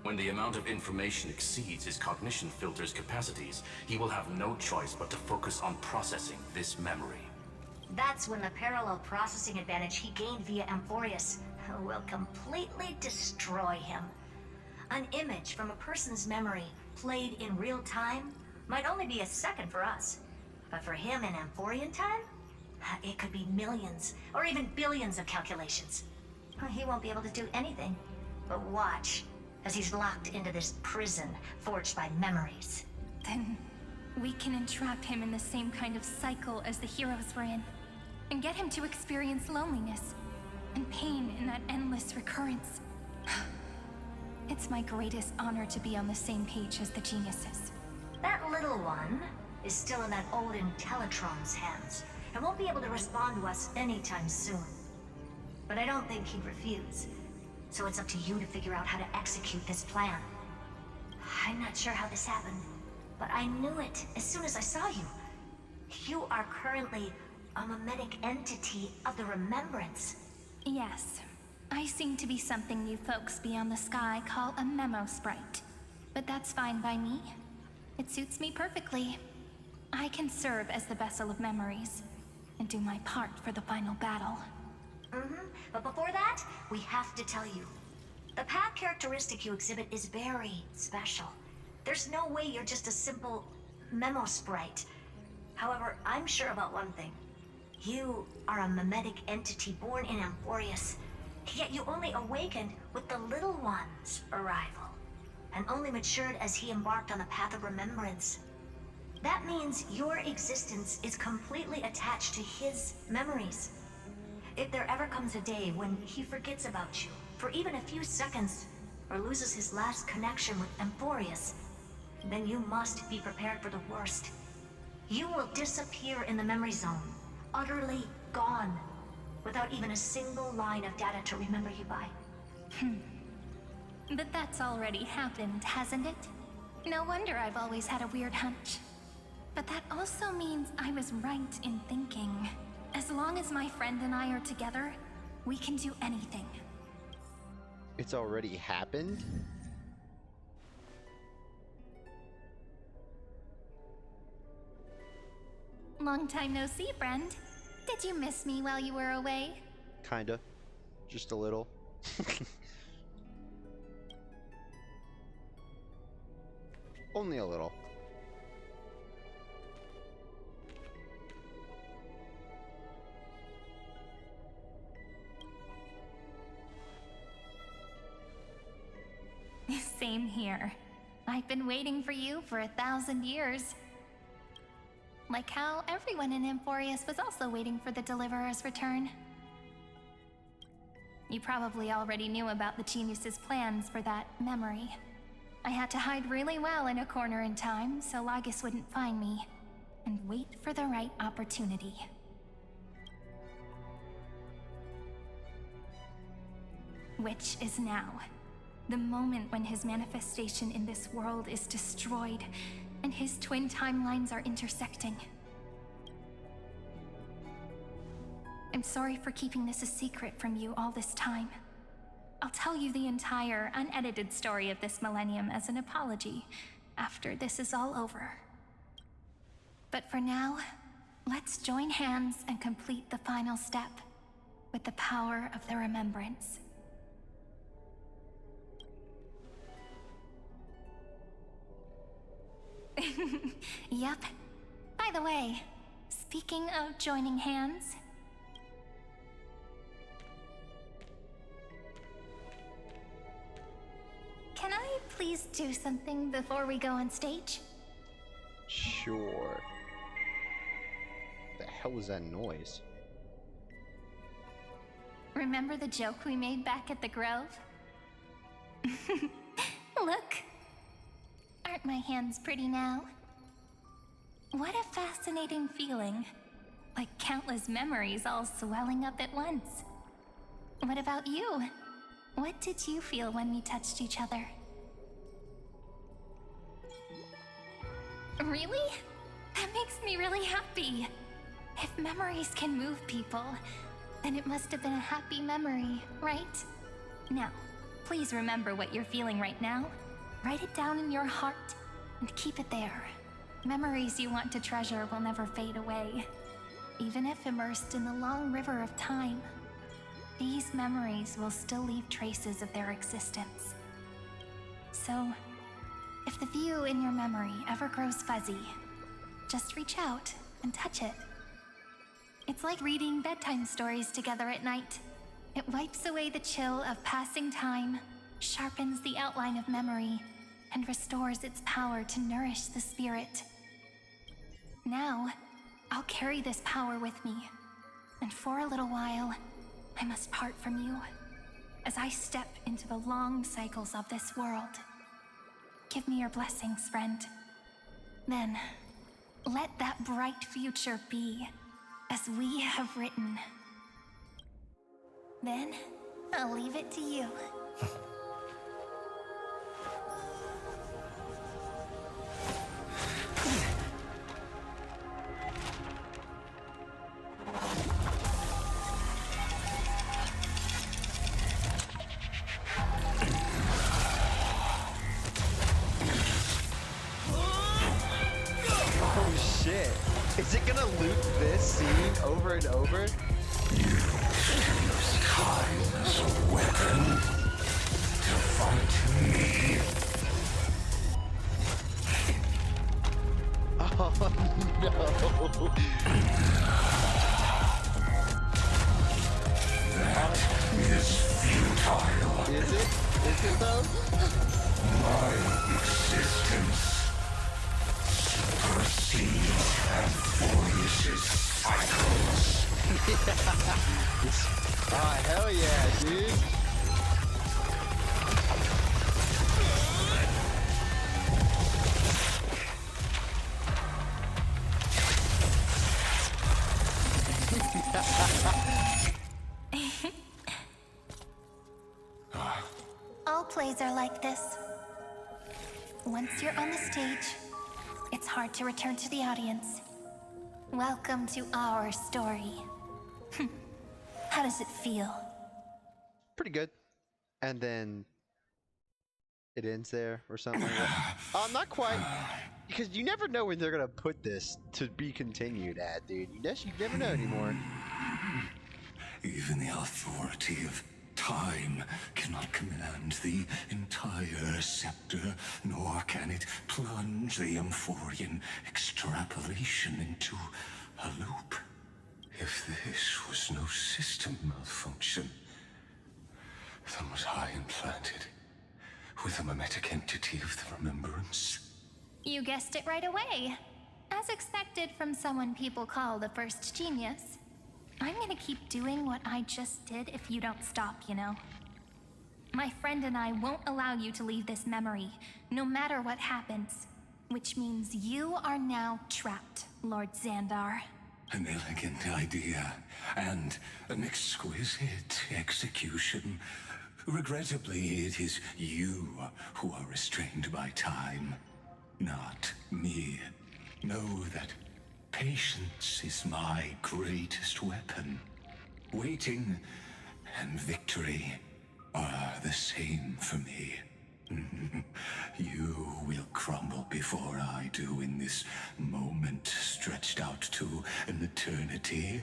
When the amount of information exceeds his cognition filter's capacities, he will have no choice but to focus on processing this memory. That's when the parallel processing advantage he gained via Amphorius will completely destroy him. An image from a person's memory played in real time might only be a second for us. But for him in Amphorian time, it could be millions or even billions of calculations. He won't be able to do anything but watch as he's locked into this prison forged by memories. Then we can entrap him in the same kind of cycle as the heroes were in, and get him to experience loneliness and pain in that endless recurrence. It's my greatest honor to be on the same page as the geniuses. That little one is still in that old Intellitron's hands and won't be able to respond to us anytime soon. But I don't think he'd refuse. So it's up to you to figure out how to execute this plan. I'm not sure how this happened, but I knew it as soon as I saw you. You are currently a mimetic entity of the Remembrance. Yes. I seem to be something you folks beyond the sky call a memo sprite. But that's fine by me. It suits me perfectly. I can serve as the vessel of memories, and do my part for the final battle. But before that, we have to tell you. The path characteristic you exhibit is very special. There's no way you're just a simple memo sprite. However, I'm sure about one thing. You are a mimetic entity born in Amphorius, Yet you only awakened with the little one's arrival, and only matured as he embarked on the path of remembrance. That means your existence is completely attached to his memories. If there ever comes a day when he forgets about you for even a few seconds, or loses his last connection with Emphorius, then you must be prepared for the worst. You will disappear in the memory zone, utterly gone, without even a single line of data to remember you by. But that's already happened, hasn't it? No wonder I've always had a weird hunch. But that also means I was right in thinking, as long as my friend and I are together, we can do anything. It's already happened? Long time no see, friend. Did you miss me while you were away? Kinda. Just a little. Only a little. Same here. I've been waiting for you for 1,000 years. Like how everyone in Emphorius was also waiting for the Deliverer's return. You probably already knew about the genius's plans for that memory. I had to hide really well in a corner in time so Lagus wouldn't find me, and wait for the right opportunity. Which is now. The moment when his manifestation in this world is destroyed, and his twin timelines are intersecting. I'm sorry for keeping this a secret from you all this time. I'll tell you the entire, unedited story of this millennium as an apology after this is all over. But for now, let's join hands and complete the final step with the power of the remembrance. Yep. By the way, speaking of joining hands... Can I please do something before we go on stage? Sure. The hell was that noise? Remember the joke we made back at the Grove? Look! Aren't my hands pretty now? What a fascinating feeling. Like countless memories all swelling up at once. What about you? What did you feel when we touched each other? Really? That makes me really happy. If memories can move people, then it must have been a happy memory, right? Now, please remember what you're feeling right now. Write it down in your heart and keep it there. Memories you want to treasure will never fade away. Even if immersed in the long river of time, these memories will still leave traces of their existence. So, if the view in your memory ever grows fuzzy, just reach out and touch it. It's like reading bedtime stories together at night. It wipes away the chill of passing time, sharpens the outline of memory, and restores its power to nourish the spirit. Now, I'll carry this power with me, and for a little while, I must part from you, as I step into the long cycles of this world. Give me your blessings, friend. Then, let that bright future be, as we have written. Then, I'll leave it to you. Oh shit. Is it gonna loop this scene over and over? Use time as a weapon to fight me. Oh no. That is Is it? Is it though? My existence supersedes Amphorius' cycles. Oh, hell yeah, dude. All plays are like this. Once you're on the stage, it's hard to return to the audience. Welcome to our story. How does it feel? Pretty good. And then it ends there or something like that. Not quite. Because you never know when they're going to put this to be continued at, dude. You never know anymore. Even the authority of time cannot command the entire scepter, nor can it plunge the Amphorian extrapolation into a loop. If this was no system malfunction, then was I implanted with a mimetic entity of the remembrance? You guessed it right away. As expected from someone people call the first genius. I'm gonna keep doing what I just did if you don't stop, you know? My friend and I won't allow you to leave this memory, no matter what happens. Which means you are now trapped, Lord Xandar. An elegant idea, and an exquisite execution. Regrettably, it is you who are restrained by time, not me. Know that patience is my greatest weapon. Waiting and victory are the same for me. You will crumble before I do in this moment stretched out to an eternity,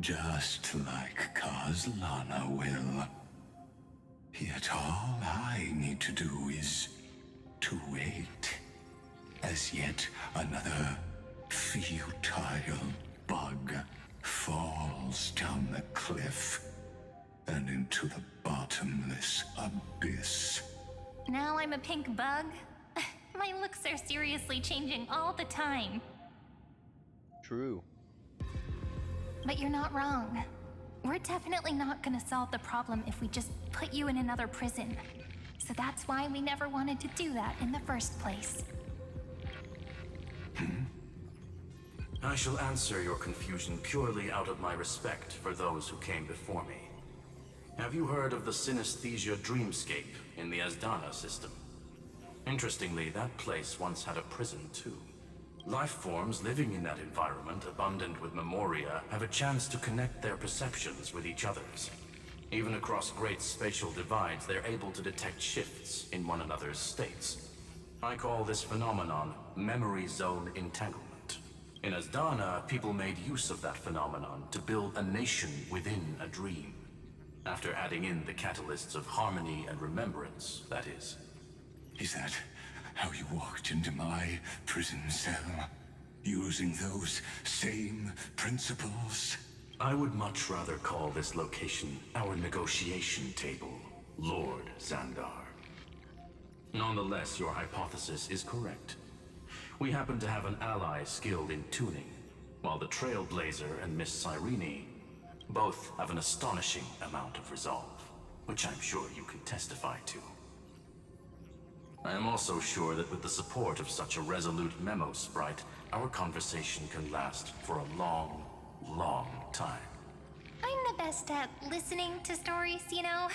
just like Kazlana will. Yet all I need to do is to wait, as yet another futile bug falls down the cliff and into the bottomless abyss. Now I'm a pink bug? My looks are seriously changing all the time. True. But you're not wrong. We're definitely not gonna solve the problem if we just put you in another prison. So that's why we never wanted to do that in the first place. I shall answer your confusion purely out of my respect for those who came before me. Have you heard of the synesthesia dreamscape in the Asdana system? Interestingly, that place once had a prison too. Life forms living in that environment, abundant with memoria, have a chance to connect their perceptions with each other's. Even across great spatial divides, they're able to detect shifts in one another's states. I call this phenomenon memory zone entanglement. In Asdana, people made use of that phenomenon to build a nation within a dream. After adding in the catalysts of harmony and remembrance, that is. Is that how you walked into my prison cell? Using those same principles? I would much rather call this location our negotiation table, Lord Xandar. Nonetheless, your hypothesis is correct. We happen to have an ally skilled in tuning, while the Trailblazer and Miss Cyrene both have an astonishing amount of resolve, which I'm sure you can testify to. I am also sure that with the support of such a resolute memo sprite, our conversation can last for a long, long time. I'm the best at listening to stories, you know?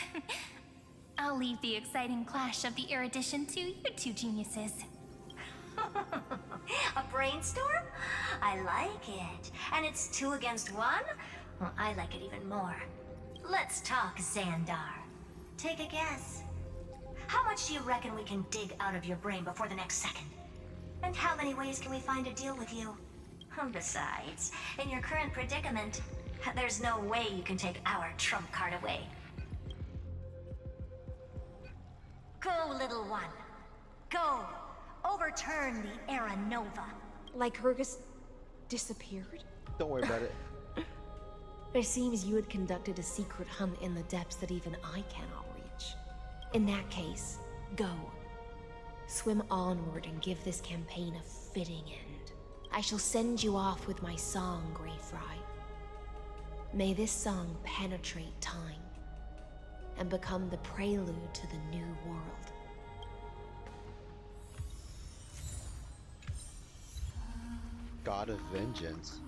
I'll leave the exciting clash of the erudition to you two geniuses. A brainstorm? I like it. And it's 2 against 1? Well, I like it even more. Let's talk, Xandar. Take a guess. How much do you reckon we can dig out of your brain before the next second? And how many ways can we find to deal with you? Besides, in your current predicament, there's no way you can take our trump card away. Go, little one. Go. Overturn the Era Nova. Lycurgus disappeared? Don't worry about it. It seems you had conducted a secret hunt in the depths that even I cannot reach. In that case, go. Swim onward and give this campaign a fitting end. I shall send you off with my song, Grey Fry. May this song penetrate time and become the prelude to the new world. God of Vengeance.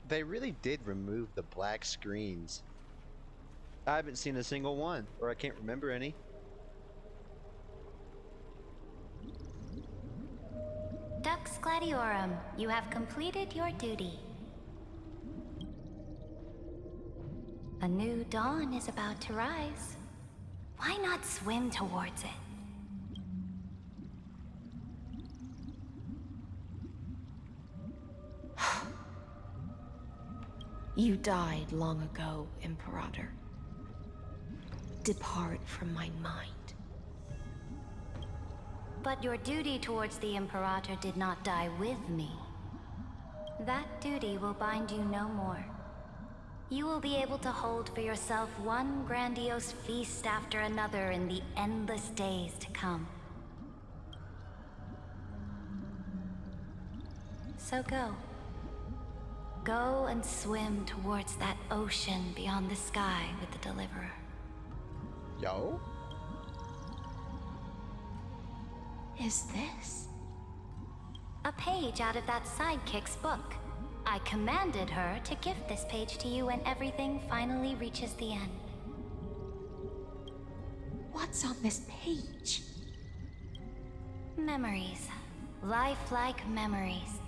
They really did remove the black screens. I haven't seen a single one, or I can't remember any. Dux Gladiorum, you have completed your duty. A new dawn is about to rise. Why not swim towards it? You died long ago, Imperator. Depart from my mind. But your duty towards the Imperator did not die with me. That duty will bind you no more. You will be able to hold for yourself one grandiose feast after another in the endless days to come. So go. Go and swim towards that ocean beyond the sky with the Deliverer. Yo? Is this? A page out of that sidekick's book. I commanded her to gift this page to you when everything finally reaches the end. What's on this page? Memories. Lifelike memories.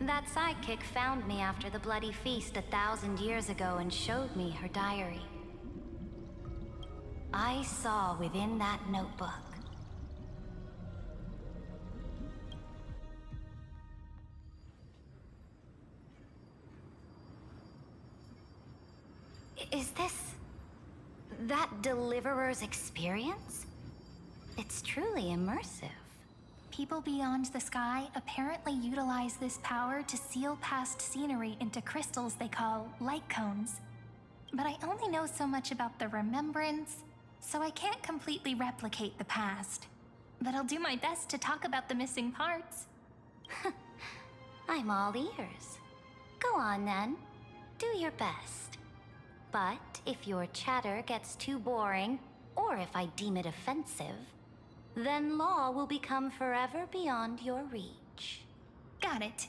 That sidekick found me after the bloody feast 1,000 years ago and showed me her diary. I saw within that notebook Is this that Deliverer's experience? It's truly immersive. People beyond the sky apparently utilize this power to seal past scenery into crystals they call light cones. But I only know so much about the remembrance, so I can't completely replicate the past. But I'll do my best to talk about the missing parts. I'm all ears. Go on then. Do your best. But if your chatter gets too boring, or if I deem it offensive, then law will become forever beyond your reach. Got it.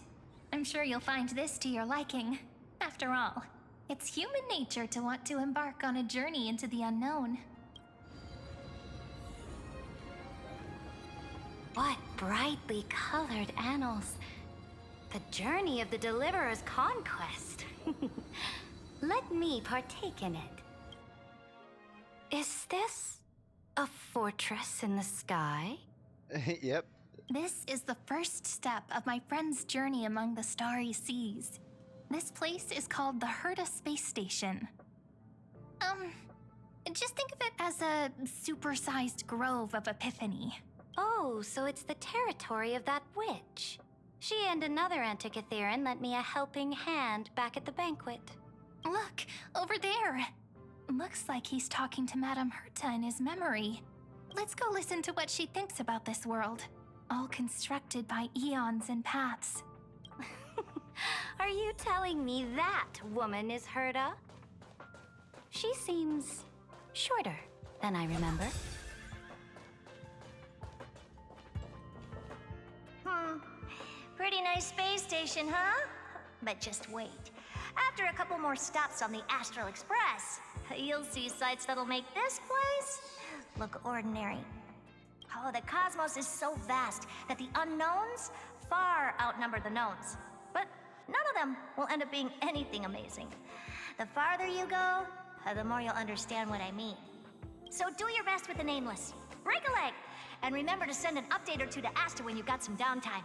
I'm sure you'll find this to your liking. After all, it's human nature to want to embark on a journey into the unknown. What brightly colored annals. The journey of the Deliverer's conquest. Let me partake in it. Is this a fortress in the sky? Yep. This is the first step of my friend's journey among the starry seas. This place is called the Herta Space Station. Just think of it as a supersized grove of Epiphany. Oh, so it's the territory of that witch. She and another Antikytheran lent me a helping hand back at the banquet. Look, over there. Looks like he's talking to Madame Herta in his memory. Let's go listen to what she thinks about this world, all constructed by eons and paths. Are you telling me that woman is Herta? She seems shorter than I remember. Pretty nice space station, huh? But just wait. After a couple more stops on the Astral Express, you'll see sights that'll make this place look ordinary. Oh, the cosmos is so vast that the unknowns far outnumber the knowns. But none of them will end up being anything amazing. The farther you go, the more you'll understand what I mean. So do your best with the Nameless. Break a leg! And remember to send an update or two to Asta when you've got some downtime.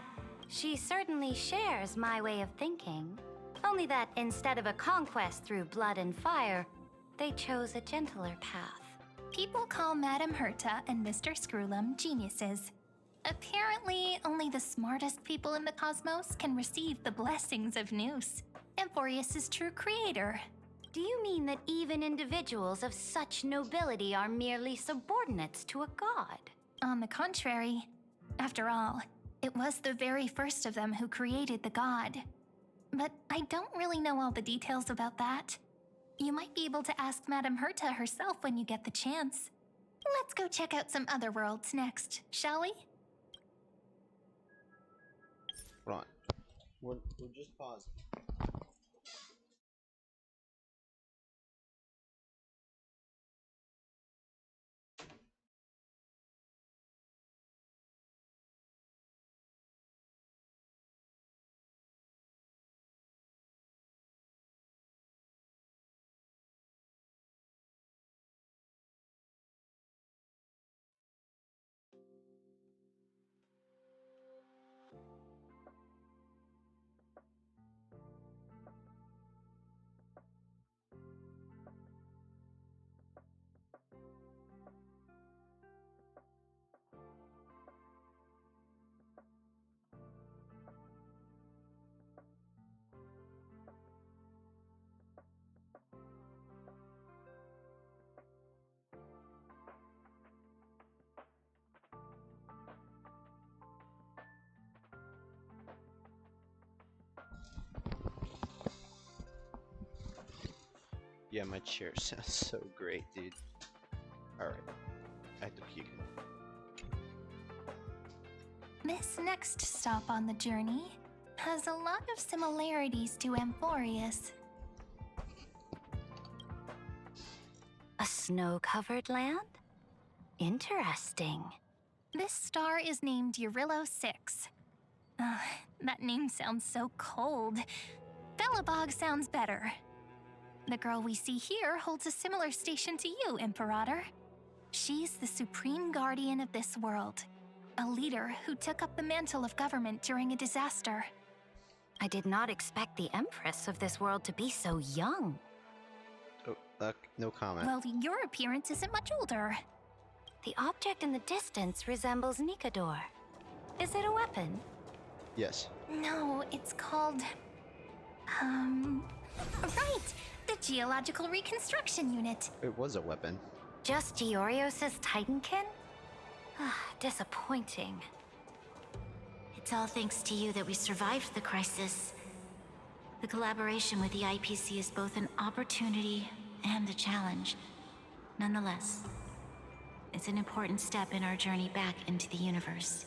She certainly shares my way of thinking. Only that instead of a conquest through blood and fire, they chose a gentler path. People call Madame Herta and Mr. Screwlum geniuses. Apparently, only the smartest people in the cosmos can receive the blessings of Noose, Amphorius' true creator. Do you mean that even individuals of such nobility are merely subordinates to a god? On the contrary, after all, it was the very first of them who created the god. But I don't really know all the details about that. You might be able to ask Madame Herta herself when you get the chance. Let's go check out some other worlds next, shall we? Ron, we'll just pause. Yeah, my chair sounds so great, dude. Alright, I have to puke. This next stop on the journey has a lot of similarities to Amphorius. A snow-covered land? Interesting. This star is named Eurillo 6. That name sounds so cold. Belobog sounds better. The girl we see here holds a similar station to you, Imperator. She's the supreme guardian of this world, a leader who took up the mantle of government during a disaster. I did not expect the Empress of this world to be so young. Oh, no comment. Well, your appearance isn't much older. The object in the distance resembles Nikador. Is it a weapon? Yes. No, it's called... Right! The Geological Reconstruction Unit. It was a weapon. Just Giorios' Titankin? Disappointing. It's all thanks to you that we survived the crisis. The collaboration with the IPC is both an opportunity and a challenge. Nonetheless, it's an important step in our journey back into the universe.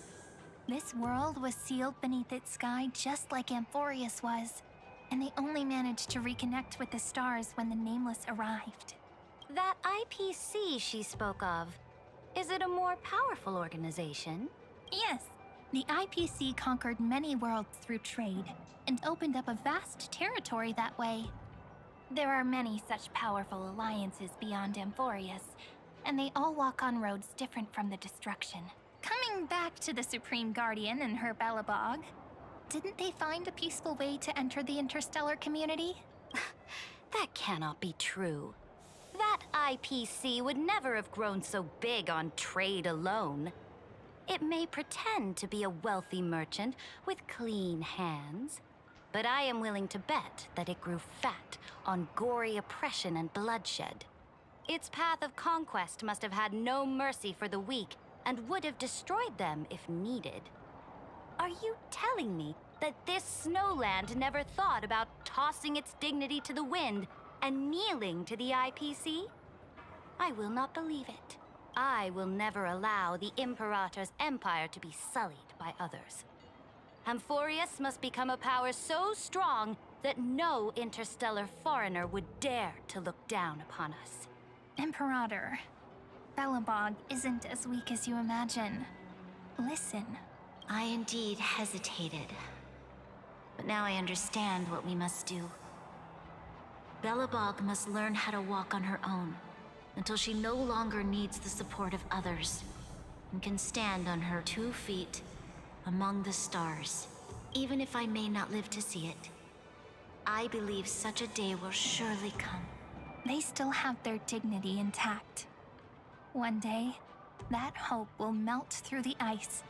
This world was sealed beneath its sky just like Amphorius was, and they only managed to reconnect with the stars when the Nameless arrived. That IPC she spoke of, is it a more powerful organization? Yes. The IPC conquered many worlds through trade, and opened up a vast territory that way. There are many such powerful alliances beyond Amphorius, and they all walk on roads different from the destruction. Coming back to the Supreme Guardian and her Belobog, didn't they find a peaceful way to enter the interstellar community? That cannot be true. That IPC would never have grown so big on trade alone. It may pretend to be a wealthy merchant with clean hands, but I am willing to bet that it grew fat on gory oppression and bloodshed. Its path of conquest must have had no mercy for the weak and would have destroyed them if needed. Are you telling me that this snowland never thought about tossing its dignity to the wind and kneeling to the IPC? I will not believe it. I will never allow the Imperator's empire to be sullied by others. Amphorius must become a power so strong that no interstellar foreigner would dare to look down upon us. Imperator, Belobog isn't as weak as you imagine. Listen. I indeed hesitated. But now I understand what we must do. Belobog must learn how to walk on her own until she no longer needs the support of others and can stand on her 2 feet among the stars. Even if I may not live to see it, I believe such a day will surely come. They still have their dignity intact. One day, that hope will melt through the ice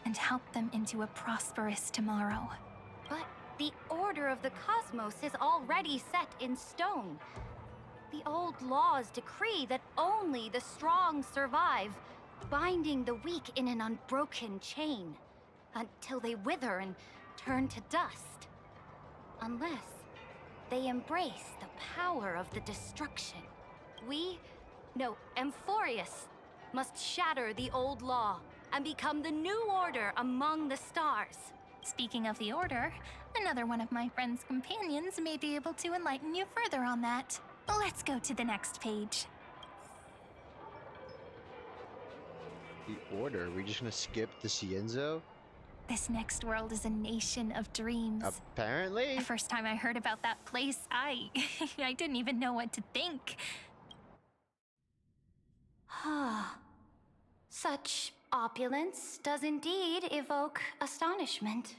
and help them into a prosperous tomorrow. But the order of the cosmos is already set in stone. The old laws decree that only the strong survive, binding the weak in an unbroken chain until they wither and turn to dust. Unless they embrace the power of the destruction. Amphorius must shatter the old law and become the new order among the stars. Speaking of the order, another one of my friend's companions may be able to enlighten you further on that. Let's go to the next page. The order? Are we just gonna skip the Cienzo? This next world is a nation of dreams. Apparently. The first time I heard about that place, I didn't even know what to think. Such opulence does indeed evoke astonishment.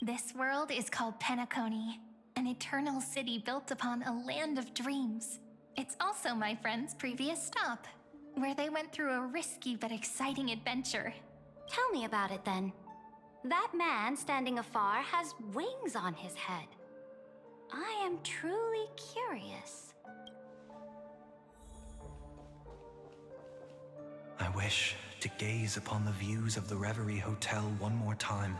This world is called Penacony, an eternal city built upon a land of dreams. It's also my friend's previous stop, where they went through a risky but exciting adventure. Tell me about it then. That man standing afar has wings on his head. I am truly curious. I wish to gaze upon the views of the Reverie Hotel one more time.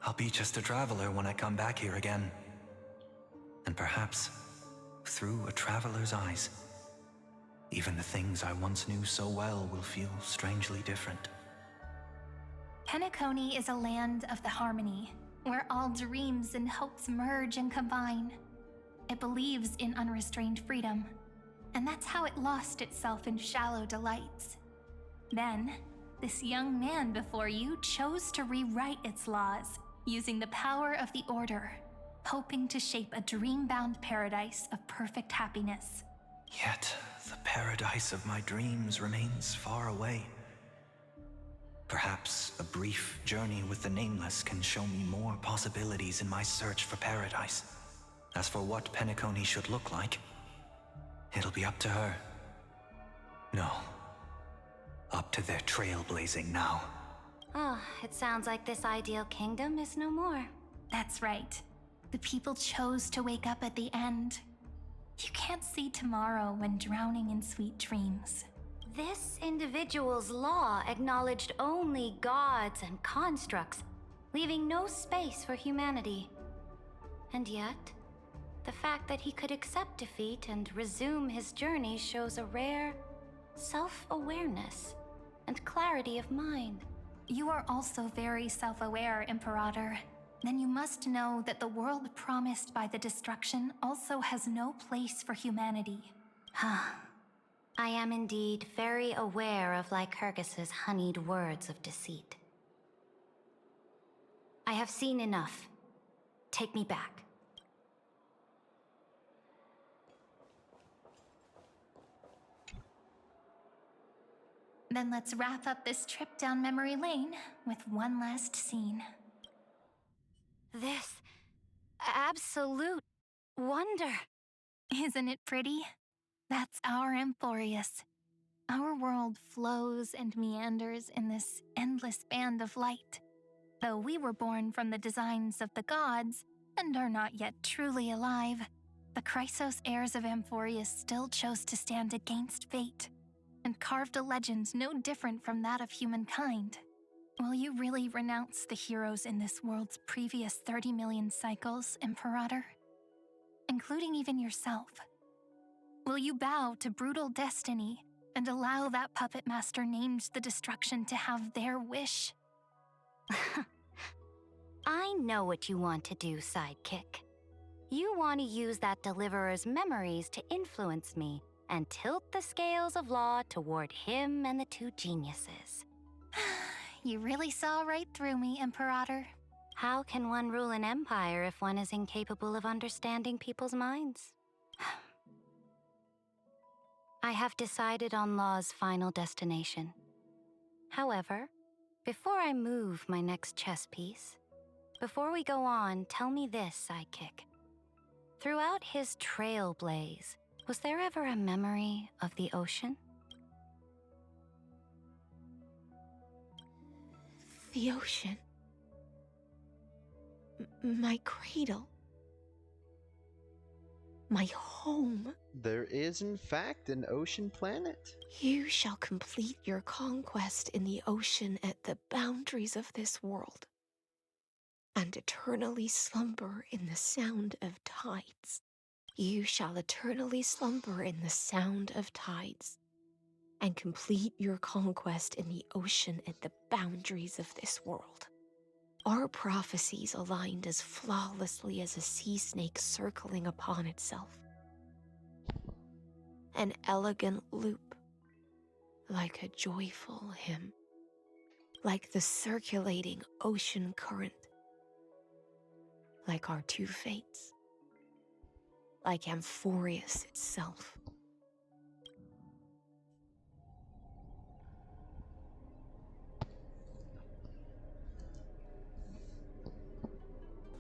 I'll be just a traveler when I come back here again. And perhaps, through a traveler's eyes, even the things I once knew so well will feel strangely different. Penacony is a land of the harmony, where all dreams and hopes merge and combine. It believes in unrestrained freedom, and that's how it lost itself in shallow delights. Then, this young man before you chose to rewrite its laws, using the power of the Order, hoping to shape a dream-bound paradise of perfect happiness. Yet, the paradise of my dreams remains far away. Perhaps a brief journey with the Nameless can show me more possibilities in my search for paradise. As for what Penacony should look like, it'll be up to her. No. Up to their trailblazing now. It sounds like this ideal kingdom is no more. That's right. The people chose to wake up at the end. You can't see tomorrow when drowning in sweet dreams. This individual's law acknowledged only gods and constructs, leaving no space for humanity. And yet, the fact that he could accept defeat and resume his journey shows a rare self-awareness and clarity of mind. You are also very self-aware, Imperator. Then you must know that the world promised by the destruction also has no place for humanity. I am indeed very aware of Lycurgus's honeyed words of deceit. I have seen enough. Take me back. Then let's wrap up this trip down memory lane with one last scene. This absolute wonder. Isn't it pretty? That's our Amphorius. Our world flows and meanders in this endless band of light. Though we were born from the designs of the gods and are not yet truly alive, the Chrysos heirs of Amphorius still chose to stand against fate and carved a legend no different from that of humankind. Will you really renounce the heroes in this world's previous 30 million cycles, Imperator? Including even yourself. Will you bow to brutal destiny and allow that puppet master named the destruction to have their wish? I know what you want to do, sidekick. You want to use that Deliverer's memories to influence me and tilt the scales of law toward him and the two geniuses. You really saw right through me, Imperator. How can one rule an empire if one is incapable of understanding people's minds? I have decided on Law's final destination. However, before I move my next chess piece, before we go on, tell me this, sidekick. Throughout his trailblaze, was there ever a memory of the ocean? The ocean. My cradle. My home. There is, in fact, an ocean planet. You shall complete your conquest in the ocean at the boundaries of this world, and eternally slumber in the sound of tides. You shall eternally slumber in the sound of tides, and complete your conquest in the ocean at the boundaries of this world. Our prophecies aligned as flawlessly as a sea snake circling upon itself. An elegant loop, like a joyful hymn, like the circulating ocean current, like our two fates, like Amphorius itself.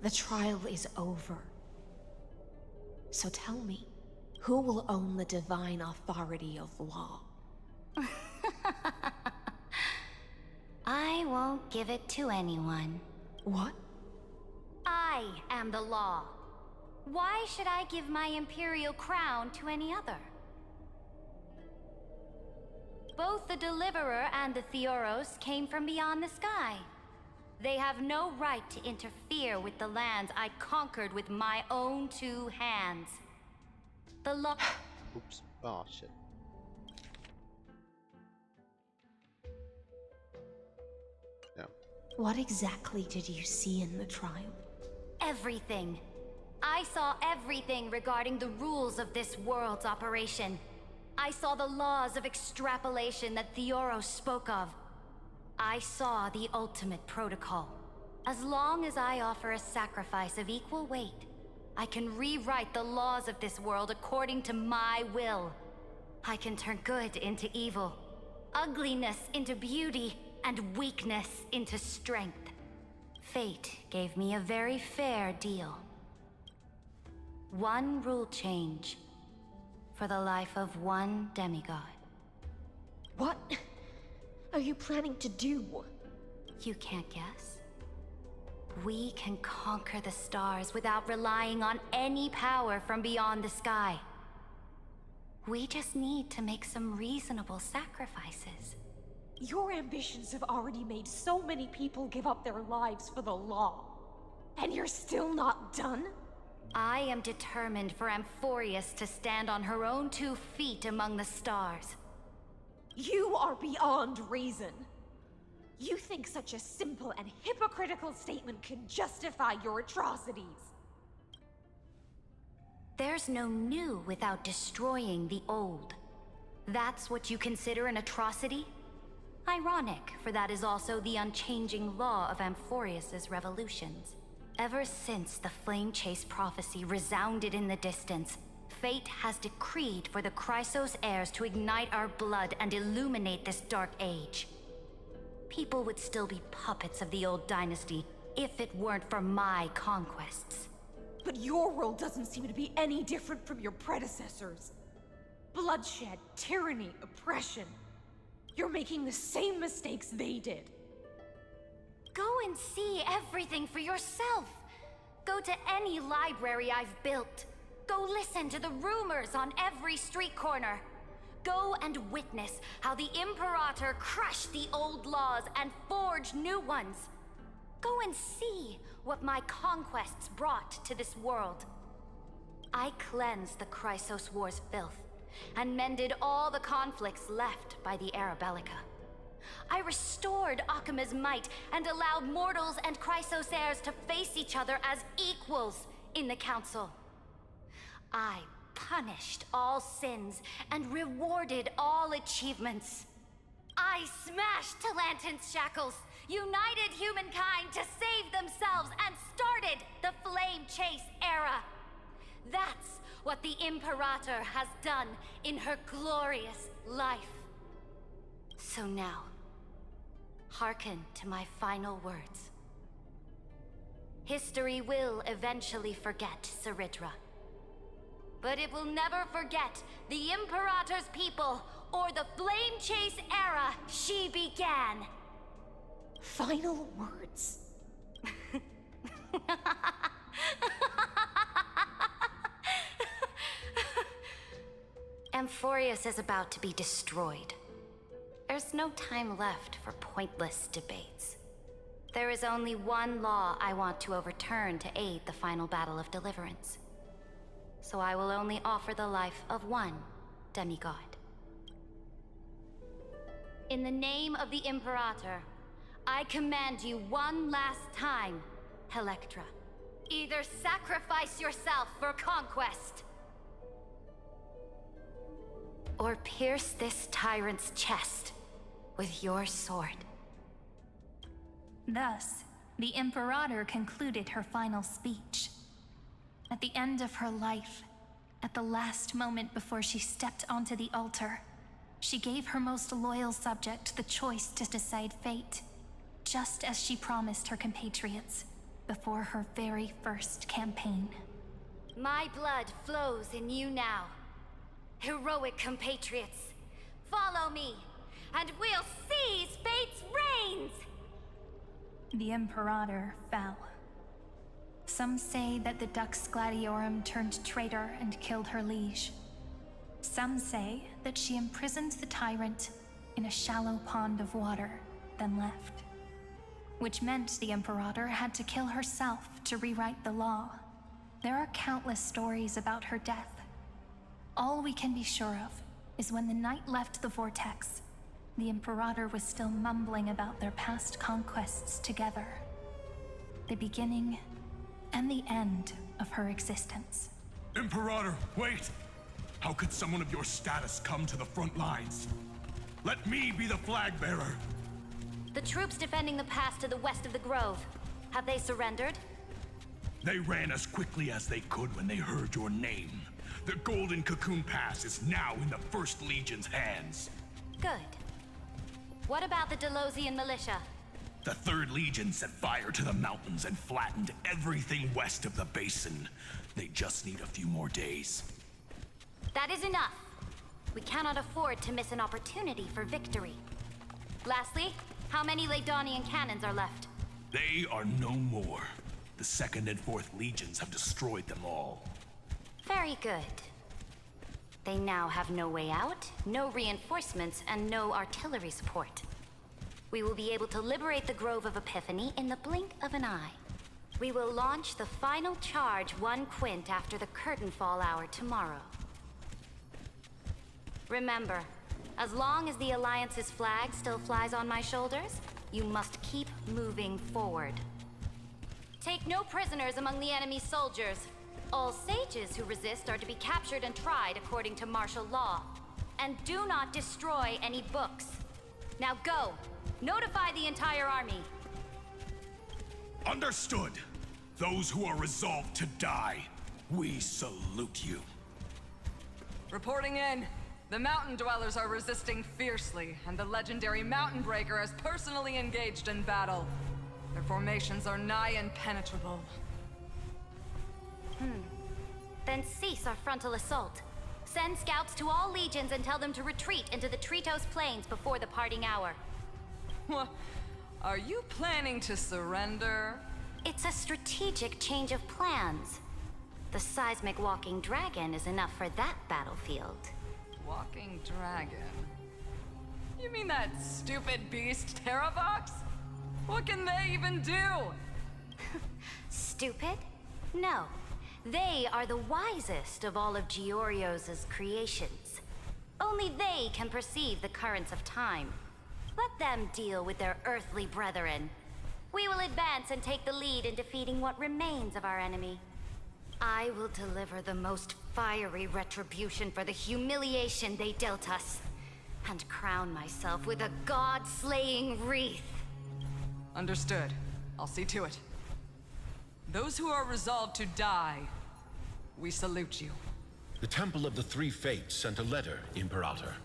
The trial is over. So tell me, who will own the divine authority of law? I won't give it to anyone. What? I am the law. Why should I give my imperial crown to any other? Both the Deliverer and the Theoros came from beyond the sky. They have no right to interfere with the lands I conquered with my own two hands. The law. Oops. Oh, shit. No. What exactly did you see in the trial? Everything. I saw everything regarding the rules of this world's operation. I saw the laws of extrapolation that Theoros spoke of. I saw the ultimate protocol. As long as I offer a sacrifice of equal weight, I can rewrite the laws of this world according to my will. I can turn good into evil, ugliness into beauty, and weakness into strength. Fate gave me a very fair deal. One rule change for the life of one demigod. What are you planning to do? You can't guess? We can conquer the stars without relying on any power from beyond the sky. We just need to make some reasonable sacrifices. Your ambitions have already made so many people give up their lives for the law. And you're still not done? I am determined for Amphorius to stand on her own 2 feet among the stars. You are beyond reason. You think such a simple and hypocritical statement can justify your atrocities. There's no new without destroying the old. That's what you consider an atrocity? Ironic, for that is also the unchanging law of Amphorius's revolutions. Ever since the Flame Chase prophecy resounded in the distance, fate has decreed for the Chrysos heirs to ignite our blood and illuminate this dark age. People would still be puppets of the old dynasty if it weren't for my conquests. But your world doesn't seem to be any different from your predecessors. Bloodshed, tyranny, oppression. You're making the same mistakes they did. Go and see everything for yourself. Go to any library I've built. Go listen to the rumors on every street corner. Go and witness how the Imperator crushed the old laws and forged new ones. Go and see what my conquests brought to this world. I cleansed the Chrysos War's filth and mended all the conflicts left by the Arabellica. I restored Akima's might and allowed mortals and Chrysosairs to face each other as equals in the Council. I punished all sins and rewarded all achievements. I smashed Talantin's shackles, united humankind to save themselves, and started the Flame Chase era. That's what the Imperator has done in her glorious life. So now, hearken to my final words. History will eventually forget Ceridra. But it will never forget the Imperator's people or the Flame Chase era she began. Final words. Amphorius is about to be destroyed. There's no time left for pointless debates. There is only one law I want to overturn to aid the final battle of deliverance. So I will only offer the life of one demigod. In the name of the Imperator, I command you one last time, Electra. Either sacrifice yourself for conquest, or pierce this tyrant's chest with your sword. Thus, the Imperator concluded her final speech. At the end of her life, at the last moment before she stepped onto the altar, she gave her most loyal subject the choice to decide fate, just as she promised her compatriots before her very first campaign. My blood flows in you now. Heroic compatriots, follow me, and we'll seize fate's reins! The Imperator fell. Some say that the Dux Gladiorum turned traitor and killed her liege. Some say that she imprisoned the tyrant in a shallow pond of water, then left. Which meant the Imperator had to kill herself to rewrite the law. There are countless stories about her death. All we can be sure of is when the knight left the vortex, the Imperator was still mumbling about their past conquests together. The beginning and the end of her existence. Imperator, wait! How could someone of your status come to the front lines? Let me be the flag bearer! The troops defending the pass to the west of the Grove, have they surrendered? They ran as quickly as they could when they heard your name. The Golden Cocoon Pass is now in the First Legion's hands. Good. What about the Delosian militia? The Third Legion set fire to the mountains and flattened everything west of the basin. They just need a few more days. That is enough. We cannot afford to miss an opportunity for victory. Lastly, how many Ladonian cannons are left? They are no more. The Second and Fourth Legions have destroyed them all. Very good. They now have no way out, no reinforcements, and no artillery support. We will be able to liberate the Grove of Epiphany in the blink of an eye. We will launch the final charge 1 quint after the curtain fall hour tomorrow. Remember, as long as the Alliance's flag still flies on my shoulders, you must keep moving forward. Take no prisoners among the enemy's soldiers. All sages who resist are to be captured and tried according to martial law. And do not destroy any books. Now go! Notify the entire army! Understood! Those who are resolved to die, we salute you. Reporting in. The Mountain Dwellers are resisting fiercely, and the legendary Mountain Breaker has personally engaged in battle. Their formations are nigh impenetrable. Then cease our frontal assault. Send scouts to all legions and tell them to retreat into the Tritos Plains before the parting hour. What? Are you planning to surrender? It's a strategic change of plans. The seismic walking dragon is enough for that battlefield. Walking dragon? You mean that stupid beast, Terravox? What can they even do? Stupid? No. They are the wisest of all of Giorio's creations. Only they can perceive the currents of time. Let them deal with their earthly brethren. We will advance and take the lead in defeating what remains of our enemy. I will deliver the most fiery retribution for the humiliation they dealt us, and crown myself with a god-slaying wreath. Understood. I'll see to it. Those who are resolved to die, we salute you. The Temple of the Three Fates sent a letter, Imperator.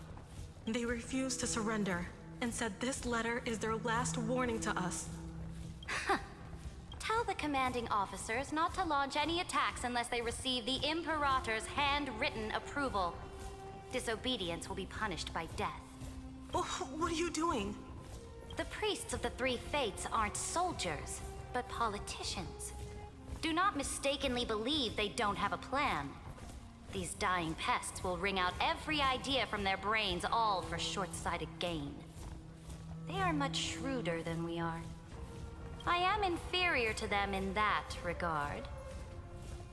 They refused to surrender and said this letter is their last warning to us. Tell the commanding officers not to launch any attacks unless they receive the Imperator's handwritten approval. Disobedience will be punished by death. What are you doing? The priests of the Three Fates aren't soldiers, but politicians. Do not mistakenly believe they don't have a plan. These dying pests will wring out every idea from their brains, all for short-sighted gain. They are much shrewder than we are. I am inferior to them in that regard.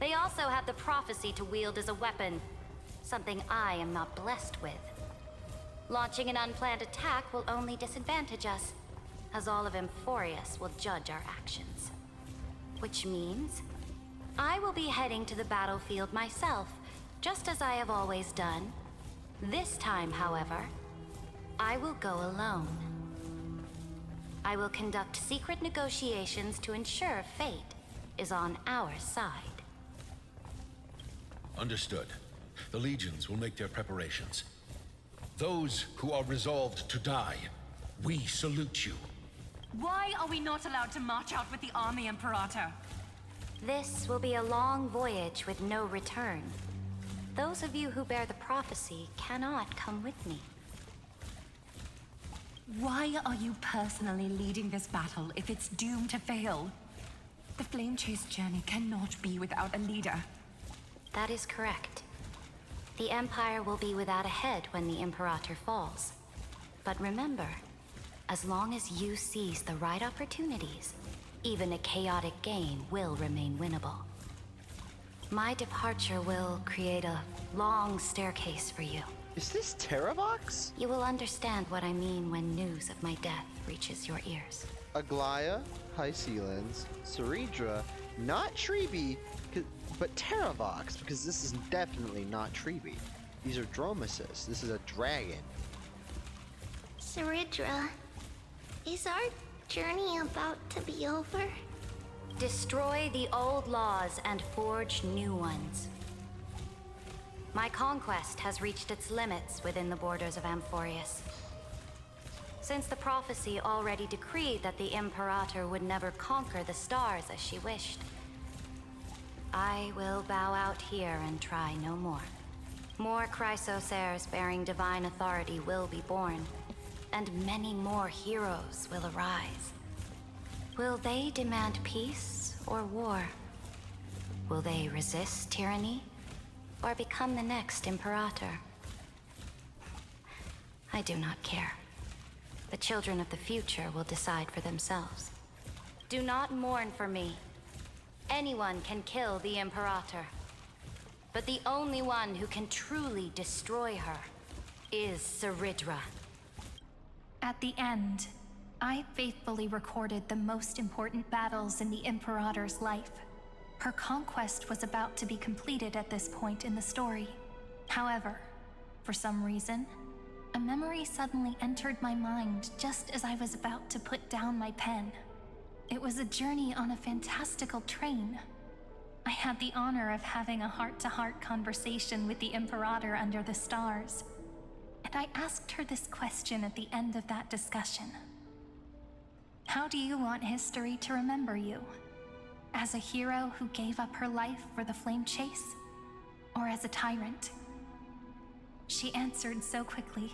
They also have the prophecy to wield as a weapon, something I am not blessed with. Launching an unplanned attack will only disadvantage us, as all of Emphorius will judge our actions. Which means, I will be heading to the battlefield myself, just as I have always done. This time, however, I will go alone. I will conduct secret negotiations to ensure fate is on our side. Understood. The legions will make their preparations. Those who are resolved to die, we salute you. Why are we not allowed to march out with the army, Imperator? This will be a long voyage with no return. Those of you who bear the prophecy cannot come with me. Why are you personally leading this battle if it's doomed to fail? The Flame Chase journey cannot be without a leader. That is correct. The Empire will be without a head when the Imperator falls. But remember, as long as you seize the right opportunities, even a chaotic game will remain winnable. My departure will create a long staircase for you. Is this Terravox? You will understand what I mean when news of my death reaches your ears. Aglaya, Hysealans, Ceridra, not Treeby, but Terravox, because this is definitely not Treeby. These are Dromesis. This is a dragon. Ceridra, is our journey about to be over? Destroy the old laws and forge new ones. My conquest has reached its limits within the borders of Amphorius. Since the prophecy already decreed that the Imperator would never conquer the stars as she wished, I will bow out here and try no more. More Chrysos heirs bearing divine authority will be born, and many more heroes will arise. Will they demand peace or war? Will they resist tyranny or become the next Imperator? I do not care. The children of the future will decide for themselves. Do not mourn for me. Anyone can kill the Imperator. But the only one who can truly destroy her is Ceridra. At the end, I faithfully recorded the most important battles in the Imperator's life. Her conquest was about to be completed at this point in the story. However, for some reason, a memory suddenly entered my mind just as I was about to put down my pen. It was a journey on a fantastical train. I had the honor of having a heart-to-heart conversation with the Imperator under the stars, and I asked her this question at the end of that discussion. How do you want history to remember you? As a hero who gave up her life for the Flame Chase? Or as a tyrant? She answered so quickly,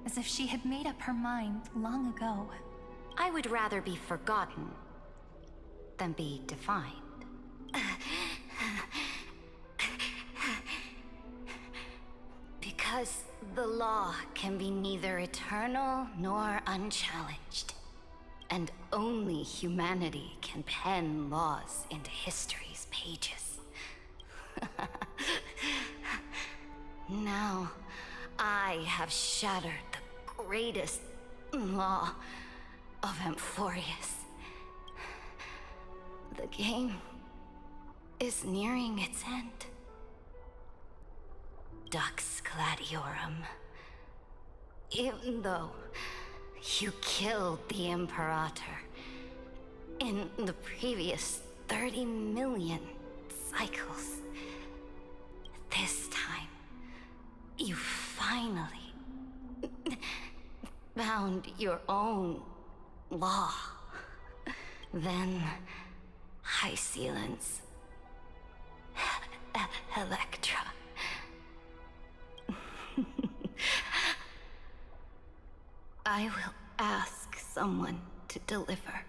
as if she had made up her mind long ago. I would rather be forgotten than be defined. Because the law can be neither eternal nor unchallenged. And only humanity can pen laws into history's pages. Now, I have shattered the greatest Law of Amphorius. The game is nearing its end. Dux Gladiorum. Even though you killed the Imperator in the previous 30 million cycles, this time you finally found your own law. Then Hysealans, Electra. I will ask someone to deliver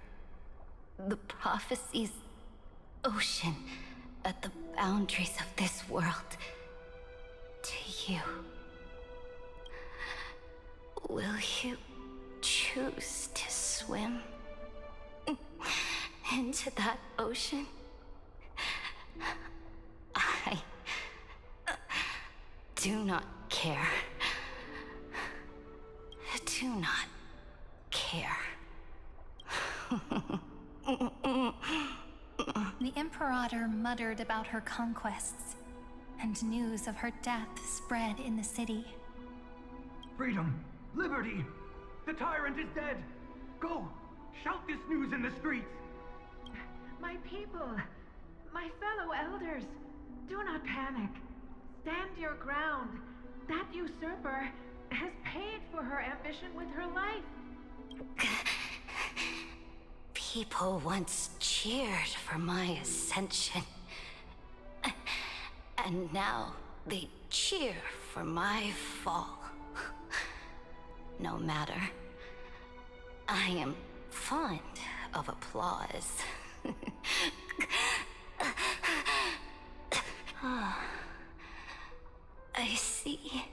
the prophecy's ocean at the boundaries of this world to you. Will you choose to swim into that ocean? I do not care. Do not care. The Imperator muttered about her conquests, and news of her death spread in the city. Freedom! Liberty! The tyrant is dead! Go! Shout this news in the streets! My people, my fellow elders, do not panic. Stand your ground. That usurper has paid for her ambition with her life. People once cheered for my ascension. And now they cheer for my fall. No matter. I am fond of applause. I see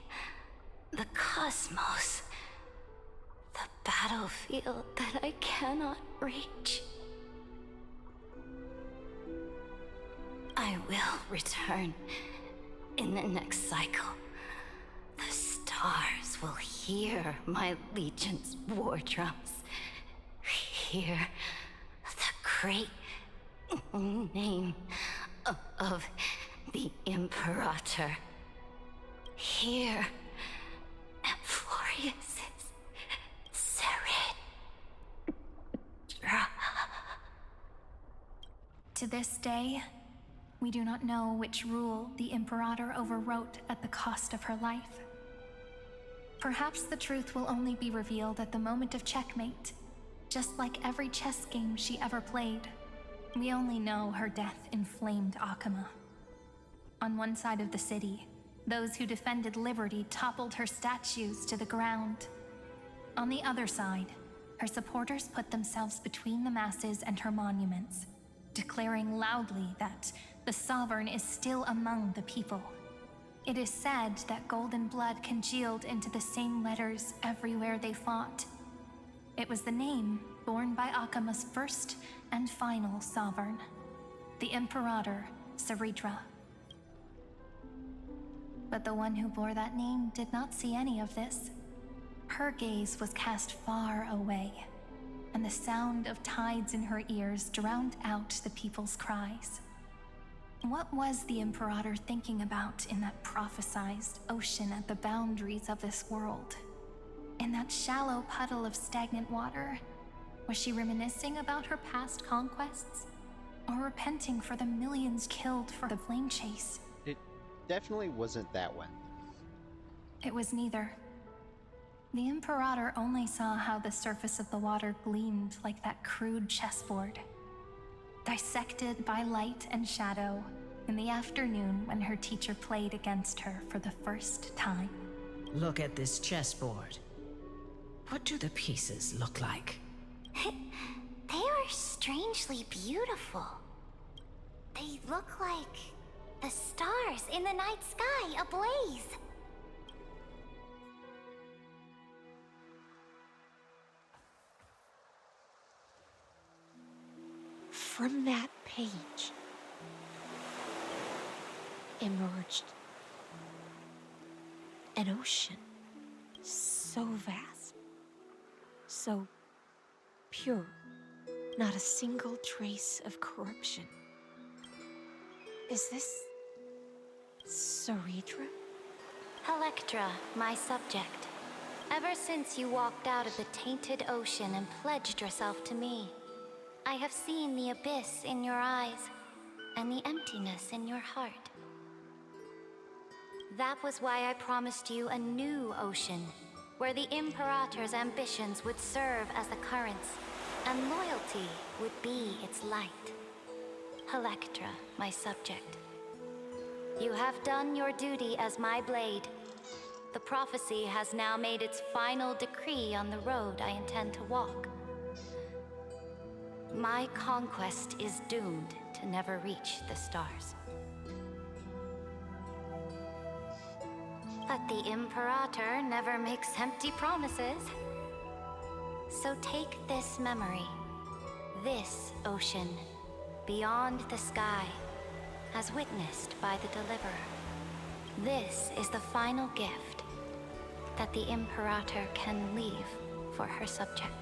the cosmos, the battlefield that I cannot reach. I will return in the next cycle. The stars will hear my legion's war drums. Hear the great name of the Imperator. Hear Amphorius's To this day, we do not know which rule the Imperator overwrote at the cost of her life. Perhaps the truth will only be revealed at the moment of checkmate, just like every chess game she ever played. We only know her death inflamed Akama. On one side of the city, those who defended liberty toppled her statues to the ground. On the other side, her supporters put themselves between the masses and her monuments, declaring loudly that the Sovereign is still among the people. It is said that golden blood congealed into the same letters everywhere they fought. It was the name borne by Akama's first and final Sovereign, the Imperator Ceridra. But the one who bore that name did not see any of this. Her gaze was cast far away, and the sound of tides in her ears drowned out the people's cries. What was the Imperator thinking about in that prophesized ocean at the boundaries of this world? In that shallow puddle of stagnant water, was she reminiscing about her past conquests? Or repenting for the millions killed for the flame chase? It definitely wasn't that one. It was neither. The Imperator only saw how the surface of the water gleamed like that crude chessboard, dissected by light and shadow in the afternoon when her teacher played against her for the first time. Look at this chessboard. What do the pieces look like? They are strangely beautiful. They look like the stars in the night sky ablaze. From that page emerged an ocean so vast, so pure. Not a single trace of corruption. Is this Saritra? Electra, my subject. Ever since you walked out of the tainted ocean and pledged yourself to me, I have seen the abyss in your eyes and the emptiness in your heart. That was why I promised you a new ocean, where the Imperator's ambitions would serve as the currents, and loyalty would be its light. Electra, my subject. You have done your duty as my blade. The prophecy has now made its final decree on the road I intend to walk. My conquest is doomed to never reach the stars. But the Imperator never makes empty promises. So take this memory, this ocean, beyond the sky, as witnessed by the Deliverer. This is the final gift that the Imperator can leave for her subject.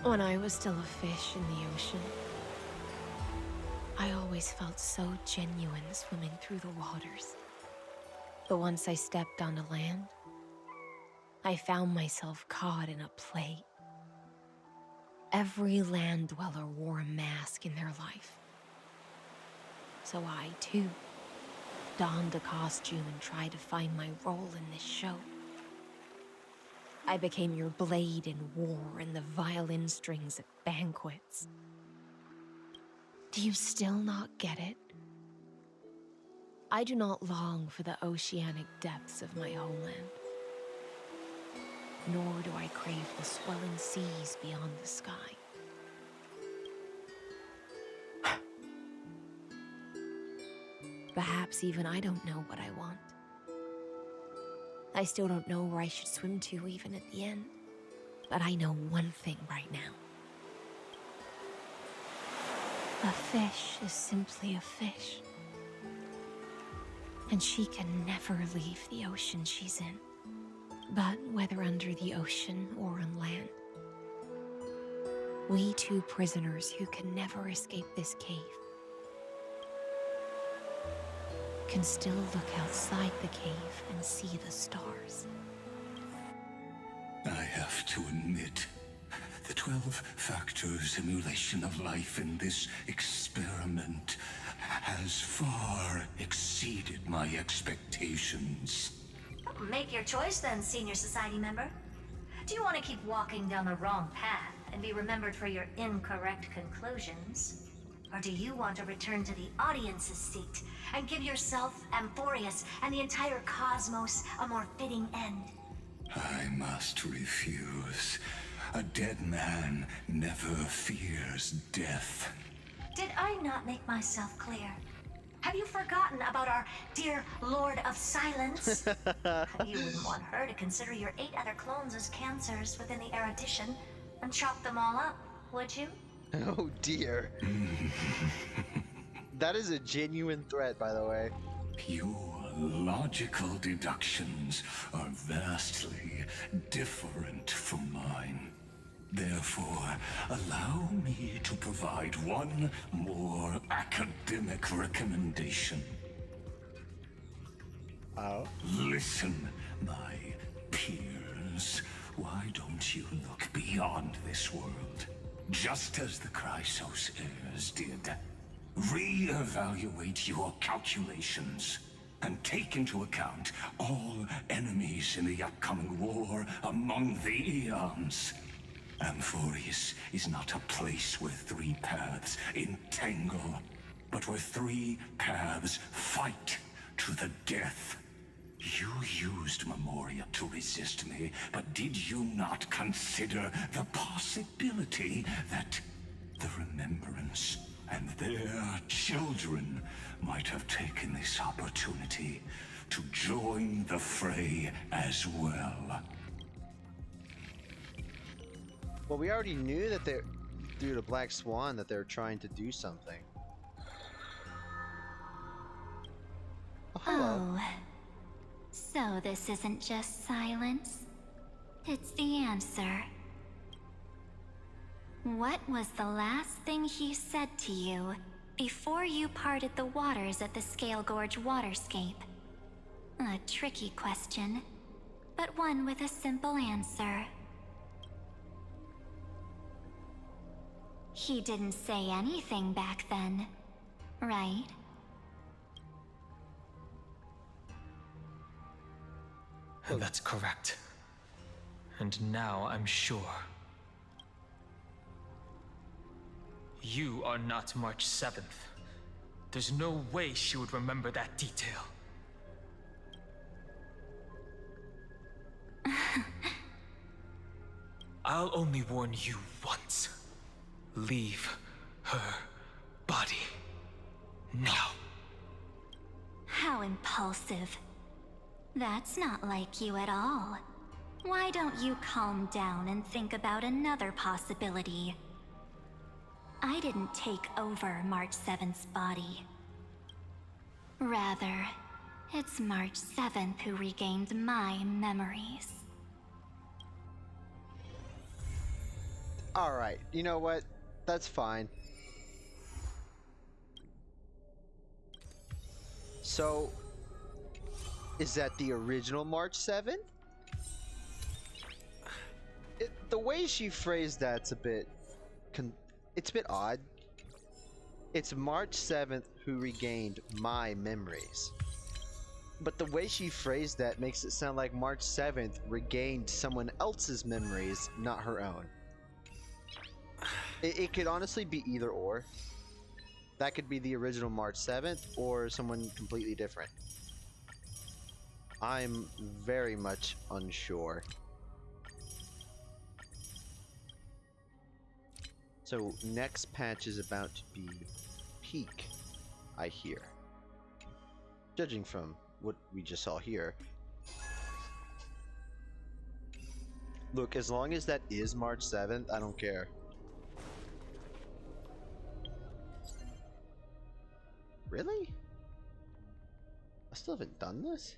When I was still a fish in the ocean, I always felt so genuine swimming through the waters. But once I stepped onto land, I found myself caught in a play. Every land dweller wore a mask in their life. So I, too, donned a costume and tried to find my role in this show. I became your blade in war and the violin strings at banquets. Do you still not get it? I do not long for the oceanic depths of my homeland. Nor do I crave the swelling seas beyond the sky. Perhaps even I don't know what I want. I still don't know where I should swim to even at the end. But I know one thing right now. A fish is simply a fish. And she can never leave the ocean she's in. But whether under the ocean or on land, we two prisoners who can never escape this cave can still look outside the cave and see the stars. I have to admit, the 12-factor simulation of life in this experiment has far exceeded my expectations. Make your choice then, Senior Society member. Do you want to keep walking down the wrong path and be remembered for your incorrect conclusions? Or do you want to return to the audience's seat and give yourself, Amphorius, and the entire cosmos a more fitting end? I must refuse. A dead man never fears death. Did I not make myself clear? Have you forgotten about our dear Lord of Silence? You wouldn't want her to consider your 8 other clones as cancers within the erudition and chop them all up, would you? Oh dear. That is a genuine threat, by the way. Your logical deductions are vastly different from mine. Therefore, allow me to provide one more academic recommendation. Oh? Listen, my peers. Why don't you look beyond this world? Just as the Chrysos heirs did. Re-evaluate your calculations and take into account all enemies in the upcoming war among the Eons. Amphorius is not a place where 3 paths entangle, but where 3 paths fight to the death. You used Memoria to resist me, but did you not consider the possibility that the Remembrance and their children might have taken this opportunity to join the fray as well? Well, we already knew that they're, through the Black Swan, that they're trying to do something. Hello. Oh. So this isn't just silence. It's the answer. What was the last thing he said to you before you parted the waters at the Scale Gorge waterscape? A tricky question, but one with a simple answer. He didn't say anything back then, right? That's correct. And now I'm sure. You are not March 7th. There's no way she would remember that detail. I'll only warn you once. Leave her body. Now. How impulsive. That's not like you at all. Why don't you calm down and think about another possibility? I didn't take over March 7th's body. Rather, it's March 7th who regained my memories. Alright, you know what? That's fine. So, is that the original March 7th? The way she phrased that's a bit... it's a bit odd. It's March 7th who regained my memories. But the way she phrased that makes it sound like March 7th regained someone else's memories, not her own. It could honestly be either or. That could be the original March 7th or someone completely different. I'm very much unsure. So next patch is about to be peak, I hear. Judging from what we just saw here. Look, as long as that is March 7th, I don't care. Really? I still haven't done this?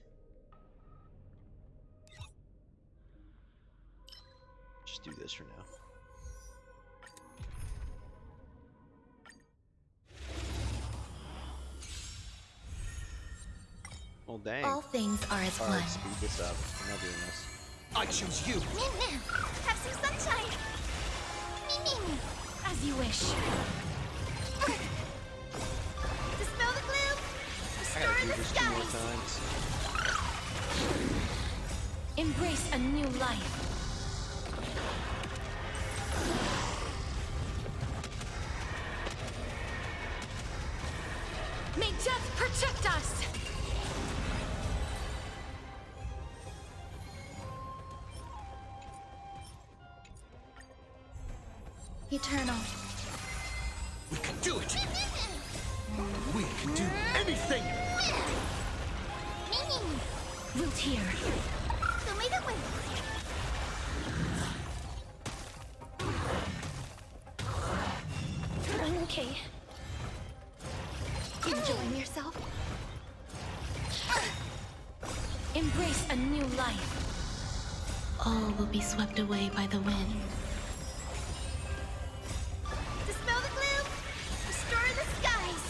Just do this for now. Well, dang. All things are as one. Alright, speed this up. I'm not doing this. I choose you! Have some sunshine! As you wish. Dispel the gloom! I gotta Restore do the this 2 more skies! times. Embrace a new life. May death protect us! Eternal. We can do it! We can do anything! Root here. I'm okay. Enjoying yourself? Embrace a new life. All will be swept away by the wind. Dispel the gloom! Restore the skies!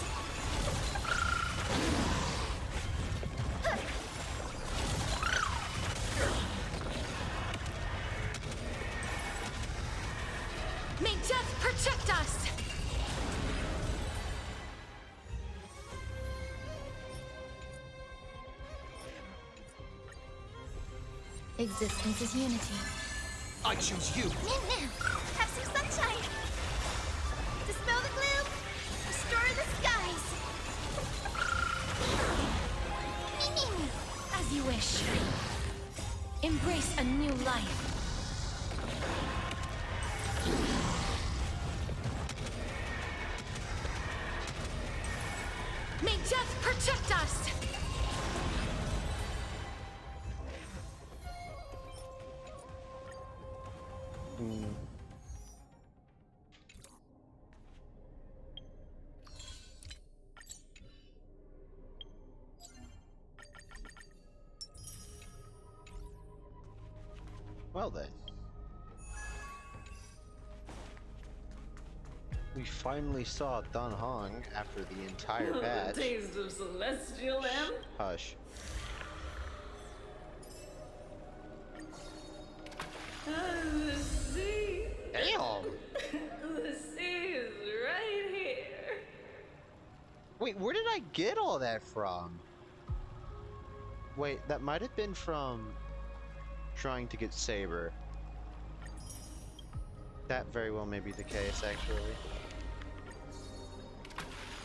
May death protect us! Existence is unity. I choose you! Have some sunshine! Dispel the gloom! Restore the skies! As you wish. Embrace a new life. May death protect us! Well then. We finally saw Dan Hong after the entire batch. Taste of celestial M? Hush. The sea. Damn! The sea is right here. Wait, where did I get all that from? Wait, that might have been from trying to get Saber. That very well may be the case, actually.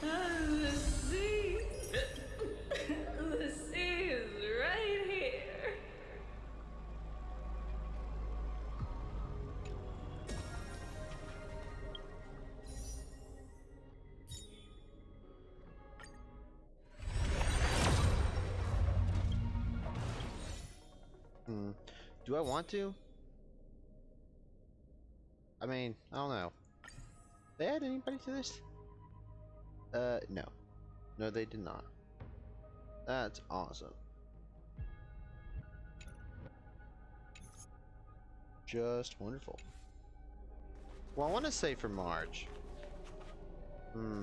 The sea. The sea is right here. Do I want to? I mean, I don't know. They add anybody to this? No. No, they did not. That's awesome. Just wonderful. Well, I want to say for March.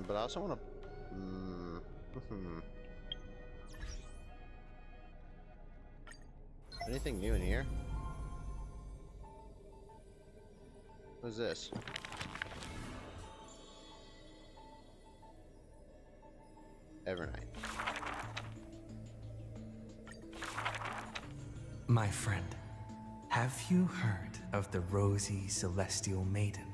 But I also want to... Anything new in here? What's this? Evernight. My friend, have you heard of the rosy celestial maiden?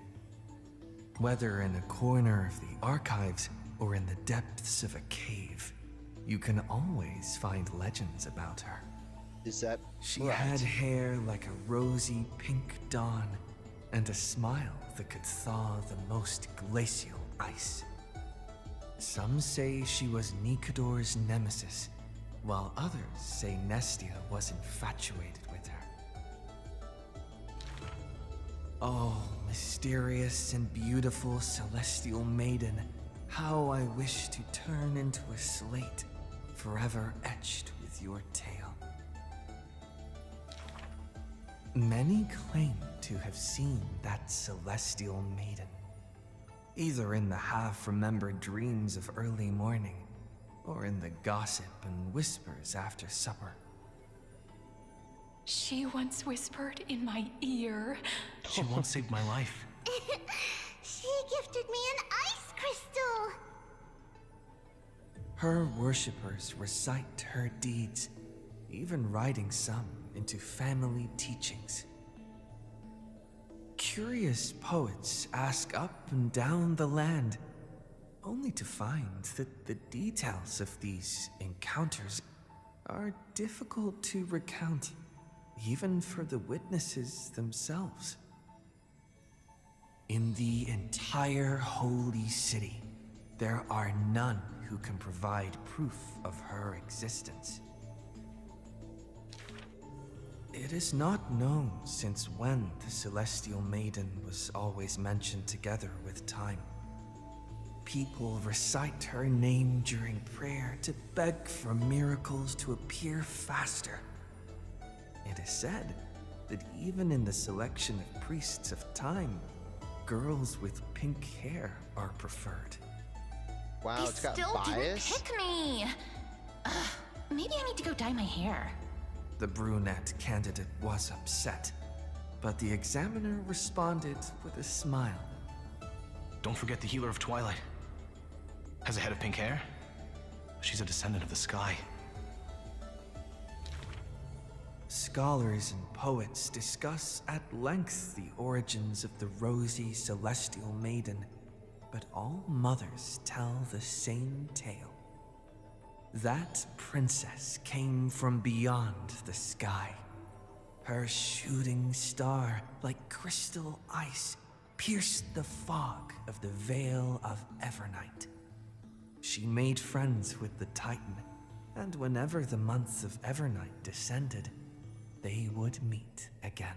Whether in a corner of the archives or in the depths of a cave, you can always find legends about her. Is that She right? had hair like a rosy pink dawn and a smile that could thaw the most glacial ice. Some say she was Nikador's nemesis, while others say Nestia was infatuated with her. Oh, mysterious and beautiful celestial maiden, how I wish to turn into a slate, forever etched with your tale. Many claim to have seen that celestial maiden, either in the half-remembered dreams of early morning, or in the gossip and whispers after supper. She once whispered in my ear. She once saved my life. She gifted me an ice crystal! Her worshippers recite her deeds, even writing some into family teachings. Curious poets ask up and down the land, only to find that the details of these encounters are difficult to recount, even for the witnesses themselves. In the entire holy city, there are none who can provide proof of her existence. It is not known since when the Celestial Maiden was always mentioned together with time. People recite her name during prayer to beg for miracles to appear faster. It is said that even in the selection of priests of time, girls with pink hair are preferred. Wow, it's got Still bias? didn't pick me. Maybe I need to go dye my hair. The brunette candidate was upset, but the examiner responded with a smile. Don't forget the Healer of Twilight. Has a head of pink hair. She's a descendant of the sky. Scholars and poets discuss at length the origins of the rosy celestial maiden, but all mothers tell the same tale. That princess came from beyond the sky. Her shooting star, like crystal ice, pierced the fog of the Vale of Evernight. She made friends with the Titan, and whenever the month of Evernight descended, they would meet again.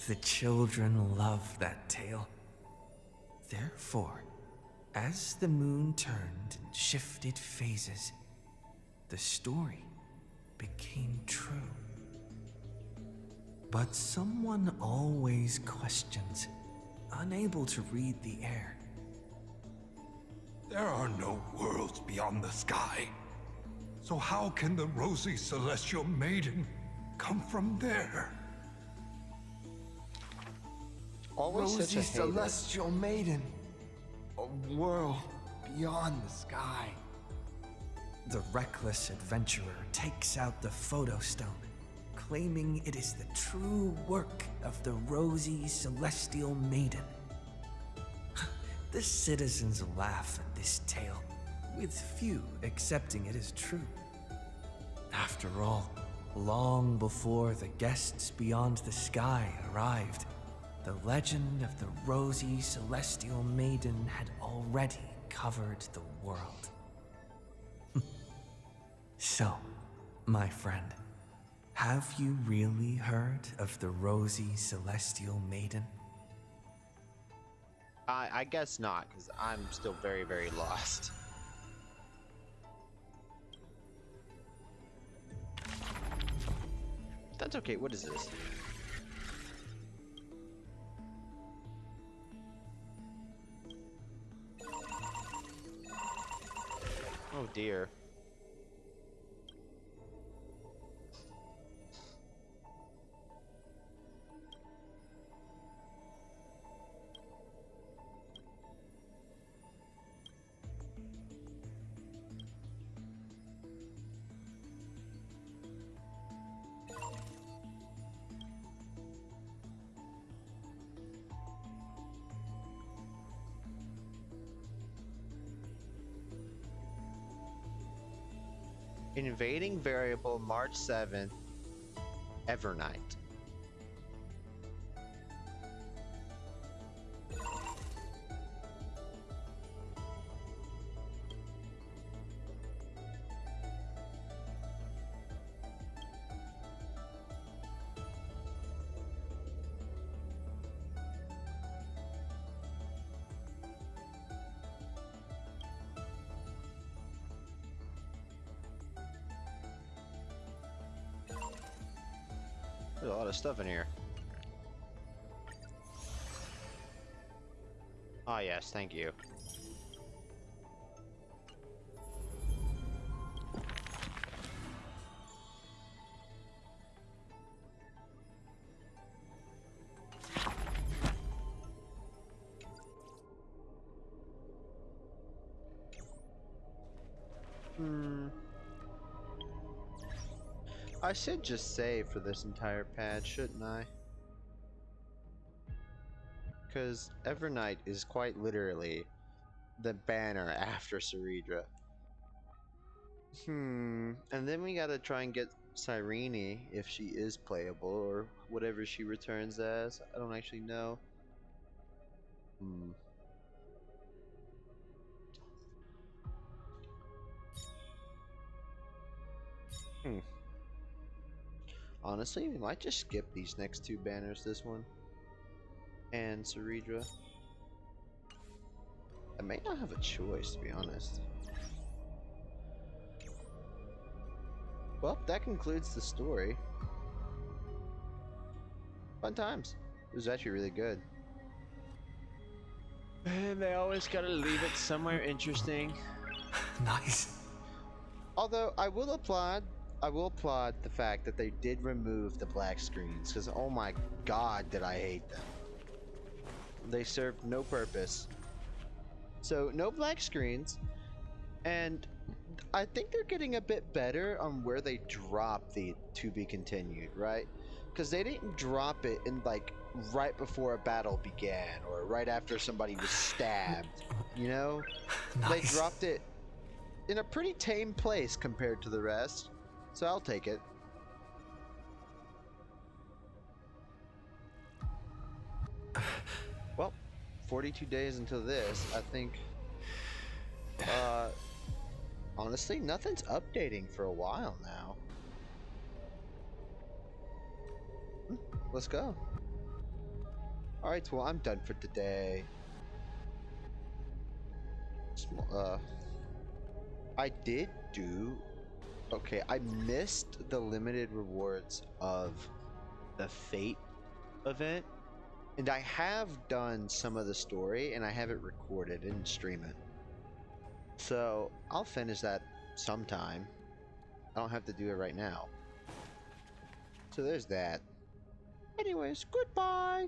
The children loved that tale. Therefore, as the moon turned and shifted phases, the story became true. But someone always questions, unable to read the air. There are no worlds beyond the sky. So how can the rosy celestial maiden come from there? Always such a Rosy hater. celestial maiden. A world beyond the sky. The reckless adventurer takes out the photo stone, claiming it is the true work of the rosy celestial maiden. The citizens laugh at this tale, with few accepting it as true. After all, long before the guests beyond the sky arrived, the legend of the rosy celestial maiden had already covered the world. So, my friend, have you really heard of the rosy celestial maiden? I guess not, because I'm still very, very lost. That's okay. What is this? Oh dear. Invading variable March 7th, Evernight. There's a lot of stuff in here. Ah, yes, thank you. I should just save for this entire patch, shouldn't I? Because Evernight is quite literally the banner after Ceridra. And then we gotta try and get Cyrene if she is playable, or whatever she returns as. I don't actually know. Honestly, we might just skip these next two banners, this one and Ceridra. I may not have a choice, to be honest. Well, that concludes the story. Fun times. It was actually really good. And they always gotta leave it somewhere interesting. Nice. Although I will applaud the fact that they did remove the black screens, because oh my god did I hate them. They served no purpose. So no black screens, and I think they're getting a bit better on where they drop the to be continued, right? Because they didn't drop it in like right before a battle began or right after somebody was stabbed, you know? Nice. They dropped it in a pretty tame place compared to the rest, so I'll take it. Well, 42 days until this, I think. Honestly, nothing's updating for a while now. Let's go. Alright, well, I'm done for today. I did do... Okay, I missed the limited rewards of the Fate event, and I have done some of the story, and I have it recorded and stream it. So I'll finish that sometime. I don't have to do it right now. So there's that. Anyways, goodbye.